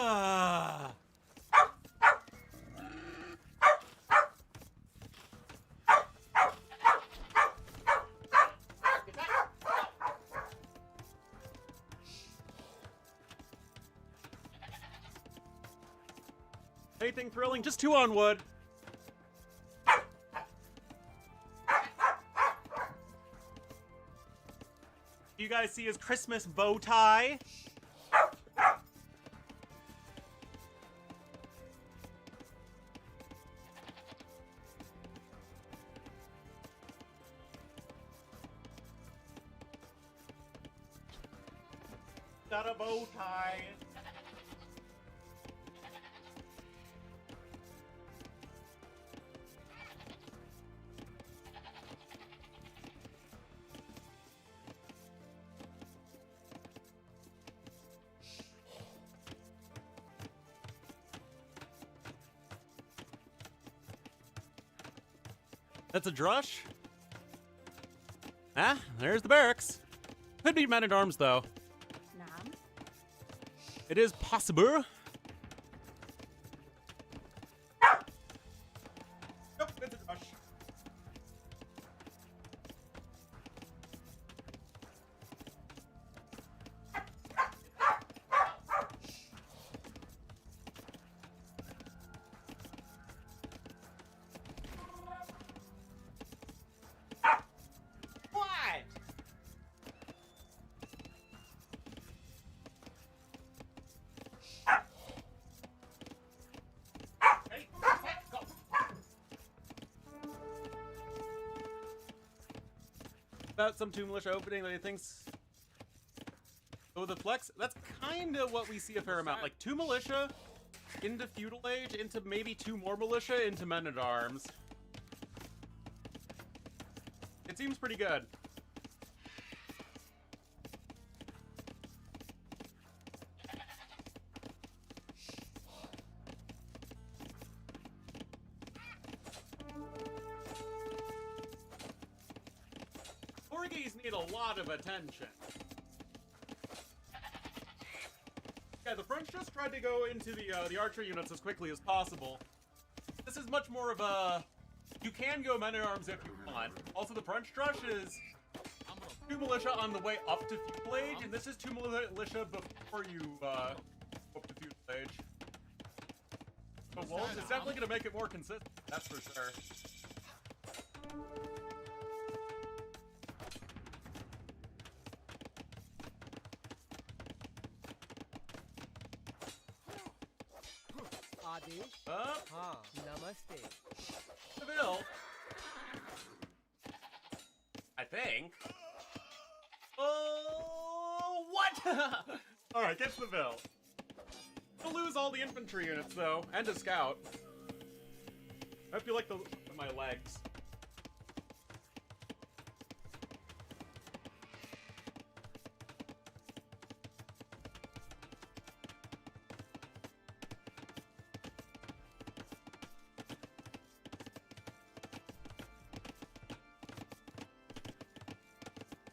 A: Ah. Anything thrilling? Just 2 on wood. You guys see his Christmas bow tie? Got a bow tie. That's a drush. Ah, there's the barracks. Could be men-at-arms, though.
E: Nam.
A: It is possible. Nope, it's a drush. What? Ready? Set, go. About some 2 militia opening that he thinks. Oh, the flex? That's kind of what we see a fair amount. Like 2 militia into feudal age, into maybe 2 more militia, into men at arms. It seems pretty good. Corgis need a lot of attention. Yeah, the French just tried to go into the archer units as quickly as possible. This is much more of a... You can go men-at-arms if you want. Also, the French drush is 2 militia on the way up to feudal age, and this is 2 militia before you up to feudal age. But Wolves is definitely going to make it more consistent, that's for sure.
D: Adesh
A: Huh?
D: हाँ नमस्ते
A: Seville. I think. Oh, what? All right, get Seville. We'll lose all the infantry units though, and a scout. I feel like my legs.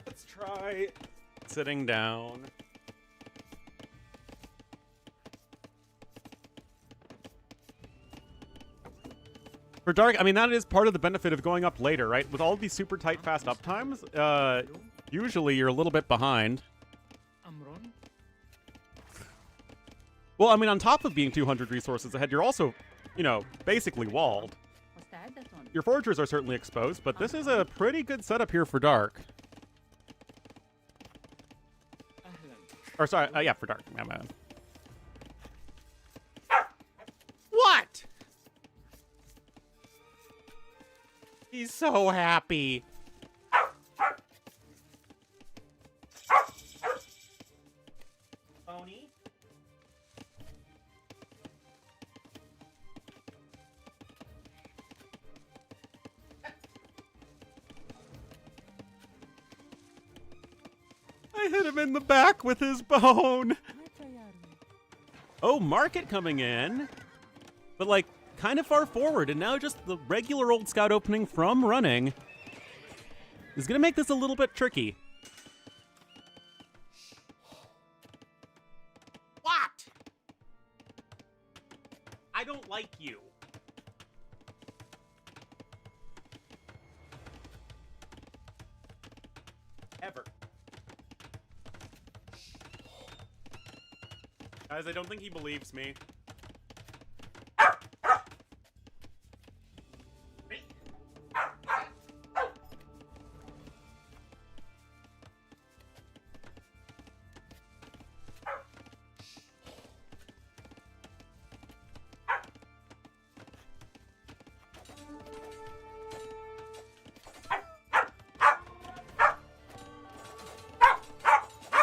A: Let's try sitting down. For Dark, I mean, that is part of the benefit of going up later, right? With all of these super tight fast up times, usually you're a little bit behind.
B: Amron.
A: Well, I mean, on top of being 200 resources ahead, you're also, you know, basically walled.
E: مستعدة.
A: Your foragers are certainly exposed, but this is a pretty good setup here for Dark.
B: أهلا.
A: Or sorry, yeah, for Dark. What? He's so happy. Pony. I hit him in the back with his bone. Oh, market coming in. But like kind of far forward, and now just the regular old scout opening from running is gonna make this a little bit tricky. What? don't like you. Ever. Guys, I don't think he believes me.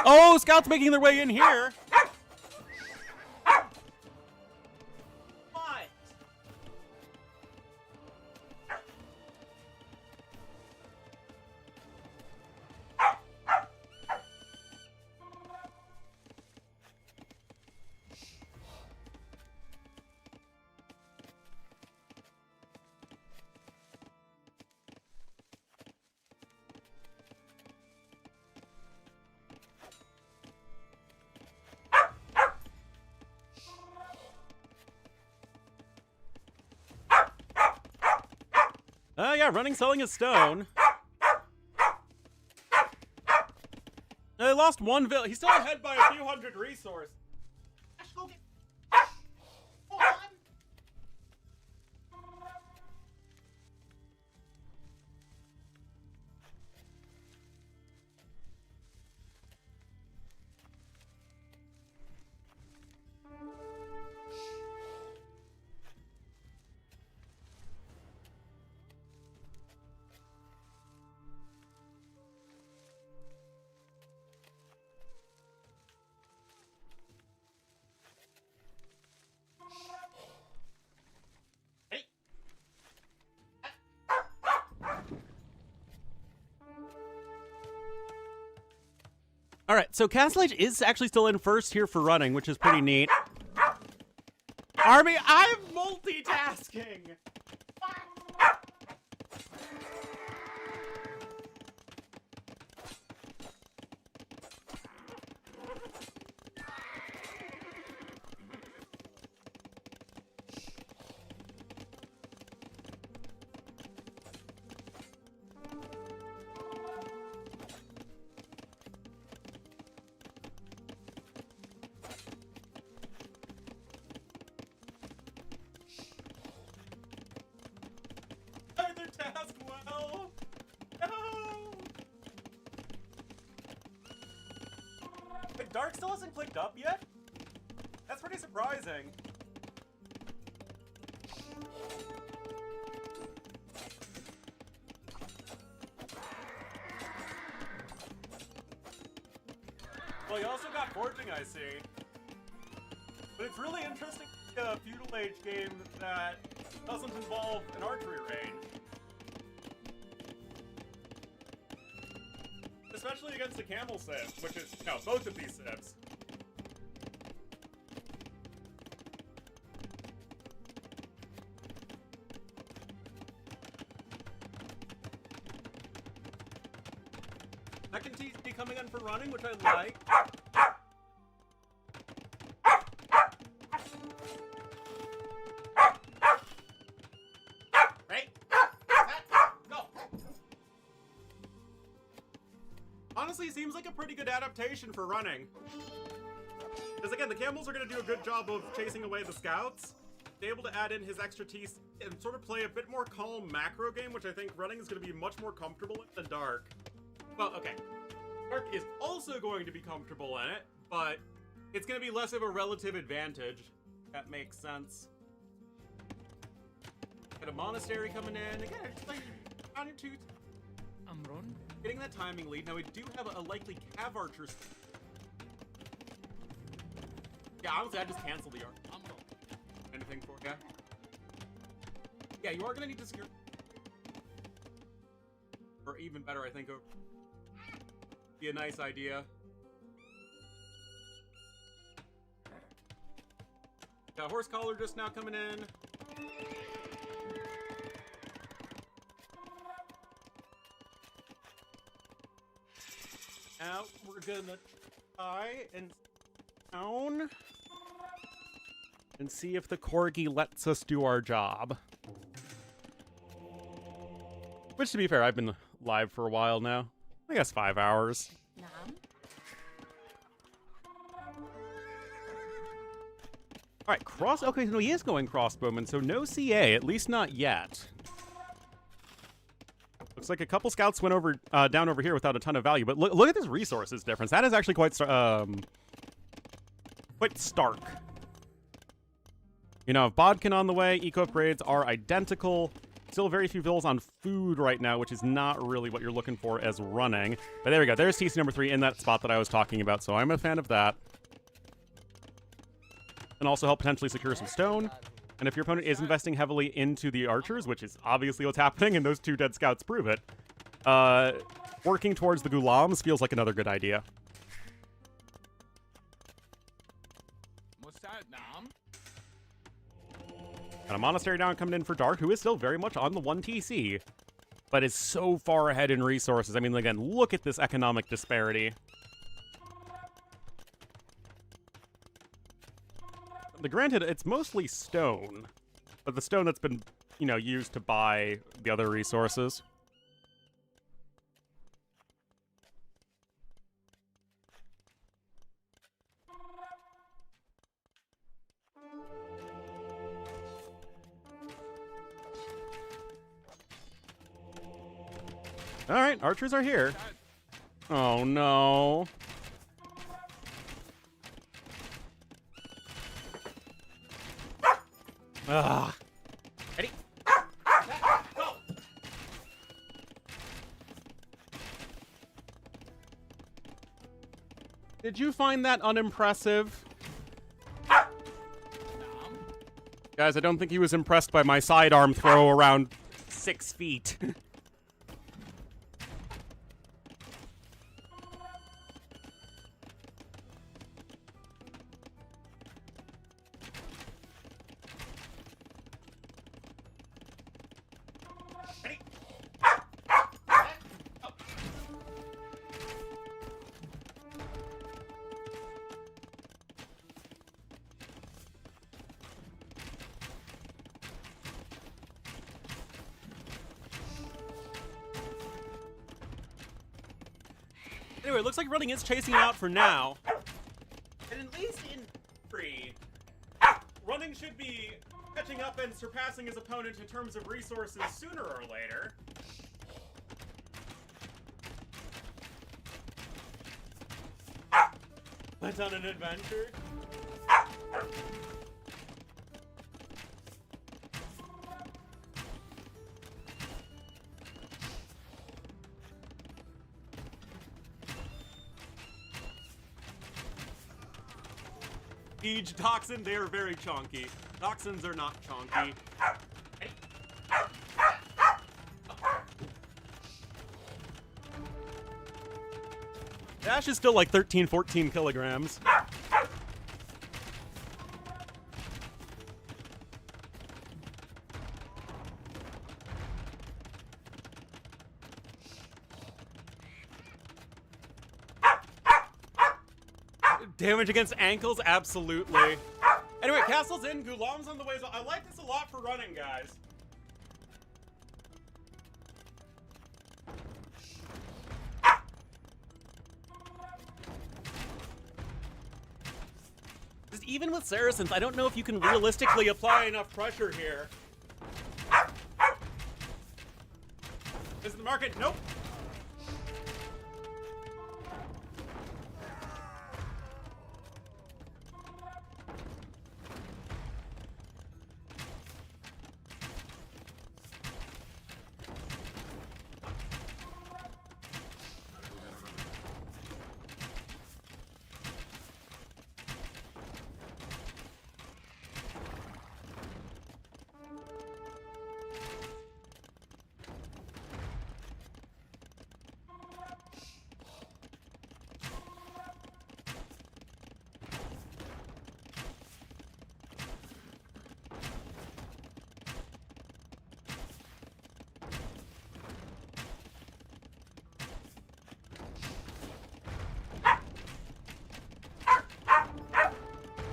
A: Oh, scouts making their way in here. What? Yeah, running, selling a stone. They lost one village. He's still ahead by a few hundred resource. Ash, go get... Hold on. All right, so Castle Age is actually still in first here for running, which is pretty neat. Army, I'm multitasking. Task well. No. Wait, Dark still hasn't clicked up yet? That's pretty surprising. Well, you also got Forging, I see. But it's really interesting a feudal age game that doesn't involve an archery range. Especially against the camel civ, which is, you know, both of these civs. That can be coming in for running, which I like. Right? Go! Honestly, seems like a pretty good adaptation for running. Because again, the camels are going to do a good job of chasing away the scouts. Be able to add in his expertise and sort of play a bit more calm macro game, which I think running is going to be much more comfortable in than Dark. Well, okay. Dark is also going to be comfortable in it, but it's going to be less of a relative advantage. That makes sense. Got a monastery coming in. Again, it's like round two.
B: Amron?
A: Getting that timing lead. Now we do have a likely Cav Archer. Yeah, honestly, I just canceled the arc. Anything for you? Yeah, you are gonna need to secure. Or even better, I think, be a nice idea. Got horse collar just now coming in. Now we're gonna try and down. and see if the corgi lets us do our job. Which, to be fair, I've been live for a while now. I guess 5 hours.
E: نعم.
A: All right, okay, no, he is going crossbowman, so no CA, at least not yet. Looks like a couple scouts went over down over here without a ton of value, but look at this resources difference. That is actually quite stark. You know, Bodkin on the way, eco upgrades are identical. Still very few bills on food right now, which is not really what you're looking for as running. But there we go. There's TC number 3 in that spot that I was talking about, so I'm a fan of that. And also help potentially secure some stone. And if your opponent is investing heavily into the archers, which is obviously what's happening, and those 2 dead scouts prove it, working towards the Gulams feels like another good idea. And a monastery down coming in for Dark, who is still very much on the 1 TC, but is so far ahead in resources. I mean, again, look at this economic disparity. Granted, it's mostly stone, but the stone that's been, you know, used to buy the other resources. All right, archers are here. Oh, no. Ugh. Ready? Go! Did you find that unimpressive? Guys, I don't think he was impressed by my sidearm throw around 6 feet. Anyway, it looks like running is chasing out for now. And at least in free, running should be catching up and surpassing his opponent in terms of resources sooner or later. Went on an adventure. Siege Toxin, they are very chonky. Toxins are not chonky. Dash is still like 13, 14 kilograms. Damage against ankles? Absolutely. Anyway, castle's in, Gulam's on the way as well. I like this a lot for running, guys. Just even with Saracens, I don't know if you can realistically apply enough pressure here. This is the market. Nope.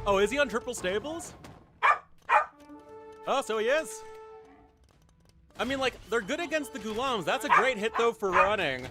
A: Oh, is he on triple stables? Oh, so he is. I mean, like, they're good against the Ghulams. That's a great hit, though, for running.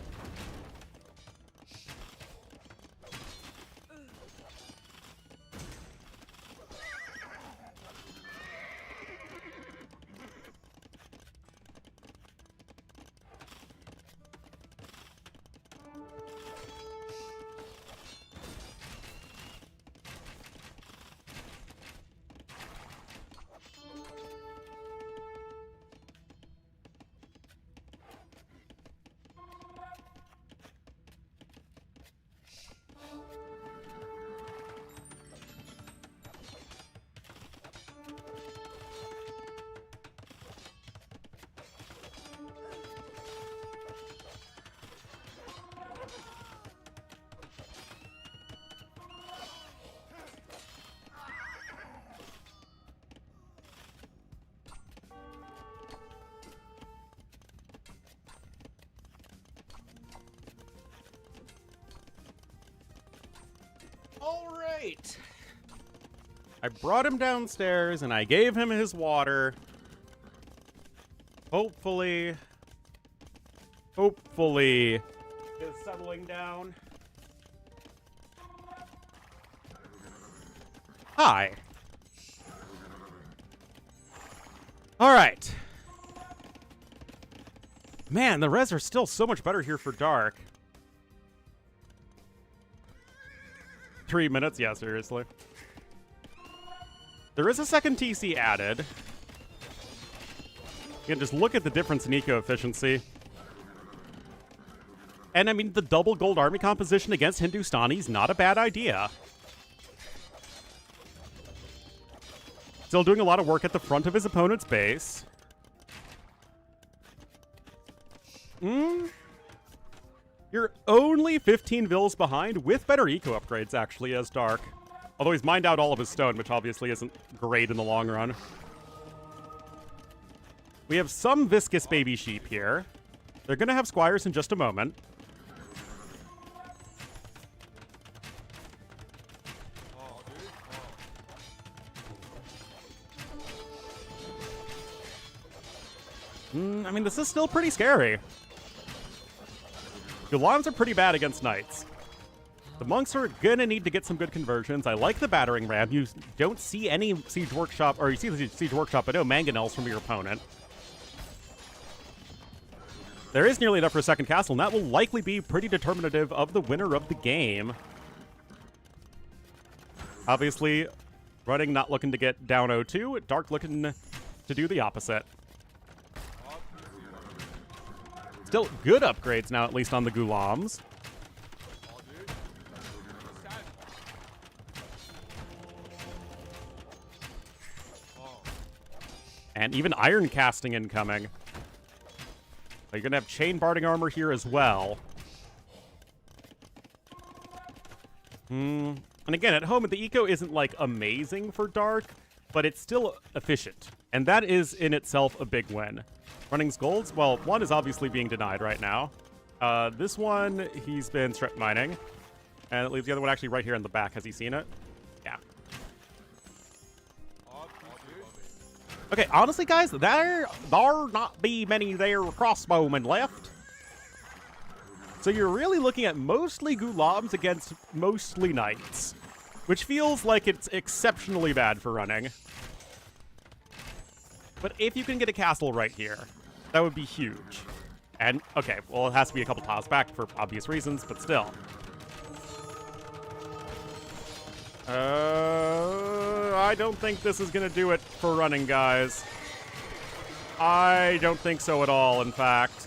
A: All right. I brought him downstairs and I gave him his water. Hopefully is settling down. Hi. All right. Man, the res are still so much better here for dark. 3 minutes? Yeah, seriously. There is a second TC added. You can just look at the difference in eco efficiency. And I mean, the double gold army composition against Hindustani is not a bad idea. Still doing a lot of work at the front of his opponent's base. You're only 15 vills behind with better eco upgrades, actually, as Dark. Although he's mined out all of his stone, which obviously isn't great in the long run. We have some viscous baby sheep here. They're going to have squires in just a moment. I mean, this is still pretty scary. Ghulams are pretty bad against knights. The monks are gonna need to get some good conversions. I like the battering ram. You don't see any siege workshop, or you see the siege workshop, but no mangonels from your opponent. There is nearly enough for a second castle, and that will likely be pretty determinative of the winner of the game. Obviously, running not looking to get down 0-2, Dark looking to do the opposite. Still good upgrades now, at least on the Ghulams. And even iron casting incoming. So you're going to have chain barding armor here as well. And again, at home, the eco isn't, like, amazing for Dark, but it's still efficient. And that is, in itself, a big win. Running's golds, well, one is obviously being denied right now. This one, he's been strip mining. And it leaves the other one actually right here in the back. Has he seen it? Yeah. Okay, honestly, guys, there not be many there crossbowmen left. So you're really looking at mostly Ghulams against mostly knights, which feels like it's exceptionally bad for running. But if you can get a castle right here, that would be huge. And, okay, well, it has to be a couple tiles back for obvious reasons, but still. I don't think this is going to do it for running, guys. I don't think so at all, in fact.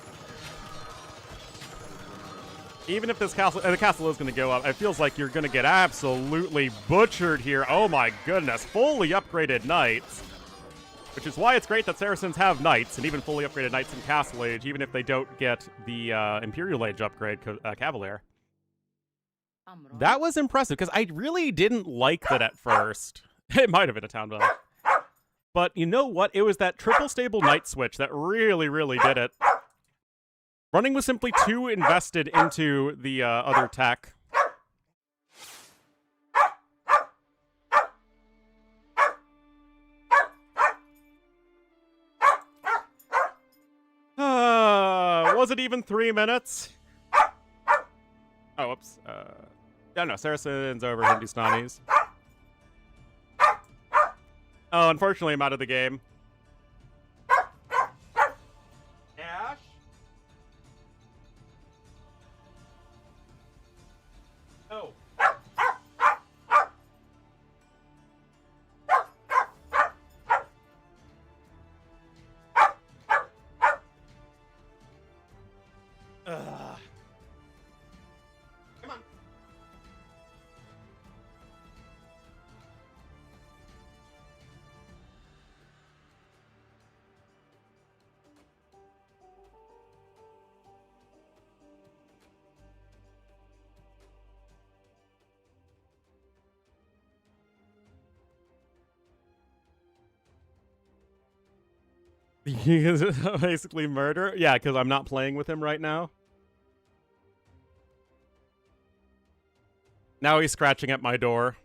A: Even if this castle, the castle is going to go up, it feels like you're going to get absolutely butchered here. Oh my goodness, fully upgraded knights. Which is why it's great that Saracens have knights, and even fully upgraded knights in Castle Age, even if they don't get the Imperial Age upgrade, Cavalier. That was impressive, because I really didn't like that at first. It might have been a town bell. But you know what? It was that triple stable knight switch that really, really did it. Running was simply too invested into the other tech. Was it even 3 minutes? Oh, whoops. Yeah, no, Saracens over Hindustanis. Oh, unfortunately, I'm out of the game. Ash? Oh. Ugh. Come on. Basically murder? Yeah, because I'm not playing with him right now. Now he's scratching at my door.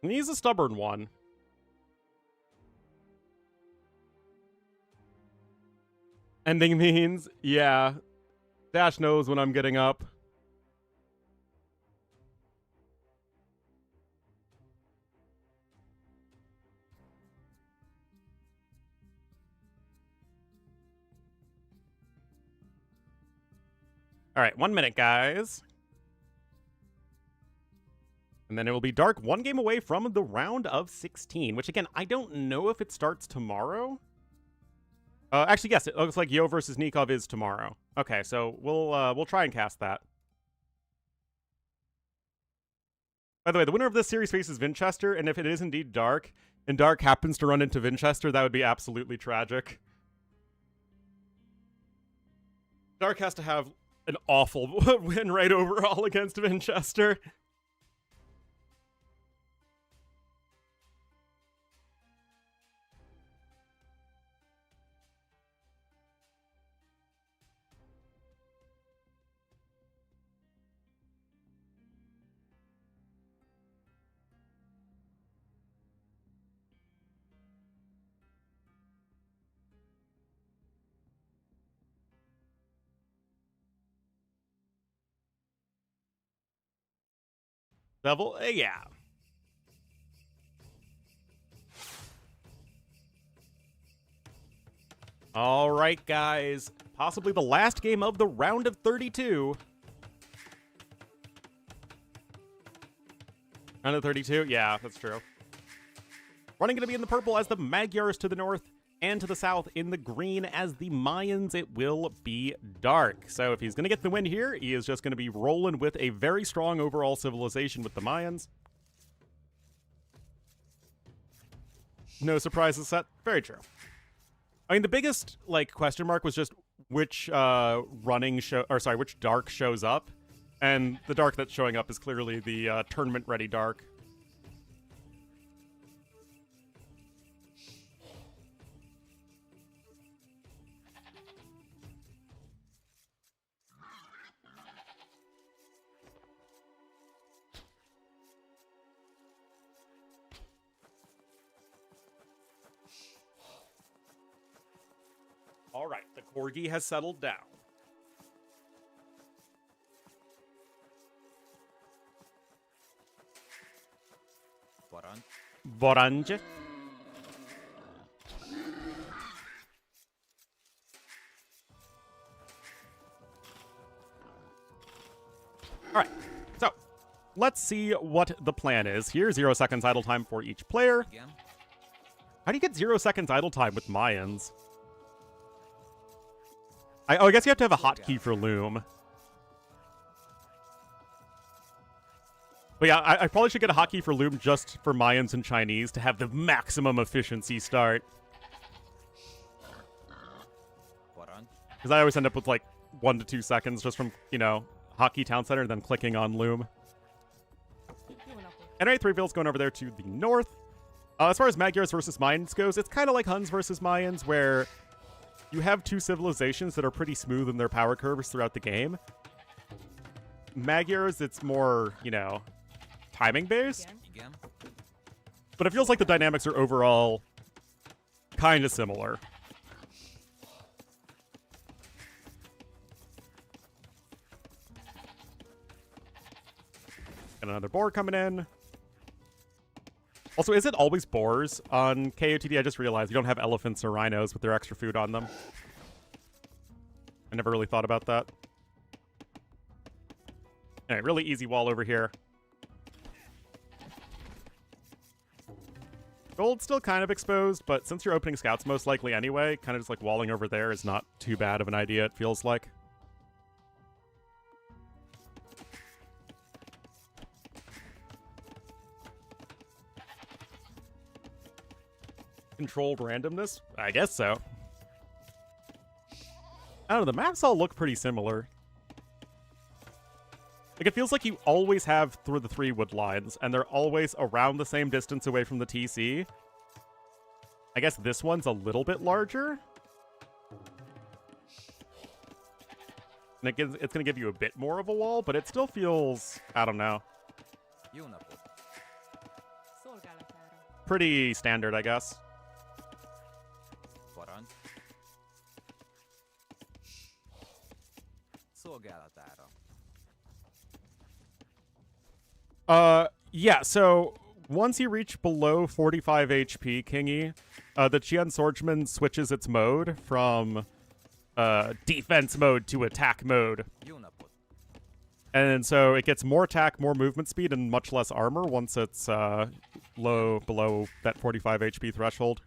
A: And he's a stubborn one. Ending means, yeah. Dash knows when I'm getting up. All right, 1 minute, guys. And then it will be dark, 1 game away from the round of 16, which again, I don't know if it starts tomorrow. Actually, yes, it looks like Yo versus Nikov is tomorrow. Okay, so we'll try and cast that. By the way, the winner of this series faces Vinchester, and if it is indeed Dark, and Dark happens to run into Vinchester, that would be absolutely tragic. Dark has to have an awful win rate overall against Vinchester. Devil? Yeah. All right, guys. Possibly the last game of the round of 32. Round of 32? Yeah, that's true. Running going to be in the purple as the Magyars to the north, and to the south in the green as the Mayans. It will be Dark. So if he's going to get the win here, he is just going to be rolling with a very strong overall civilization with the Mayans. No surprises set. Very true. I mean, the biggest question mark was just which which Dark shows up, and the Dark that's showing up is clearly the tournament-ready Dark. All right, the Corgi has settled down. Borange. All right, so let's see what the plan is here. 0 seconds idle time for each player. How do you get 0 seconds idle time with Mayans? I guess you have to have a hotkey for Loom. But yeah, I probably should get a hotkey for Loom just for Mayans and Chinese to have the maximum efficiency start. Because I always end up with 1 to 2 seconds just from, hotkey town center and then clicking on Loom. Anyway, 3 Ville's going over there to the north. As far as Magyars versus Mayans goes, it's kind of like Huns versus Mayans, where you have 2 civilizations that are pretty smooth in their power curves throughout the game. Magyars, it's more, timing based,
B: Igen.
A: but it feels like the dynamics are overall kind of similar. Got another boar coming in. Also, is it always boars on KOTD? I just realized you don't have elephants or rhinos with their extra food on them. I never really thought about that. Alright, really easy wall over here. Gold's still kind of exposed, but since you're opening scouts most likely anyway, kind of just like walling over there is not too bad of an idea, it feels like. Controlled randomness? I guess so. I don't know, the maps all look pretty similar. Like, it feels like you always have through the 3 wood lines, and they're always around the same distance away from the TC. I guess this one's a little bit larger. And it's going to give you a bit more of a wall, but it still feels, I don't know, pretty standard, I guess. Yeah, so once you reach below 45 HP, Kingy, the Qian Swordsman switches its mode from defense mode to attack mode. And so it gets more attack, more movement speed, and much less armor once it's below that 45 HP threshold.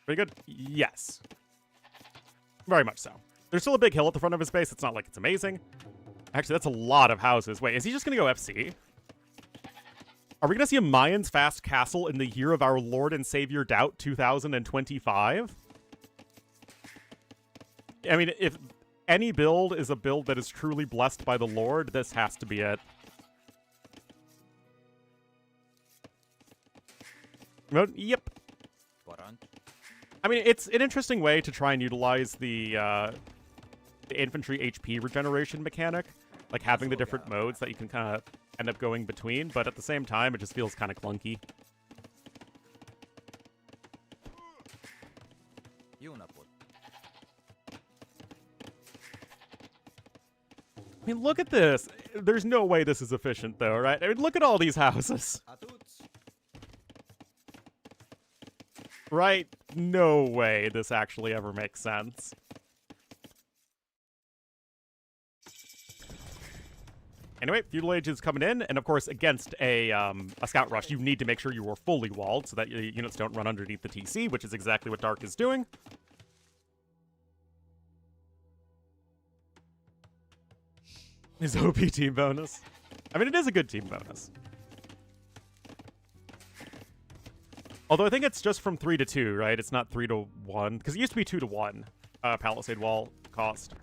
A: Pretty good? Yes. Very much so. There's still a big hill at the front of his base. It's not like it's amazing. Actually, that's a lot of houses. Wait, is he just going to go FC? Are we going to see a Mayans fast castle in the year of our Lord and Savior Doubt 2025? I mean, if any build is a build that is truly blessed by the Lord, this has to be it. Yep. I mean, it's an interesting way to try and utilize the infantry HP regeneration mechanic, like having the different modes that you can kind of end up going between, but at the same time, it just feels kind of clunky. I mean, look at this. There's no way this is efficient, though, right? I mean, look at all these houses. Right? No way this actually ever makes sense. Anyway, Feudal Age is coming in, and of course, against a Scout Rush, you need to make sure you are fully walled so that your units don't run underneath the TC, which is exactly what Dark is doing. His OP team bonus. I mean, it is a good team bonus. Although I think it's just from 3 to 2, right? It's not 3 to 1. Because it used to be 2 to 1, Palisade Wall cost.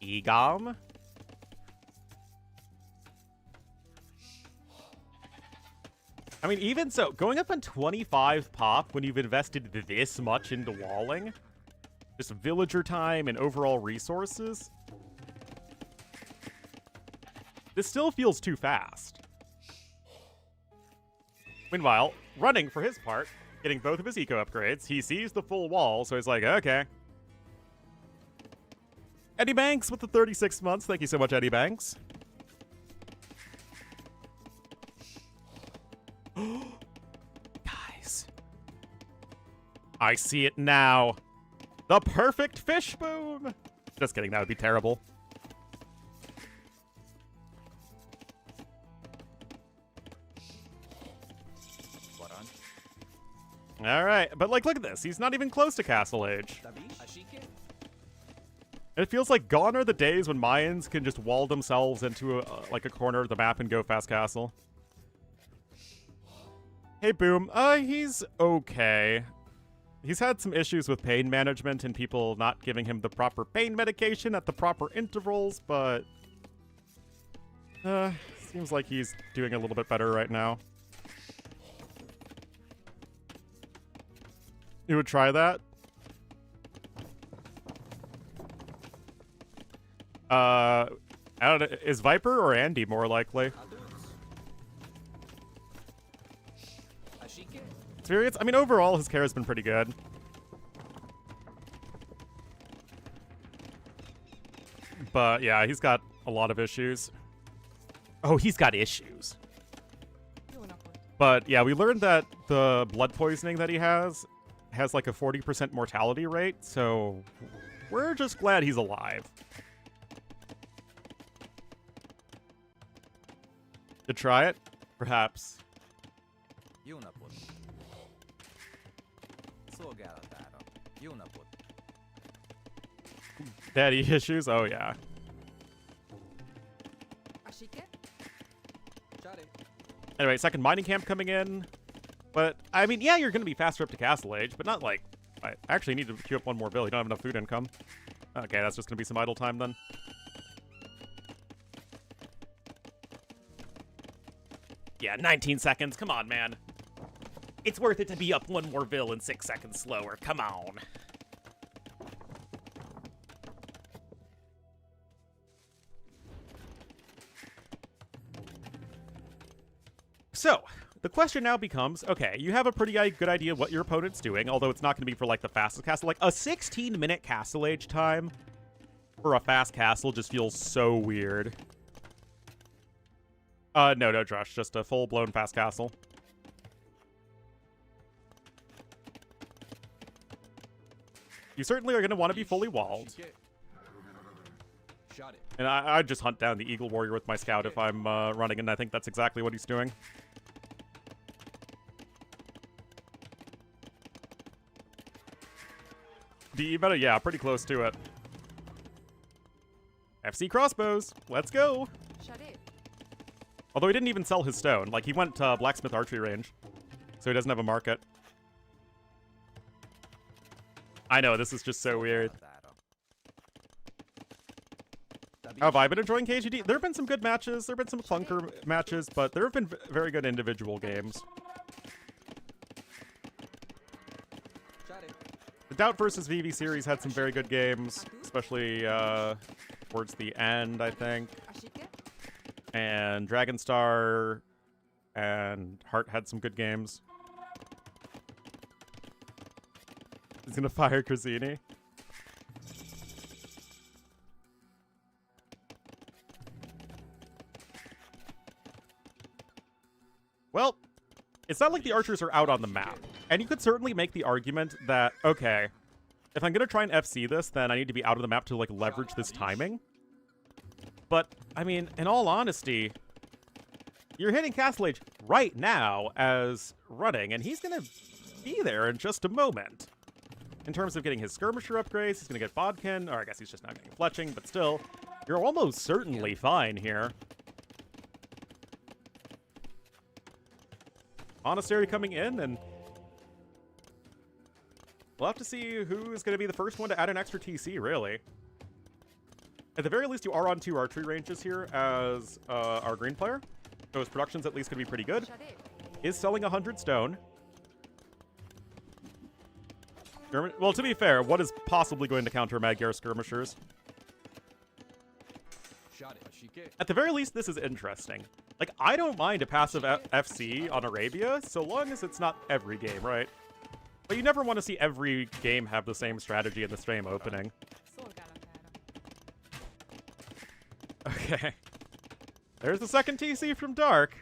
A: Egom? I mean, even so, going up on 25 pop when you've invested this much into walling, just villager time and overall resources, this still feels too fast. Meanwhile, running for his part, getting both of his eco upgrades, he sees the full wall, so he's like, okay. Eddie Banks with the 36 months. Thank you so much, Eddie Banks. Guys. I see it now. The perfect fish boom. Just kidding, that would be terrible. All right, but like, look at this. He's not even close to Castle Age. It feels like gone are the days when Mayans can just wall themselves into like a corner of the map and go fast castle. Hey, Boom. He's okay. He's had some issues with pain management and people not giving him the proper pain medication at the proper intervals, but Seems like he's doing a little bit better right now. You would try that? I don't know. Is Viper or Andy more likely? Experience? I mean, overall, his care has been pretty good. But, yeah, he's got a lot of issues. Oh, he's got issues. But, yeah, we learned that the blood poisoning that he has like a 40% mortality rate, so we're just glad he's alive. To try it? Perhaps. Daddy issues? Oh, yeah. Anyway, second mining camp coming in. But, I mean, yeah, you're going to be faster up to Castle Age, but not like... I actually need to queue up one more bill. You don't have enough food income. Okay, that's just going to be some idle time then. Yeah, 19 seconds. Come on, man. It's worth it to be up one more bill in 6 seconds slower. Come on. So, the question now becomes, okay, you have a pretty good idea what your opponent's doing, although it's not going to be for, like, the fastest castle. Like, a 16-minute castle age time for a fast castle just feels so weird. No, Josh, just a full-blown fast castle. You certainly are going to want to be fully walled. And I'd just hunt down the Eagle Warrior with my scout if I'm running, and I think that's exactly what he's doing. DE meta? Yeah, pretty close to it. FC crossbows. Let's go. Although he didn't even sell his stone. Like, he went to blacksmith archery range. So he doesn't have a market. I know, this is just so weird. How have I been enjoying KGD? There have been some good matches. There have been some clunker matches, but there have been very good individual games. The Doubt versus VV series had some very good games, especially towards the end, I think. And Dragonstar and Heart had some good games. He's gonna fire Crazini. Well, it's not like the archers are out on the map. And you could certainly make the argument that, okay, if I'm gonna try and FC this, then I need to be out of the map to, like, leverage this timing. But, I mean, in all honesty, you're hitting Castle Age right now as running, and he's gonna be there in just a moment. In terms of getting his skirmisher upgrades, he's gonna get Bodkin, or I guess he's just not getting fletching, but still, you're almost certainly fine here. Monastery coming in, and we'll have to see who's going to be the first one to add an extra TC, really. At the very least, you are on 2 archery ranges here as our green player. So his production's at least going to be pretty good. Is selling 100 stone. Well, to be fair, what is possibly going to counter Magyar skirmishers? At the very least, this is interesting. Like, I don't mind a passive FC on Arabia, so long as it's not every game, right? But you never want to see every game have the same strategy in the same opening. Okay. There's the second TC from Dark.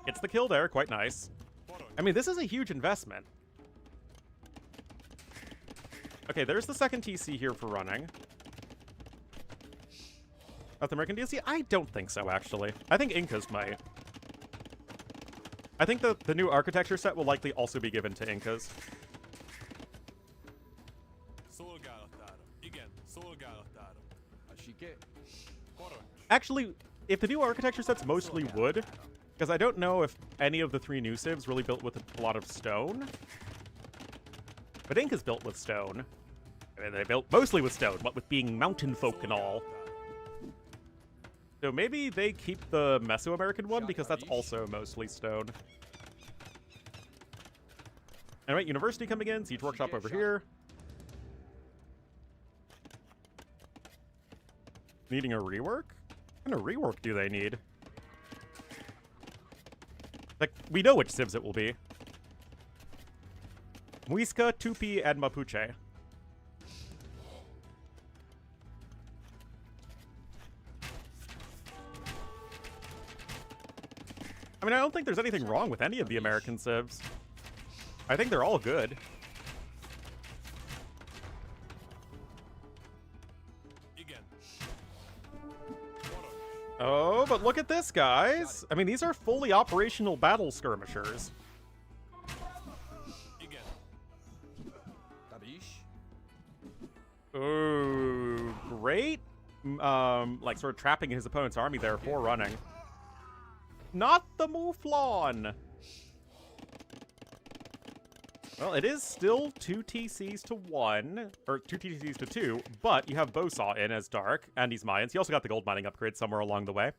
A: Gets the kill there, quite nice. I mean, this is a huge investment. Okay, there's the second TC here for running. South American DLC? I don't think so, actually. I think Incas might. I think the new architecture set will likely also be given to Incas. Actually, if the new architecture set's mostly wood, because I don't know if any of the 3 new civs really built with a lot of stone. But Inca's built with stone. I mean, they built mostly with stone, what with being mountain folk and all. So maybe they keep the Mesoamerican one, because that's also mostly stone. Anyway, university coming in, siege workshop over here. Needing a rework? What kind of rework do they need? Like, we know which civs it will be. Muisca, Tupi, and Mapuche. I mean, I don't think there's anything wrong with any of the American civs. I think they're all good. Oh, but look at this, guys. I mean, these are fully operational battle skirmishers. Ooh, great. Like, sort of trapping his opponent's army there, forerunning. Not the Mouflon! Well, it is still 2 TCs to 1, or 2 TCs to 2, but you have Bowsaw in as Dark, and he's Mayans. He also got the gold mining upgrade somewhere along the way.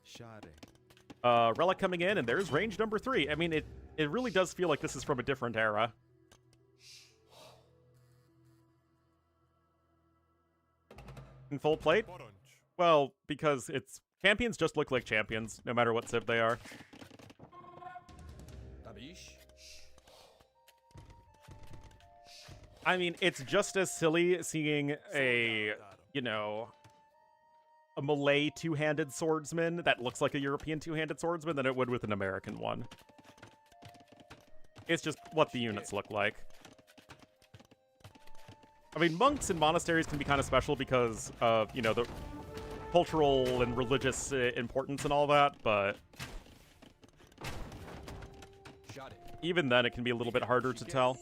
A: Relic coming in, and there's range number 3. I mean, it really does feel like this is from a different era. In full plate? Well, because it's... Champions just look like champions, no matter what civ they are. I mean, it's just as silly seeing a, you know, a Malay two-handed swordsman that looks like a European two-handed swordsman than it would with an American one. It's just what the units look like. I mean, monks and monasteries can be kind of special because of, you know, the cultural and religious importance and all that, but even then it can be a little bit harder to tell.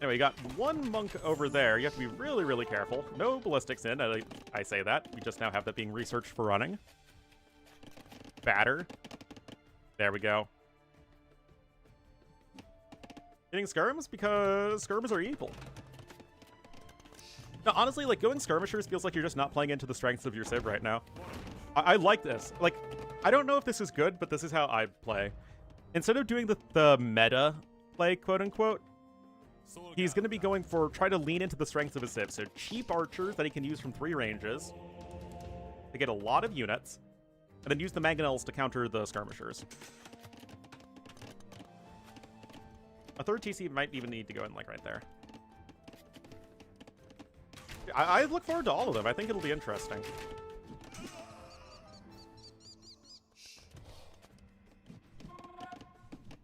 A: Anyway, you got one monk over there. You have to be really, really careful. No ballistics in. I say that. We just now have that being researched for running. Batter. There we go. Getting skirms because skirms are evil. No, honestly, like, going skirmishers feels like you're just not playing into the strengths of your civ right now. I like this. Like, I don't know if this is good, but this is how I play. Instead of doing the meta play, quote-unquote, he's going to be going for, try to lean into the strengths of his civ. So cheap archers that he can use from 3 ranges to get a lot of units, and then use the mangonels to counter the skirmishers. A 3rd TC might even need to go in, like, right there. I look forward to all of them. I think it'll be interesting.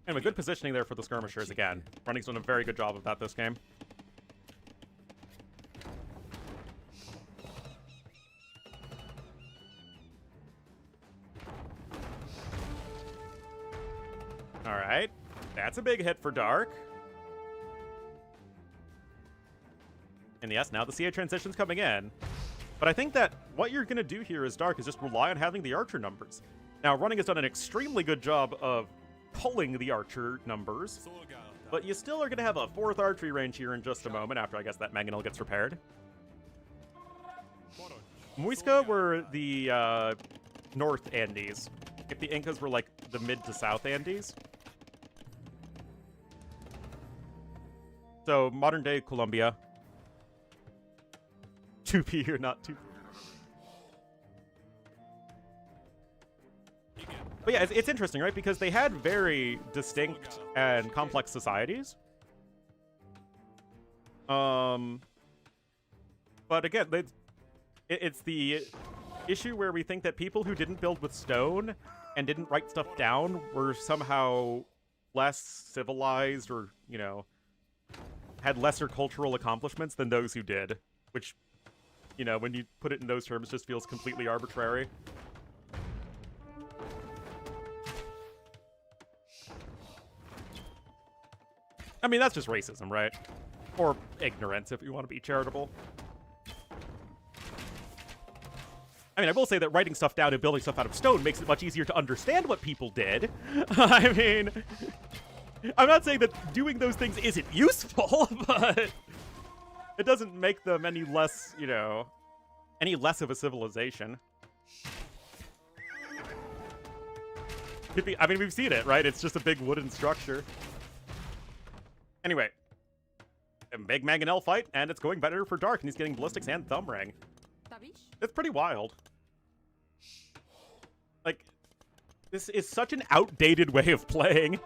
A: Anyway, good positioning there for the skirmishers again. Running's done a very good job of that this game. Alright. That's a big hit for Dark. And yes, now the CA transition's coming in. But I think that what you're going to do here as Dark is just rely on having the archer numbers. Now, Running has done an extremely good job of pulling the archer numbers, but you still are going to have a 4th archery range here in just a moment after, I guess, that mangonel gets repaired. Muisca were the North Andes, if the Incas were like the mid to South Andes. So, modern-day Colombia. 2P or not 2P. But yeah, it's interesting, right? Because they had very distinct and complex societies. But again, it's the issue where we think that people who didn't build with stone and didn't write stuff down were somehow less civilized or, you know, had lesser cultural accomplishments than those who did, which, you know, when you put it in those terms, just feels completely arbitrary. I mean, that's just racism, right? Or ignorance, if you want to be charitable. I mean, I will say that writing stuff down and building stuff out of stone makes it much easier to understand what people did. I mean, I'm not saying that doing those things isn't useful, but It doesn't make them any less, you know, any less of a civilization. I mean, we've seen it, right? It's just a big wooden structure. Anyway, a big mangonel fight, and it's going better for Dark, and he's getting ballistics and thumb ring. It's pretty wild. Like, this is such an outdated way of playing.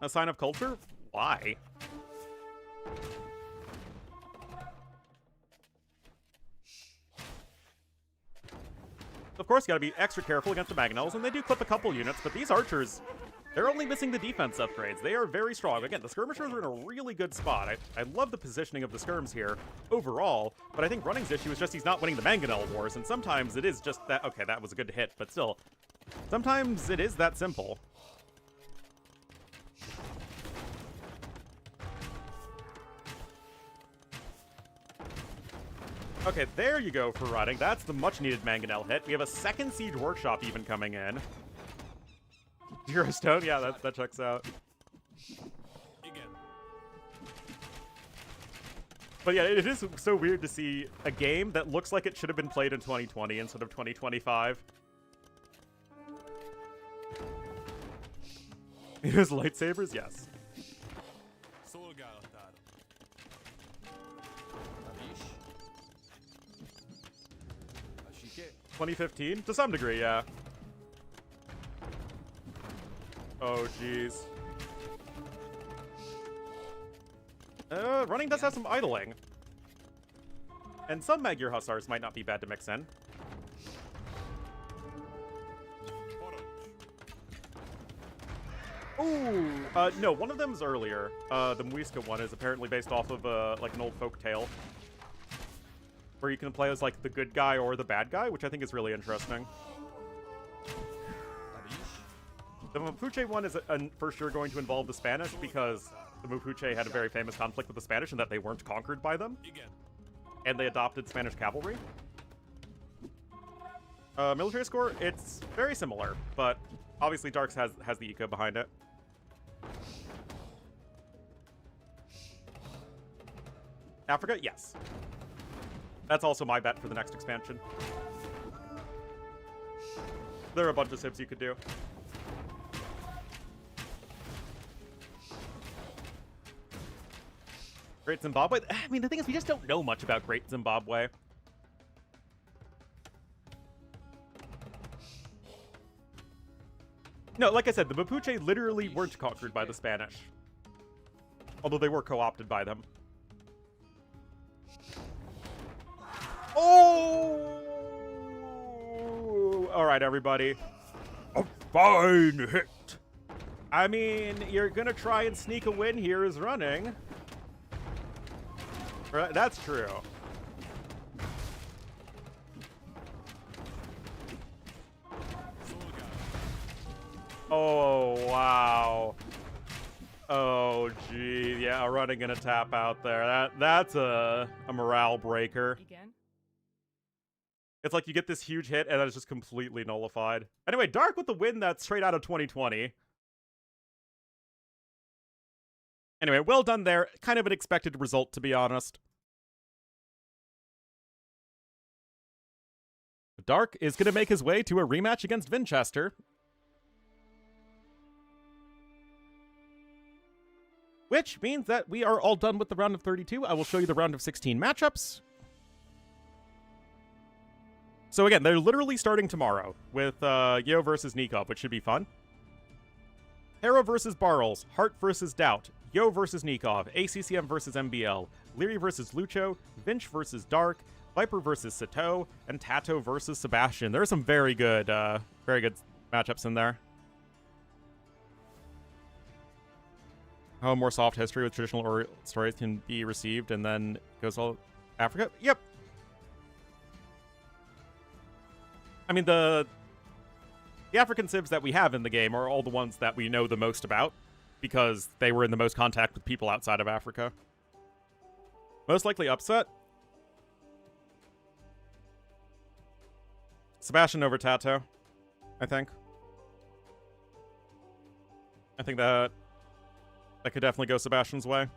A: A sign of culture? Why? Of course, you gotta be extra careful against the mangonels, and they do clip a couple units, but these archers, they're only missing the defense upgrades. They are very strong. Again, the skirmishers are in a really good spot. I love the positioning of the skirms here overall, but I think Running's issue is just he's not winning the mangonel wars, and sometimes it is just that, okay, that was a good hit, but still, sometimes it is that simple. Okay, there you go for Running. That's the much-needed mangonel hit. We have a second Siege Workshop even coming in. Zero Stone? Yeah, that checks out. But yeah, it is so weird to see a game that looks like it should have been played in 2020 instead of 2025. Use lightsabers? Yes. 2015? To some degree, yeah. Oh, jeez. Running does have some idling. And some Magyar Hussars might not be bad to mix in. Ooh! No, one of them's earlier. The Muisca one is apparently based off of, like, an old folk tale. Where you can play as, like, the good guy or the bad guy, which I think is really interesting. The Mapuche one is for sure going to involve the Spanish, because the Mapuche had a very famous conflict with the Spanish in that they weren't conquered by them. And they adopted Spanish cavalry. Military score, it's very similar, but obviously Darks has the eco behind it. Africa? Yes. That's also my bet for the next expansion. There are a bunch of civs you could do. Great Zimbabwe? I mean, the thing is, we just don't know much about Great Zimbabwe. No, like I said, the Mapuche literally weren't conquered by the Spanish. Although they were co-opted by them. Oh! Alright, everybody. A fine hit. I mean, you're gonna try and sneak a win here as Running. Right, that's true. Oh, wow. Oh, gee. Yeah, Running gonna tap out there. That's a morale breaker. It's like you get this huge hit, and then it's just completely nullified. Anyway, Dark with the win that's straight out of 2020. Anyway, well done there. Kind of an expected result, to be honest. Dark is going to make his way to a rematch against Vinchester. Which means that we are all done with the round of 32. I will show you the round of 16 matchups. So again, they're literally starting tomorrow with Yo versus Nikov, which should be fun. Hero versus Barrels, Hart versus Doubt, Yo versus Nikov, ACCM versus MBL, Leary versus Lucho, Vinch versus Dark, Viper versus Sato, and Tato versus Sebastian. There are some very good matchups in there. How more soft history with traditional stories can be received, and then goes all Africa. Yep. I mean, the African civs that we have in the game are all the ones that we know the most about, because they were in the most contact with people outside of Africa. Most likely upset. Sebastian over Tato, I think. I think that That could definitely go Sebastian's way.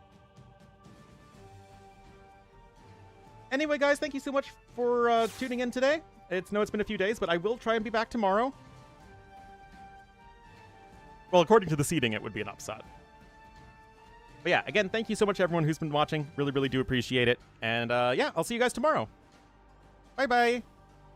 A: Anyway, guys, thank you so much for tuning in today. It's been a few days, but I will try and be back tomorrow. Well, according to the seeding, it would be an upset. But yeah, again, thank you so much, everyone who's been watching. Really, really do appreciate it. And yeah, I'll see you guys tomorrow. Bye-bye.